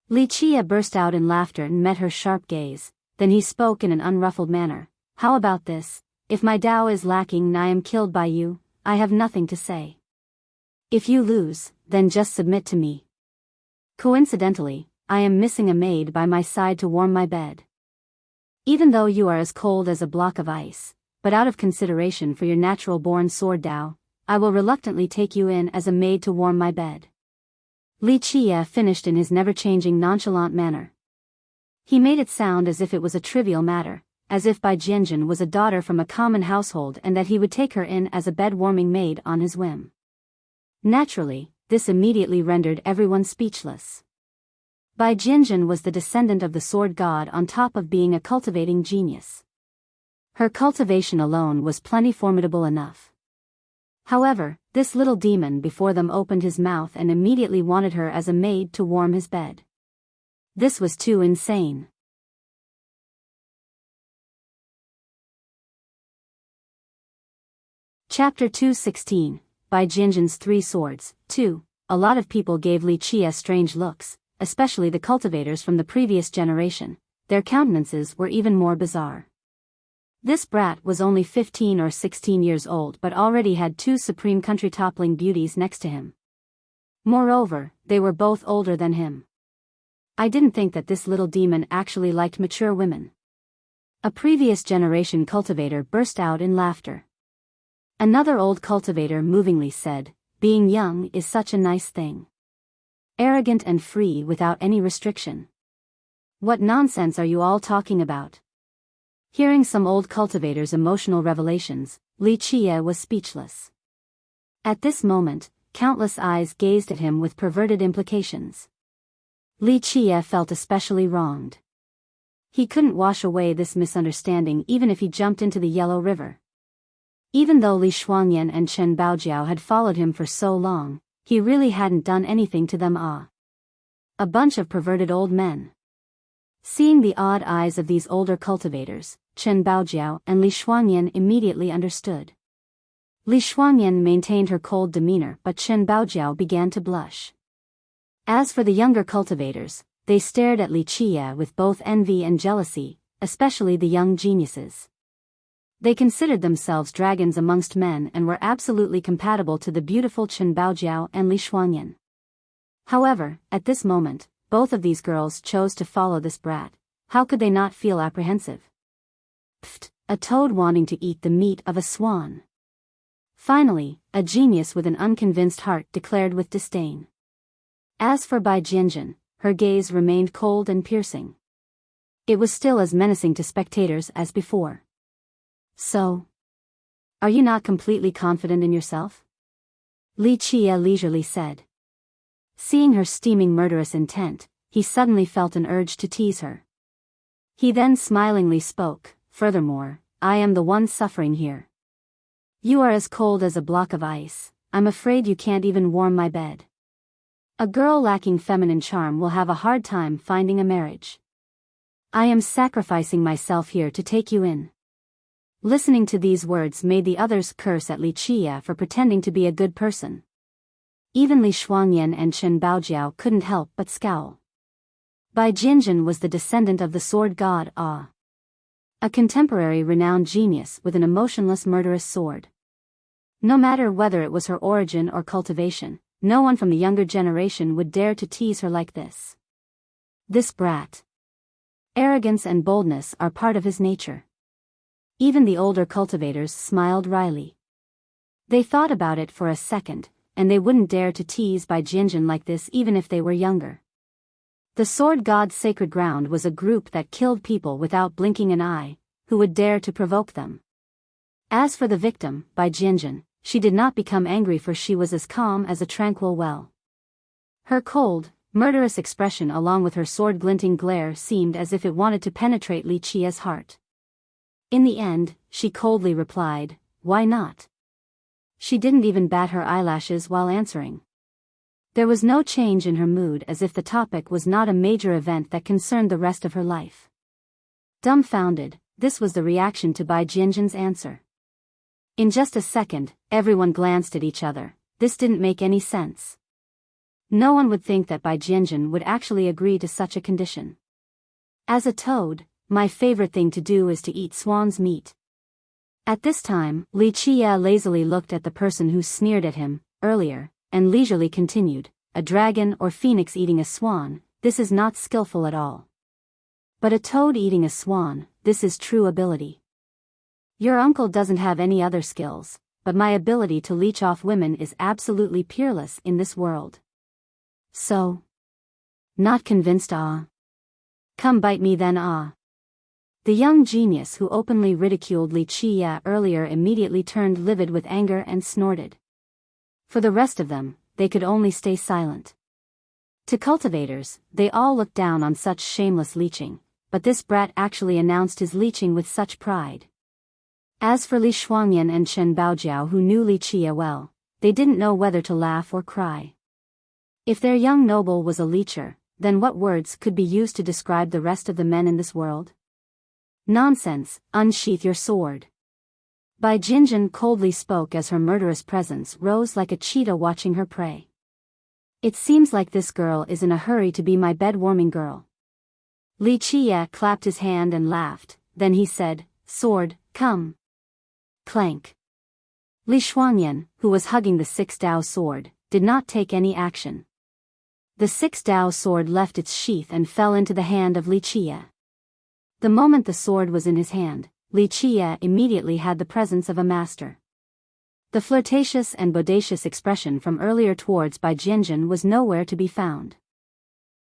Li Qia burst out in laughter and met her sharp gaze, then he spoke in an unruffled manner. How about this? If my Tao is lacking and I am killed by you, I have nothing to say. If you lose, then just submit to me. Coincidentally, I am missing a maid by my side to warm my bed. Even though you are as cold as a block of ice, but out of consideration for your natural-born sword Tao, I will reluctantly take you in as a maid to warm my bed. Li Qia finished in his never-changing nonchalant manner. He made it sound as if it was a trivial matter, as if Bai Jianjin was a daughter from a common household and that he would take her in as a bed-warming maid on his whim. Naturally, this immediately rendered everyone speechless. Bai Jianjin was the descendant of the sword god on top of being a cultivating genius. Her cultivation alone was plenty formidable enough. However, this little demon before them opened his mouth and immediately wanted her as a maid to warm his bed. This was too insane. Chapter 216, Bai Jianjin's 3 Swords, 2. A lot of people gave Li Qia strange looks, especially the cultivators from the previous generation. Their countenances were even more bizarre. This brat was only 15 or 16 years old but already had 2 supreme country-toppling beauties next to him. Moreover, they were both older than him. I didn't think that this little demon actually liked mature women. A previous generation cultivator burst out in laughter. Another old cultivator movingly said, being young is such a nice thing. Arrogant and free without any restriction. What nonsense are you all talking about? Hearing some old cultivator's emotional revelations, Li Qie was speechless. At this moment, countless eyes gazed at him with perverted implications. Li Qie felt especially wronged. He couldn't wash away this misunderstanding even if he jumped into the Yellow River. Even though Li Shuangyan and Chen Baojiao had followed him for so long, he really hadn't done anything to them. A bunch of perverted old men. Seeing the odd eyes of these older cultivators, Chen Baojiao and Li Shuangyan immediately understood. Li Shuangyan maintained her cold demeanor, but Chen Baojiao began to blush. As for the younger cultivators, they stared at Li Qie with both envy and jealousy, especially the young geniuses. They considered themselves dragons amongst men and were absolutely compatible to the beautiful Chen Baojiao and Li Shuangyan. However, at this moment, both of these girls chose to follow this brat. How could they not feel apprehensive? Pfft, a toad wanting to eat the meat of a swan. Finally, a genius with an unconvinced heart declared with disdain. As for Bai Jianjun, her gaze remained cold and piercing. It was still as menacing to spectators as before. So, are you not completely confident in yourself? Li Qie leisurely said. Seeing her steaming murderous intent, he suddenly felt an urge to tease her. He then smilingly spoke, furthermore, I am the one suffering here. You are as cold as a block of ice, I'm afraid you can't even warm my bed. A girl lacking feminine charm will have a hard time finding a marriage. I am sacrificing myself here to take you in. Listening to these words made the others curse at Li Qie for pretending to be a good person. Even Li Shuangyan and Chen Baojiao couldn't help but scowl. Bai Jianjun was the descendant of the sword god Ah. A contemporary renowned genius with an emotionless murderous sword. No matter whether it was her origin or cultivation, no one from the younger generation would dare to tease her like this. This brat. Arrogance and boldness are part of his nature. Even the older cultivators smiled wryly. They thought about it for a second, and they wouldn't dare to tease Bai Jianjun like this even if they were younger. The sword god's sacred ground was a group that killed people without blinking an eye, who would dare to provoke them. As for the victim, Bai Jianjun, she did not become angry, for she was as calm as a tranquil well. Her cold, murderous expression along with her sword-glinting glare seemed as if it wanted to penetrate Li Qie's heart. In the end, she coldly replied, why not? She didn't even bat her eyelashes while answering. There was no change in her mood, as if the topic was not a major event that concerned the rest of her life. Dumbfounded, this was the reaction to Bai Jianjun's answer. In just a second, everyone glanced at each other. This didn't make any sense. No one would think that Bai Jianjun would actually agree to such a condition. As a toad, my favorite thing to do is to eat swan's meat. At this time, Li Qie lazily looked at the person who sneered at him earlier, and leisurely continued, a dragon or phoenix eating a swan, this is not skillful at all. But a toad eating a swan, this is true ability. Your uncle doesn't have any other skills, but my ability to leech off women is absolutely peerless in this world. So? Not convinced? Come bite me then. The young genius who openly ridiculed Li Qie earlier immediately turned livid with anger and snorted. For the rest of them, they could only stay silent. To cultivators, they all looked down on such shameless leeching, but this brat actually announced his leeching with such pride. As for Li Shuangyan and Chen Baojiao, who knew Li Qie well, they didn't know whether to laugh or cry. If their young noble was a leecher, then what words could be used to describe the rest of the men in this world? Nonsense, unsheath your sword. Bai Jianjun coldly spoke as her murderous presence rose like a cheetah watching her prey. It seems like this girl is in a hurry to be my bed-warming girl. Li Qie clapped his hand and laughed, then he said, sword, come. Clank. Li Shuangyan, who was hugging the 6-dao sword, did not take any action. The 6-dao sword left its sheath and fell into the hand of Li Qie. The moment the sword was in his hand, Li Qie immediately had the presence of a master. The flirtatious and bodacious expression from earlier towards Bai Jianjun was nowhere to be found.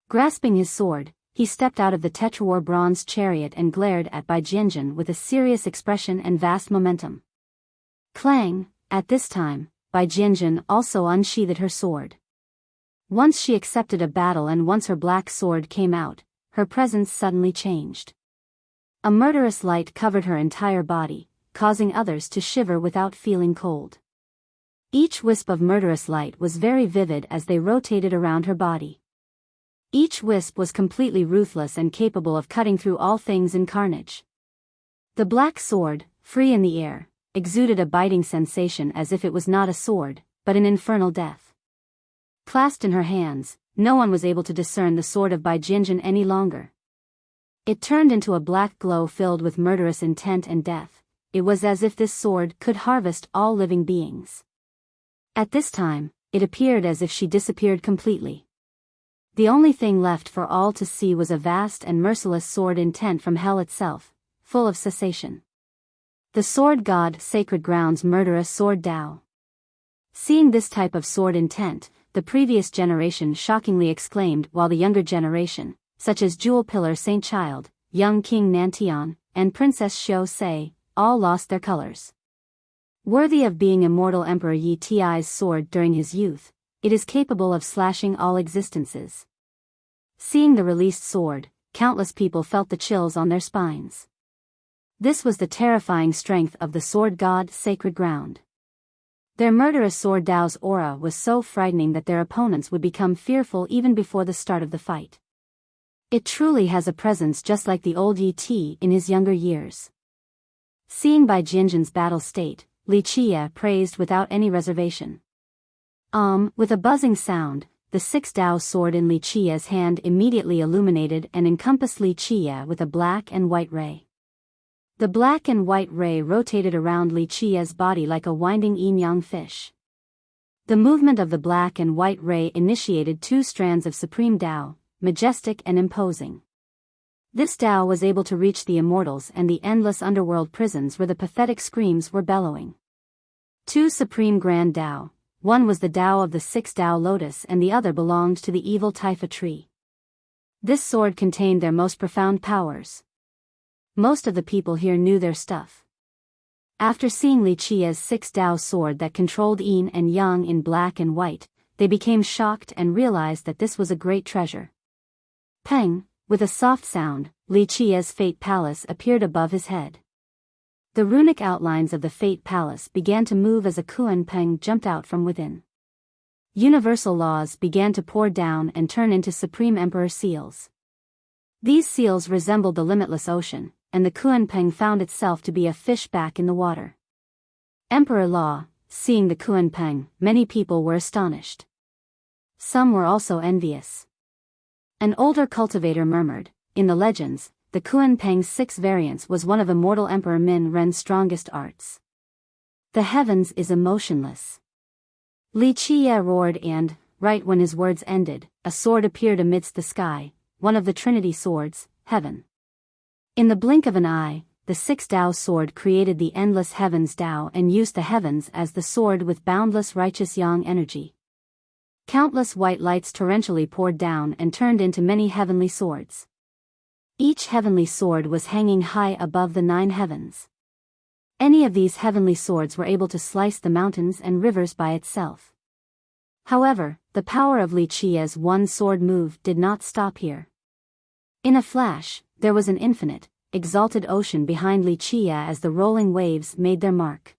Grasping his sword, he stepped out of the Tetrawar bronze chariot and glared at Bai Jianjun with a serious expression and vast momentum. Clang! At this time, Bai Jianjun also unsheathed her sword. Once she accepted a battle and once her black sword came out, her presence suddenly changed. A murderous light covered her entire body, causing others to shiver without feeling cold. Each wisp of murderous light was very vivid as they rotated around her body. Each wisp was completely ruthless and capable of cutting through all things in carnage. The black sword, free in the air, exuded a biting sensation as if it was not a sword, but an infernal death. Clasped in her hands, no one was able to discern the sword of Bai Jianjun any longer. It turned into a black glow filled with murderous intent and death. It was as if this sword could harvest all living beings. At this time, it appeared as if she disappeared completely. The only thing left for all to see was a vast and merciless sword intent from hell itself, full of cessation. The sword god Sacred Ground's murderous sword Dao. Seeing this type of sword intent, the previous generation shockingly exclaimed, while the younger generation, such as Jewel Pillar Saint Child, young King Nantian, and Princess Xiao Se, all lost their colors. Worthy of being immortal Emperor Yi Ti's sword during his youth, it is capable of slashing all existences. Seeing the released sword, countless people felt the chills on their spines. This was the terrifying strength of the sword god Sacred Ground. Their murderous sword Dao's aura was so frightening that their opponents would become fearful even before the start of the fight. It truly has a presence just like the old Yi Ti in his younger years. Seeing Bai Jianjun's battle state, Li Qie praised without any reservation. With a buzzing sound, the sixth Dao sword in Li Qie's hand immediately illuminated and encompassed Li Qie with a black and white ray. The black and white ray rotated around Li Qie's body like a winding yin-yang fish. The movement of the black and white ray initiated two strands of supreme Dao, majestic and imposing. This Dao was able to reach the immortals and the endless underworld prisons where the pathetic screams were bellowing. Two supreme grand Dao, one was the Dao of the sixth Dao lotus and the other belonged to the evil Taifa tree. This sword contained their most profound powers. Most of the people here knew their stuff. After seeing Li Qie's sixth Dao sword that controlled yin and yang in black and white, they became shocked and realized that this was a great treasure. Peng, with a soft sound, Li Qie's Fate Palace appeared above his head. The runic outlines of the Fate Palace began to move as a Kuan Peng jumped out from within. Universal laws began to pour down and turn into Supreme Emperor seals. These seals resembled the limitless ocean, and the Kuan Peng found itself to be a fish back in the water. Emperor Law, seeing the Kuan Peng, many people were astonished. Some were also envious. An older cultivator murmured, in the legends, the Kuan Peng's 6 variants was one of immortal Emperor Min Ren's strongest arts. The heavens is emotionless. Li Qie roared and, right when his words ended, a sword appeared amidst the sky, one of the Trinity swords, heaven. In the blink of an eye, the 6 Dao sword created the endless heavens Dao and used the heavens as the sword with boundless righteous yang energy. Countless white lights torrentially poured down and turned into many heavenly swords. Each heavenly sword was hanging high above the 9 heavens. Any of these heavenly swords were able to slice the mountains and rivers by itself. However, the power of Li Qie's one sword move did not stop here. In a flash, there was an infinite, exalted ocean behind Li Qie as the rolling waves made their mark.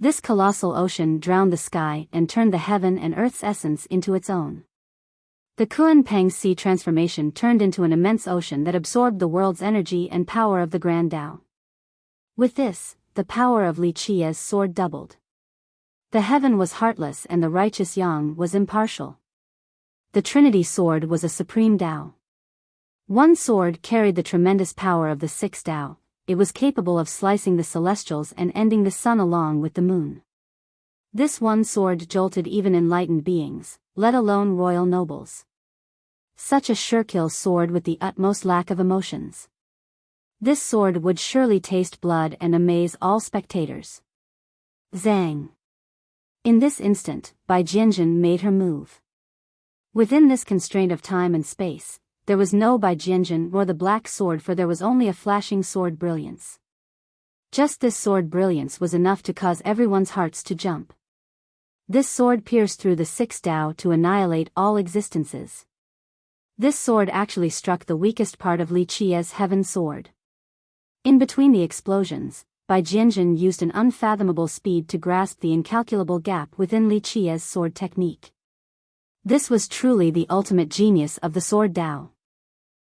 This colossal ocean drowned the sky and turned the heaven and earth's essence into its own. The Kuan Peng Sea transformation turned into an immense ocean that absorbed the world's energy and power of the Grand Dao. With this, the power of Li Qie's sword doubled. The heaven was heartless and the righteous yang was impartial. The Trinity sword was a supreme Dao. One sword carried the tremendous power of the 6 Dao. It was capable of slicing the celestials and ending the sun along with the moon. This one sword jolted even enlightened beings, let alone royal nobles. Such a sure-kill sword with the utmost lack of emotions. This sword would surely taste blood and amaze all spectators. Zhang. In this instant, Bai Jianjun made her move. Within this constraint of time and space, there was no Bai Jianjun nor the black sword, for there was only a flashing sword brilliance. Just this sword brilliance was enough to cause everyone's hearts to jump. This sword pierced through the six Tao to annihilate all existences. This sword actually struck the weakest part of Li Qia's heaven sword. In between the explosions, Bai Jianjun used an unfathomable speed to grasp the incalculable gap within Li Qia's sword technique. This was truly the ultimate genius of the sword Tao.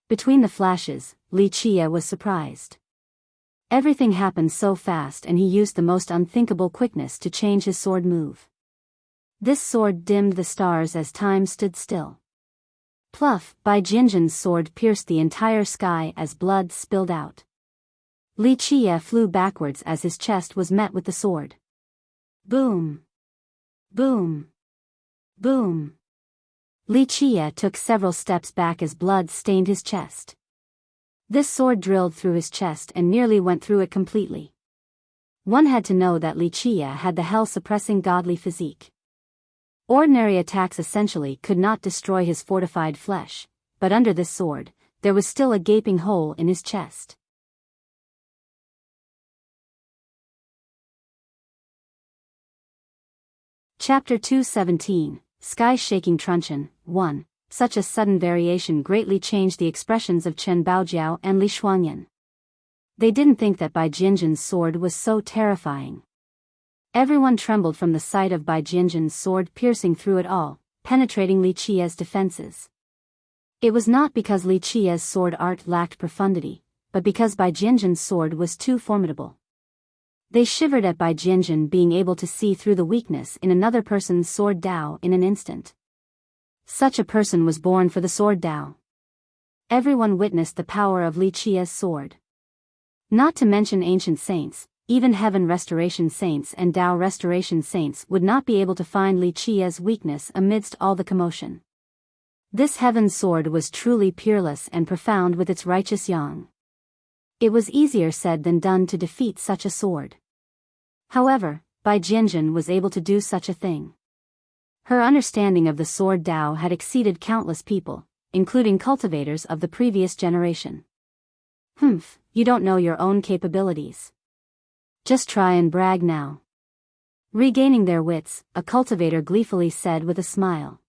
Between the flashes, Li Qia was surprised. Everything happened so fast, and he used the most unthinkable quickness to change his sword move. This sword dimmed the stars as time stood still. Pluff! Bai Jianjun's sword pierced the entire sky as blood spilled out. Li Qia flew backwards as his chest was met with the sword. Boom! Boom! Boom! Li Qia took several steps back as blood stained his chest. This sword drilled through his chest and nearly went through it completely. One had to know that Li Qia had the hell-suppressing godly physique. Ordinary attacks essentially could not destroy his fortified flesh, but under this sword, there was still a gaping hole in his chest. Chapter 217, Sky-Shaking Truncheon, 1. Such a sudden variation greatly changed the expressions of Chen Baojiao and Li Shuangyan. They didn't think that Bai Jianjun's sword was so terrifying. Everyone trembled from the sight of Bai Jianjun's sword piercing through it all, penetrating Li Qia's defenses. It was not because Li Qia's sword art lacked profundity, but because Bai Jianjun's sword was too formidable. They shivered at Bai Jianjun being able to see through the weakness in another person's sword Tao in an instant. Such a person was born for the sword Tao. Everyone witnessed the power of Li Qia's sword. Not to mention ancient saints, even heaven restoration saints and Tao restoration saints would not be able to find Li Qia's weakness amidst all the commotion. This heaven sword was truly peerless and profound with its righteous yang. It was easier said than done to defeat such a sword. However, Bai Jianjun was able to do such a thing. Her understanding of the sword Tao had exceeded countless people, including cultivators of the previous generation. Humph, you don't know your own capabilities. Just try and brag now. Regaining their wits, a cultivator gleefully said with a smile.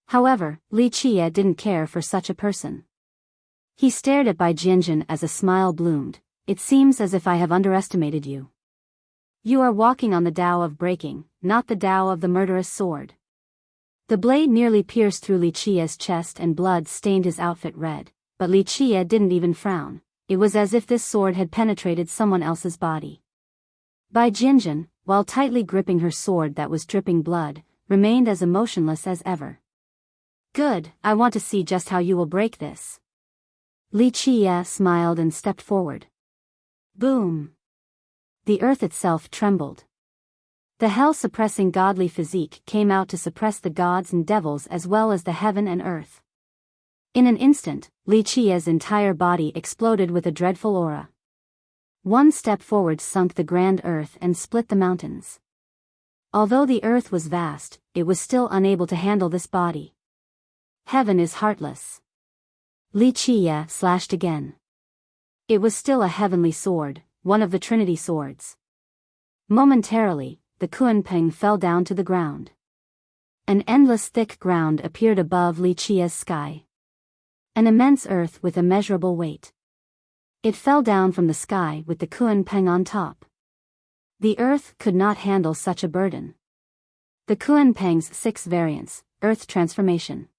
However, Li Qia didn't care for such a person. He stared at Bai Jianjun as a smile bloomed. It seems as if I have underestimated you. You are walking on the Tao of breaking, not the Tao of the murderous sword. The blade nearly pierced through Li Qia's chest and blood stained his outfit red, but Li Qia didn't even frown. It was as if this sword had penetrated someone else's body. Bai Jianjun, while tightly gripping her sword that was dripping blood, remained as emotionless as ever. Good, I want to see just how you will break this. Li Qia smiled and stepped forward. Boom! The earth itself trembled. The hell-suppressing godly physique came out to suppress the gods and devils as well as the heaven and earth. In an instant, Li Qia's entire body exploded with a dreadful aura. One step forward sunk the grand earth and split the mountains. Although the earth was vast, it was still unable to handle this body. Heaven is heartless. Li Qia slashed again. It was still a heavenly sword, one of the Trinity swords. Momentarily, the Kunpeng fell down to the ground. An endless thick ground appeared above Li Qia's sky. An immense earth with immeasurable weight. It fell down from the sky with the Kunpeng on top. The earth could not handle such a burden. The Kunpeng's 6 variants, earth transformation.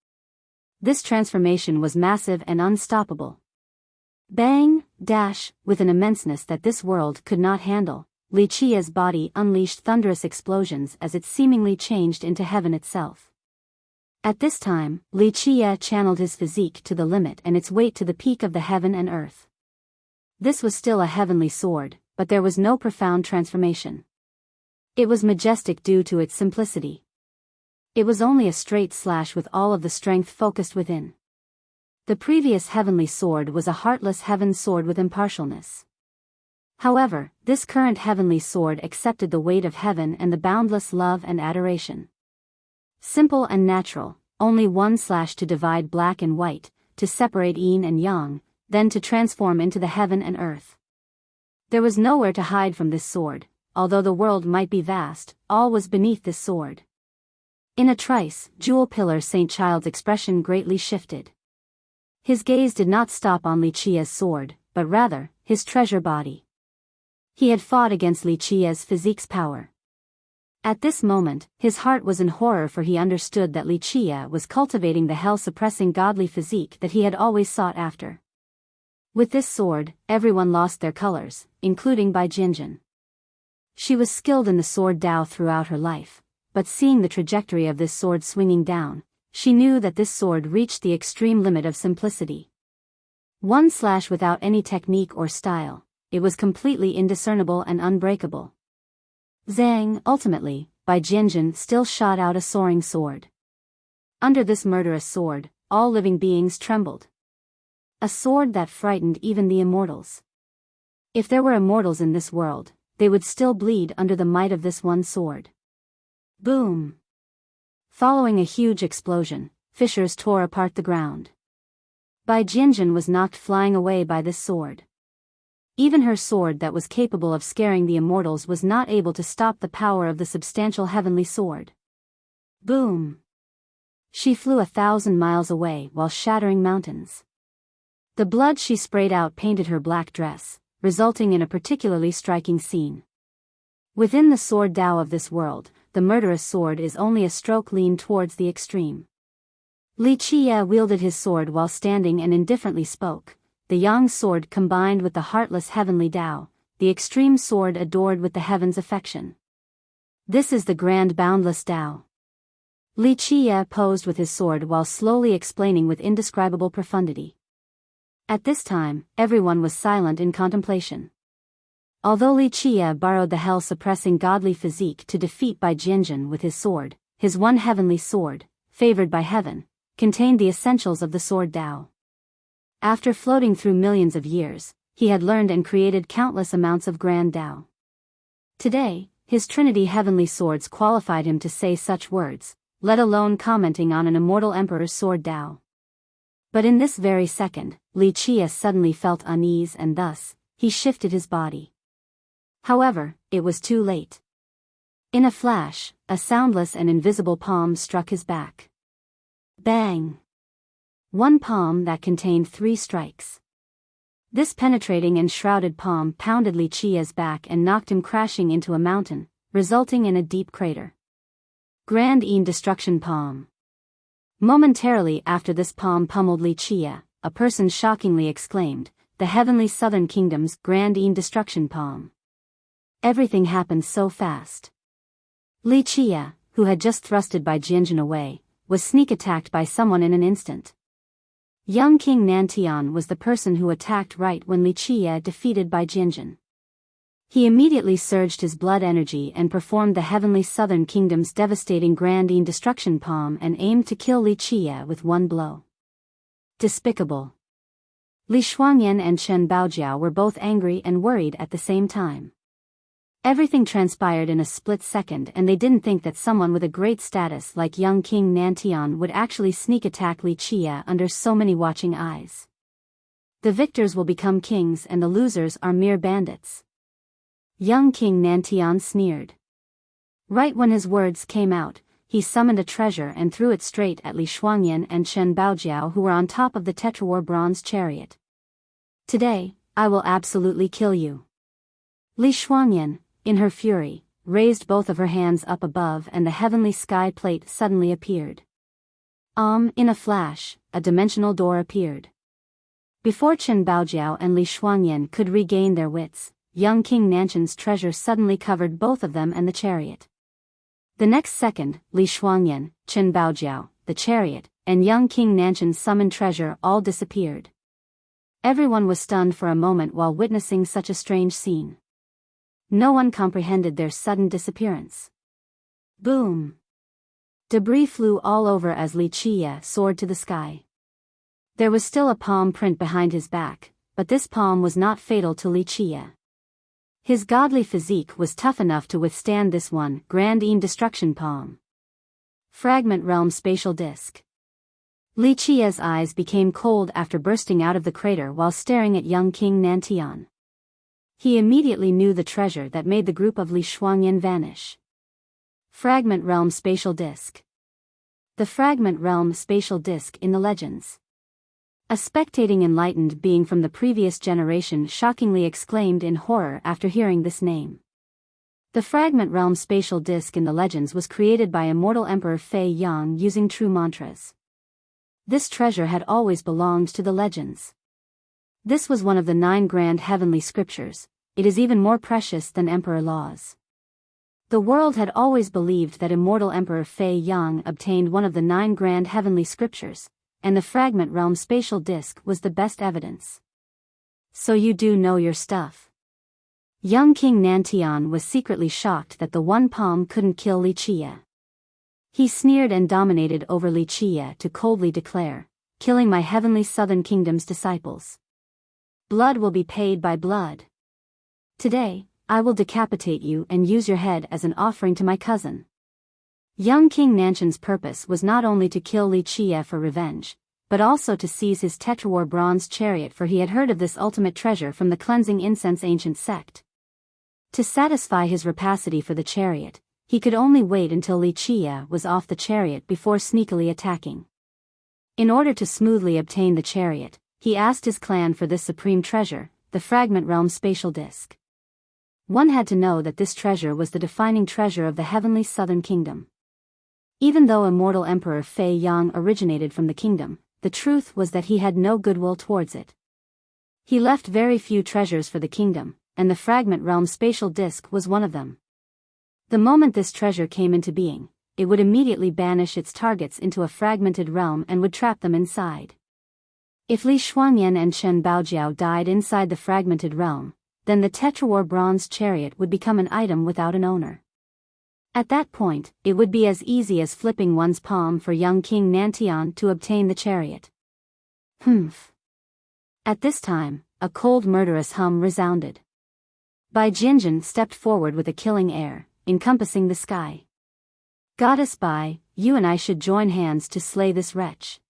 This transformation was massive and unstoppable. Bang, dash, with an immenseness that this world could not handle, Li Qia's body unleashed thunderous explosions as it seemingly changed into heaven itself. At this time, Li Qia channeled his physique to the limit and its weight to the peak of the heaven and earth. This was still a heavenly sword, but there was no profound transformation. It was majestic due to its simplicity. It was only a straight slash with all of the strength focused within. The previous heavenly sword was a heartless heaven sword with impartialness. However, this current heavenly sword accepted the weight of heaven and the boundless love and adoration. Simple and natural, only one slash to divide black and white, to separate yin and yang, then to transform into the heaven and earth. There was nowhere to hide from this sword. Although the world might be vast, all was beneath this sword. In a trice, Jewel Pillar Saint Child's expression greatly shifted. His gaze did not stop on Li Qia's sword, but rather, his treasure body. He had fought against Li Qia's physique's power. At this moment, his heart was in horror, for he understood that Li Qia was cultivating the hell-suppressing godly physique that he had always sought after. With this sword, everyone lost their colors, including Bai Jinjin. She was skilled in the sword Dao throughout her life, but seeing the trajectory of this sword swinging down, she knew that this sword reached the extreme limit of simplicity. One slash without any technique or style, it was completely indiscernible and unbreakable. Zhang, ultimately, Bai Jinjin still shot out a soaring sword. Under this murderous sword, all living beings trembled. A sword that frightened even the immortals. If there were immortals in this world, they would still bleed under the might of this one sword. Boom! Following a huge explosion, fissures tore apart the ground. Bai Jinjin was knocked flying away by this sword. Even her sword that was capable of scaring the immortals was not able to stop the power of the substantial heavenly sword. Boom! She flew 1,000 miles away while shattering mountains. The blood she sprayed out painted her black dress, resulting in a particularly striking scene. Within the sword Dao of this world, the murderous sword is only a stroke lean towards the extreme. Li Qia wielded his sword while standing and indifferently spoke. The yang sword combined with the heartless heavenly Dao, the extreme sword adored with the heaven's affection. This is the grand boundless Dao. Li Qia posed with his sword while slowly explaining with indescribable profundity. At this time, everyone was silent in contemplation. Although Li Qia borrowed the hell-suppressing godly physique to defeat Bai Jinjin with his sword, his one heavenly sword, favored by heaven, contained the essentials of the sword Dao. After floating through millions of years, he had learned and created countless amounts of grand Dao. Today, his Trinity heavenly swords qualified him to say such words, let alone commenting on an immortal emperor's sword Dao. But in this very second, Li Qia suddenly felt unease and thus, he shifted his body. However, it was too late. In a flash, a soundless and invisible palm struck his back. Bang! One palm that contained 3 strikes. This penetrating and shrouded palm pounded Li Qia's back and knocked him crashing into a mountain, resulting in a deep crater. Grand Yin Destruction Palm. Momentarily after this palm pummeled Li Qia, a person shockingly exclaimed, the heavenly southern kingdom's Grand Yin Destruction Palm. Everything happened so fast. Li Qia, who had just thrusted Bai Jinjin away, was sneak attacked by someone in an instant. Young King Nantian was the person who attacked right when Li Qia defeated Bai Jinjin. He immediately surged his blood energy and performed the heavenly southern kingdom's devastating Grand Yin Destruction Palm and aimed to kill Li Qia with one blow. Despicable. Li Shuangyan and Chen Baojiao were both angry and worried at the same time. Everything transpired in a split second and they didn't think that someone with a great status like young King Nantian would actually sneak attack Li Qia under so many watching eyes. The victors will become kings and the losers are mere bandits. Young King Nantian sneered. Right when his words came out, he summoned a treasure and threw it straight at Li Shuangyan and Chen Baojiao who were on top of the Tetrawar bronze chariot. Today, I will absolutely kill you. Li Shuangyan, in her fury, raised both of her hands up above and the heavenly sky plate suddenly appeared. In a flash, a dimensional door appeared. Before Chen Baojiao and Li Shuangyan could regain their wits, young King Nantian's treasure suddenly covered both of them and the chariot. The next second, Li Shuangyan, Chen Baojiao, the chariot, and young King Nantian's summoned treasure all disappeared. Everyone was stunned for a moment while witnessing such a strange scene. No one comprehended their sudden disappearance. Boom! Debris flew all over as Li Qia soared to the sky. There was still a palm print behind his back, but this palm was not fatal to Li Qia. His godly physique was tough enough to withstand this one Grand Yin Destruction Palm. Fragment Realm Spatial Disc. Li Qia's eyes became cold after bursting out of the crater while staring at young King Nantian. He immediately knew the treasure that made the group of Li Shuangyan vanish. Fragment Realm Spatial Disc. The Fragment Realm Spatial Disc in the Legends. A spectating enlightened being from the previous generation shockingly exclaimed in horror after hearing this name. The Fragment Realm Spatial Disc in the Legends was created by immortal Emperor Fei Yang using true mantras. This treasure had always belonged to the Legends. This was one of the 9 grand heavenly scriptures. It is even more precious than Emperor laws. The world had always believed that immortal Emperor Fei Yang obtained one of the 9 grand heavenly scriptures, and the Fragment Realm Spatial Disc was the best evidence. So you do know your stuff. Young King Nantian was secretly shocked that the one palm couldn't kill Li Qia. He sneered and dominated over Li Qia to coldly declare, "Killing my heavenly southern kingdom's disciples. Blood will be paid by blood. Today, I will decapitate you and use your head as an offering to my cousin." Young King Nantian's purpose was not only to kill Li Qia for revenge, but also to seize his Tetrawar bronze chariot, for he had heard of this ultimate treasure from the cleansing incense ancient sect. To satisfy his rapacity for the chariot, he could only wait until Li Qia was off the chariot before sneakily attacking. In order to smoothly obtain the chariot, he asked his clan for this supreme treasure, the Fragment Realm Spatial Disc. One had to know that this treasure was the defining treasure of the heavenly southern kingdom. Even though immortal Emperor Fei Yang originated from the kingdom, the truth was that he had no goodwill towards it. He left very few treasures for the kingdom, and the Fragment Realm Spatial Disc was one of them. The moment this treasure came into being, it would immediately banish its targets into a fragmented realm and would trap them inside. If Li Shuangyan and Chen Baojiao died inside the fragmented realm, then the Tetrawar bronze chariot would become an item without an owner. At that point, it would be as easy as flipping one's palm for young King Nantian to obtain the chariot. Humph. At this time, a cold murderous hum resounded. Bai Jinjin stepped forward with a killing air, encompassing the sky. "Goddess Bai, you and I should join hands to slay this wretch."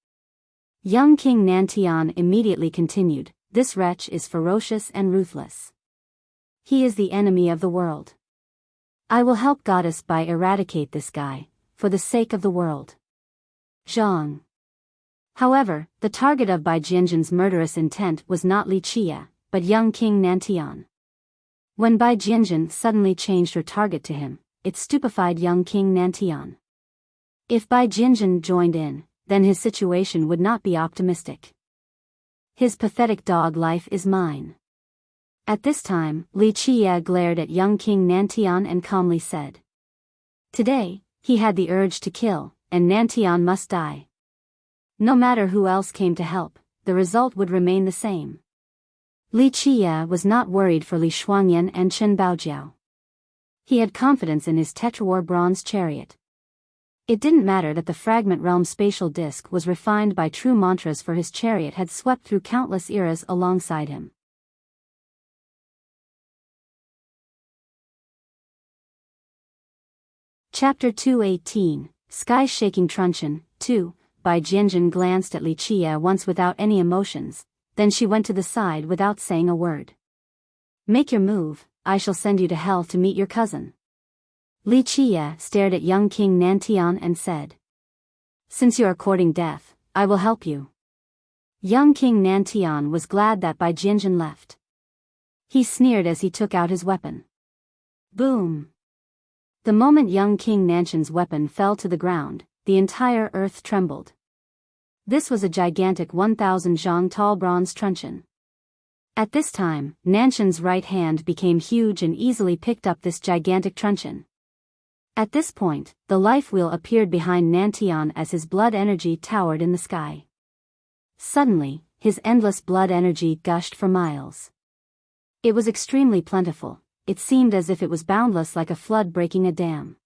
Young King Nantian immediately continued, "This wretch is ferocious and ruthless. He is the enemy of the world. I will help Goddess Bai eradicate this guy, for the sake of the world." Zhang. However, the target of Bai Jinjin's murderous intent was not Li Qia, but young King Nantian. When Bai Jinjin suddenly changed her target to him, it stupefied young King Nantian. If Bai Jinjin joined in, then his situation would not be optimistic. His pathetic dog life is mine. At this time, Li Qia glared at young King Nantian and calmly said. Today, he had the urge to kill, and Nantian must die. No matter who else came to help, the result would remain the same. Li Qia was not worried for Li Shuangyan and Chen Baojiao. He had confidence in his Tetrawar bronze chariot. It didn't matter that the Fragment Realm Spatial Disc was refined by true mantras, for his chariot had swept through countless eras alongside him. Chapter 218, Sky-Shaking Truncheon, 2. Bai Jinjin glanced at Li Qia once without any emotions, then she went to the side without saying a word. "Make your move, I shall send you to hell to meet your cousin." Li Qia stared at young King Nantian and said. "Since you are courting death, I will help you." Young King Nantian was glad that Bai Jinjin left. He sneered as he took out his weapon. Boom! The moment young King Nantian's weapon fell to the ground, the entire earth trembled. This was a gigantic 1,000 zhang tall bronze truncheon. At this time, Nantian's right hand became huge and easily picked up this gigantic truncheon. At this point, the life wheel appeared behind Nantian as his blood energy towered in the sky. Suddenly, his endless blood energy gushed for miles. It was extremely plentiful. It seemed as if it was boundless, like a flood breaking a dam.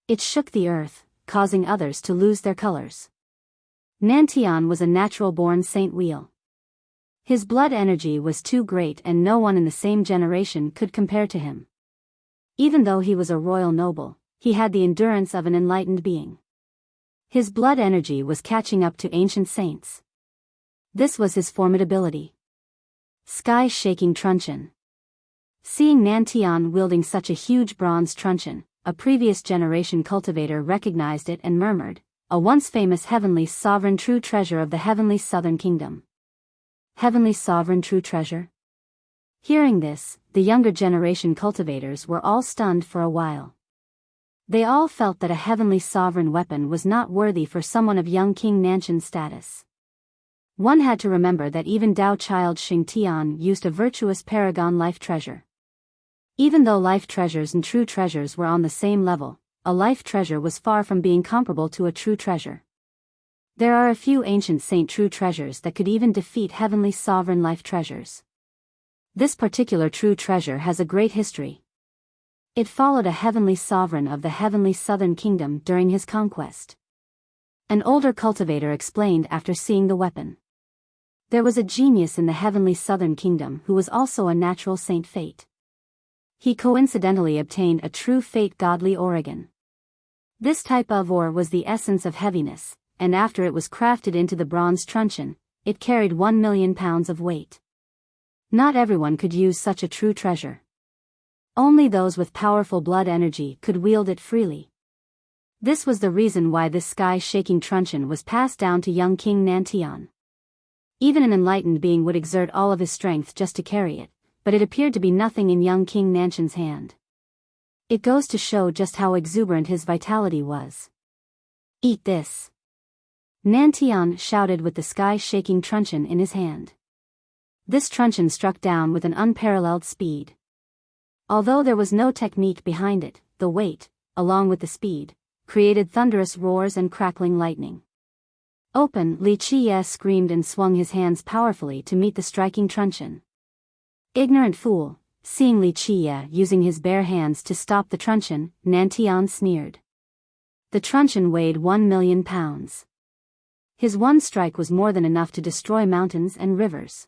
It shook the earth, causing others to lose their colors. Nantian was a natural-born saint wheel. His blood energy was too great and no one in the same generation could compare to him. Even though he was a royal noble, he had the endurance of an enlightened being. His blood energy was catching up to ancient saints. This was his formidability. Sky-shaking truncheon. Seeing Nantian wielding such a huge bronze truncheon, a previous generation cultivator recognized it and murmured, "A once famous heavenly sovereign true treasure of the heavenly southern kingdom." Heavenly sovereign true treasure? Hearing this, the younger generation cultivators were all stunned for a while. They all felt that a heavenly sovereign weapon was not worthy for someone of young King Nanshan's status. One had to remember that even Tao child Xingtian used a virtuous paragon life treasure. Even though life treasures and true treasures were on the same level, a life treasure was far from being comparable to a true treasure. There are a few ancient saint true treasures that could even defeat heavenly sovereign life treasures. This particular true treasure has a great history. It followed a heavenly sovereign of the heavenly southern kingdom during his conquest. An older cultivator explained after seeing the weapon. There was a genius in the heavenly southern kingdom who was also a natural saint fate. He coincidentally obtained a true fate godly organ. This type of ore was the essence of heaviness, and after it was crafted into the bronze truncheon, it carried 1,000,000 pounds of weight. Not everyone could use such a true treasure. Only those with powerful blood energy could wield it freely. This was the reason why this sky-shaking truncheon was passed down to young King Nantian. Even an enlightened being would exert all of his strength just to carry it, but it appeared to be nothing in young King Nanshan's hand. It goes to show just how exuberant his vitality was. "Eat this!" Nantian shouted with the sky-shaking truncheon in his hand. This truncheon struck down with an unparalleled speed. Although there was no technique behind it, the weight, along with the speed, created thunderous roars and crackling lightning. "Open!" Li Qiye screamed and swung his hands powerfully to meet the striking truncheon. "Ignorant fool!" Seeing Li Qiye using his bare hands to stop the truncheon, Nantian sneered. The truncheon weighed 1,000,000 pounds. His one strike was more than enough to destroy mountains and rivers.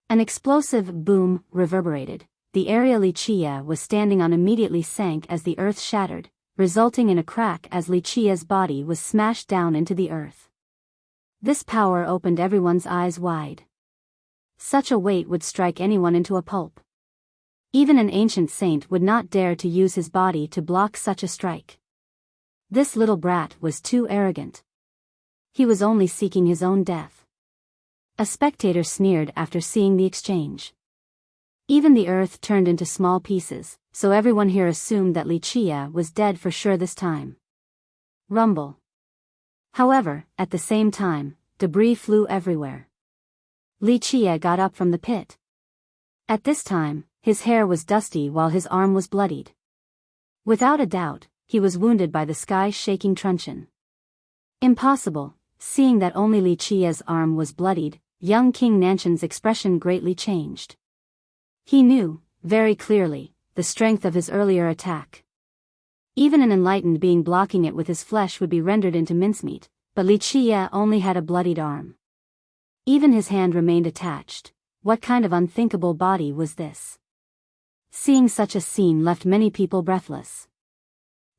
An explosive boom reverberated. The area Li Qiye was standing on immediately sank as the earth shattered, resulting in a crack as Li Qiye's body was smashed down into the earth. This power opened everyone's eyes wide. Such a weight would strike anyone into a pulp. Even an ancient saint would not dare to use his body to block such a strike. This little brat was too arrogant. He was only seeking his own death. A spectator sneered after seeing the exchange. Even the earth turned into small pieces, so everyone here assumed that Li Qiye was dead for sure this time. Rumble. However, at the same time, debris flew everywhere. Li Qiye got up from the pit. At this time, his hair was dusty while his arm was bloodied. Without a doubt, he was wounded by the sky-shaking truncheon. Impossible. Seeing that only Li Qiye's arm was bloodied, young King Nanshan's expression greatly changed. He knew, very clearly, the strength of his earlier attack. Even an enlightened being blocking it with his flesh would be rendered into mincemeat, but Li Qiye only had a bloodied arm. Even his hand remained attached. What kind of unthinkable body was this? Seeing such a scene left many people breathless.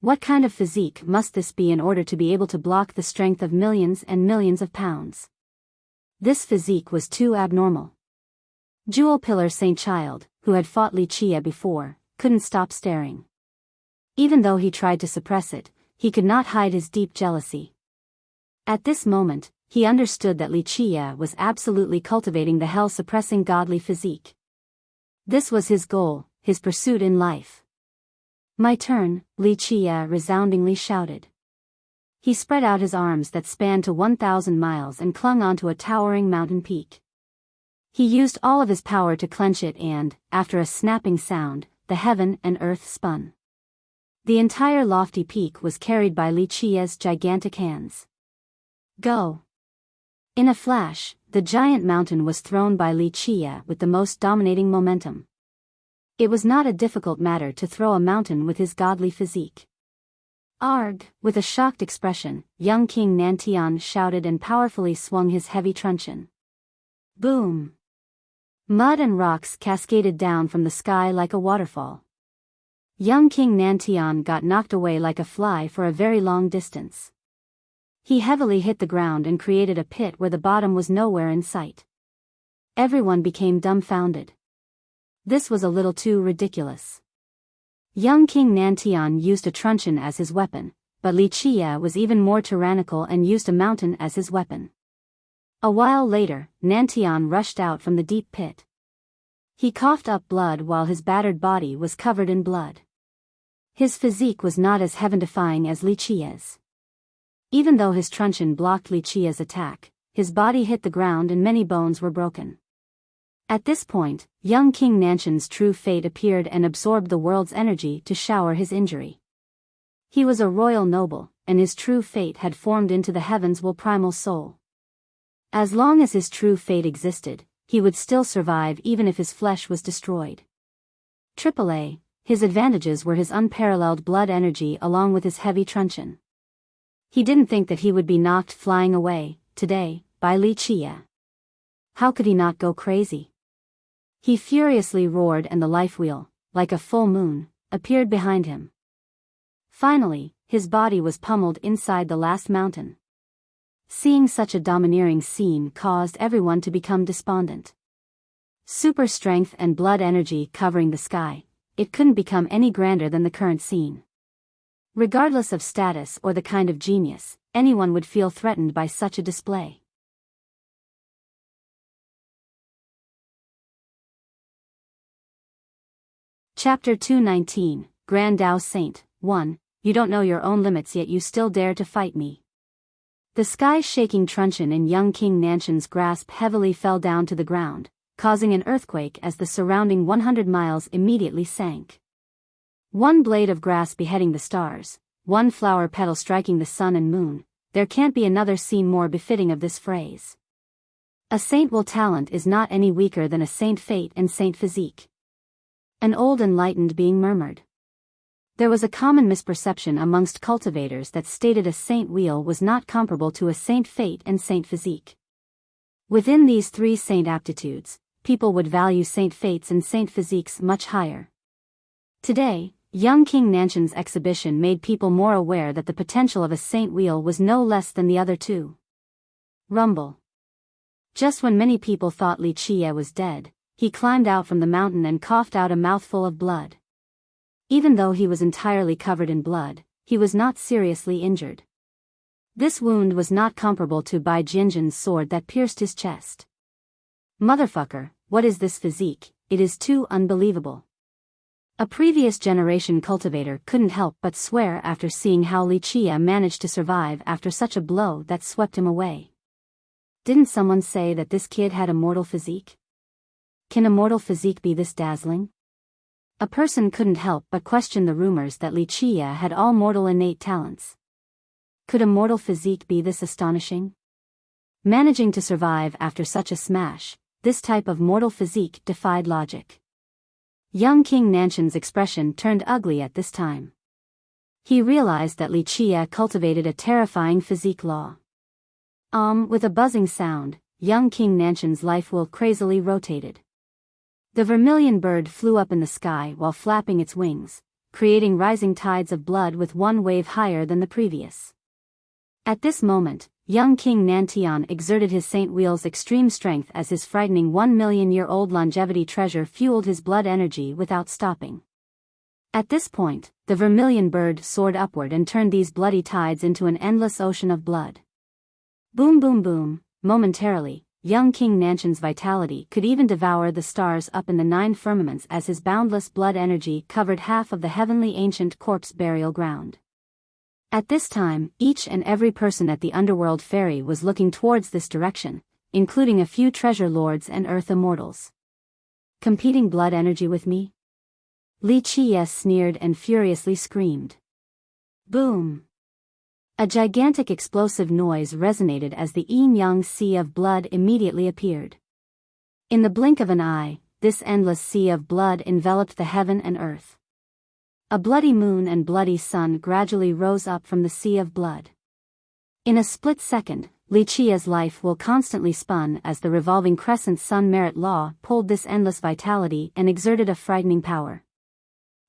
What kind of physique must this be in order to be able to block the strength of millions and millions of pounds? This physique was too abnormal. Jewel Pillar Saint Child, who had fought Li Qiye before, couldn't stop staring. Even though he tried to suppress it, he could not hide his deep jealousy. At this moment, he understood that Li Qiye was absolutely cultivating the hell-suppressing godly physique. This was his goal, his pursuit in life. "My turn," Li Qiye resoundingly shouted. He spread out his arms that spanned to 1,000 miles and clung onto a towering mountain peak. He used all of his power to clench it and, after a snapping sound, the heaven and earth spun. The entire lofty peak was carried by Li Qiye's gigantic hands. Go! In a flash, the giant mountain was thrown by Li Qiye with the most dominating momentum. It was not a difficult matter to throw a mountain with his godly physique. "Arg!" With a shocked expression, young King Nantian shouted and powerfully swung his heavy truncheon. Boom! Mud and rocks cascaded down from the sky like a waterfall. Young King Nantian got knocked away like a fly for a very long distance. He heavily hit the ground and created a pit where the bottom was nowhere in sight. Everyone became dumbfounded. This was a little too ridiculous. Young King Nantian used a truncheon as his weapon, but Li Qie was even more tyrannical and used a mountain as his weapon. A while later, Nantian rushed out from the deep pit. He coughed up blood while his battered body was covered in blood. His physique was not as heaven-defying as Li Qie's. Even though his truncheon blocked Li Qie's attack, his body hit the ground and many bones were broken. At this point, young King Nantian's true fate appeared and absorbed the world's energy to shower his injury. He was a royal noble, and his true fate had formed into the heavens' will primal soul. As long as his true fate existed, he would still survive even if his flesh was destroyed. AAA, his advantages were his unparalleled blood energy along with his heavy truncheon. He didn't think that he would be knocked flying away, today, by Li Qie. How could he not go crazy? He furiously roared and the life wheel, like a full moon, appeared behind him. Finally, his body was pummeled inside the last mountain. Seeing such a domineering scene caused everyone to become despondent. Super strength and blood energy covering the sky, it couldn't become any grander than the current scene. Regardless of status or the kind of genius, anyone would feel threatened by such a display. Chapter 219, Grand Dao Saint, 1, You don't know your own limits yet you still dare to fight me. The sky-shaking truncheon in young King Nantian's grasp heavily fell down to the ground, causing an earthquake as the surrounding 100 miles immediately sank. One blade of grass beheading the stars, one flower petal striking the sun and moon, there can't be another scene more befitting of this phrase. A saint will talent is not any weaker than a saint fate and saint physique. An old enlightened being murmured. There was a common misperception amongst cultivators that stated a saint wheel was not comparable to a saint fate and saint physique. Within these three saint aptitudes, people would value saint fates and saint physiques much higher. Today, young King Nantian's exhibition made people more aware that the potential of a saint wheel was no less than the other two. Rumble. Just when many people thought Li Qie was dead, he climbed out from the mountain and coughed out a mouthful of blood. Even though he was entirely covered in blood, he was not seriously injured. This wound was not comparable to Bai Jinjin's sword that pierced his chest. Motherfucker, what is this physique? It is too unbelievable. A previous generation cultivator couldn't help but swear after seeing how Li Qie managed to survive after such a blow that swept him away. Didn't someone say that this kid had a mortal physique? Can a mortal physique be this dazzling? A person couldn't help but question the rumors that Li Qie had all mortal innate talents. Could a mortal physique be this astonishing? Managing to survive after such a smash, this type of mortal physique defied logic. Young King Nantian's expression turned ugly at this time. He realized that Li Qie cultivated a terrifying physique law. With a buzzing sound, young King Nantian's life wheel crazily rotated. The vermilion bird flew up in the sky while flapping its wings, creating rising tides of blood with one wave higher than the previous. At this moment, young King Nantian exerted his saint wheel's extreme strength as his frightening 1,000,000-year-old longevity treasure fueled his blood energy without stopping. At this point, the vermilion bird soared upward and turned these bloody tides into an endless ocean of blood. Boom boom boom, momentarily, young King Nantian's vitality could even devour the stars up in the 9 firmaments as his boundless blood energy covered half of the heavenly ancient corpse burial ground. At this time, each and every person at the underworld ferry was looking towards this direction, including a few treasure lords and earth immortals. Competing blood energy with me? Li Qie sneered and furiously screamed. Boom! A gigantic explosive noise resonated as the yin-yang sea of blood immediately appeared. In the blink of an eye, this endless sea of blood enveloped the heaven and earth. A bloody moon and bloody sun gradually rose up from the sea of blood. In a split second, Li Qie's life will constantly spun as the revolving crescent sun merit law pulled this endless vitality and exerted a frightening power.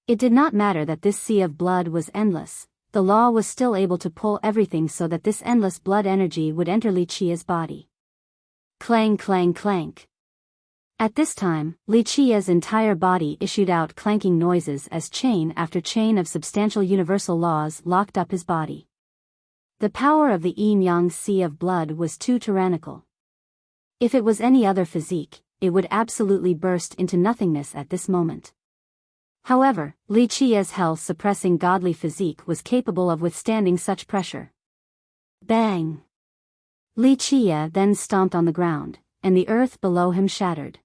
It did not matter that this sea of blood was endless. the law was still able to pull everything so that this endless blood energy would enter Li Qia's body. Clang clang clank. At this time, Li Qia's entire body issued out clanking noises as chain after chain of substantial universal laws locked up his body. The power of the yin-yang sea of blood was too tyrannical. If it was any other physique, it would absolutely burst into nothingness at this moment. However, Li Qia's hell-suppressing godly physique was capable of withstanding such pressure. Bang! Li Qia then stomped on the ground, and the earth below him shattered.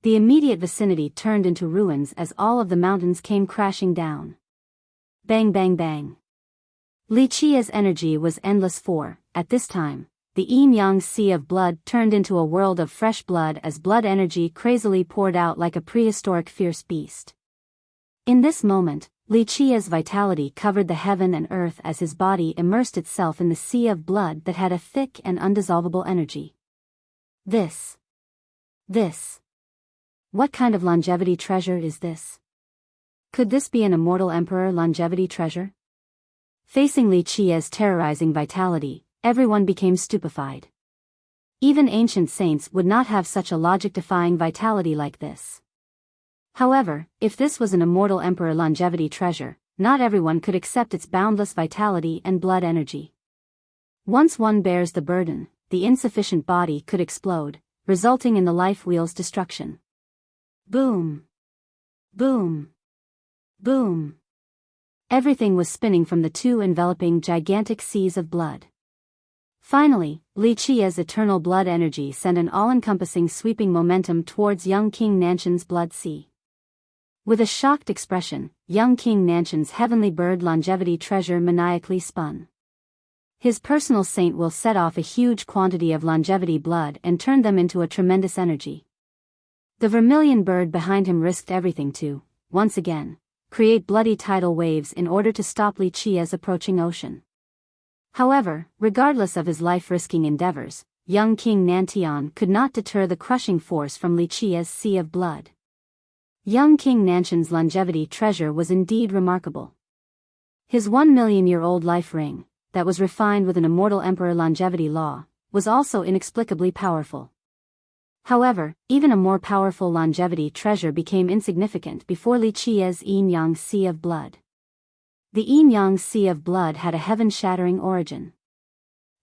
The immediate vicinity turned into ruins as all of the mountains came crashing down. Bang bang bang. Li Qia's energy was endless for, at this time, the yin-yang sea of blood turned into a world of fresh blood as blood energy crazily poured out like a prehistoric fierce beast. In this moment, Li Qia's vitality covered the heaven and earth as his body immersed itself in the sea of blood that had a thick and undissolvable energy. This. What kind of longevity treasure is this? Could this be an immortal emperor longevity treasure? Facing Li Qia's terrorizing vitality, everyone became stupefied. Even ancient saints would not have such a logic-defying vitality like this. However, if this was an immortal emperor longevity treasure, not everyone could accept its boundless vitality and blood energy. Once one bears the burden, the insufficient body could explode, resulting in the life wheel's destruction. Boom! Boom! Boom! Everything was spinning from the two enveloping gigantic seas of blood. Finally, Li Qia's eternal blood energy sent an all-encompassing sweeping momentum towards young King Nanshan's blood sea. With a shocked expression, young King Nanshan's heavenly bird longevity treasure maniacally spun. His personal saint will set off a huge quantity of longevity blood and turn them into a tremendous energy. The vermilion bird behind him risked everything to, once again, create bloody tidal waves in order to stop Li Qia's approaching ocean. However, regardless of his life-risking endeavors, young King Nantian could not deter the crushing force from Li Qia's sea of blood. Young King Nanshan's longevity treasure was indeed remarkable. His 1,000,000-year-old life ring, that was refined with an immortal emperor longevity law, was also inexplicably powerful. However, even a more powerful longevity treasure became insignificant before Li Qia's yin-yang sea of blood. The yin-yang sea of blood had a heaven-shattering origin.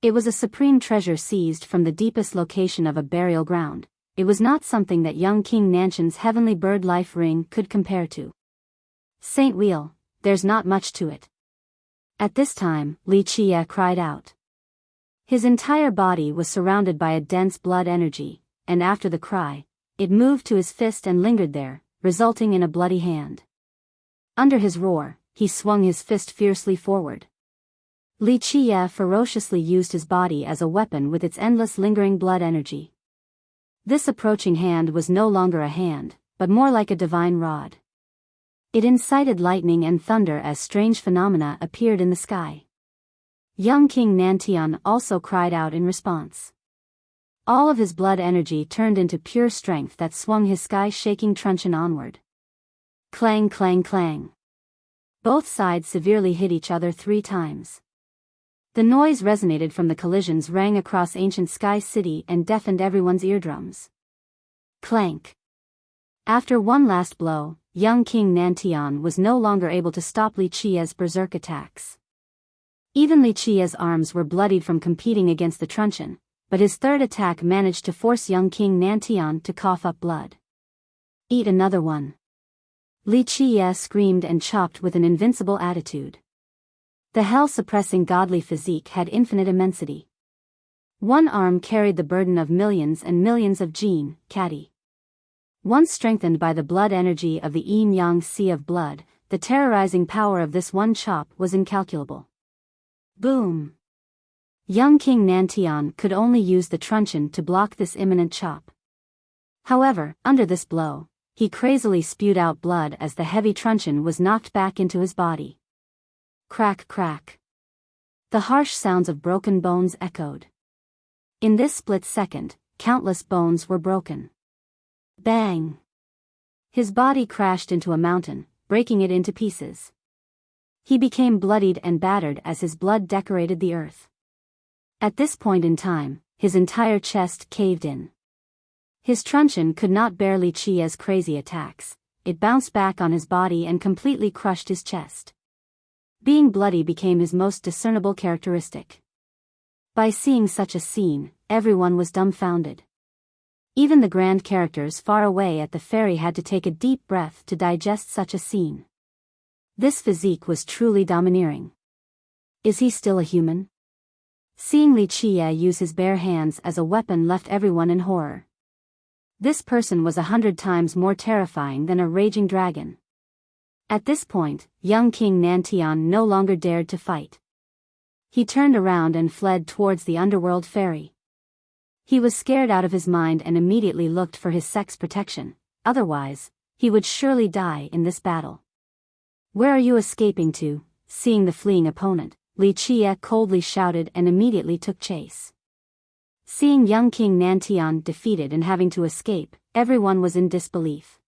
It was a supreme treasure seized from the deepest location of a burial ground. It was not something that young King Nanshan's heavenly bird life ring could compare to. Saint Wheel, there's not much to it. At this time, Li Qia cried out. His entire body was surrounded by a dense blood energy, and after the cry, it moved to his fist and lingered there, resulting in a bloody hand. Under his roar, he swung his fist fiercely forward. Li Qia ferociously used his body as a weapon with its endless lingering blood energy. This approaching hand was no longer a hand, but more like a divine rod. It incited lightning and thunder as strange phenomena appeared in the sky. Young King Nantian also cried out in response. All of his blood energy turned into pure strength that swung his sky-shaking truncheon onward. Clang clang clang. Both sides severely hit each other 3 times. The noise resonated from the collisions rang across ancient Sky City and deafened everyone's eardrums. Clank. After one last blow, young King Nantian was no longer able to stop Li Qia's berserk attacks. Even Li Qia's arms were bloodied from competing against the truncheon, but his third attack managed to force young King Nantian to cough up blood. Eat another one. Li Qia screamed and chopped with an invincible attitude. The hell-suppressing godly physique had infinite immensity. One arm carried the burden of millions and millions of Jin, Kati. Once strengthened by the blood energy of the yin-yang sea of blood, the terrorizing power of this one chop was incalculable. Boom! Young King Nantian could only use the truncheon to block this imminent chop. However, under this blow, he crazily spewed out blood as the heavy truncheon was knocked back into his body. Crack crack. The harsh sounds of broken bones echoed. In this split second, countless bones were broken. Bang! His body crashed into a mountain, breaking it into pieces. He became bloodied and battered as his blood decorated the earth. At this point in time, his entire chest caved in. His truncheon could not bear Li Qi's crazy attacks. It bounced back on his body and completely crushed his chest. Being bloody became his most discernible characteristic. By seeing such a scene, everyone was dumbfounded. Even the grand characters far away at the ferry had to take a deep breath to digest such a scene. This physique was truly domineering. Is he still a human? Seeing Li Qie use his bare hands as a weapon left everyone in horror. This person was 100 times more terrifying than a raging dragon. At this point, young King Nantian no longer dared to fight. He turned around and fled towards the underworld ferry. He was scared out of his mind and immediately looked for his sex protection, otherwise, he would surely die in this battle. Where are you escaping to? Seeing the fleeing opponent, Li Qie coldly shouted and immediately took chase. Seeing young King Nantian defeated and having to escape, everyone was in disbelief.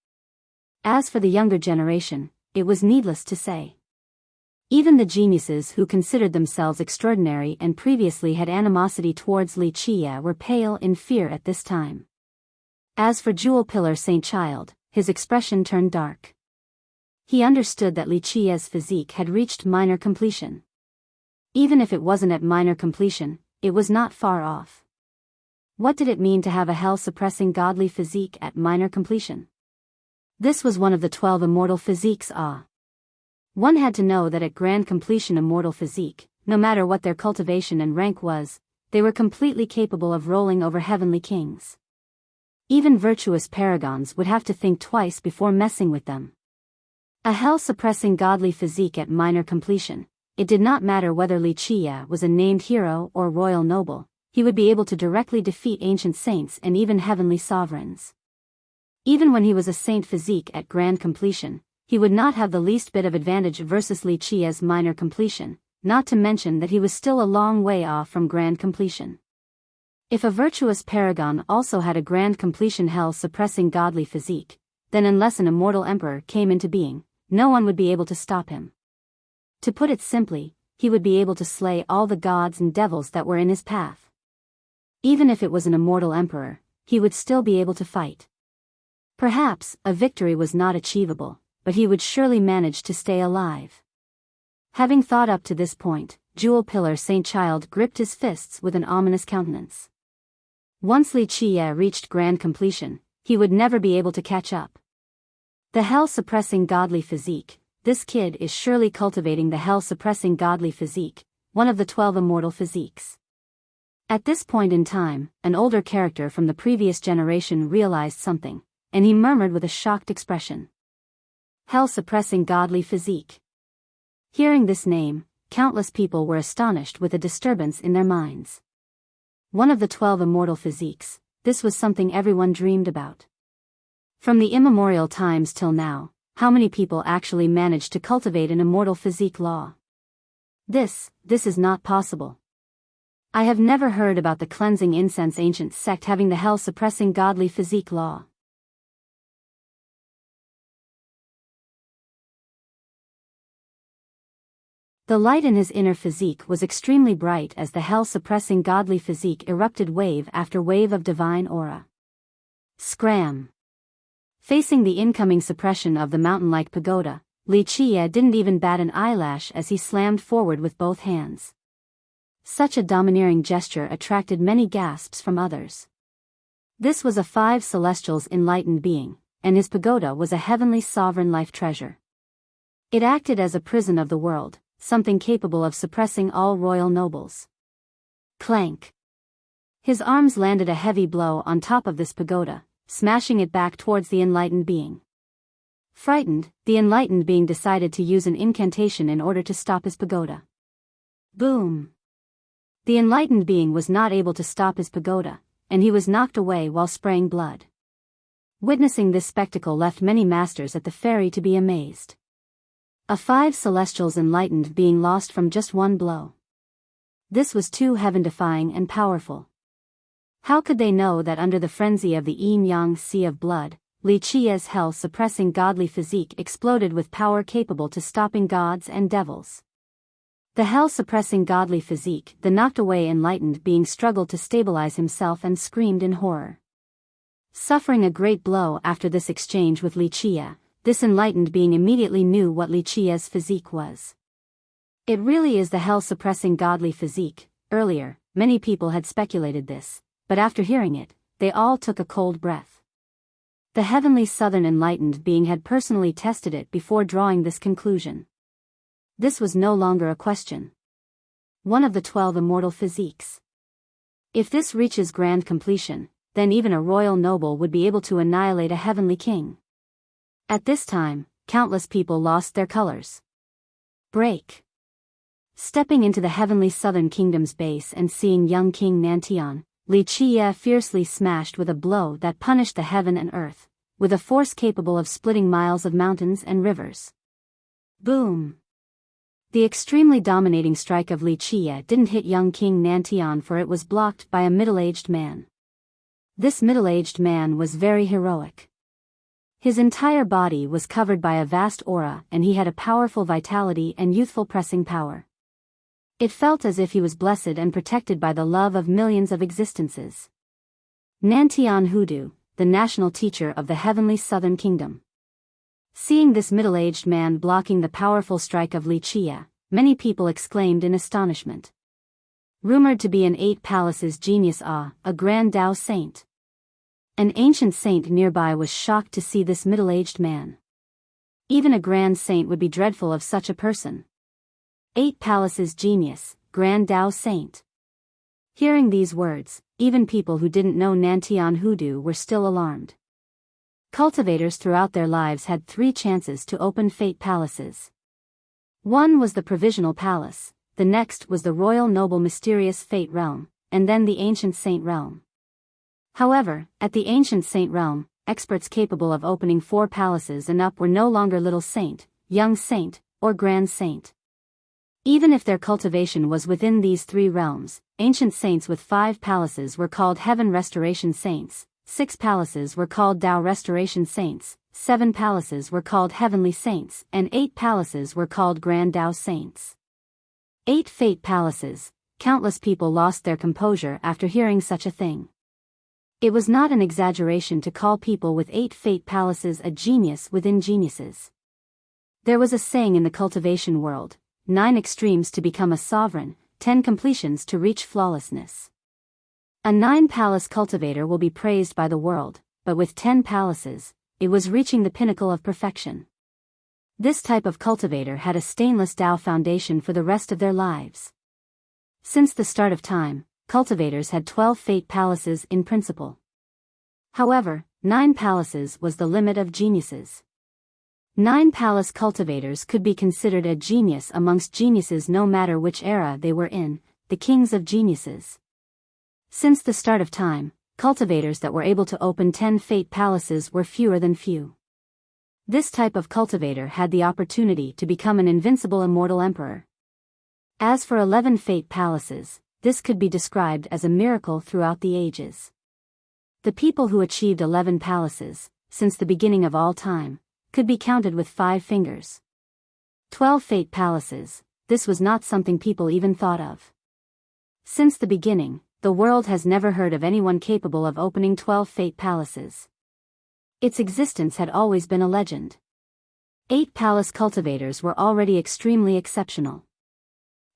As for the younger generation, it was needless to say. Even the geniuses who considered themselves extraordinary and previously had animosity towards Li Qie were pale in fear at this time. As for Jewel Pillar Saint Child, his expression turned dark. He understood that Li Qie's physique had reached minor completion. Even if it wasn't at minor completion, it was not far off. What did it mean to have a hell-suppressing godly physique at minor completion? This was one of the 12 immortal physiques. One had to know that at grand completion immortal physique, no matter what their cultivation and rank was, they were completely capable of rolling over heavenly kings. Even virtuous paragons would have to think twice before messing with them. A hell-suppressing godly physique at minor completion, it did not matter whether Li Qie was a named hero or royal noble. He would be able to directly defeat ancient saints and even heavenly sovereigns. Even when he was a saint physique at grand completion, he would not have the least bit of advantage versus Li Qie's minor completion, not to mention that he was still a long way off from grand completion. If a virtuous paragon also had a grand completion hell-suppressing godly physique, then unless an immortal emperor came into being, no one would be able to stop him. To put it simply, he would be able to slay all the gods and devils that were in his path. Even if it was an immortal emperor, he would still be able to fight. Perhaps, a victory was not achievable, but he would surely manage to stay alive. Having thought up to this point, Jewel Pillar Saint Child gripped his fists with an ominous countenance. Once Li Qie reached grand completion, he would never be able to catch up. The hell-suppressing godly physique, this kid is surely cultivating the hell-suppressing godly physique, one of the 12 immortal physiques. At this point in time, an older character from the previous generation realized something, and he murmured with a shocked expression. Hell-suppressing godly physique. Hearing this name, countless people were astonished with a disturbance in their minds. One of the 12 immortal physiques, this was something everyone dreamed about. From the immemorial times till now, how many people actually managed to cultivate an immortal physique law? This is not possible. I have never heard about the cleansing incense ancient sect having the hell-suppressing godly physique law. The light in his inner physique was extremely bright as the hell-suppressing godly physique erupted wave after wave of divine aura. Scram! Facing the incoming suppression of the mountain-like pagoda, Li Qie didn't even bat an eyelash as he slammed forward with both hands. Such a domineering gesture attracted many gasps from others. This was a 5 celestials enlightened being, and his pagoda was a heavenly sovereign life treasure. It acted as a prison of the world, something capable of suppressing all royal nobles. Clank! His arms landed a heavy blow on top of this pagoda, smashing it back towards the enlightened being. Frightened, the enlightened being decided to use an incantation in order to stop his pagoda. Boom! The enlightened being was not able to stop his pagoda, and he was knocked away while spraying blood. Witnessing this spectacle left many masters at the ferry to be amazed. A 5 celestials enlightened being lost from just one blow. This was too heaven-defying and powerful. How could they know that under the frenzy of the yin-yang sea of blood, Li Qia's hell-suppressing godly physique exploded with power capable to stopping gods and devils. The hell-suppressing godly physique, the knocked-away enlightened being struggled to stabilize himself and screamed in horror. Suffering a great blow after this exchange with Li Qia, this enlightened being immediately knew what Li Qia's physique was. It really is the hell-suppressing godly physique. Earlier, many people had speculated this, but after hearing it, they all took a cold breath. The heavenly southern enlightened being had personally tested it before drawing this conclusion. This was no longer a question. One of the 12 immortal physiques. If this reaches grand completion, then even a royal noble would be able to annihilate a heavenly king. At this time, countless people lost their colors. Break. Stepping into the heavenly southern kingdom's base and seeing young King Nantian, Li Qia fiercely smashed with a blow that punished the heaven and earth, with a force capable of splitting miles of mountains and rivers. Boom! The extremely dominating strike of Li Qia didn't hit young King Nantian, for it was blocked by a middle-aged man. This middle-aged man was very heroic. His entire body was covered by a vast aura, and he had a powerful vitality and youthful pressing power. It felt as if he was blessed and protected by the love of millions of existences. Nantian Hudu, the national teacher of the heavenly southern kingdom. Seeing this middle-aged man blocking the powerful strike of Li Qia, many people exclaimed in astonishment. Rumored to be an 8 palaces genius, a grand Tao saint. An ancient saint nearby was shocked to see this middle-aged man. Even a grand saint would be dreadful of such a person. 8 palaces genius, grand Tao saint. Hearing these words, even people who didn't know Nantian Hudu were still alarmed. Cultivators throughout their lives had 3 chances to open fate palaces. One was the provisional palace, the next was the royal noble mysterious fate realm, and then the ancient saint realm. However, at the ancient saint realm, experts capable of opening 4 palaces and up were no longer little saint, young saint, or grand saint. Even if their cultivation was within these 3 realms, ancient saints with 5 palaces were called heaven restoration saints, 6 palaces were called Tao restoration saints, 7 palaces were called heavenly saints, and 8 palaces were called grand Tao saints. 8 fate palaces. Countless people lost their composure after hearing such a thing. It was not an exaggeration to call people with 8 fate palaces a genius within geniuses. There was a saying in the cultivation world, 9 extremes to become a sovereign, 10 completions to reach flawlessness. A 9-palace cultivator will be praised by the world, but with 10 palaces, it was reaching the pinnacle of perfection. This type of cultivator had a stainless Tao foundation for the rest of their lives. Since the start of time, cultivators had 12 fate palaces in principle. However, 9 palaces was the limit of geniuses. 9 palace cultivators could be considered a genius amongst geniuses no matter which era they were in, the kings of geniuses. Since the start of time, cultivators that were able to open 10 fate palaces were fewer than few. This type of cultivator had the opportunity to become an invincible immortal emperor. As for 11 fate palaces, this could be described as a miracle throughout the ages. The people who achieved 11 palaces, since the beginning of all time, could be counted with 5 fingers. 12 fate palaces, this was not something people even thought of. Since the beginning, the world has never heard of anyone capable of opening 12 fate palaces. Its existence had always been a legend. 8 palace cultivators were already extremely exceptional.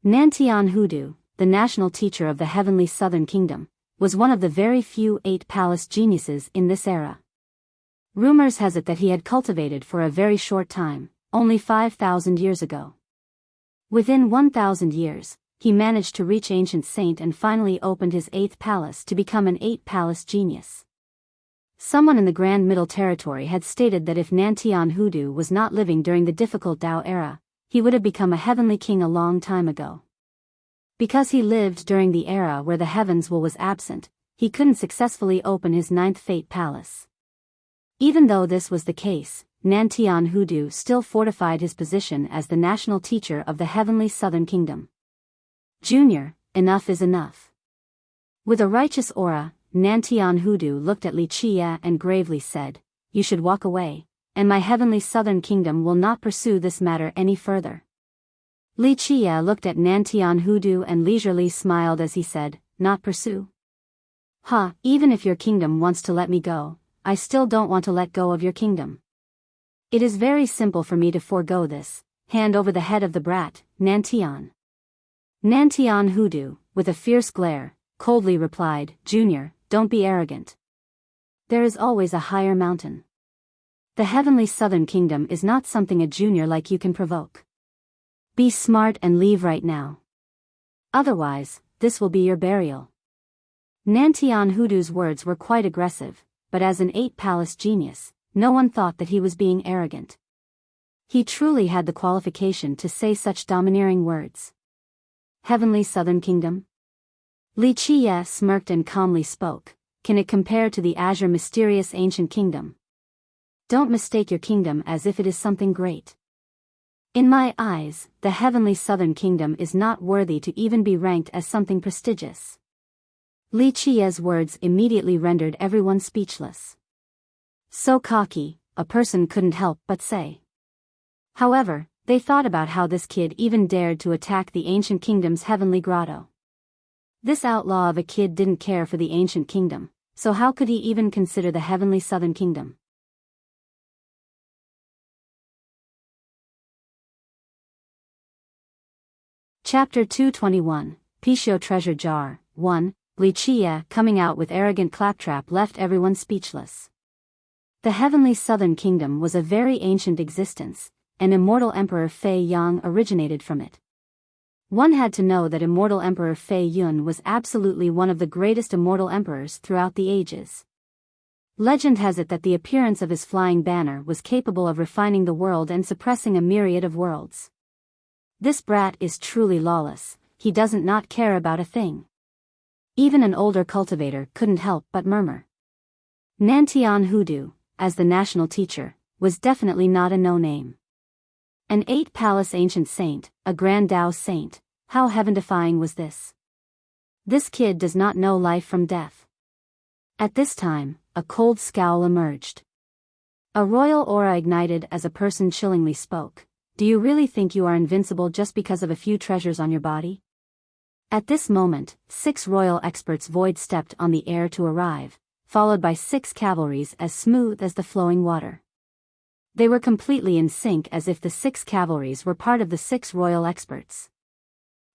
Nantian Hudu, the national teacher of the heavenly southern kingdom, was one of the very few 8 palace geniuses in this era. Rumors has it that he had cultivated for a very short time, only 5,000 years ago. Within 1,000 years, he managed to reach ancient saint and finally opened his 8th palace to become an 8-palace genius. Someone in the Grand Middle Territory had stated that if Nantian Hudu was not living during the difficult Tao era, he would have become a heavenly king a long time ago. Because he lived during the era where the heavens was absent, he couldn't successfully open his 9th fate palace. Even though this was the case, Nantian Hudu still fortified his position as the national teacher of the heavenly southern kingdom. Junior, enough is enough. With a righteous aura, Nantian Hudu looked at Li Qia and gravely said, you should walk away, and my heavenly southern kingdom will not pursue this matter any further. Li Chia looked at Nantian Hudu and leisurely smiled as he said, not pursue? Even if your kingdom wants to let me go, I still don't want to let go of your kingdom. It is very simple for me to forego this, hand over the head of the brat, Nantian. Nantian Hudu, with a fierce glare, coldly replied, Junior, don't be arrogant. There is always a higher mountain. The heavenly southern kingdom is not something a junior like you can provoke. Be smart and leave right now. Otherwise, this will be your burial. Nantian Hudu's words were quite aggressive, but as an 8-palace genius, no one thought that he was being arrogant. He truly had the qualification to say such domineering words. Heavenly Southern Kingdom? Li Chia smirked and calmly spoke, can it compare to the azure mysterious ancient kingdom? Don't mistake your kingdom as if it is something great. In my eyes, the heavenly Southern Kingdom is not worthy to even be ranked as something prestigious. Li Chia's words immediately rendered everyone speechless. So cocky, a person couldn't help but say. However, they thought about how this kid even dared to attack the ancient kingdom's heavenly grotto. This outlaw of a kid didn't care for the ancient kingdom, so how could he even consider the heavenly Southern Kingdom? Chapter 221, Pishio Treasure Jar, 1, Li Chia coming out with arrogant claptrap left everyone speechless. The heavenly Southern Kingdom was a very ancient existence, and immortal Emperor Fei Yang originated from it. One had to know that immortal Emperor Fei Yun was absolutely one of the greatest immortal emperors throughout the ages. Legend has it that the appearance of his flying banner was capable of refining the world and suppressing a myriad of worlds. This brat is truly lawless, he doesn't not care about a thing. Even an older cultivator couldn't help but murmur. Nantian Hudu, as the national teacher, was definitely not a no-name. An 8-palace ancient saint, a grand Tao saint, how heaven-defying was this? This kid does not know life from death. At this time, a cold scowl emerged. A royal aura ignited as a person chillingly spoke. Do you really think you are invincible just because of a few treasures on your body? At this moment, 6 royal experts void-stepped on the air to arrive, followed by 6 cavalries as smooth as the flowing water. They were completely in sync as if the 6 cavalries were part of the 6 royal experts.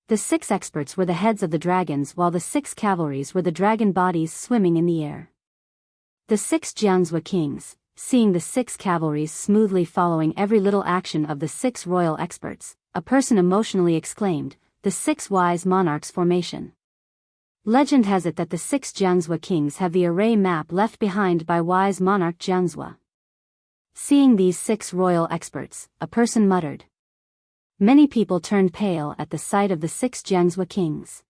The 6 experts were the heads of the dragons while the 6 cavalries were the dragon bodies swimming in the air. The 6 Jiangzhou kings, seeing the 6 cavalries smoothly following every little action of the 6 royal experts, a person emotionally exclaimed, the 6 wise monarchs formation. Legend has it that the 6 Jiangzhou kings have the array map left behind by wise monarch Jiangzhou. Seeing these 6 royal experts, a person muttered. Many people turned pale at the sight of the 6 Jiangzhou kings.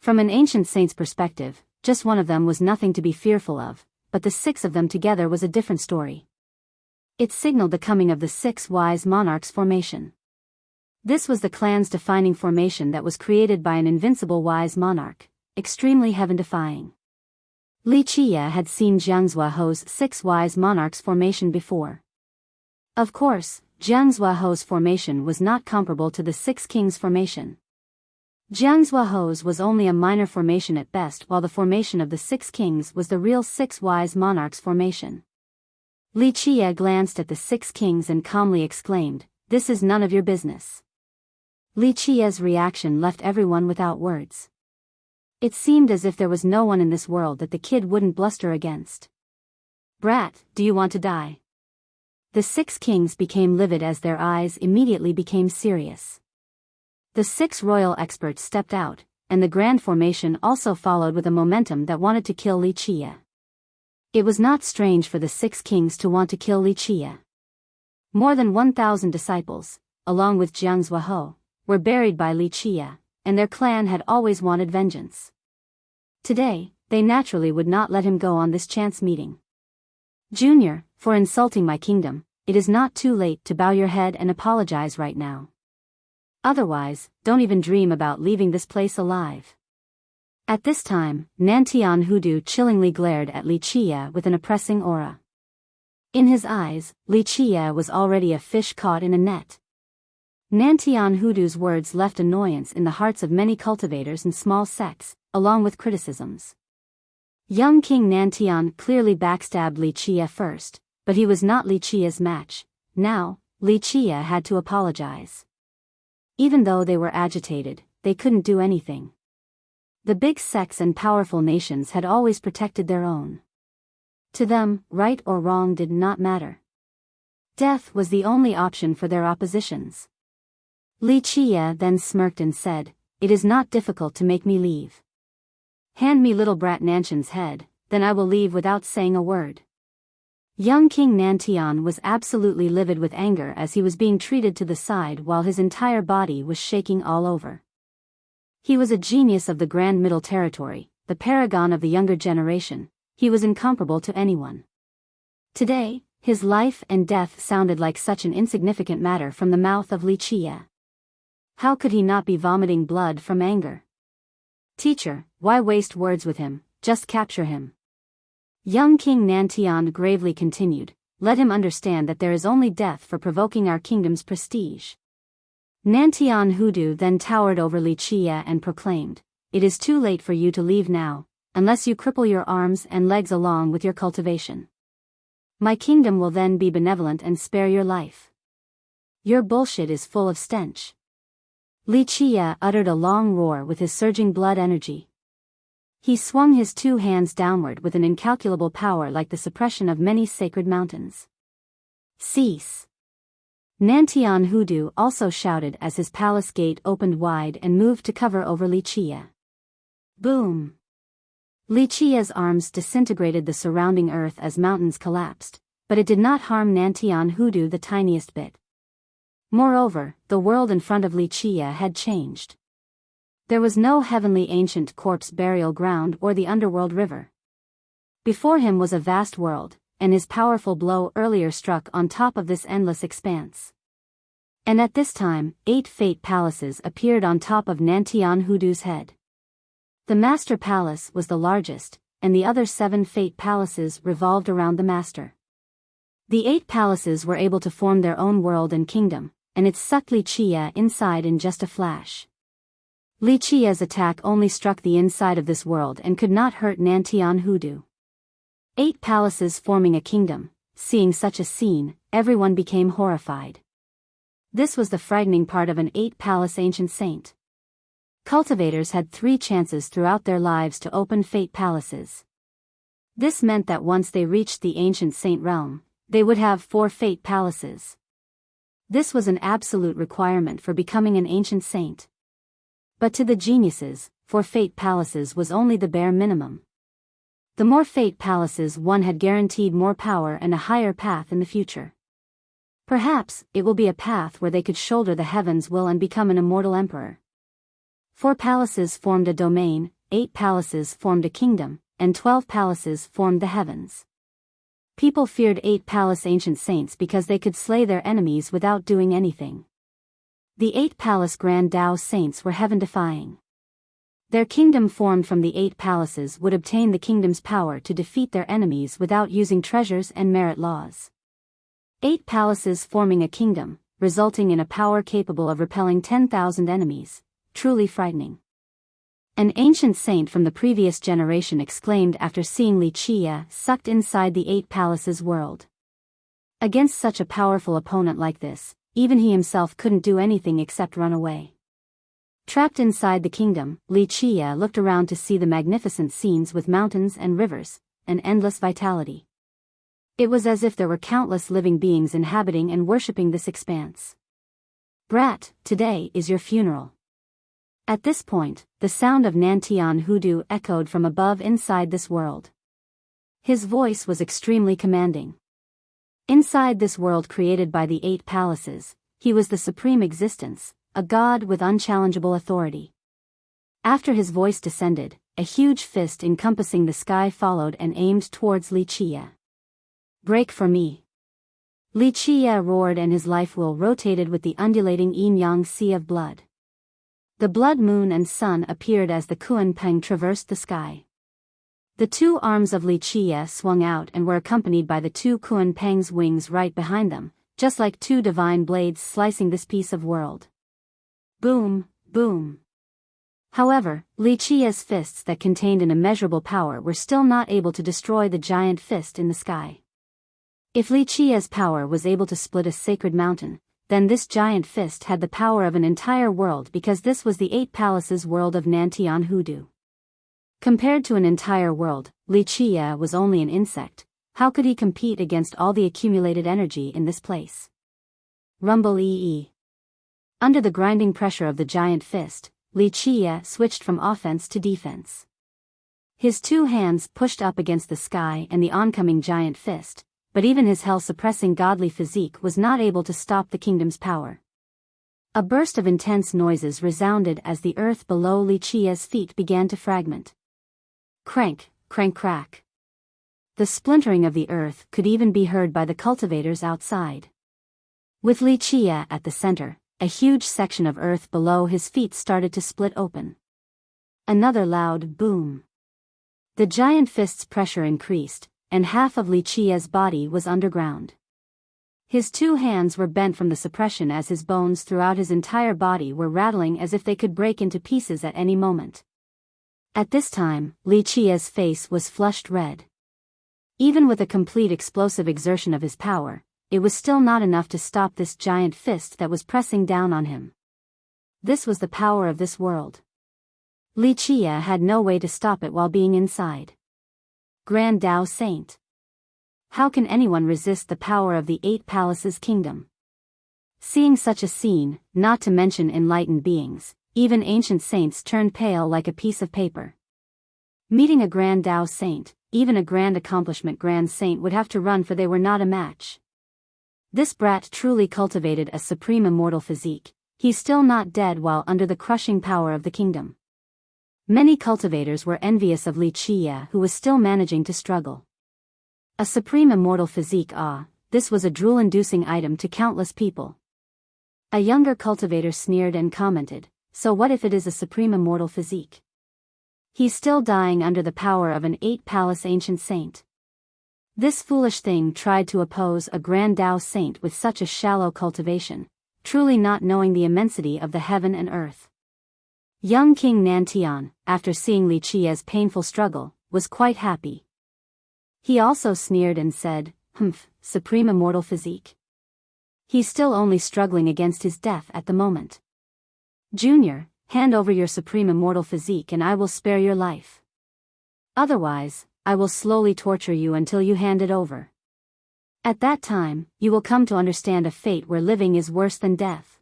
From an ancient saint's perspective, just one of them was nothing to be fearful of, but the 6 of them together was a different story. It signaled the coming of the 6 wise monarchs formation. This was the clan's defining formation that was created by an invincible wise monarch, extremely heaven-defying. Li Chia had seen Jiangzhou Ho's 6 wise monarchs formation before. Of course, Jiangzhou Ho's formation was not comparable to the 6 kings formation. Jiangzhou Ho's was only a minor formation at best, while the formation of the 6 kings was the real 6 wise monarchs formation. Li Chia glanced at the 6 kings and calmly exclaimed, "This is none of your business." Li Chia's reaction left everyone without words. It seemed as if there was no one in this world that the kid wouldn't bluster against. "Brat, do you want to die?" The 6 kings became livid as their eyes immediately became serious. The 6 royal experts stepped out, and the grand formation also followed with a momentum that wanted to kill Li Chia. It was not strange for the 6 kings to want to kill Li Chia. More than 1,000 disciples, along with Jiangzhou Ho, were buried by Li Chia, and their clan had always wanted vengeance. Today, they naturally would not let him go on this chance meeting. "Junior, for insulting my kingdom, it is not too late to bow your head and apologize right now. Otherwise, don't even dream about leaving this place alive." At this time, Nantian Hudu chillingly glared at Li Chia with an oppressing aura. In his eyes, Li Chia was already a fish caught in a net. Nantian Hudu's words left annoyance in the hearts of many cultivators and small sects, along with criticisms. Young King Nantian clearly backstabbed Li Chia first, but he was not Li Chia's match. Now, Li Chia had to apologize. Even though they were agitated, they couldn't do anything. The big sects and powerful nations had always protected their own. To them, right or wrong did not matter. Death was the only option for their oppositions. Li Chia then smirked and said, "It is not difficult to make me leave. Hand me little brat Nanshan's head, then I will leave without saying a word." Young King Nantian was absolutely livid with anger as he was being treated to the side while his entire body was shaking all over. He was a genius of the Grand Middle Territory, the paragon of the younger generation. He was incomparable to anyone. Today, his life and death sounded like such an insignificant matter from the mouth of Li Chia. How could he not be vomiting blood from anger? "Teacher, why waste words with him, just capture him." Young King Nantian gravely continued, "Let him understand that there is only death for provoking our kingdom's prestige." Nantian Hudu then towered over Li Chia and proclaimed, "It is too late for you to leave now, unless you cripple your arms and legs along with your cultivation. My kingdom will then be benevolent and spare your life. Your bullshit is full of stench." Li Chia uttered a long roar with his surging blood energy. He swung his two hands downward with an incalculable power like the suppression of many sacred mountains. "Cease!" Nantian Hudu also shouted as his palace gate opened wide and moved to cover over Li Chia. Boom! Li Chia's arms disintegrated the surrounding earth as mountains collapsed, but it did not harm Nantian Hudu the tiniest bit. Moreover, the world in front of Li Chia had changed. There was no heavenly ancient corpse burial ground or the underworld river. Before him was a vast world, and his powerful blow earlier struck on top of this endless expanse. And at this time, 8 fate palaces appeared on top of Nantian Hudu's head. The Master Palace was the largest, and the other 7 fate palaces revolved around the Master. The 8 palaces were able to form their own world and kingdom, and it sucked Li Chia inside in just a flash. Li Chia's attack only struck the inside of this world and could not hurt Nantian Hudu. 8 palaces forming a kingdom. Seeing such a scene, everyone became horrified. This was the frightening part of an 8-palace ancient saint. Cultivators had 3 chances throughout their lives to open fate palaces. This meant that once they reached the ancient saint realm, they would have 4 fate palaces. This was an absolute requirement for becoming an ancient saint. But to the geniuses, 4 fate palaces was only the bare minimum. The more fate palaces one had guaranteed more power and a higher path in the future. Perhaps, it will be a path where they could shoulder the heavens' will and become an immortal emperor. 4 palaces formed a domain, 8 palaces formed a kingdom, and 12 palaces formed the heavens. People feared 8 palace ancient saints because they could slay their enemies without doing anything. The 8 palace grand Tao saints were heaven-defying. Their kingdom formed from the 8 palaces would obtain the kingdom's power to defeat their enemies without using treasures and merit laws. 8 palaces forming a kingdom, resulting in a power capable of repelling 10,000 enemies, truly frightening. An ancient saint from the previous generation exclaimed after seeing Li Chia sucked inside the 8 palaces world. Against such a powerful opponent like this, even he himself couldn't do anything except run away. Trapped inside the kingdom, Li Chia looked around to see the magnificent scenes with mountains and rivers, and endless vitality. It was as if there were countless living beings inhabiting and worshipping this expanse. "Brat, today is your funeral." At this point, the sound of Nantian Hudu echoed from above inside this world. His voice was extremely commanding. Inside this world created by the 8 palaces, he was the supreme existence, a god with unchallengeable authority. After his voice descended, a huge fist encompassing the sky followed and aimed towards Li Chia. "Break for me." Li Chia roared and his life wheel rotated with the undulating yin-yang sea of blood. The blood moon and sun appeared as the Kuan Peng traversed the sky. The two arms of Li Qie swung out and were accompanied by the two Kun Peng's wings right behind them, just like two divine blades slicing this piece of world. Boom, boom. However, Li Qie's fists that contained an immeasurable power were still not able to destroy the giant fist in the sky. If Li Qie's power was able to split a sacred mountain, then this giant fist had the power of an entire world, because this was the 8 palaces world of Nantian Hoodoo. Compared to an entire world, Li Qie was only an insect. How could he compete against all the accumulated energy in this place? Rumble ee. Under the grinding pressure of the giant fist, Li Qie switched from offense to defense. His two hands pushed up against the sky and the oncoming giant fist, but even his hell-suppressing godly physique was not able to stop the kingdom's power. A burst of intense noises resounded as the earth below Li Qie's feet began to fragment. Crank, crank, crack. The splintering of the earth could even be heard by the cultivators outside. With Li Qie at the center, a huge section of earth below his feet started to split open. Another loud boom. The giant fist's pressure increased, and half of Li Qie's body was underground. His two hands were bent from the suppression as his bones throughout his entire body were rattling as if they could break into pieces at any moment. At this time, Li Qie's face was flushed red. Even with a complete explosive exertion of his power, it was still not enough to stop this giant fist that was pressing down on him. This was the power of this world. Li Qie had no way to stop it while being inside. Grand Tao Saint. How can anyone resist the power of the 8 palaces kingdom? Seeing such a scene, not to mention enlightened beings, even ancient saints turned pale like a piece of paper. Meeting a Grand Tao Saint, even a grand accomplishment Grand Saint would have to run, for they were not a match. This brat truly cultivated a supreme immortal physique. He's still not dead while under the crushing power of the kingdom. Many cultivators were envious of Li Qie, who was still managing to struggle. A supreme immortal physique, this was a drool-inducing item to countless people. A younger cultivator sneered and commented, so what if it is a supreme immortal physique? He's still dying under the power of an 8-palace ancient saint. This foolish thing tried to oppose a Grand Tao Saint with such a shallow cultivation, truly not knowing the immensity of the heaven and earth. Young King Nantian, after seeing Li Qie's painful struggle, was quite happy. He also sneered and said, supreme immortal physique. He's still only struggling against his death at the moment. Junior, hand over your supreme immortal physique and I will spare your life. Otherwise, I will slowly torture you until you hand it over. At that time, you will come to understand a fate where living is worse than death.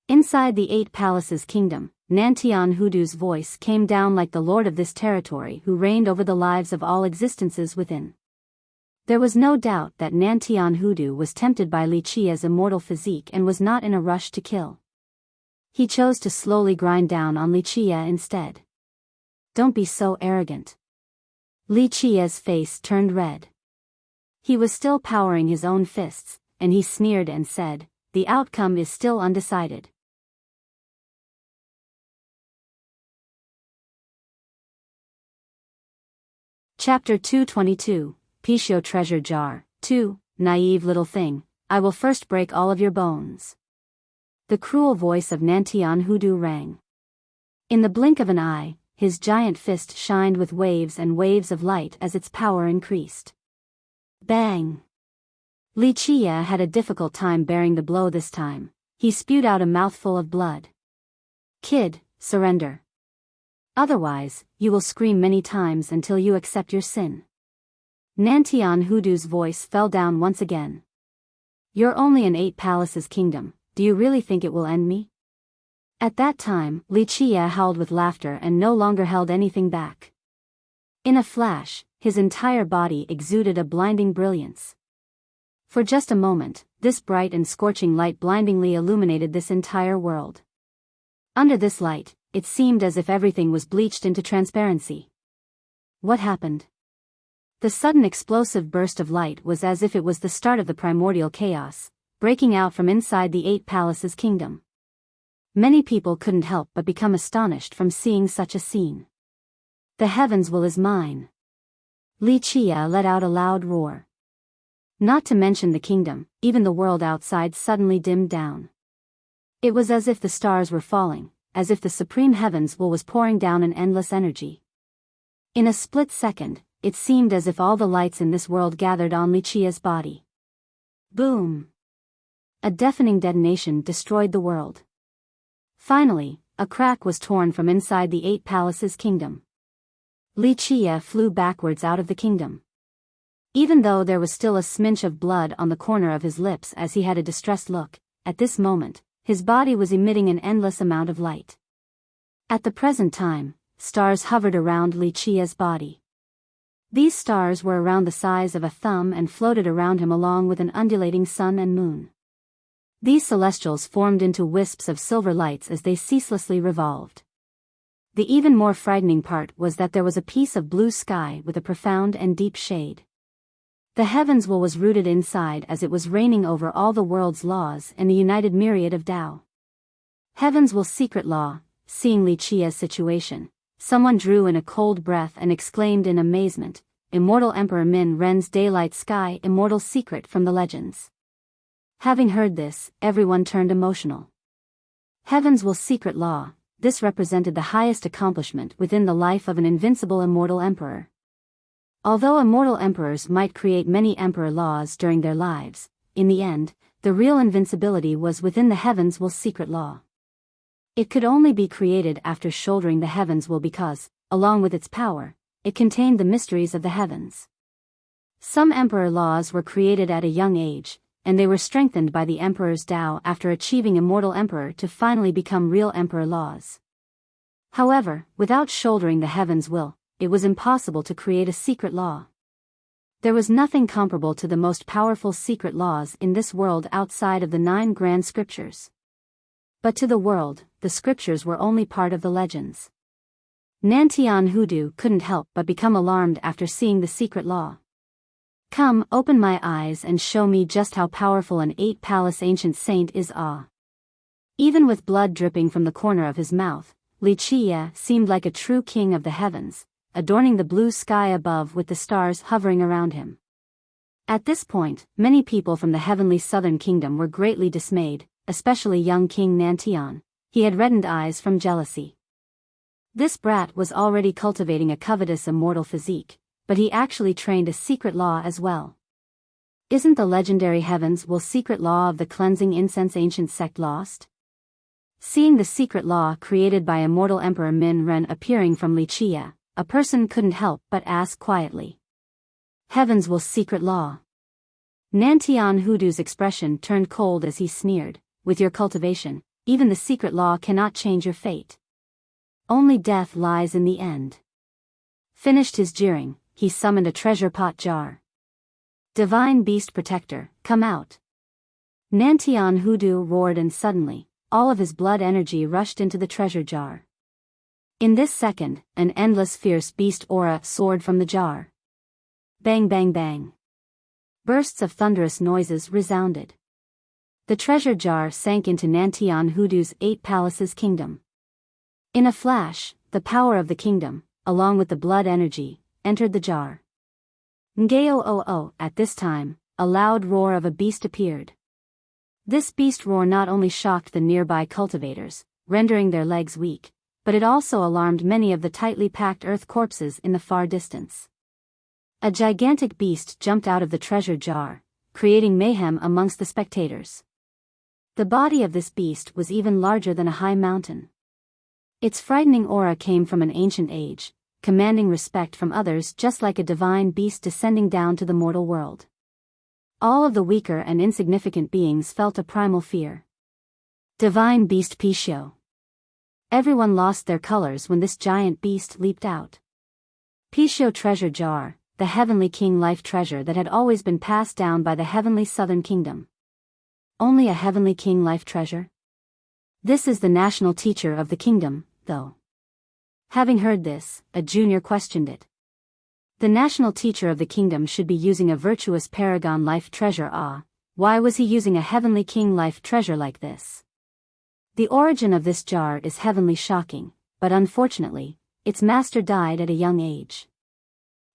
Inside the 8 palaces kingdom, Nantian Hoodoo's voice came down like the lord of this territory who reigned over the lives of all existences within. There was no doubt that Nantian Hoodoo was tempted by Li Qie's immortal physique and was not in a rush to kill. He chose to slowly grind down on Li Qie instead. Don't be so arrogant. Li Qie's face turned red. He was still powering his own fists, and he sneered and said, the outcome is still undecided. Chapter 222, Pishio Treasure Jar, 2, Naive little thing, I will first break all of your bones. The cruel voice of Nantian Hoodoo rang. In the blink of an eye, his giant fist shined with waves and waves of light as its power increased. Bang! Li Qie had a difficult time bearing the blow this time. He spewed out a mouthful of blood. Kid, surrender. Otherwise, you will scream many times until you accept your sin. Nantian Hoodoo's voice fell down once again. You're only an 8 palaces kingdom, do you really think it will end me? At that time, Li Qie howled with laughter and no longer held anything back. In a flash, his entire body exuded a blinding brilliance. For just a moment, this bright and scorching light blindingly illuminated this entire world. Under this light, it seemed as if everything was bleached into transparency. What happened? The sudden explosive burst of light was as if it was the start of the primordial chaos, breaking out from inside the 8 palaces kingdom. Many people couldn't help but become astonished from seeing such a scene. The heavens will is mine. Li Chia let out a loud roar. Not to mention the kingdom, even the world outside suddenly dimmed down. It was as if the stars were falling, as if the supreme heavens was pouring down an endless energy. In a split second, it seemed as if all the lights in this world gathered on Li Chia's body. Boom! A deafening detonation destroyed the world. Finally, a crack was torn from inside the 8 palaces kingdom. Li Chia flew backwards out of the kingdom. Even though there was still a smidge of blood on the corner of his lips as he had a distressed look, at this moment, his body was emitting an endless amount of light. At the present time, stars hovered around Li Chia's body. These stars were around the size of a thumb and floated around him along with an undulating sun and moon. These celestials formed into wisps of silver lights as they ceaselessly revolved. The even more frightening part was that there was a piece of blue sky with a profound and deep shade. The heavens was rooted inside as it was reigning over all the world's laws and the united myriad of Tao. Heavens secret law. Seeing Li Chia's situation, someone drew in a cold breath and exclaimed in amazement, Immortal Emperor Min Ren's daylight sky immortal secret from the legends. Having heard this, everyone turned emotional. Heavens secret law, this represented the highest accomplishment within the life of an invincible immortal emperor. Although immortal emperors might create many emperor laws during their lives, in the end, the real invincibility was within the heavens secret law. It could only be created after shouldering the heavens because, along with its power, it contained the mysteries of the heavens. Some emperor laws were created at a young age, and they were strengthened by the emperor's Tao after achieving immortal emperor to finally become real emperor laws. However, without shouldering the heavens it was impossible to create a secret law. There was nothing comparable to the most powerful secret laws in this world outside of the 9 grand scriptures. But to the world, the scriptures were only part of the legends. Nantian Hudu couldn't help but become alarmed after seeing the secret law. Come, open my eyes and show me just how powerful an 8-palace ancient saint is. Even with blood dripping from the corner of his mouth, Li Chia seemed like a true king of the heavens, adorning the blue sky above with the stars hovering around him. At this point, many people from the heavenly southern kingdom were greatly dismayed, especially young King Nantian. He had reddened eyes from jealousy. This brat was already cultivating a covetous immortal physique, but he actually trained a secret law as well. Isn't the legendary heavens secret law of the cleansing incense ancient sect lost? Seeing the secret law created by immortal Emperor Min Ren appearing from Li Chia, a person couldn't help but ask quietly. Heavens secret law. Nantian Hudu's expression turned cold as he sneered, with your cultivation, even the secret law cannot change your fate. Only death lies in the end. Finished his jeering, he summoned a treasure pot jar. Divine Beast Protector, come out. Nantian Hudu roared and suddenly, all of his blood energy rushed into the treasure jar. In this second, an endless fierce beast aura soared from the jar. Bang bang bang. Bursts of thunderous noises resounded. The treasure jar sank into Nantian Hudu's 8 palaces kingdom. In a flash, the power of the kingdom, along with the blood energy, entered the jar. Ngao. At this time, a loud roar of a beast appeared. This beast roar not only shocked the nearby cultivators, rendering their legs weak, but it also alarmed many of the tightly packed earth corpses in the far distance. A gigantic beast jumped out of the treasure jar, creating mayhem amongst the spectators. The body of this beast was even larger than a high mountain. Its frightening aura came from an ancient age, commanding respect from others just like a divine beast descending down to the mortal world. All of the weaker and insignificant beings felt a primal fear. Divine Beast Biyao. Everyone lost their colors when this giant beast leaped out. Biyao Treasure Jar, the heavenly king life treasure that had always been passed down by the heavenly southern kingdom. Only a heavenly king life treasure? This is the national teacher of the kingdom, though. Having heard this, a junior questioned it. The national teacher of the kingdom should be using a virtuous paragon life treasure. Why was he using a heavenly king life treasure like this? The origin of this jar is heavenly shocking, but unfortunately, its master died at a young age.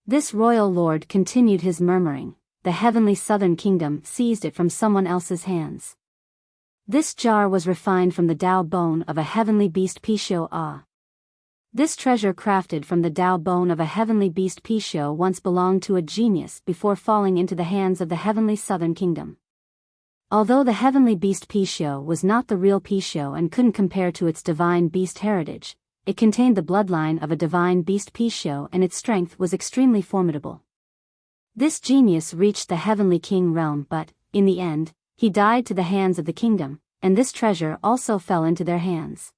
This royal lord continued his murmuring. The heavenly southern kingdom seized it from someone else's hands. This jar was refined from the Dao bone of a heavenly beast Biyao. This treasure crafted from the Dao bone of a heavenly beast Biyao once belonged to a genius before falling into the hands of the heavenly southern kingdom. Although the heavenly beast Biyao was not the real Biyao and couldn't compare to its divine beast heritage, it contained the bloodline of a divine beast Biyao and its strength was extremely formidable. This genius reached the heavenly king realm but, in the end, he died to the hands of the kingdom, and this treasure also fell into their hands.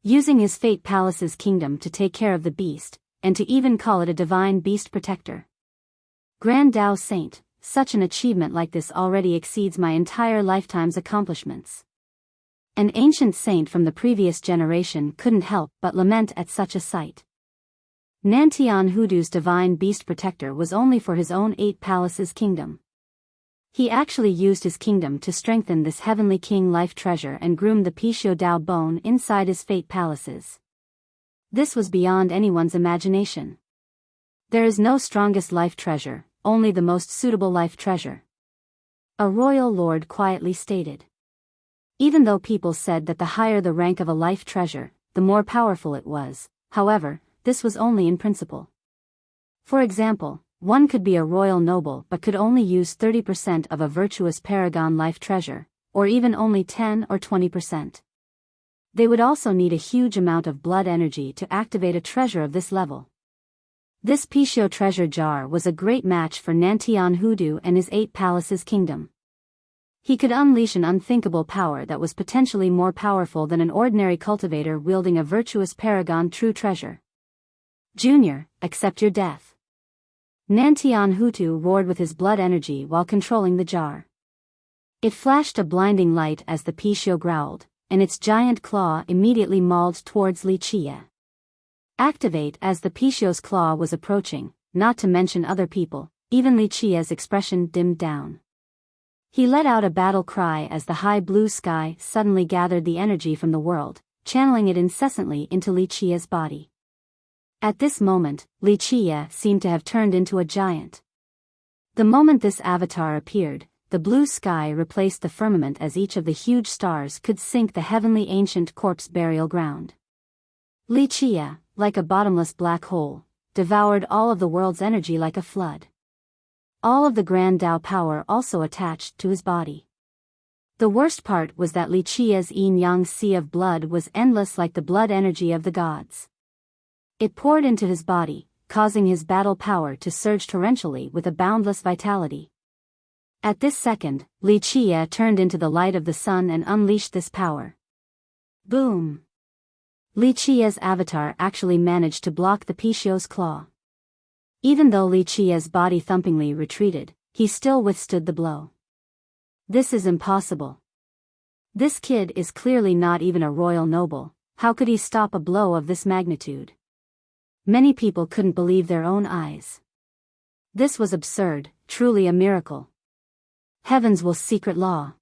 Using his fate palace's kingdom to take care of the beast, and to even call it a divine beast protector. Grand Dao Saint, such an achievement like this already exceeds my entire lifetime's accomplishments. An ancient saint from the previous generation couldn't help but lament at such a sight. Nantian Hudu's divine beast protector was only for his own 8 palaces kingdom. He actually used his kingdom to strengthen this heavenly king life treasure and groom the Biyao Dao bone inside his fate palaces. This was beyond anyone's imagination. There is no strongest life treasure, only the most suitable life treasure. A royal lord quietly stated. Even though people said that the higher the rank of a life treasure, the more powerful it was, however, this was only in principle. For example, one could be a royal noble but could only use 30% of a virtuous paragon life treasure, or even only 10 or 20%. They would also need a huge amount of blood energy to activate a treasure of this level. This Biyao treasure jar was a great match for Nantian Hudu and his 8 palaces kingdom. He could unleash an unthinkable power that was potentially more powerful than an ordinary cultivator wielding a virtuous paragon true treasure. Junior, accept your death. Nantian Hutu roared with his blood energy while controlling the jar. It flashed a blinding light as the Biyao growled, and its giant claw immediately mauled towards Wuxia. Activate as the Biyao's claw was approaching, not to mention other people, even Wuxia's expression dimmed down. He let out a battle cry as the high blue sky suddenly gathered the energy from the world, channeling it incessantly into Wuxia's body. At this moment, Wuxia seemed to have turned into a giant. The moment this avatar appeared, the blue sky replaced the firmament as each of the huge stars could sink the heavenly ancient corpse burial ground. Wuxia, like a bottomless black hole, devoured all of the world's energy like a flood. All of the Grand Dao power also attached to his body. The worst part was that Wuxia's yin-yang sea of blood was endless like the blood energy of the gods. It poured into his body, causing his battle power to surge torrentially with a boundless vitality. At this second, Wuxia turned into the light of the sun and unleashed this power. Boom! Wuxia's avatar actually managed to block the Biyao's claw. Even though Wuxia's body thumpingly retreated, he still withstood the blow. This is impossible. This kid is clearly not even a royal noble, how could he stop a blow of this magnitude? Many people couldn't believe their own eyes. This was absurd, truly a miracle. Heaven's will secret law.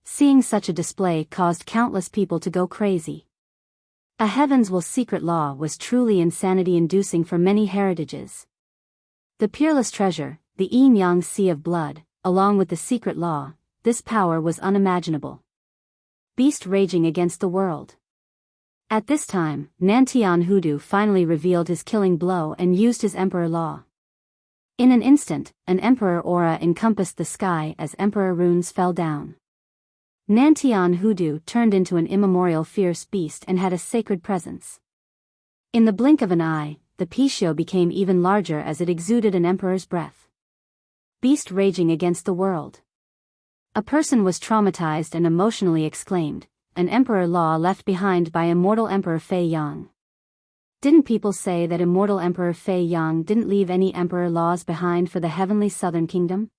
Seeing such a display caused countless people to go crazy. A Heaven's will secret law was truly insanity-inducing for many heritages. The peerless treasure, the yin-yang sea of blood, along with the secret law, this power was unimaginable. Beast raging against the world. At this time, Nantian Hudu finally revealed his killing blow and used his Emperor Law. In an instant, an Emperor aura encompassed the sky as Emperor runes fell down. Nantian Hudu turned into an immemorial fierce beast and had a sacred presence. In the blink of an eye, the Biyao became even larger as it exuded an emperor's breath. Beast raging against the world. A person was traumatized and emotionally exclaimed, an Emperor Law left behind by immortal Emperor Fei Yang. Didn't people say that immortal Emperor Fei Yang didn't leave any Emperor Laws behind for the heavenly southern kingdom?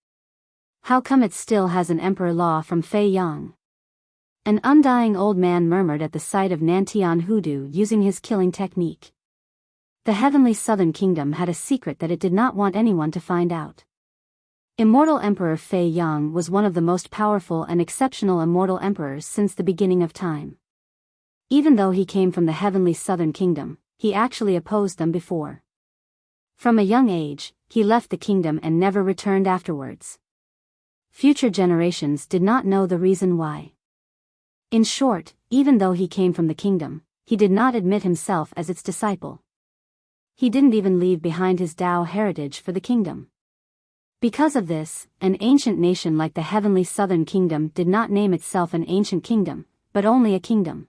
How come it still has an Emperor Law from Fei Yang? An undying old man murmured at the sight of Nantian Hudu using his killing technique. The heavenly southern kingdom had a secret that it did not want anyone to find out. Immortal Emperor Fei Yang was one of the most powerful and exceptional immortal emperors since the beginning of time. Even though he came from the heavenly southern kingdom, he actually opposed them before. From a young age, he left the kingdom and never returned afterwards. Future generations did not know the reason why. In short, even though he came from the kingdom, he did not admit himself as its disciple. He didn't even leave behind his Tao heritage for the kingdom. Because of this, an ancient nation like the heavenly southern kingdom did not name itself an ancient kingdom, but only a kingdom.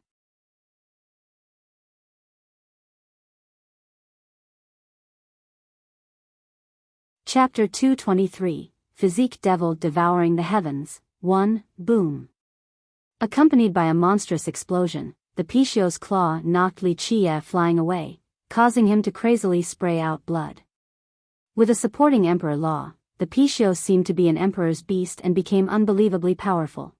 Chapter 223, Physique Devil Devouring the Heavens, 1, Boom. Accompanied by a monstrous explosion, the Pixiu's claw knocked Li Qie flying away, causing him to crazily spray out blood. With a supporting emperor law, the Pixiu seemed to be an emperor's beast and became unbelievably powerful.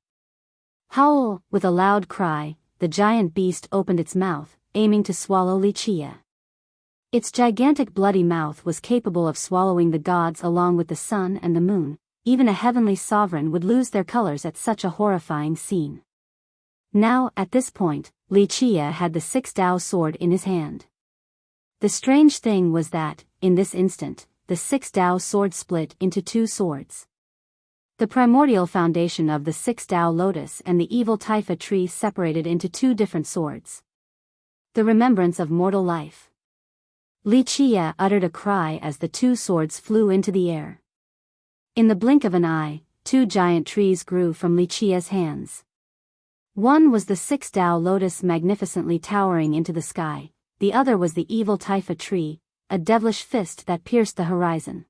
Howl! With a loud cry, the giant beast opened its mouth, aiming to swallow Li Qie. Its gigantic bloody mouth was capable of swallowing the gods along with the sun and the moon. Even a heavenly sovereign would lose their colors at such a horrifying scene. Now, at this point, Li Qie had the 6 Dao sword in his hand. The strange thing was that, in this instant, the 6 Dao sword split into 2 swords. The primordial foundation of the 6 Dao lotus and the evil Taifa tree separated into 2 different swords. The remembrance of mortal life. Li Qie uttered a cry as the 2 swords flew into the air. In the blink of an eye, 2 giant trees grew from Li Qie's hands. One was the 6 Dao lotus magnificently towering into the sky, the other was the evil Taifa tree, a devilish fist that pierced the horizon.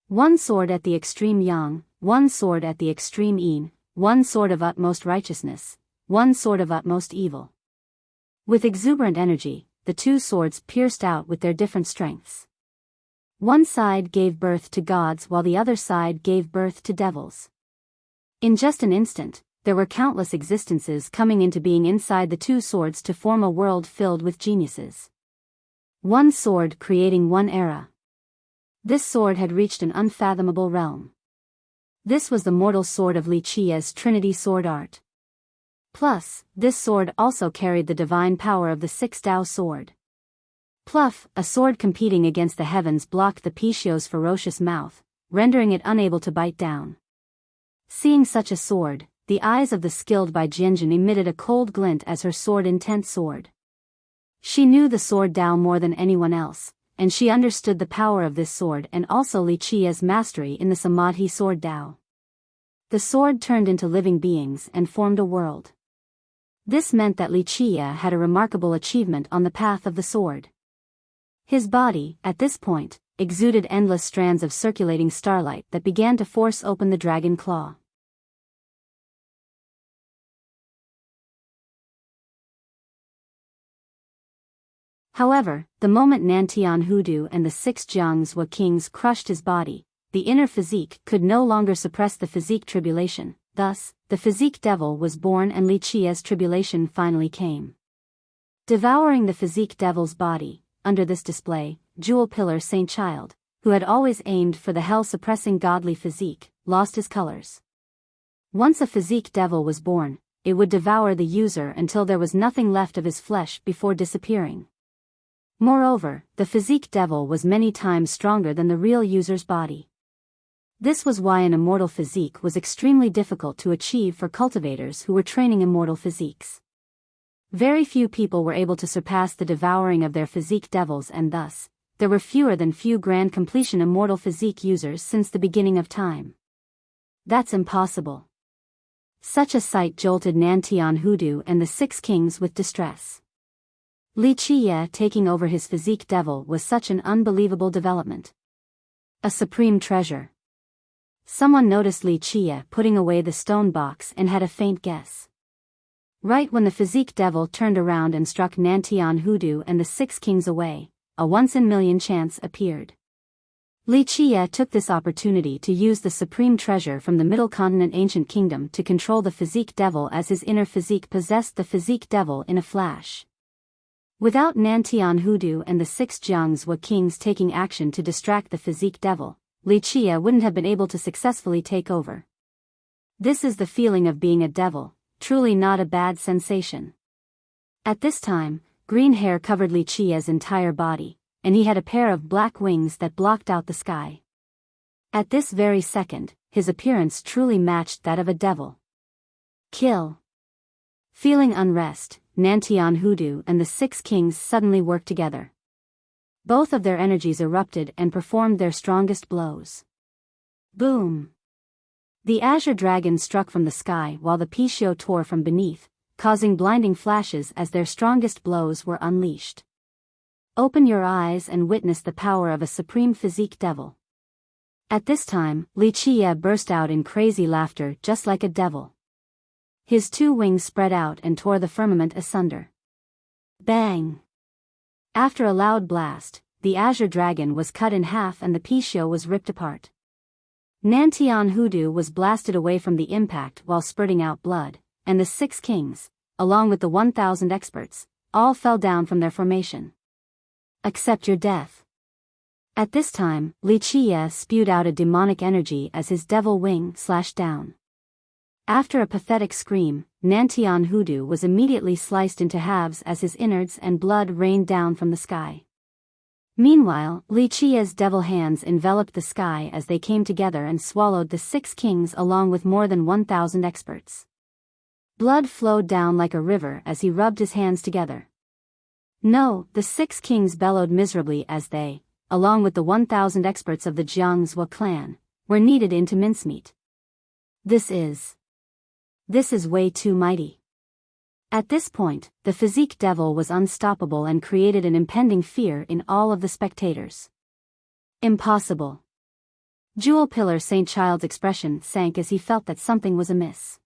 One sword at the extreme yang, one sword at the extreme yin, one sword of utmost righteousness, one sword of utmost evil. With exuberant energy, the 2 swords pierced out with their different strengths. One side gave birth to gods while the other side gave birth to devils. In just an instant, there were countless existences coming into being inside the 2 swords to form a world filled with geniuses. One sword creating one era. This sword had reached an unfathomable realm. This was the mortal sword of Li Qie's Trinity sword art. Plus, this sword also carried the divine power of the 6 Dao sword. Pluff, a sword competing against the heavens blocked the Pixiu's ferocious mouth, rendering it unable to bite down. Seeing such a sword, the eyes of the skilled Bai Jianjun emitted a cold glint as her sword intent soared. She knew the sword Dao more than anyone else, and she understood the power of this sword and also Li Qie's mastery in the Samadhi sword Dao. The sword turned into living beings and formed a world. This meant that Li Qie had a remarkable achievement on the path of the sword. His body, at this point, exuded endless strands of circulating starlight that began to force open the dragon claw. However, the moment Nantian Hudu and the 6 Jiangzhou kings crushed his body, the inner physique could no longer suppress the physique tribulation. Thus, the physique devil was born and Li Qie's tribulation finally came. Devouring the physique devil's body, under this display, Jewel Pillar Saint Child, who had always aimed for the hell-suppressing godly physique, lost his colors. Once a physique devil was born, it would devour the user until there was nothing left of his flesh before disappearing. Moreover, the physique devil was many times stronger than the real user's body. This was why an immortal physique was extremely difficult to achieve for cultivators who were training immortal physiques. Very few people were able to surpass the devouring of their physique devils, and thus, there were fewer than few grand completion immortal physique users since the beginning of time. That's impossible. Such a sight jolted Nantian Hudu and the 6 kings with distress. Li Qie taking over his physique devil was such an unbelievable development. A supreme treasure. Someone noticed Li Qie putting away the stone box and had a faint guess. Right when the physique devil turned around and struck Nantian Hudu and the 6 kings away, a once-in-million chance appeared. Li Qie took this opportunity to use the supreme treasure from the Middle Continent ancient kingdom to control the physique devil as his inner physique possessed the physique devil in a flash. Without Nantian Hudu and the 6 Jiangzhou kings taking action to distract the physique devil, Li Qie wouldn't have been able to successfully take over. This is the feeling of being a devil, truly not a bad sensation. At this time, green hair covered Li Qie's entire body, and he had a pair of black wings that blocked out the sky. At this very second, his appearance truly matched that of a devil. Kill. Feeling unrest, Nantian Hudu and the 6 kings suddenly worked together. Both of their energies erupted and performed their strongest blows. Boom! The azure dragon struck from the sky while the Biyao tore from beneath, causing blinding flashes as their strongest blows were unleashed. Open your eyes and witness the power of a supreme physique devil. At this time, Wuxia burst out in crazy laughter just like a devil. His 2 wings spread out and tore the firmament asunder. Bang! After a loud blast, the azure dragon was cut in half and the Biyao was ripped apart. Nantian Hudu was blasted away from the impact while spurting out blood, and the 6 kings, along with the 1,000 experts, all fell down from their formation. Accept your death. At this time, Wuxia spewed out a demonic energy as his devil wing slashed down. After a pathetic scream, Nantian Hudu was immediately sliced into halves as his innards and blood rained down from the sky. Meanwhile, Wuxia's devil hands enveloped the sky as they came together and swallowed the 6 kings along with more than 1,000 experts. Blood flowed down like a river as he rubbed his hands together. No, the 6 kings bellowed miserably as they, along with the 1,000 experts of the Jiangzhou clan, were kneaded into mincemeat. This is way too mighty. At this point, the physique devil was unstoppable and created an impending fear in all of the spectators. Impossible. Jewel Pillar St. Child's expression sank as he felt that something was amiss.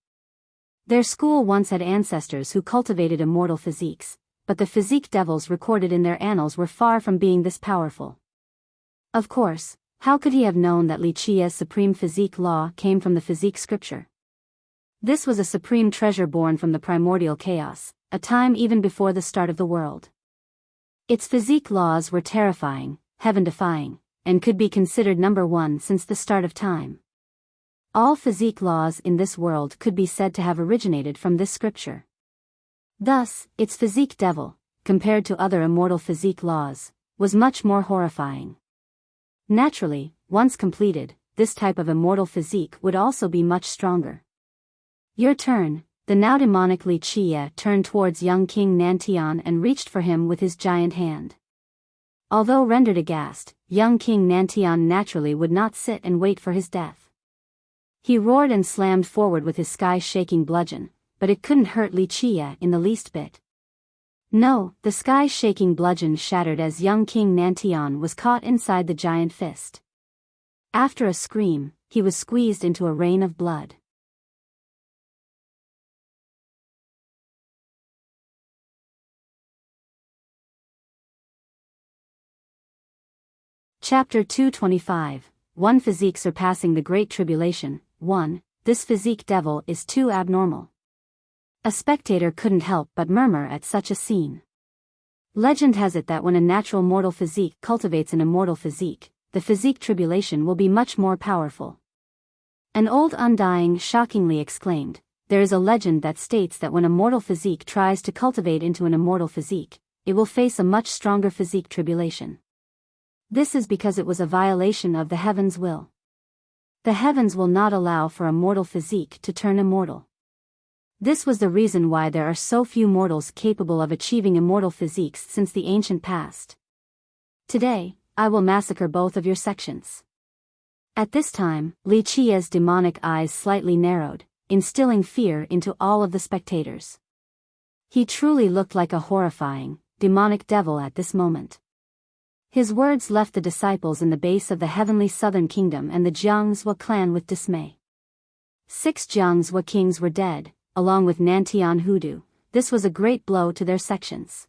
Their school once had ancestors who cultivated immortal physiques, but the physique devils recorded in their annals were far from being this powerful. Of course, how could he have known that Wuxia's supreme physique law came from the physique scripture? This was a supreme treasure born from the primordial chaos, a time even before the start of the world. Its physique laws were terrifying, heaven-defying, and could be considered number 1 since the start of time. All physique laws in this world could be said to have originated from this scripture. Thus, its physique devil, compared to other immortal physique laws, was much more horrifying. Naturally, once completed, this type of immortal physique would also be much stronger. Your turn. The now demonic Wuxia turned towards young King Nantian and reached for him with his giant hand. Although rendered aghast, young King Nantian naturally would not sit and wait for his death. He roared and slammed forward with his sky-shaking bludgeon, but it couldn't hurt Wuxia in the least bit. No, the sky-shaking bludgeon shattered as young King Nantian was caught inside the giant fist. After a scream, he was squeezed into a rain of blood. Chapter 225, 1 Physique Surpassing the Great Tribulation. 1. This physique devil is too abnormal. A spectator couldn't help but murmur at such a scene. Legend has it that when a natural mortal physique cultivates an immortal physique, the physique tribulation will be much more powerful. An old undying shockingly exclaimed, there is a legend that states that when a mortal physique tries to cultivate into an immortal physique, it will face a much stronger physique tribulation. This is because it was a violation of the heavens' will. The heavens will not allow for a mortal physique to turn immortal. This was the reason why there are so few mortals capable of achieving immortal physiques since the ancient past. Today, I will massacre both of your sections. At this time, Wuxia's demonic eyes slightly narrowed, instilling fear into all of the spectators. He truly looked like a horrifying, demonic devil at this moment. His words left the disciples in the base of the heavenly southern kingdom and the Jiangzhou clan with dismay. 6 Jiangzhou kings were dead, along with Nantian Hudu. This was a great blow to their sections.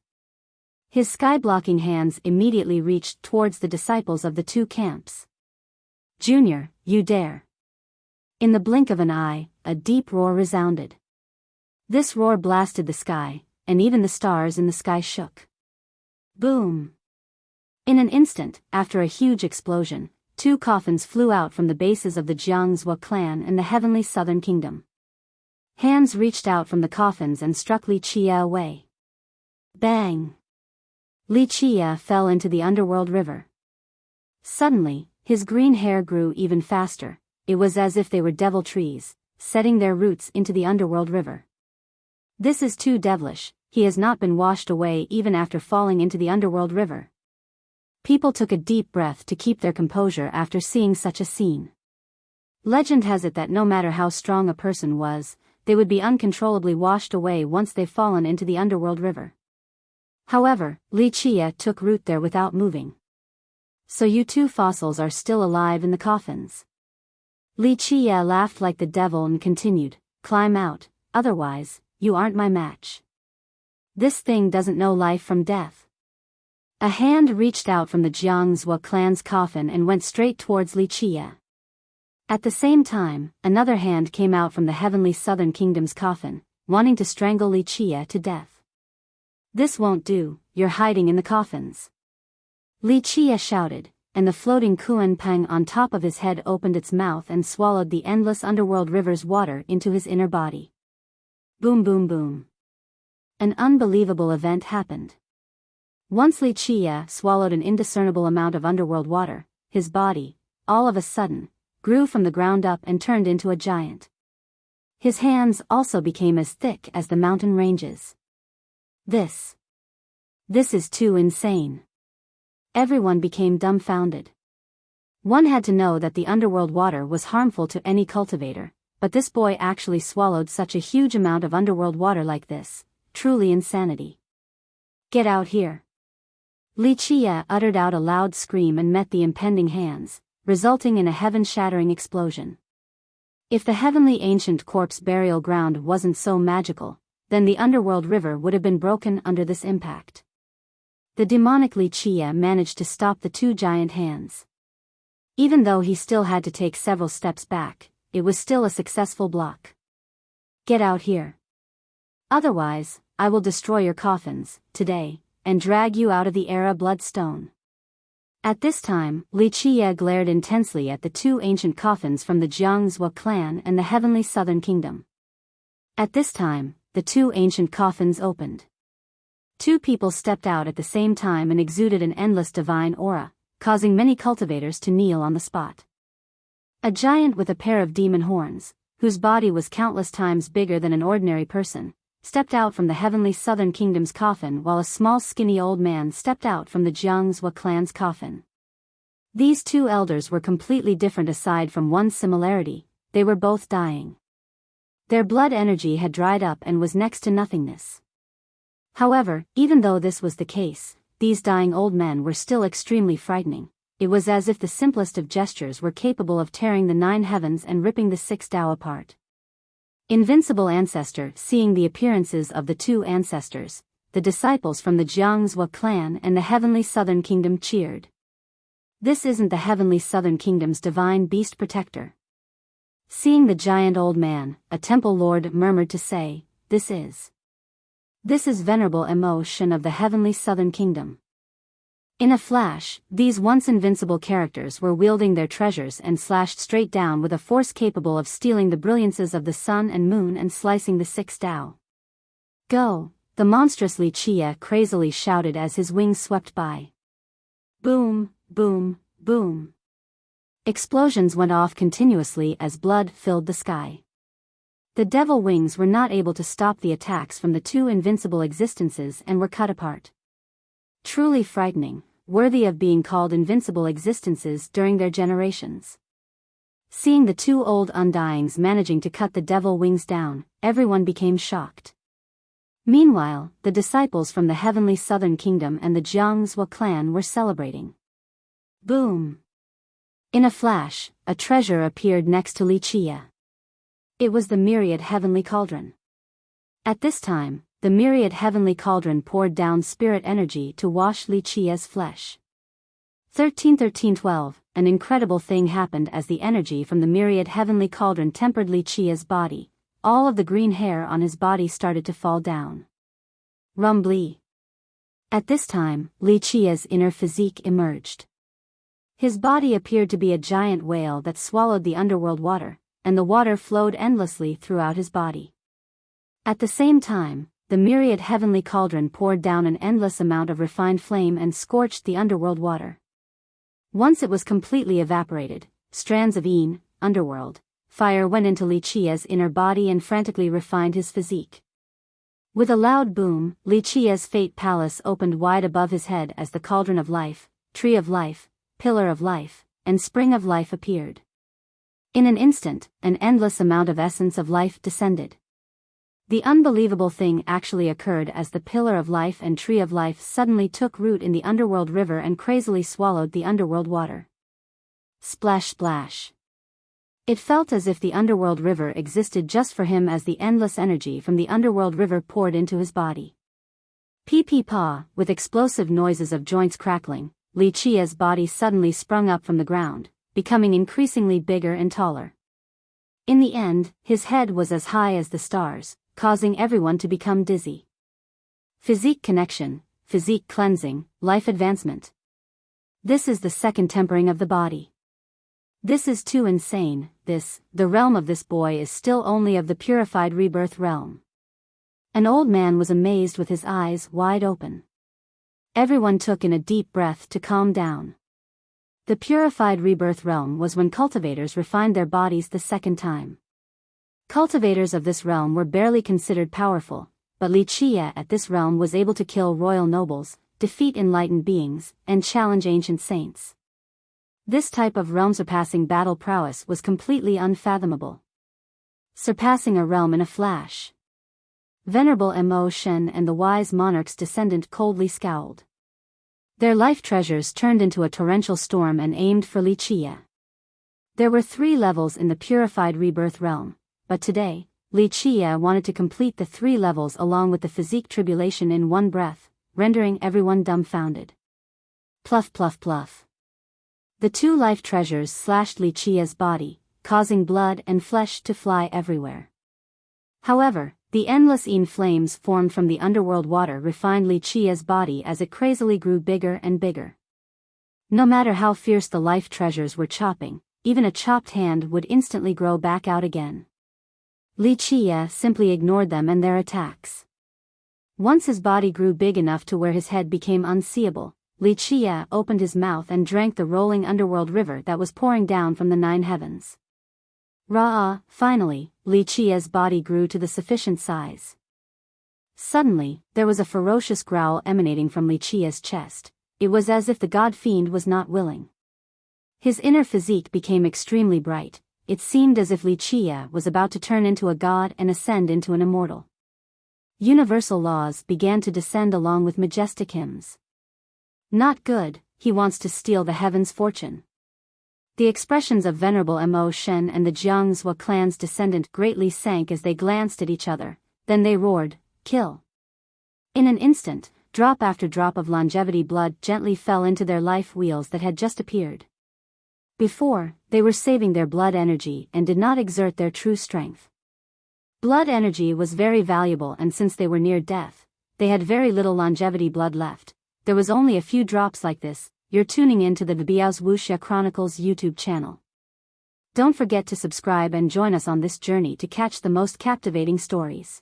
His sky-blocking hands immediately reached towards the disciples of the 2 camps. Junior, you dare. In the blink of an eye, a deep roar resounded. This roar blasted the sky, and even the stars in the sky shook. Boom! In an instant, after a huge explosion, 2 coffins flew out from the bases of the Jiangzhou clan and the heavenly southern kingdom. Hands reached out from the coffins and struck Wuxia away. Bang! Li Chia fell into the underworld river. Suddenly, his green hair grew even faster. It was as if they were devil trees, setting their roots into the underworld river. This is too devilish. He has not been washed away even after falling into the underworld river. People took a deep breath to keep their composure after seeing such a scene. Legend has it that no matter how strong a person was, they would be uncontrollably washed away once they've fallen into the underworld river. However, Li Chia took root there without moving. So you two fossils are still alive in the coffins. Li Chia laughed like the devil and continued, climb out, otherwise, you aren't my match. This thing doesn't know life from death. A hand reached out from the Jiangzhou clan's coffin and went straight towards Li Chia. At the same time, another hand came out from the heavenly southern kingdom's coffin, wanting to strangle Li Chia to death. This won't do, you're hiding in the coffins. Li Chia shouted, and the floating Kuan Peng on top of his head opened its mouth and swallowed the endless underworld river's water into his inner body. Boom boom boom. An unbelievable event happened. Once Li Chia swallowed an indiscernible amount of underworld water, his body, all of a sudden, grew from the ground up and turned into a giant. His hands also became as thick as the mountain ranges. This is too insane. Everyone became dumbfounded. One had to know that the underworld water was harmful to any cultivator, but this boy actually swallowed such a huge amount of underworld water like this. Truly insanity. Get out here. Li Chia uttered out a loud scream and met the impending hands, resulting in a heaven-shattering explosion. If the heavenly ancient corpse burial ground wasn't so magical, then the underworld river would have been broken under this impact. The demonic Li Chia managed to stop the two giant hands. Even though he still had to take several steps back, it was still a successful block. Get out here. Otherwise, I will destroy your coffins, today, and drag you out of the era bloodstone. At this time, Li Chia glared intensely at the two ancient coffins from the Jiangzhou clan and the heavenly southern kingdom. At this time, the two ancient coffins opened. Two people stepped out at the same time and exuded an endless divine aura, causing many cultivators to kneel on the spot. A giant with a pair of demon horns, whose body was countless times bigger than an ordinary person, stepped out from the heavenly southern kingdom's coffin while a small skinny old man stepped out from the Jiangzhou clan's coffin. These two elders were completely different aside from one similarity, they were both dying. Their blood energy had dried up and was next to nothingness. However, even though this was the case, these dying old men were still extremely frightening. It was as if the simplest of gestures were capable of tearing the 9 heavens and ripping the 6 Tao apart. Invincible Ancestor. Seeing the appearances of the two ancestors, the disciples from the Jiangzhou clan and the heavenly southern kingdom cheered. This isn't the heavenly southern kingdom's divine beast protector. Seeing the giant old man, a temple lord murmured to say, This is venerable emotion of the heavenly southern kingdom. In a flash, these once invincible characters were wielding their treasures and slashed straight down with a force capable of stealing the brilliances of the sun and moon and slicing the 6 Tao. Go! The monstrous Li Chia crazily shouted as his wings swept by. Boom, boom, boom. Explosions went off continuously as blood filled the sky. The devil wings were not able to stop the attacks from the two invincible existences and were cut apart. Truly frightening, worthy of being called invincible existences during their generations. Seeing the two old undyings managing to cut the devil wings down, everyone became shocked. Meanwhile, the disciples from the heavenly southern kingdom and the Jiangzhou clan were celebrating. Boom! In a flash, a treasure appeared next to Li Chia. It was the myriad heavenly cauldron. At this time, the myriad heavenly cauldron poured down spirit energy to wash Li Chia's flesh. 13-13-12, an incredible thing happened as the energy from the myriad heavenly cauldron tempered Li Chia's body. All of the green hair on his body started to fall down. Rumbly. At this time, Li Chia's inner physique emerged. His body appeared to be a giant whale that swallowed the underworld water, and the water flowed endlessly throughout his body. At the same time, the myriad heavenly cauldron poured down an endless amount of refined flame and scorched the underworld water. Once it was completely evaporated, strands of underworld fire went into Li Qia's inner body and frantically refined his physique. With a loud boom, Li Qia's fate palace opened wide above his head as the cauldron of life, tree of life, pillar of life, and spring of life appeared. In an instant, an endless amount of essence of life descended. The unbelievable thing actually occurred as the pillar of life and tree of life suddenly took root in the underworld river and crazily swallowed the underworld water. Splash splash. It felt as if the underworld river existed just for him as the endless energy from the underworld river poured into his body. Pee-pee-paw, with explosive noises of joints crackling, Li Qia's body suddenly sprung up from the ground, becoming increasingly bigger and taller. In the end, his head was as high as the stars, causing everyone to become dizzy. Physique connection, physique cleansing, life advancement. This is the second tempering of the body. This is too insane. The realm of this boy is still only of the purified rebirth realm. An old man was amazed with his eyes wide open. Everyone took in a deep breath to calm down. The purified rebirth realm was when cultivators refined their bodies the second time. Cultivators of this realm were barely considered powerful, but Li Qia at this realm was able to kill royal nobles, defeat enlightened beings, and challenge ancient saints. This type of realm-surpassing battle prowess was completely unfathomable. Surpassing a realm in a flash. Venerable Mo Shen and the wise monarch's descendant coldly scowled. Their life treasures turned into a torrential storm and aimed for Li Qia. There were 3 levels in the purified rebirth realm, but today, Li Qia wanted to complete the 3 levels along with the physique tribulation in one breath, rendering everyone dumbfounded. Pluff pluff pluff. The 2 life treasures slashed Li Qia's body, causing blood and flesh to fly everywhere. However, the endless flames formed from the underworld water refined Li Qia's body as it crazily grew bigger and bigger. No matter how fierce the life treasures were chopping, even a chopped hand would instantly grow back out again. Li Qia simply ignored them and their attacks. Once his body grew big enough to where his head became unseeable, Li Qia opened his mouth and drank the rolling underworld river that was pouring down from the 9 heavens. Finally, Li Qia's body grew to the sufficient size. Suddenly, there was a ferocious growl emanating from Li Qia's chest. It was as if the god fiend was not willing. His inner physique became extremely bright. It seemed as if Li Qia was about to turn into a god and ascend into an immortal. Universal laws began to descend along with majestic hymns. Not good, he wants to steal the heaven's fortune. The expressions of Venerable Mo Shen and the Jiangzhou clan's descendant greatly sank as they glanced at each other, then they roared, "Kill!" In an instant, drop after drop of longevity blood gently fell into their life wheels that had just appeared. Before, they were saving their blood energy and did not exert their true strength. Blood energy was very valuable, and since they were near death, they had very little longevity blood left. There was only a few drops like this. You're tuning in to the Biyao's Wuxia Chronicles YouTube channel. Don't forget to subscribe and join us on this journey to catch the most captivating stories.